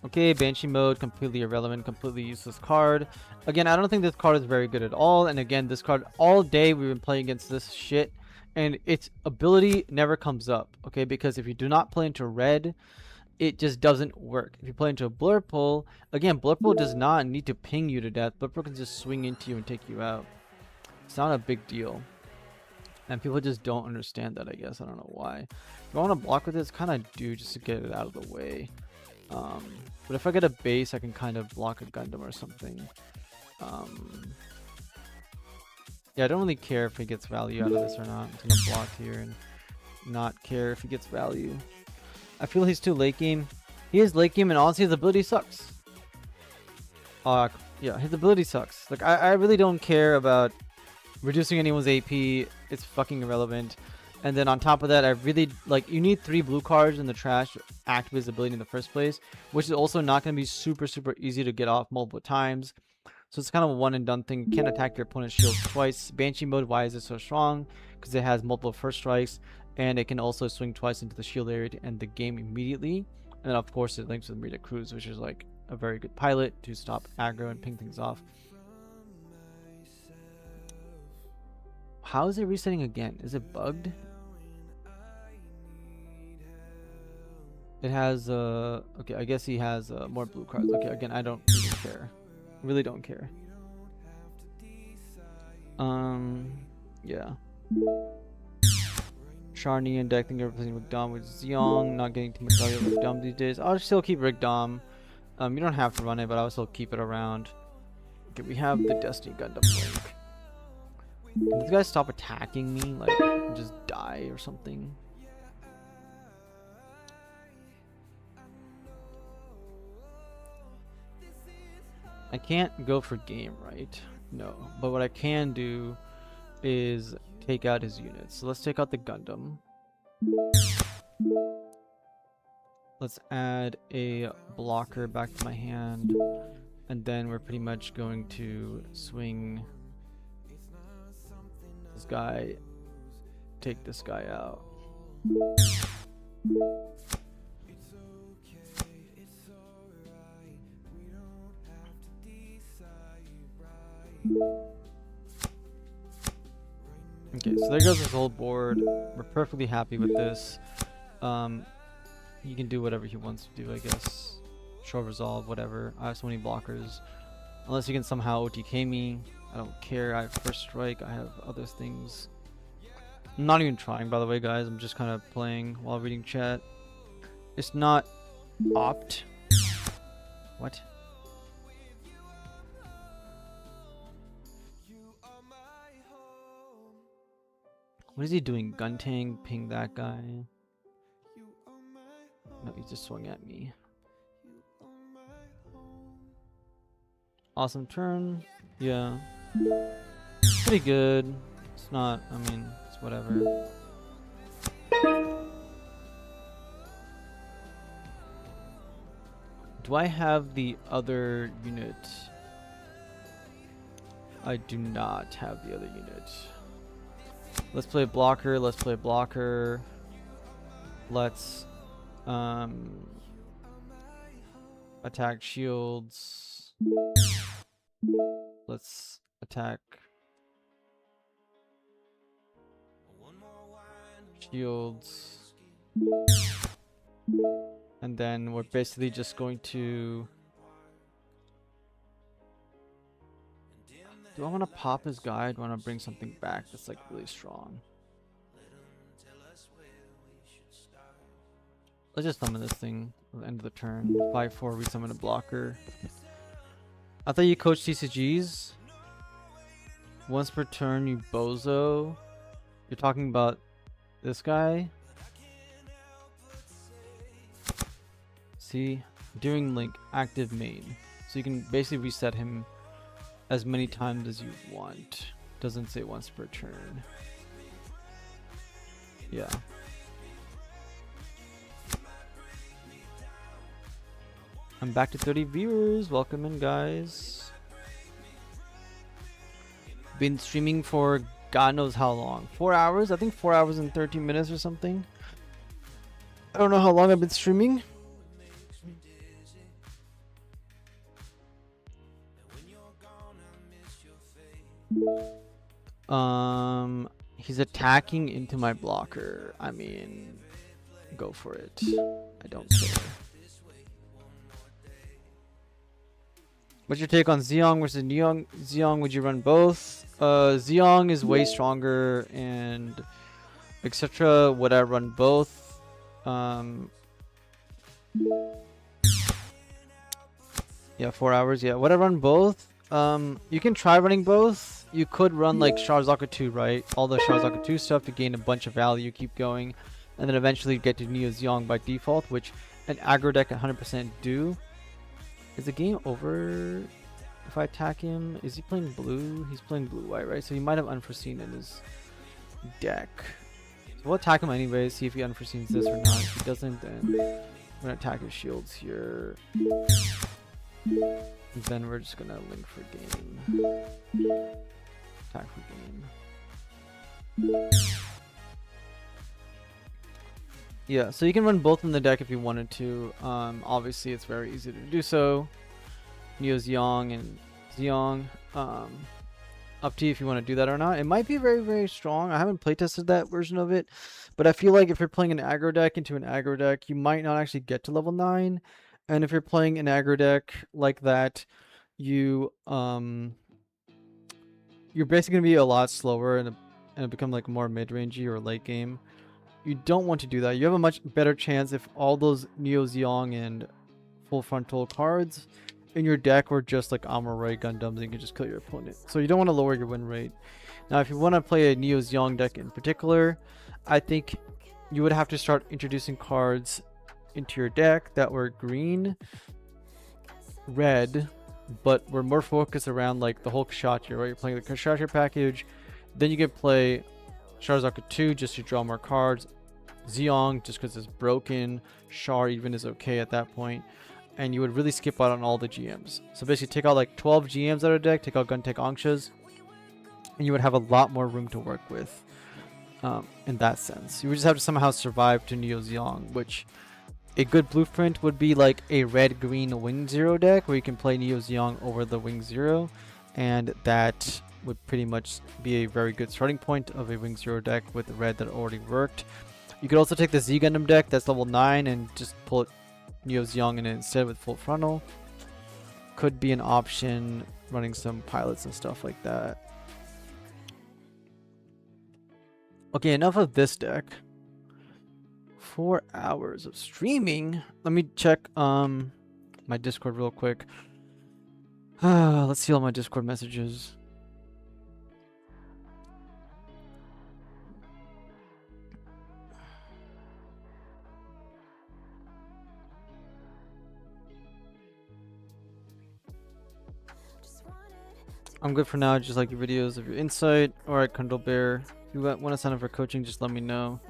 Okay, Banshee mode, completely irrelevant, completely useless card. Again, I don't think this card is very good at all. And again, this card, all day we've been playing against this shit, and its ability never comes up. Okay, because if you do not play into red, it just doesn't work. If you play into a Blurple, again, Blurple does not need to ping you to death. Blurple can just swing into you and take you out. It's not a big deal. And people just don't understand that, I guess. I don't know why. If I want to block with this, kind of do just to get it out of the way. But if I get a base, I can kind of block a Gundam or something. Yeah, I don't really care if he gets value out of this or not. I'm just gonna block here and not care if he gets value. I feel he's too late game. He is late game, and honestly, his ability sucks. Yeah, his ability sucks. Like, I really don't care about reducing anyone's AP. It's fucking irrelevant. And then on top of that, I really, like, you need 3 blue cards in the trash to activate his ability in the first place, which is also not going to be super easy to get off multiple times. So it's kind of a one and done thing. You can't attack your opponent's shield twice. Banshee mode, why is it so strong? Because it has multiple first strikes, and it can also swing twice into the shield area to end the game immediately. And then of course it links with Merida Cruz, which is like a very good pilot to stop aggro and ping things off. How is it resetting again? Is it bugged? It has okay, I guess he has more blue cards. Okay, again, I don't really care. Really don't care. Yeah. Charney and deck, I think you're replacing Rick Dom with Zeong. Not getting too much value of Rick Dom these days. I'll still keep Rick Dom. You don't have to run it, but I'll still keep it around. Okay, we have the Destiny Gundam link. Can this guy stop attacking me? Like, just die or something? I can't go for game, right? No. But what I can do is take out his units. So let's take out the Gundam. Let's add a blocker back to my hand. And then we're pretty much going to swing this guy, take this guy out. Okay, so there goes this whole board. We're perfectly happy with this. He can do whatever he wants to do, I guess. Short resolve, whatever. I have so many blockers. Unless he can somehow OTK me. I don't care. I have first strike. I have other things. I'm not even trying, by the way, guys. I'm just kind of playing while reading chat. It's not opt. What? What is he doing? Guntang, ping that guy. No, he just swung at me. Awesome turn. Yeah. Pretty good. It's not, I mean, it's whatever. Do I have the other unit? I do not have the other unit. Let's play a blocker. Let's play a blocker. Let's attack shields. Let's attack shields. And then we're basically just going to... Do I want to pop his guy? Do I want to bring something back that's like really strong? Let's just summon this thing at the end of the turn. 5-4, we summon a blocker. I thought you coached TCGs. Once per turn, you bozo. You're talking about this guy? See? During link, active main. So you can basically reset him as many times as you want. Doesn't say once per turn. Yeah. I'm back to 30 viewers. Welcome in, guys. Been streaming for God knows how long. 4 hours? I think 4 hours and 13 minutes or something. I don't know how long I've been streaming. He's attacking into my blocker. I mean, go for it. I don't care. What's your take on Zeong versus Neo Zeong? Would you run both? Zeong is way stronger and etc. Would I run both? Yeah, 4 hours. Yeah, would I run both? You can try running both. You could run like Sharzaka 2, right? All the Sharzaka 2 stuff to gain a bunch of value, keep going, and then eventually get to Neo Zeong by default, which an aggro deck 100% do. Is the game over if I attack him? Is he playing blue? He's playing blue-white, right? So he might have unforeseen in his deck. So we'll attack him anyway, see if he unforeseens this or not. If he doesn't, then we're gonna attack his shields here. And then we're just gonna link for game. Attack for game. Yeah, so you can run both in the deck if you wanted to. Obviously, it's very easy to do so. Neo Zeong and Zeong. Up to you if you want to do that or not. It might be very, very strong. I haven't playtested that version of it, but I feel like if you're playing an aggro deck into an aggro deck, you might not actually get to level 9. And if you're playing an aggro deck like that, you're basically gonna be a lot slower and it become like more mid-rangey or late game. You don't want to do that. You have a much better chance if all those Neo Zeong and full frontal cards in your deck were just like Amoray Gundams and you can just kill your opponent. So you don't want to lower your win rate. Now if you want to play a Neo Zeong deck in particular, I think you would have to start introducing cards into your deck that were green, red, but we're more focused around like the whole Kshatriya, right? You're playing the Kshatriya package, then you can play Sharzaka 2 just to draw more cards, Zeong just because it's broken, Shar even is okay at that point, and you would really skip out on all the GMs. So basically take out like 12 GMs out of deck, take out Guntek Angshas, and you would have a lot more room to work with in that sense. You would just have to somehow survive to Neo Zeong, which a good blueprint would be like a red-green Wing Zero deck where you can play Neo Zeong over the Wing Zero, and that would pretty much be a very good starting point of a Wing Zero deck with the red that already worked. You could also take the Z Gundam deck that's level 9 and just pull Neo Zeong in it instead with full frontal. Could be an option, running some pilots and stuff like that. Okay, enough of this deck. 4 hours of streaming. Let me check my Discord real quick. Let's see all my Discord messages. I'm good for now. Just like your videos of your insight. Alright, Kundal Bear. If you want to sign up for coaching, just let me know.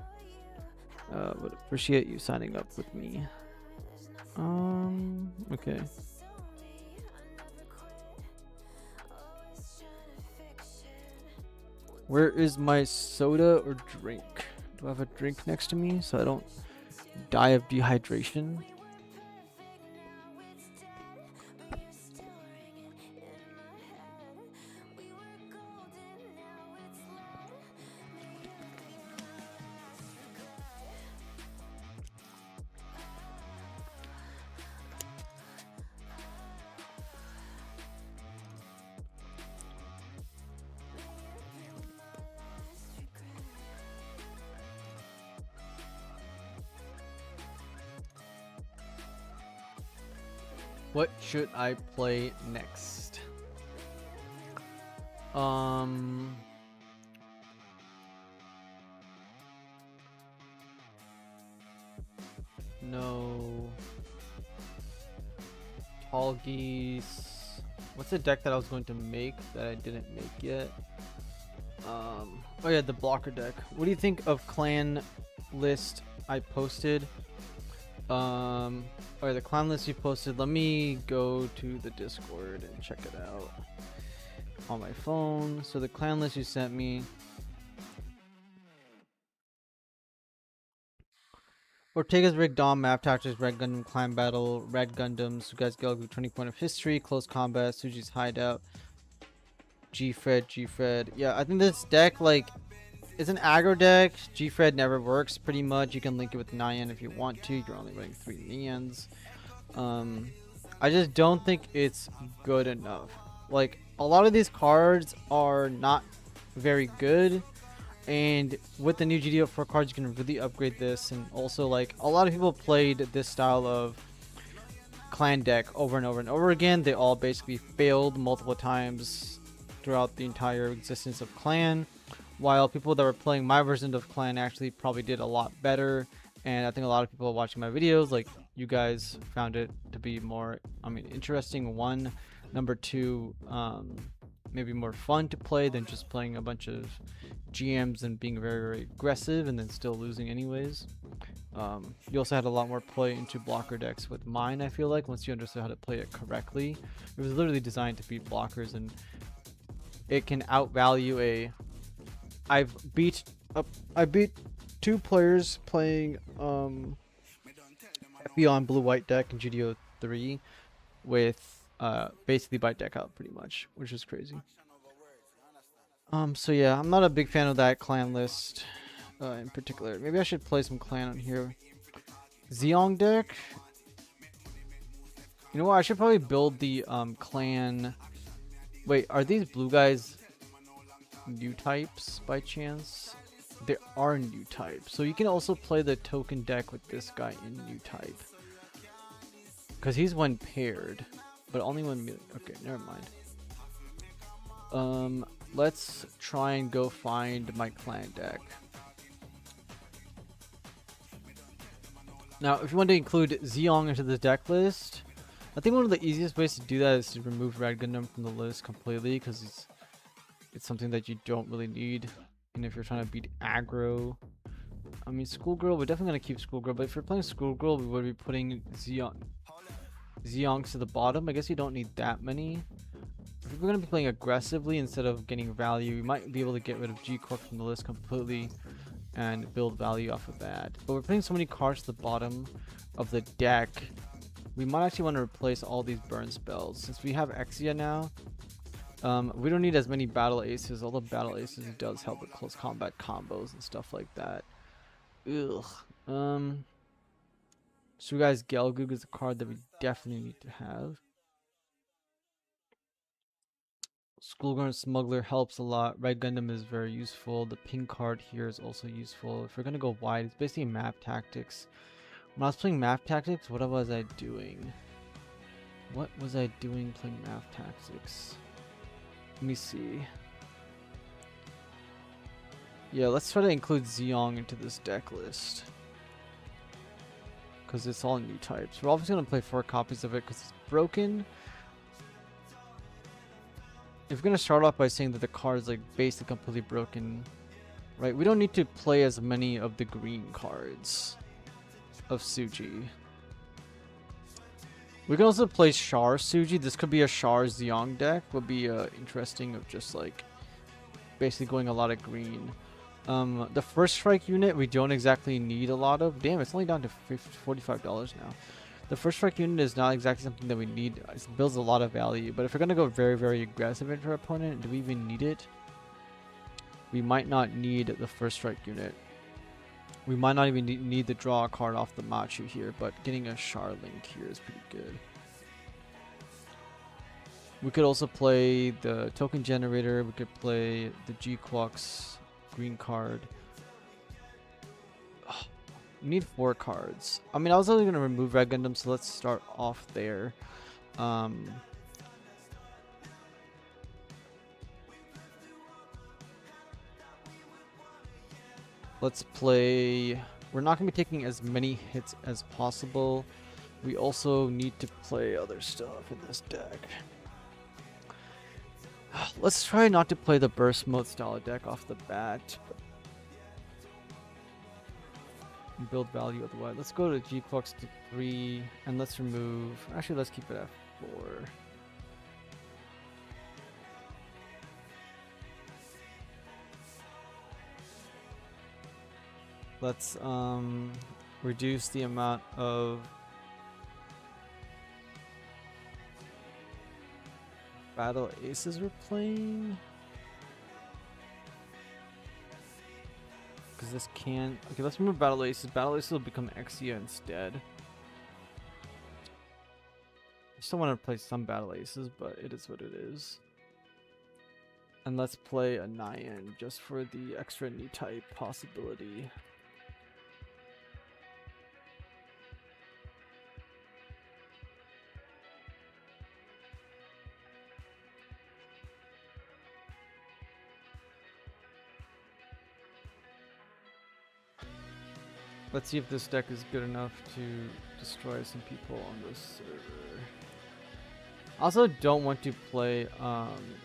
Would appreciate you signing up with me. Okay. Where is my soda or drink? Do I have a drink next to me so I don't die of dehydration? What should I play next? No. Tall Geese. What's the deck that I was going to make that I didn't make yet? Oh yeah, the blocker deck. What do you think of clan list I posted? Alright, the clan list you posted. Let me go to the Discord and check it out on my phone. So the clan list you sent me. Ortega's Rig Dom, Map Tactics, Red Gundam Clan Battle, Red Gundam, Sugai's Gelgu, Turning Point of History, Close Combat, Suji's Hideout, G-Fred. Yeah, I think this deck, like, it's an aggro deck. G-Fred never works, pretty much. You can link it with Nyan if you want to. You're only running 3 Nyans. I just don't think it's good enough. Like, a lot of these cards are not very good. And with the new GD04 cards, you can really upgrade this. And also, like, a lot of people played this style of clan deck over and over and over again. They all basically failed multiple times throughout the entire existence of clan. While people that were playing my version of clan actually probably did a lot better. And I think a lot of people watching my videos, like, you guys found it to be more, interesting. One, number two, maybe more fun to play than just playing a bunch of GMs and being very, very aggressive and then still losing anyways. You also had a lot more play into blocker decks with mine, I feel like, once you understood how to play it correctly. It was literally designed to beat blockers, and it can outvalue a... I beat 2 players playing Beyond Blue-White deck in GD03 with basically by deck out pretty much, which is crazy. So yeah, I'm not a big fan of that clan list in particular. Maybe I should play some clan on here. Zeong deck. You know what? I should probably build the clan. Wait, are these blue guys new types by chance? They are new type, so you can also play the token deck with this guy in new type, because he's when paired, but only when... Okay, never mind. Let's try and go find my clan deck. Now, if you want to include Zeong into the deck list, I think one of the easiest ways to do that is to remove Red Gundam from the list completely, because it's something that you don't really need. And if you're trying to beat aggro, I mean, Schoolgirl, we're definitely going to keep Schoolgirl, but if you're playing Schoolgirl, we would be putting Zeongs to the bottom. I guess you don't need that many. If we're going to be playing aggressively instead of getting value, we might be able to get rid of G-Corp from the list completely and build value off of that. But we're putting so many cards to the bottom of the deck, we might actually want to replace all these burn spells. Since we have Exia now, we don't need as many battle aces, although battle aces does help with close combat combos and stuff like that. Ugh. Sugai's Gelgoog is a card that we definitely need to have. Schoolgirl Smuggler helps a lot. Red Gundam is very useful. The pink card here is also useful. If we're gonna go wide, it's basically map tactics. When I was playing map tactics, what was I doing? What was I doing playing map tactics? Let me see. Yeah, let's try to include Zeong into this deck list, because it's all new types. We're obviously going to play 4 copies of it because it's broken. If we're going to start off by saying that the card is like basically completely broken, right? We don't need to play as many of the green cards of Suji. We can also play Char Suji. This could be a Char Zeong deck. Would be interesting, of just like basically going a lot of green. The first strike unit we don't exactly need a lot of. Damn, it's only down to $45 now. The first strike unit is not exactly something that we need. It builds a lot of value. But if we're going to go very, very aggressive into our opponent, do we even need it? We might not need the first strike unit. We might not even need to draw a card off the Machu here, but getting a Char Link here is pretty good. We could also play the token generator. We could play the G-Quux green card. Oh, we need 4 cards. I mean, I was only going to remove Red Gundam, so let's start off there. Let's play... We're not going to be taking as many hits as possible. We also need to play other stuff in this deck. Let's try not to play the burst mode style deck off the bat. And build value otherwise. Let's go to G-Quux to 3 and let's remove... Actually, let's keep it at 4. Let's reduce the amount of battle aces we're playing, because this can... Okay, let's remove battle aces. Battle aces will become Exia instead. I still want to play some battle aces, but it is what it is. And let's play a Nyan just for the extra new type possibility. Let's see if this deck is good enough to destroy some people on this server. I also don't want to play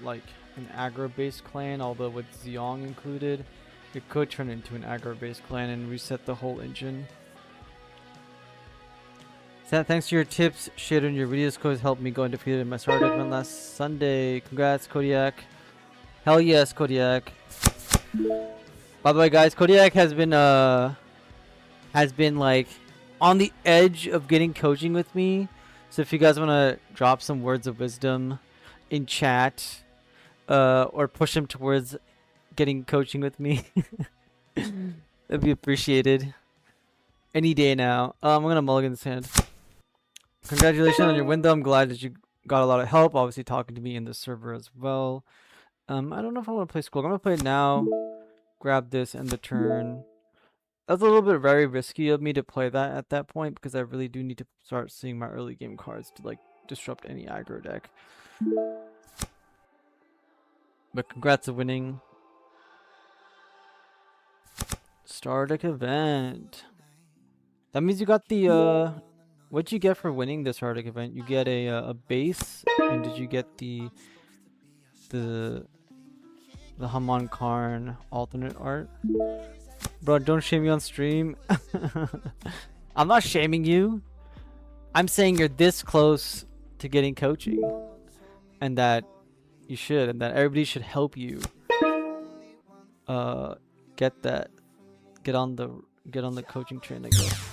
like an aggro-based clan, although with Zeong included, it could turn into an aggro-based clan and reset the whole engine. Sam, thanks for your tips. Shared in your videos. Codes helped me go undefeated in my starter event last Sunday. Congrats, Kodiak. Hell yes, Kodiak. By the way, guys, Kodiak has been like on the edge of getting coaching with me. So if you guys want to drop some words of wisdom in chat, or push him towards getting coaching with me, that'd be appreciated. Any day now. I'm gonna mulligan this hand. Congratulations on your win, though. I'm glad that you got a lot of help. Obviously, talking to me in the server as well. I don't know if I want to play School. I'm gonna play it now. Grab this, end the turn. That's a little bit very risky of me to play that at that point, because I really do need to start seeing my early game cards to like disrupt any aggro deck. But congrats on winning. Star deck event. That means you got the What'd you get for winning this Arctic event? You get a base, and did you get the the Haman Karn alternate art? Bro, don't shame me on stream. I'm not shaming you. I'm saying you're this close to getting coaching, and that you should, and that everybody should help you. Get that, get on the coaching train, I guess.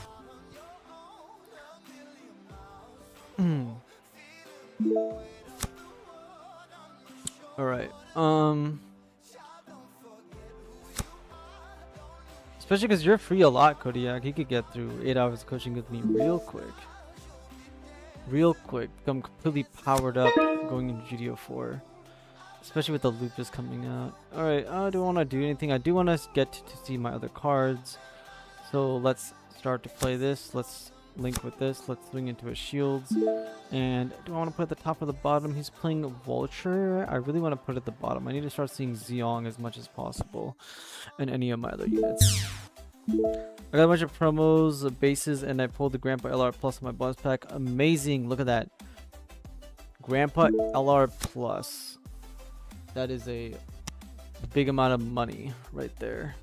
All right. Especially because you're free a lot, Kodiak. You could get through 8 hours of coaching with me real quick. Real quick. I'm completely powered up going into GD04. Especially with the lupus coming out. Alright, I don't want to do anything. I do want to get to see my other cards. So let's start to play this. Let's link with this. Let's swing into his shields. And do I want to put at the top or the bottom? He's playing Vulture. I really want to put it at the bottom. I need to start seeing Zeong as much as possible. And any of my other units. I got a bunch of promos, bases, and I pulled the Grandpa LR Plus in my bonus pack. Amazing. Look at that. Grandpa LR Plus. That is a big amount of money right there.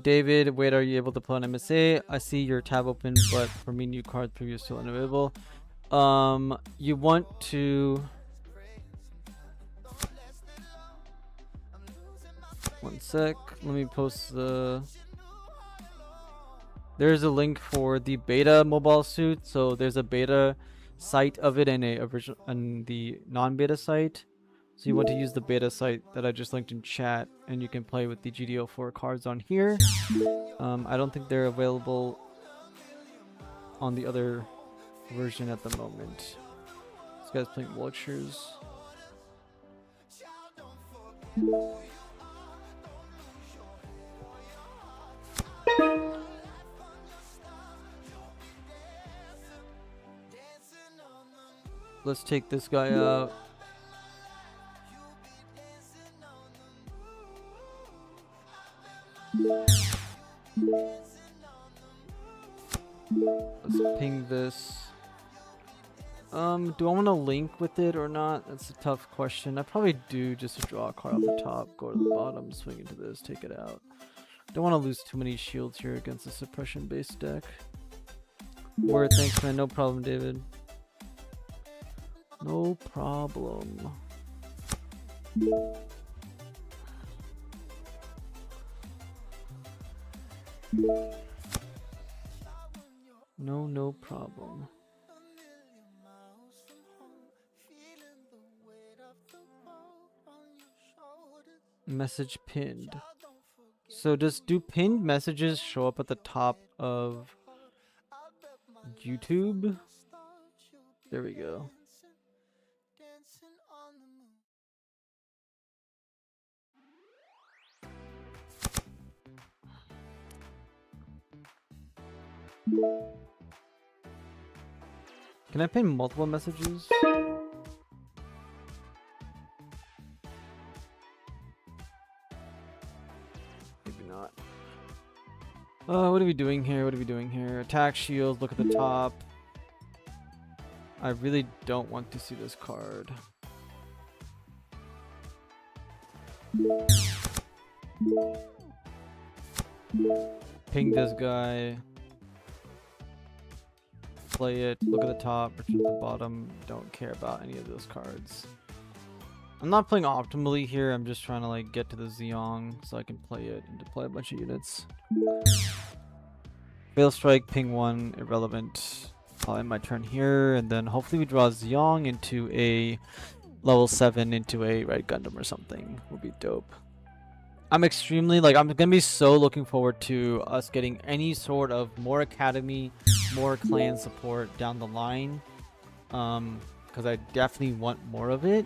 David, wait, are you able to play on MSA? I see your tab open, but for me, new card preview is still unavailable. You want to... One sec, let me post the... There's a link for the beta mobile suit. So there's a beta site of it and the non-beta site. So you want to use the beta site that I just linked in chat, and you can play with the GD04 cards on here. I don't think they're available on the other version at the moment. This guy's playing Vultures. Let's take this guy out. Let's ping this. Do I want to link with it or not? That's a tough question. I probably do, just to draw a card off the top, go to the bottom, swing into this, take it out. Don't want to lose too many shields here against a suppression-based deck. Word, thanks, man. No problem, David. No problem. No problem. Message pinned. So do pinned messages show up at the top of YouTube? There we go. Can I pin multiple messages? Maybe not. What are we doing here? What are we doing here? Attack shield, look at the top. I really don't want to see this card. Ping this guy. Play it, look at the top, return to the bottom. Don't care about any of those cards. I'm not playing optimally here, I'm just trying to like get to the Zeong so I can play it and deploy a bunch of units. Fail strike, ping one, irrelevant. I'll end my turn here, and then hopefully we draw Zeong into a level 7 into a Red Gundam or something. Would be dope. I'm extremely, like, I'm gonna be so looking forward to us getting any sort of more academy, more clan support down the line. Because I definitely want more of it.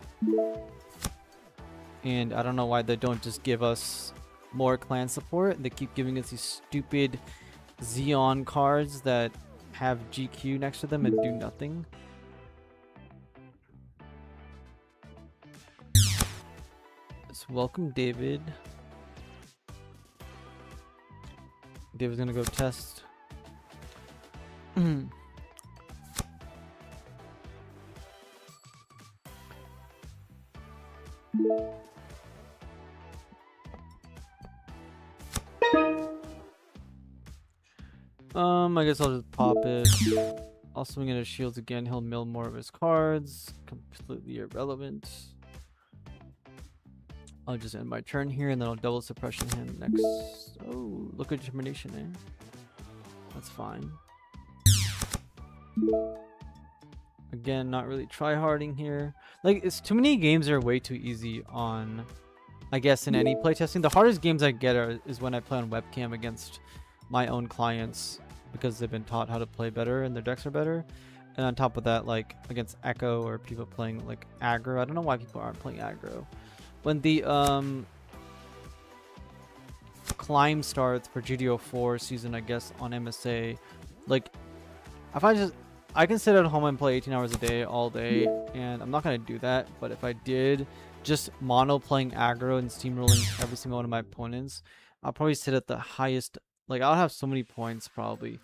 And I don't know why they don't just give us more clan support. They keep giving us these stupid Xeon cards that have GQ next to them and do nothing. Let's welcome David. David's gonna go test. I guess I'll just pop it. I'll swing at his shields again. He'll mill more of his cards. Completely irrelevant. I'll just end my turn here, and then I'll double suppression him next. Oh, look at determination, eh? That's fine. Again, not really try-harding here. Like, it's too many games are way too easy on, I guess, in any playtesting. The hardest games I get is when I play on webcam against my own clients, because they've been taught how to play better and their decks are better. And on top of that, like against Echo or people playing like aggro. I don't know why people aren't playing aggro. When the climb starts for GD04 season, I guess on MSA, like if I can sit at home and play 18 hours a day all day, and I'm not gonna do that. But if I did just mono playing aggro and steamrolling every single one of my opponents, I'll probably sit at the highest. Like, I'll have so many points, probably.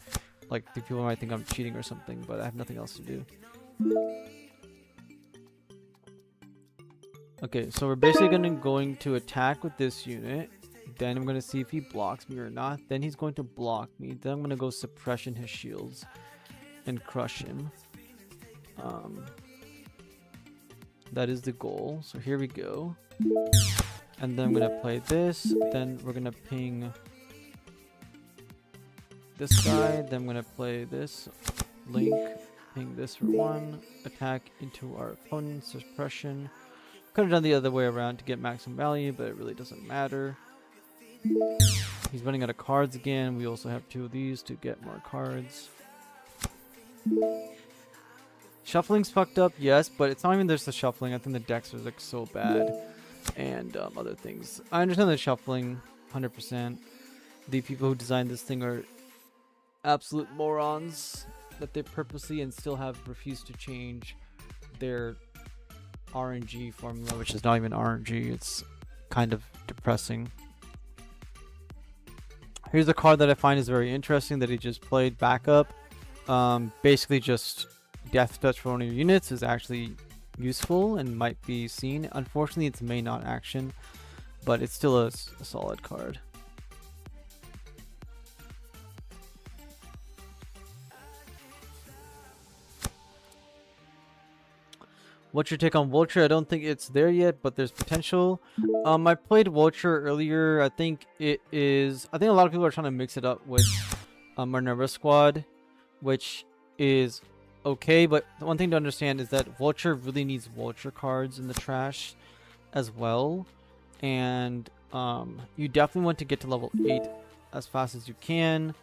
Like, the people might think I'm cheating or something, but I have nothing else to do. Okay, so we're basically going to attack with this unit. Then I'm going to see if he blocks me or not. Then he's going to block me. Then I'm going to go suppression his shields and crush him. That is the goal. So here we go. And then I'm going to play this. Then we're going to ping this guy. Then I'm going to play this link. Ping this for 1. Attack into our opponent's suppression. Could have done the other way around to get maximum value, but it really doesn't matter. He's running out of cards again. We also have 2 of these to get more cards. Shuffling's fucked up, yes, but it's not even just the shuffling. I think the decks are like so bad, and other things. I understand the shuffling 100%. The people who designed this thing are absolute morons, that they purposely and still have refused to change their RNG formula, which is not even RNG. It's kind of depressing. Here's a card that I find is very interesting that he just played backup. Basically just death touch for one of your units is actually useful and might be seen. Unfortunately, it's may not action, but it's still a solid card. What's your take on Vulture? I don't think it's there yet, but there's potential. I played Vulture earlier. I think it is. I think a lot of people are trying to mix it up with Minerva Squad, which is okay. But the one thing to understand is that Vulture really needs Vulture cards in the trash as well, and you definitely want to get to level 8 as fast as you can.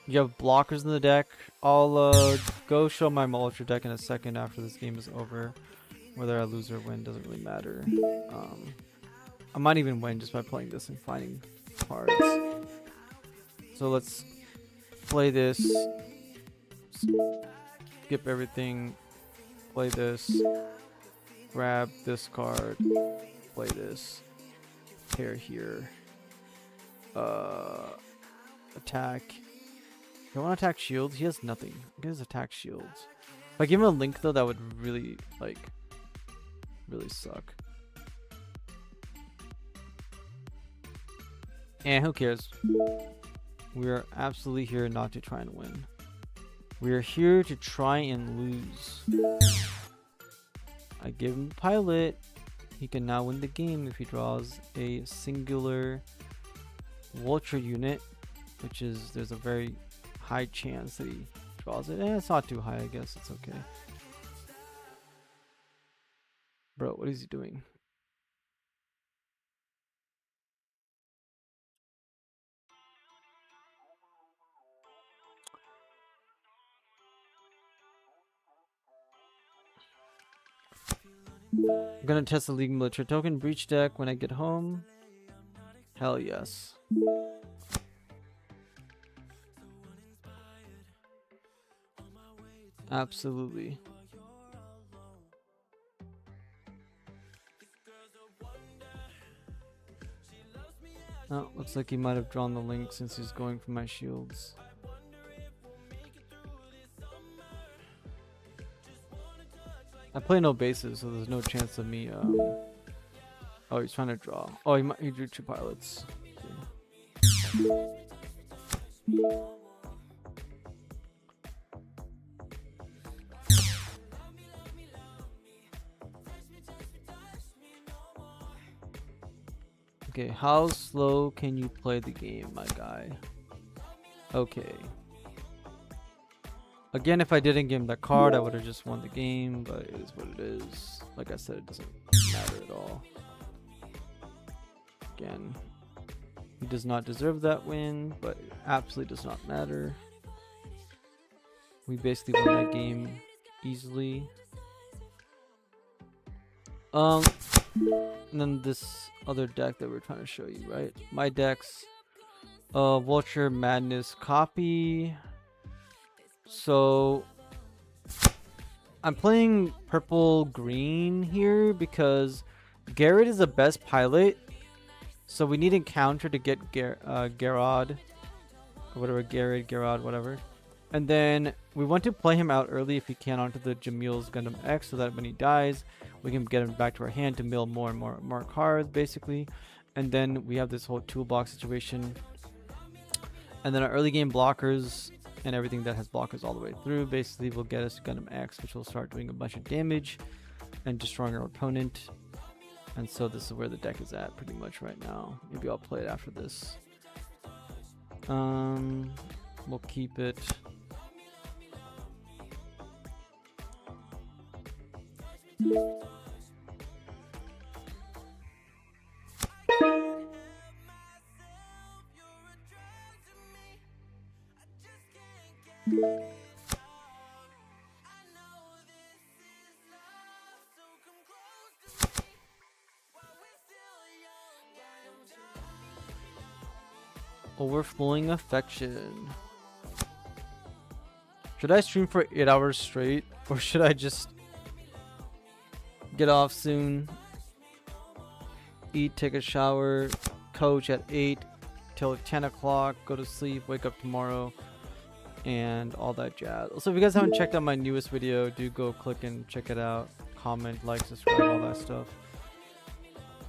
You have blockers in the deck. I'll go show my Vulture deck in a second after this game is over. Whether I lose or win doesn't really matter. I might even win just by playing this and finding cards. So let's play this. Skip everything. Play this. Grab this card. Play this. Pair here. Attack. Do I want to attack shields? He has nothing. He has attack shields. If I give him a link though, that would really really suck. And who cares? We are absolutely here not to try and win. We are here to try and lose. I give him pilot. He can now win the game if he draws a singular Vulture unit, which is there's a very high chance that he draws it. It's not too high, I guess. It's okay. Bro, what is he doing? I'm gonna test the League Military Token Breach deck when I get home. Hell yes. Absolutely. Oh, looks like he might have drawn the link since he's going for my shields. I play no bases, so there's no chance of me. Oh, he's trying to draw. Oh, he drew 2 pilots. Okay, how slow can you play the game, my guy? Okay. Again, if I didn't give him that card, I would have just won the game, but it is what it is. Like I said, it doesn't matter at all. Again, he does not deserve that win, but it absolutely does not matter. We basically won that game easily. And then this other deck that we're trying to show you, right? My decks, Vulture Madness copy. So I'm playing purple green here because Garrett is the best pilot. So we need a counter to get Garrod or whatever, Garrod, whatever. And then we want to play him out early if we can onto the Jamil's Gundam X so that when he dies, we can get him back to our hand to mill more and more cards, basically. And then we have this whole toolbox situation. And then our early game blockers and everything that has blockers all the way through basically will get us Gundam X, which will start doing a bunch of damage and destroying our opponent. And so this is where the deck is at pretty much right now. Maybe I'll play it after this. We'll keep it. Overflowing affection. Should I stream for 8 hours straight, or should I just get off soon, eat, take a shower, coach at 8 till 10 o'clock, go to sleep, wake up tomorrow, and all that jazz? Also, if you guys haven't checked out my newest video, do go click and check it out. Comment, like, subscribe, all that stuff.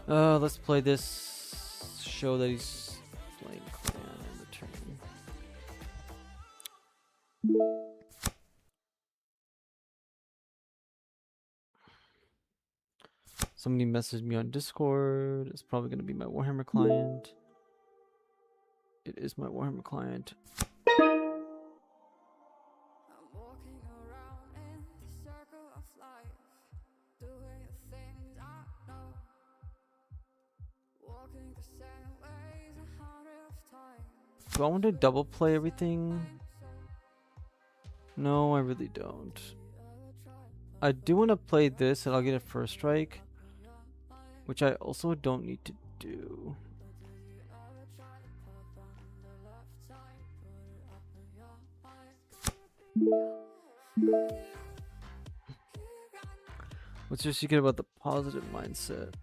Let's play this. Show that he's playing clan in the turn. Somebody messaged me on Discord. It's probably going to be my Warhammer client. It is my Warhammer client. I'm walking around in the circle of life, doing the things I know, walking the same ways 100 times. Do I want to double play everything? No, I really don't. I do want to play this and I'll get a first strike, which I also don't need to do. What's your secret about the positive mindset?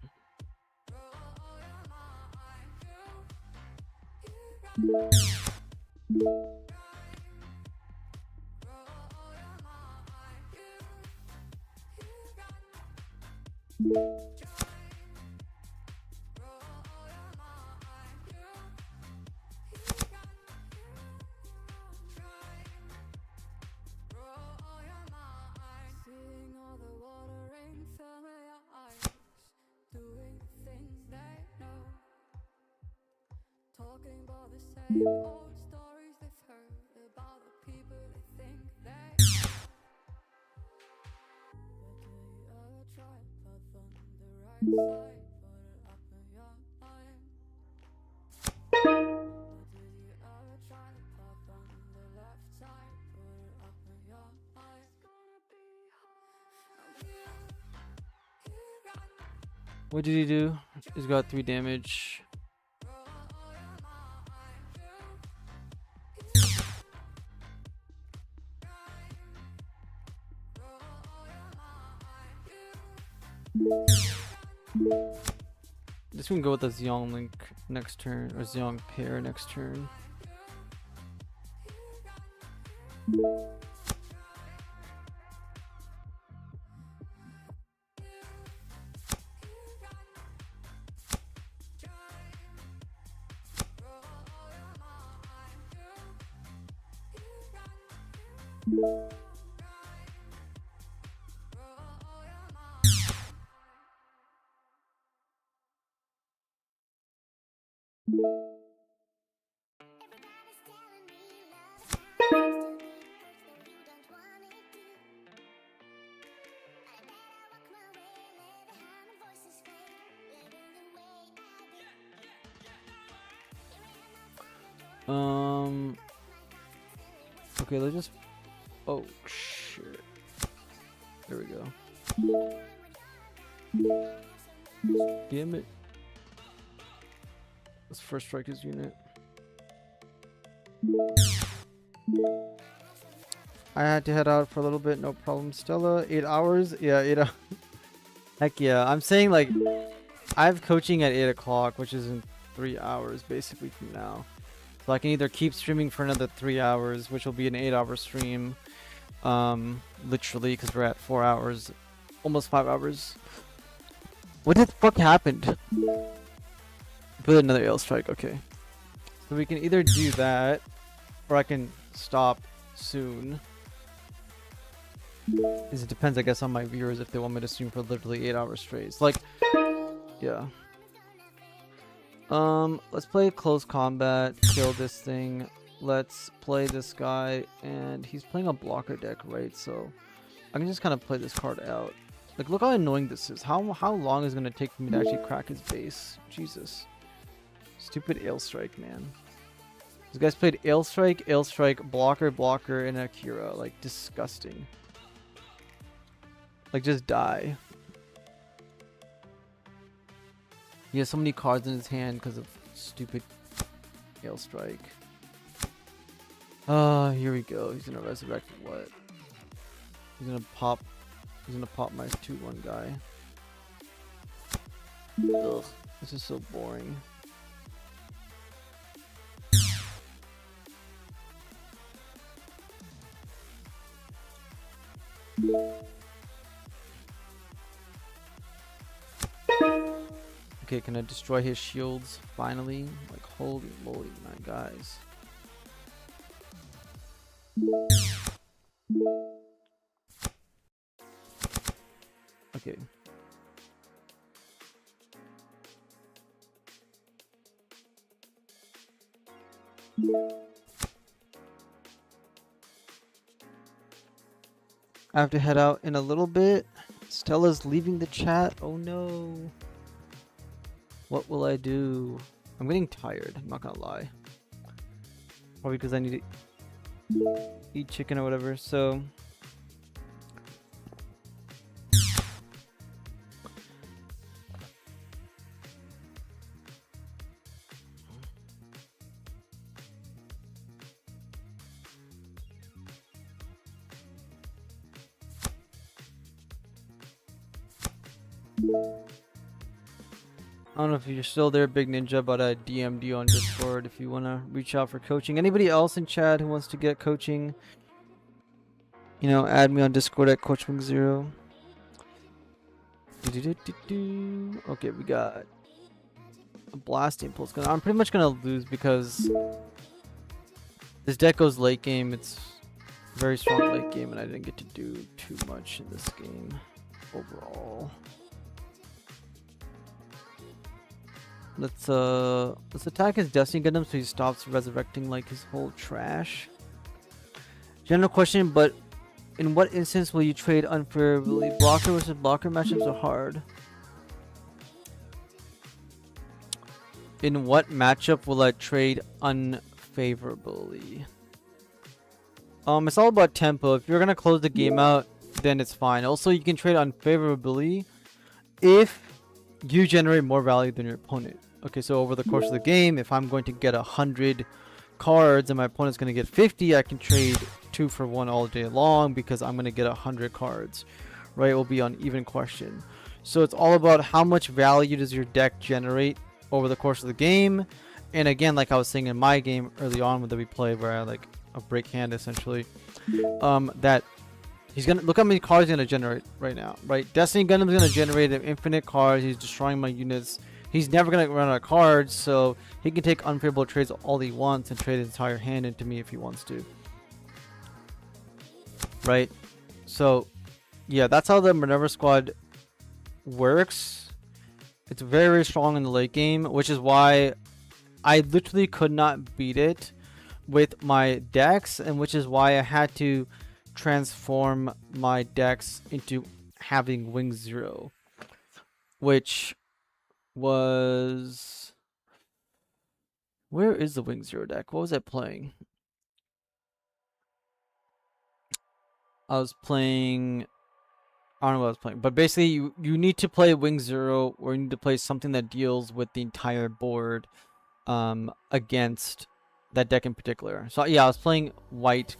Talking about the same old stories they've heard about the people they think they know. But do you ever try path on the right side? Put it up in your mind. But did you ever try path on the left side? Put it up in your mind. It's gonna be hard. What did he do? He's got 3 damage. guess we can go with the Zeong link next turn, or Zeong pair next turn. Okay, let's just. Oh shit! There we go. Damn it! Let's first strike his unit. I had to head out for a little bit, no problem. Stella, 8 hours? Yeah, 8 hours. Heck yeah. I'm saying, like, I have coaching at 8 o'clock, which is in 3 hours basically from now. So I can either keep streaming for another 3 hours, which will be an 8-hour stream. Literally, because we're at 4 hours, almost 5 hours. What the fuck happened? Put another ale strike, okay. So we can either do that, or I can stop soon. It depends, I guess, on my viewers if they want me to stream for literally 8 hours straight. It's like, yeah. Let's play close combat, kill this thing. Let's play this guy, and he's playing a blocker deck, right? So I can just kind of play this card out. Like, look how annoying this is. How long is it gonna take for me to actually crack his base? Jesus. Stupid ale strike, man. This guy's played ale strike, blocker, and Akira. Like, disgusting. Like, just die. He has so many cards in his hand because of stupid ale strike. Here we go. He's gonna resurrect what? He's gonna pop my 2/1 guy. Ugh, this is so boring. Okay, can I destroy his shields finally? Like, holy moly, my guys. Okay. I have to head out in a little bit. Stella's leaving the chat. Oh no. What will I do? I'm getting tired, I'm not gonna lie. Probably because I need to eat chicken or whatever, so. I don't know if you're still there, Big Ninja, but I DM'd you on Discord if you want to reach out for coaching. Anybody else in chat who wants to get coaching, you know, add me on Discord at CoachWing0. Okay, we got a Blast Impulse. I'm pretty much going to lose because this deck goes late game. It's very strong late game, and I didn't get to do too much in this game overall. Let's attack his Destiny Gundam so he stops resurrecting like his whole trash. General question, but in what instance will you trade unfavorably? Blocker versus blocker matchups are hard. In what matchup will I trade unfavorably? It's all about tempo. If you're gonna close the game out, then it's fine. Also, you can trade unfavorably if you generate more value than your opponent. Okay, so over the course of the game, if I'm going to get 100 cards and my opponent's going to get 50, I can trade 2 for 1 all day long because I'm going to get 100 cards, right? It will be on even question. So it's all about how much value does your deck generate over the course of the game. And again, like I was saying in my game early on that we played, where I had like a break hand essentially, that he's gonna look how many cards he's gonna generate right now, right? Destiny Gundam's gonna generate infinite cards. He's destroying my units. He's never gonna run out of cards, so he can take unfavorable trades all he wants and trade his entire hand into me if he wants to. Right? So, yeah, that's how the Minerva squad works. It's very, very strong in the late game, which is why I literally could not beat it with my decks, and which is why I had to transform my decks into having Wing Zero, which was... Where is the Wing Zero deck? What was I playing? I was playing... I don't know what I was playing. But basically, you need to play Wing Zero, or you need to play something that deals with the entire board against that deck in particular. So yeah, I was playing white,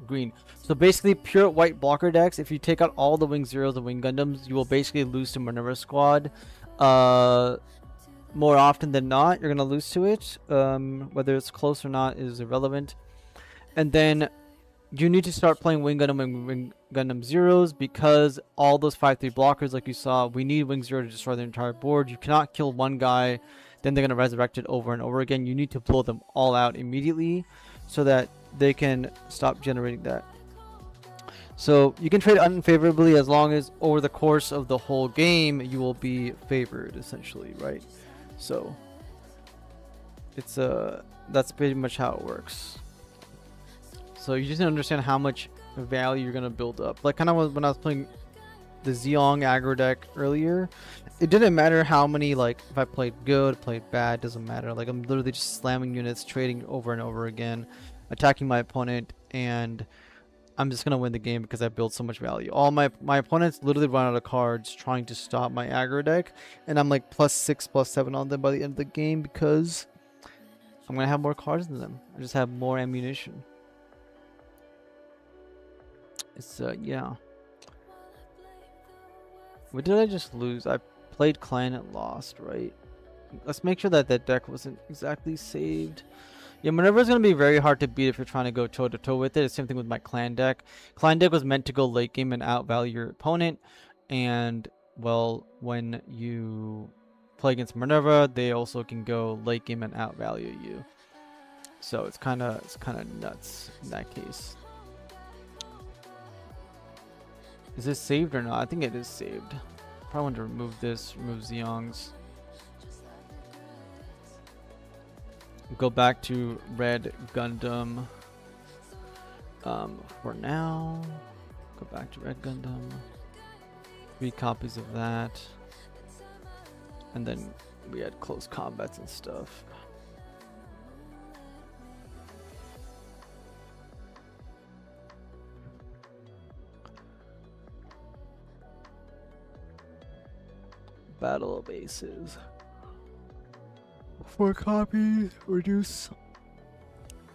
green. So basically, pure white blocker decks, if you take out all the Wing Zeros and Wing Gundams, you will basically lose to Minerva squad. More often than not, you're going to lose to it. Whether it's close or not is irrelevant. And then you need to start playing Wing Gundam and Wing Gundam Zeros, because all those 5/3 blockers, like you saw, we need Wing Zero to destroy the entire board. You cannot kill one guy, then they're going to resurrect it over and over again. You need to blow them all out immediately so that they can stop generating that. So you can trade unfavorably as long as over the course of the whole game you will be favored, essentially, right? So it's that's pretty much how it works. So you just need to understand how much value you're gonna build up. Like kind of when I was playing the Zeong aggro deck earlier, it didn't matter how many, like if I played good, played bad, doesn't matter. Like I'm literally just slamming units, trading over and over again, attacking my opponent, and I'm just gonna win the game because I built so much value. All my opponents literally run out of cards trying to stop my aggro deck, and I'm like +6, +7 on them by the end of the game because I'm gonna have more cards than them. I just have more ammunition. It's yeah. What did I just lose? I played clan and lost, right? Let's make sure that that deck wasn't exactly saved. Yeah, Minerva is going to be very hard to beat if you're trying to go toe-to-toe with it. It's the same thing with my clan deck. Clan deck was meant to go late game and outvalue your opponent. And, well, when you play against Minerva, they also can go late game and outvalue you. So it's kind of nuts in that case. Is this saved or not? I think it is saved. Probably want to remove this, remove Zeong's. Go back to Red Gundam for now. Go back to Red Gundam. 3 copies of that. And then we had close combats and stuff. Battle of Aces. 4 copies. Reduce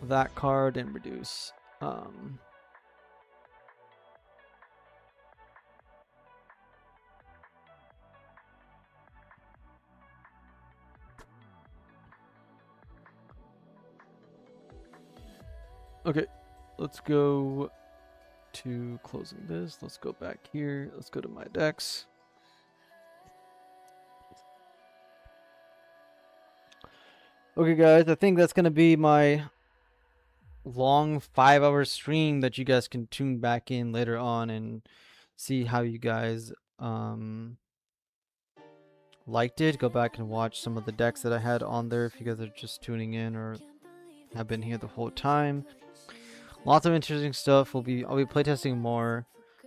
that card and reduce okay, let's go to closing this. Let's go back here. Let's go to my decks. Okay, guys, I think that's going to be my long 5-hour stream that you guys can tune back in later on and see how you guys liked it. Go back and watch some of the decks that I had on there if you guys are just tuning in or have been here the whole time. Lots of interesting stuff. I'll be playtesting more.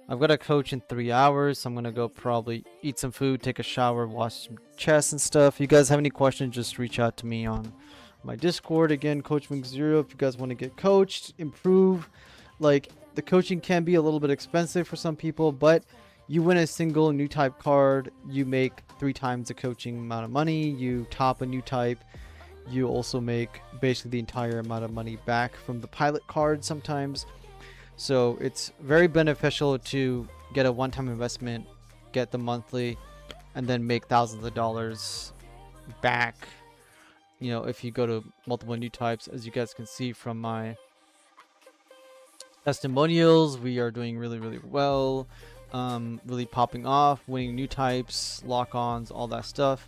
I've got a coach in 3 hours, so I'm gonna go probably eat some food, take a shower, watch some chess and stuff. If you guys have any questions, just reach out to me on my Discord. Again, Coach Wing Zero. If you guys want to get coached, improve. Like, the coaching can be a little bit expensive for some people, but you win a single new type card, you make 3 times the coaching amount of money. You top a new type, you also make basically the entire amount of money back from the pilot card sometimes. So it's very beneficial to get a one-time investment, get the monthly, and then make thousands of dollars back, you know, if you go to multiple new types. As you guys can see from my testimonials, we are doing really well, really popping off, winning new types, lock-ons, all that stuff.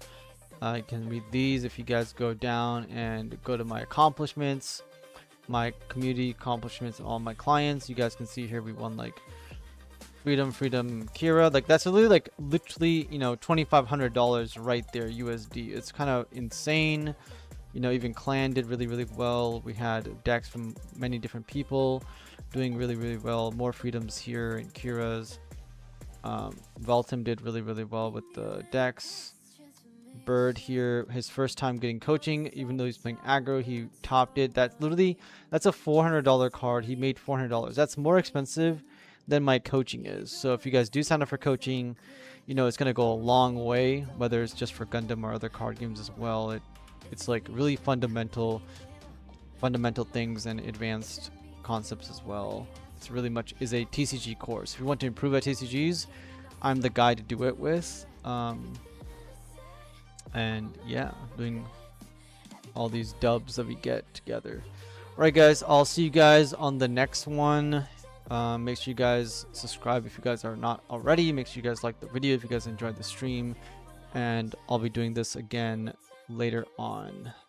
You can read these if you guys go down and go to my accomplishments, my community accomplishments, and all my clients. You guys can see here we won like freedom Kira, like that's literally you know, $2,500 right there USD. It's kind of insane. You know, even clan did really well. We had decks from many different people doing really well. More freedoms here in Kira's. Veltum did really well with the decks. Bird here, his first time getting coaching, even though he's playing aggro, he topped it. That's a $400 card. He made $400. That's more expensive than my coaching is. So if you guys do sign up for coaching, you know, it's going to go a long way, whether it's just for Gundam or other card games as well. It's like really fundamental things and advanced concepts as well. It's really much is a TCG course. If you want to improve at TCGs, I'm the guy to do it with. And yeah, doing all these dubs that we get together. Alright guys, I'll see you guys on the next one. Make sure you guys subscribe if you guys are not already. Make sure you guys like the video if you guys enjoyed the stream. And I'll be doing this again later on.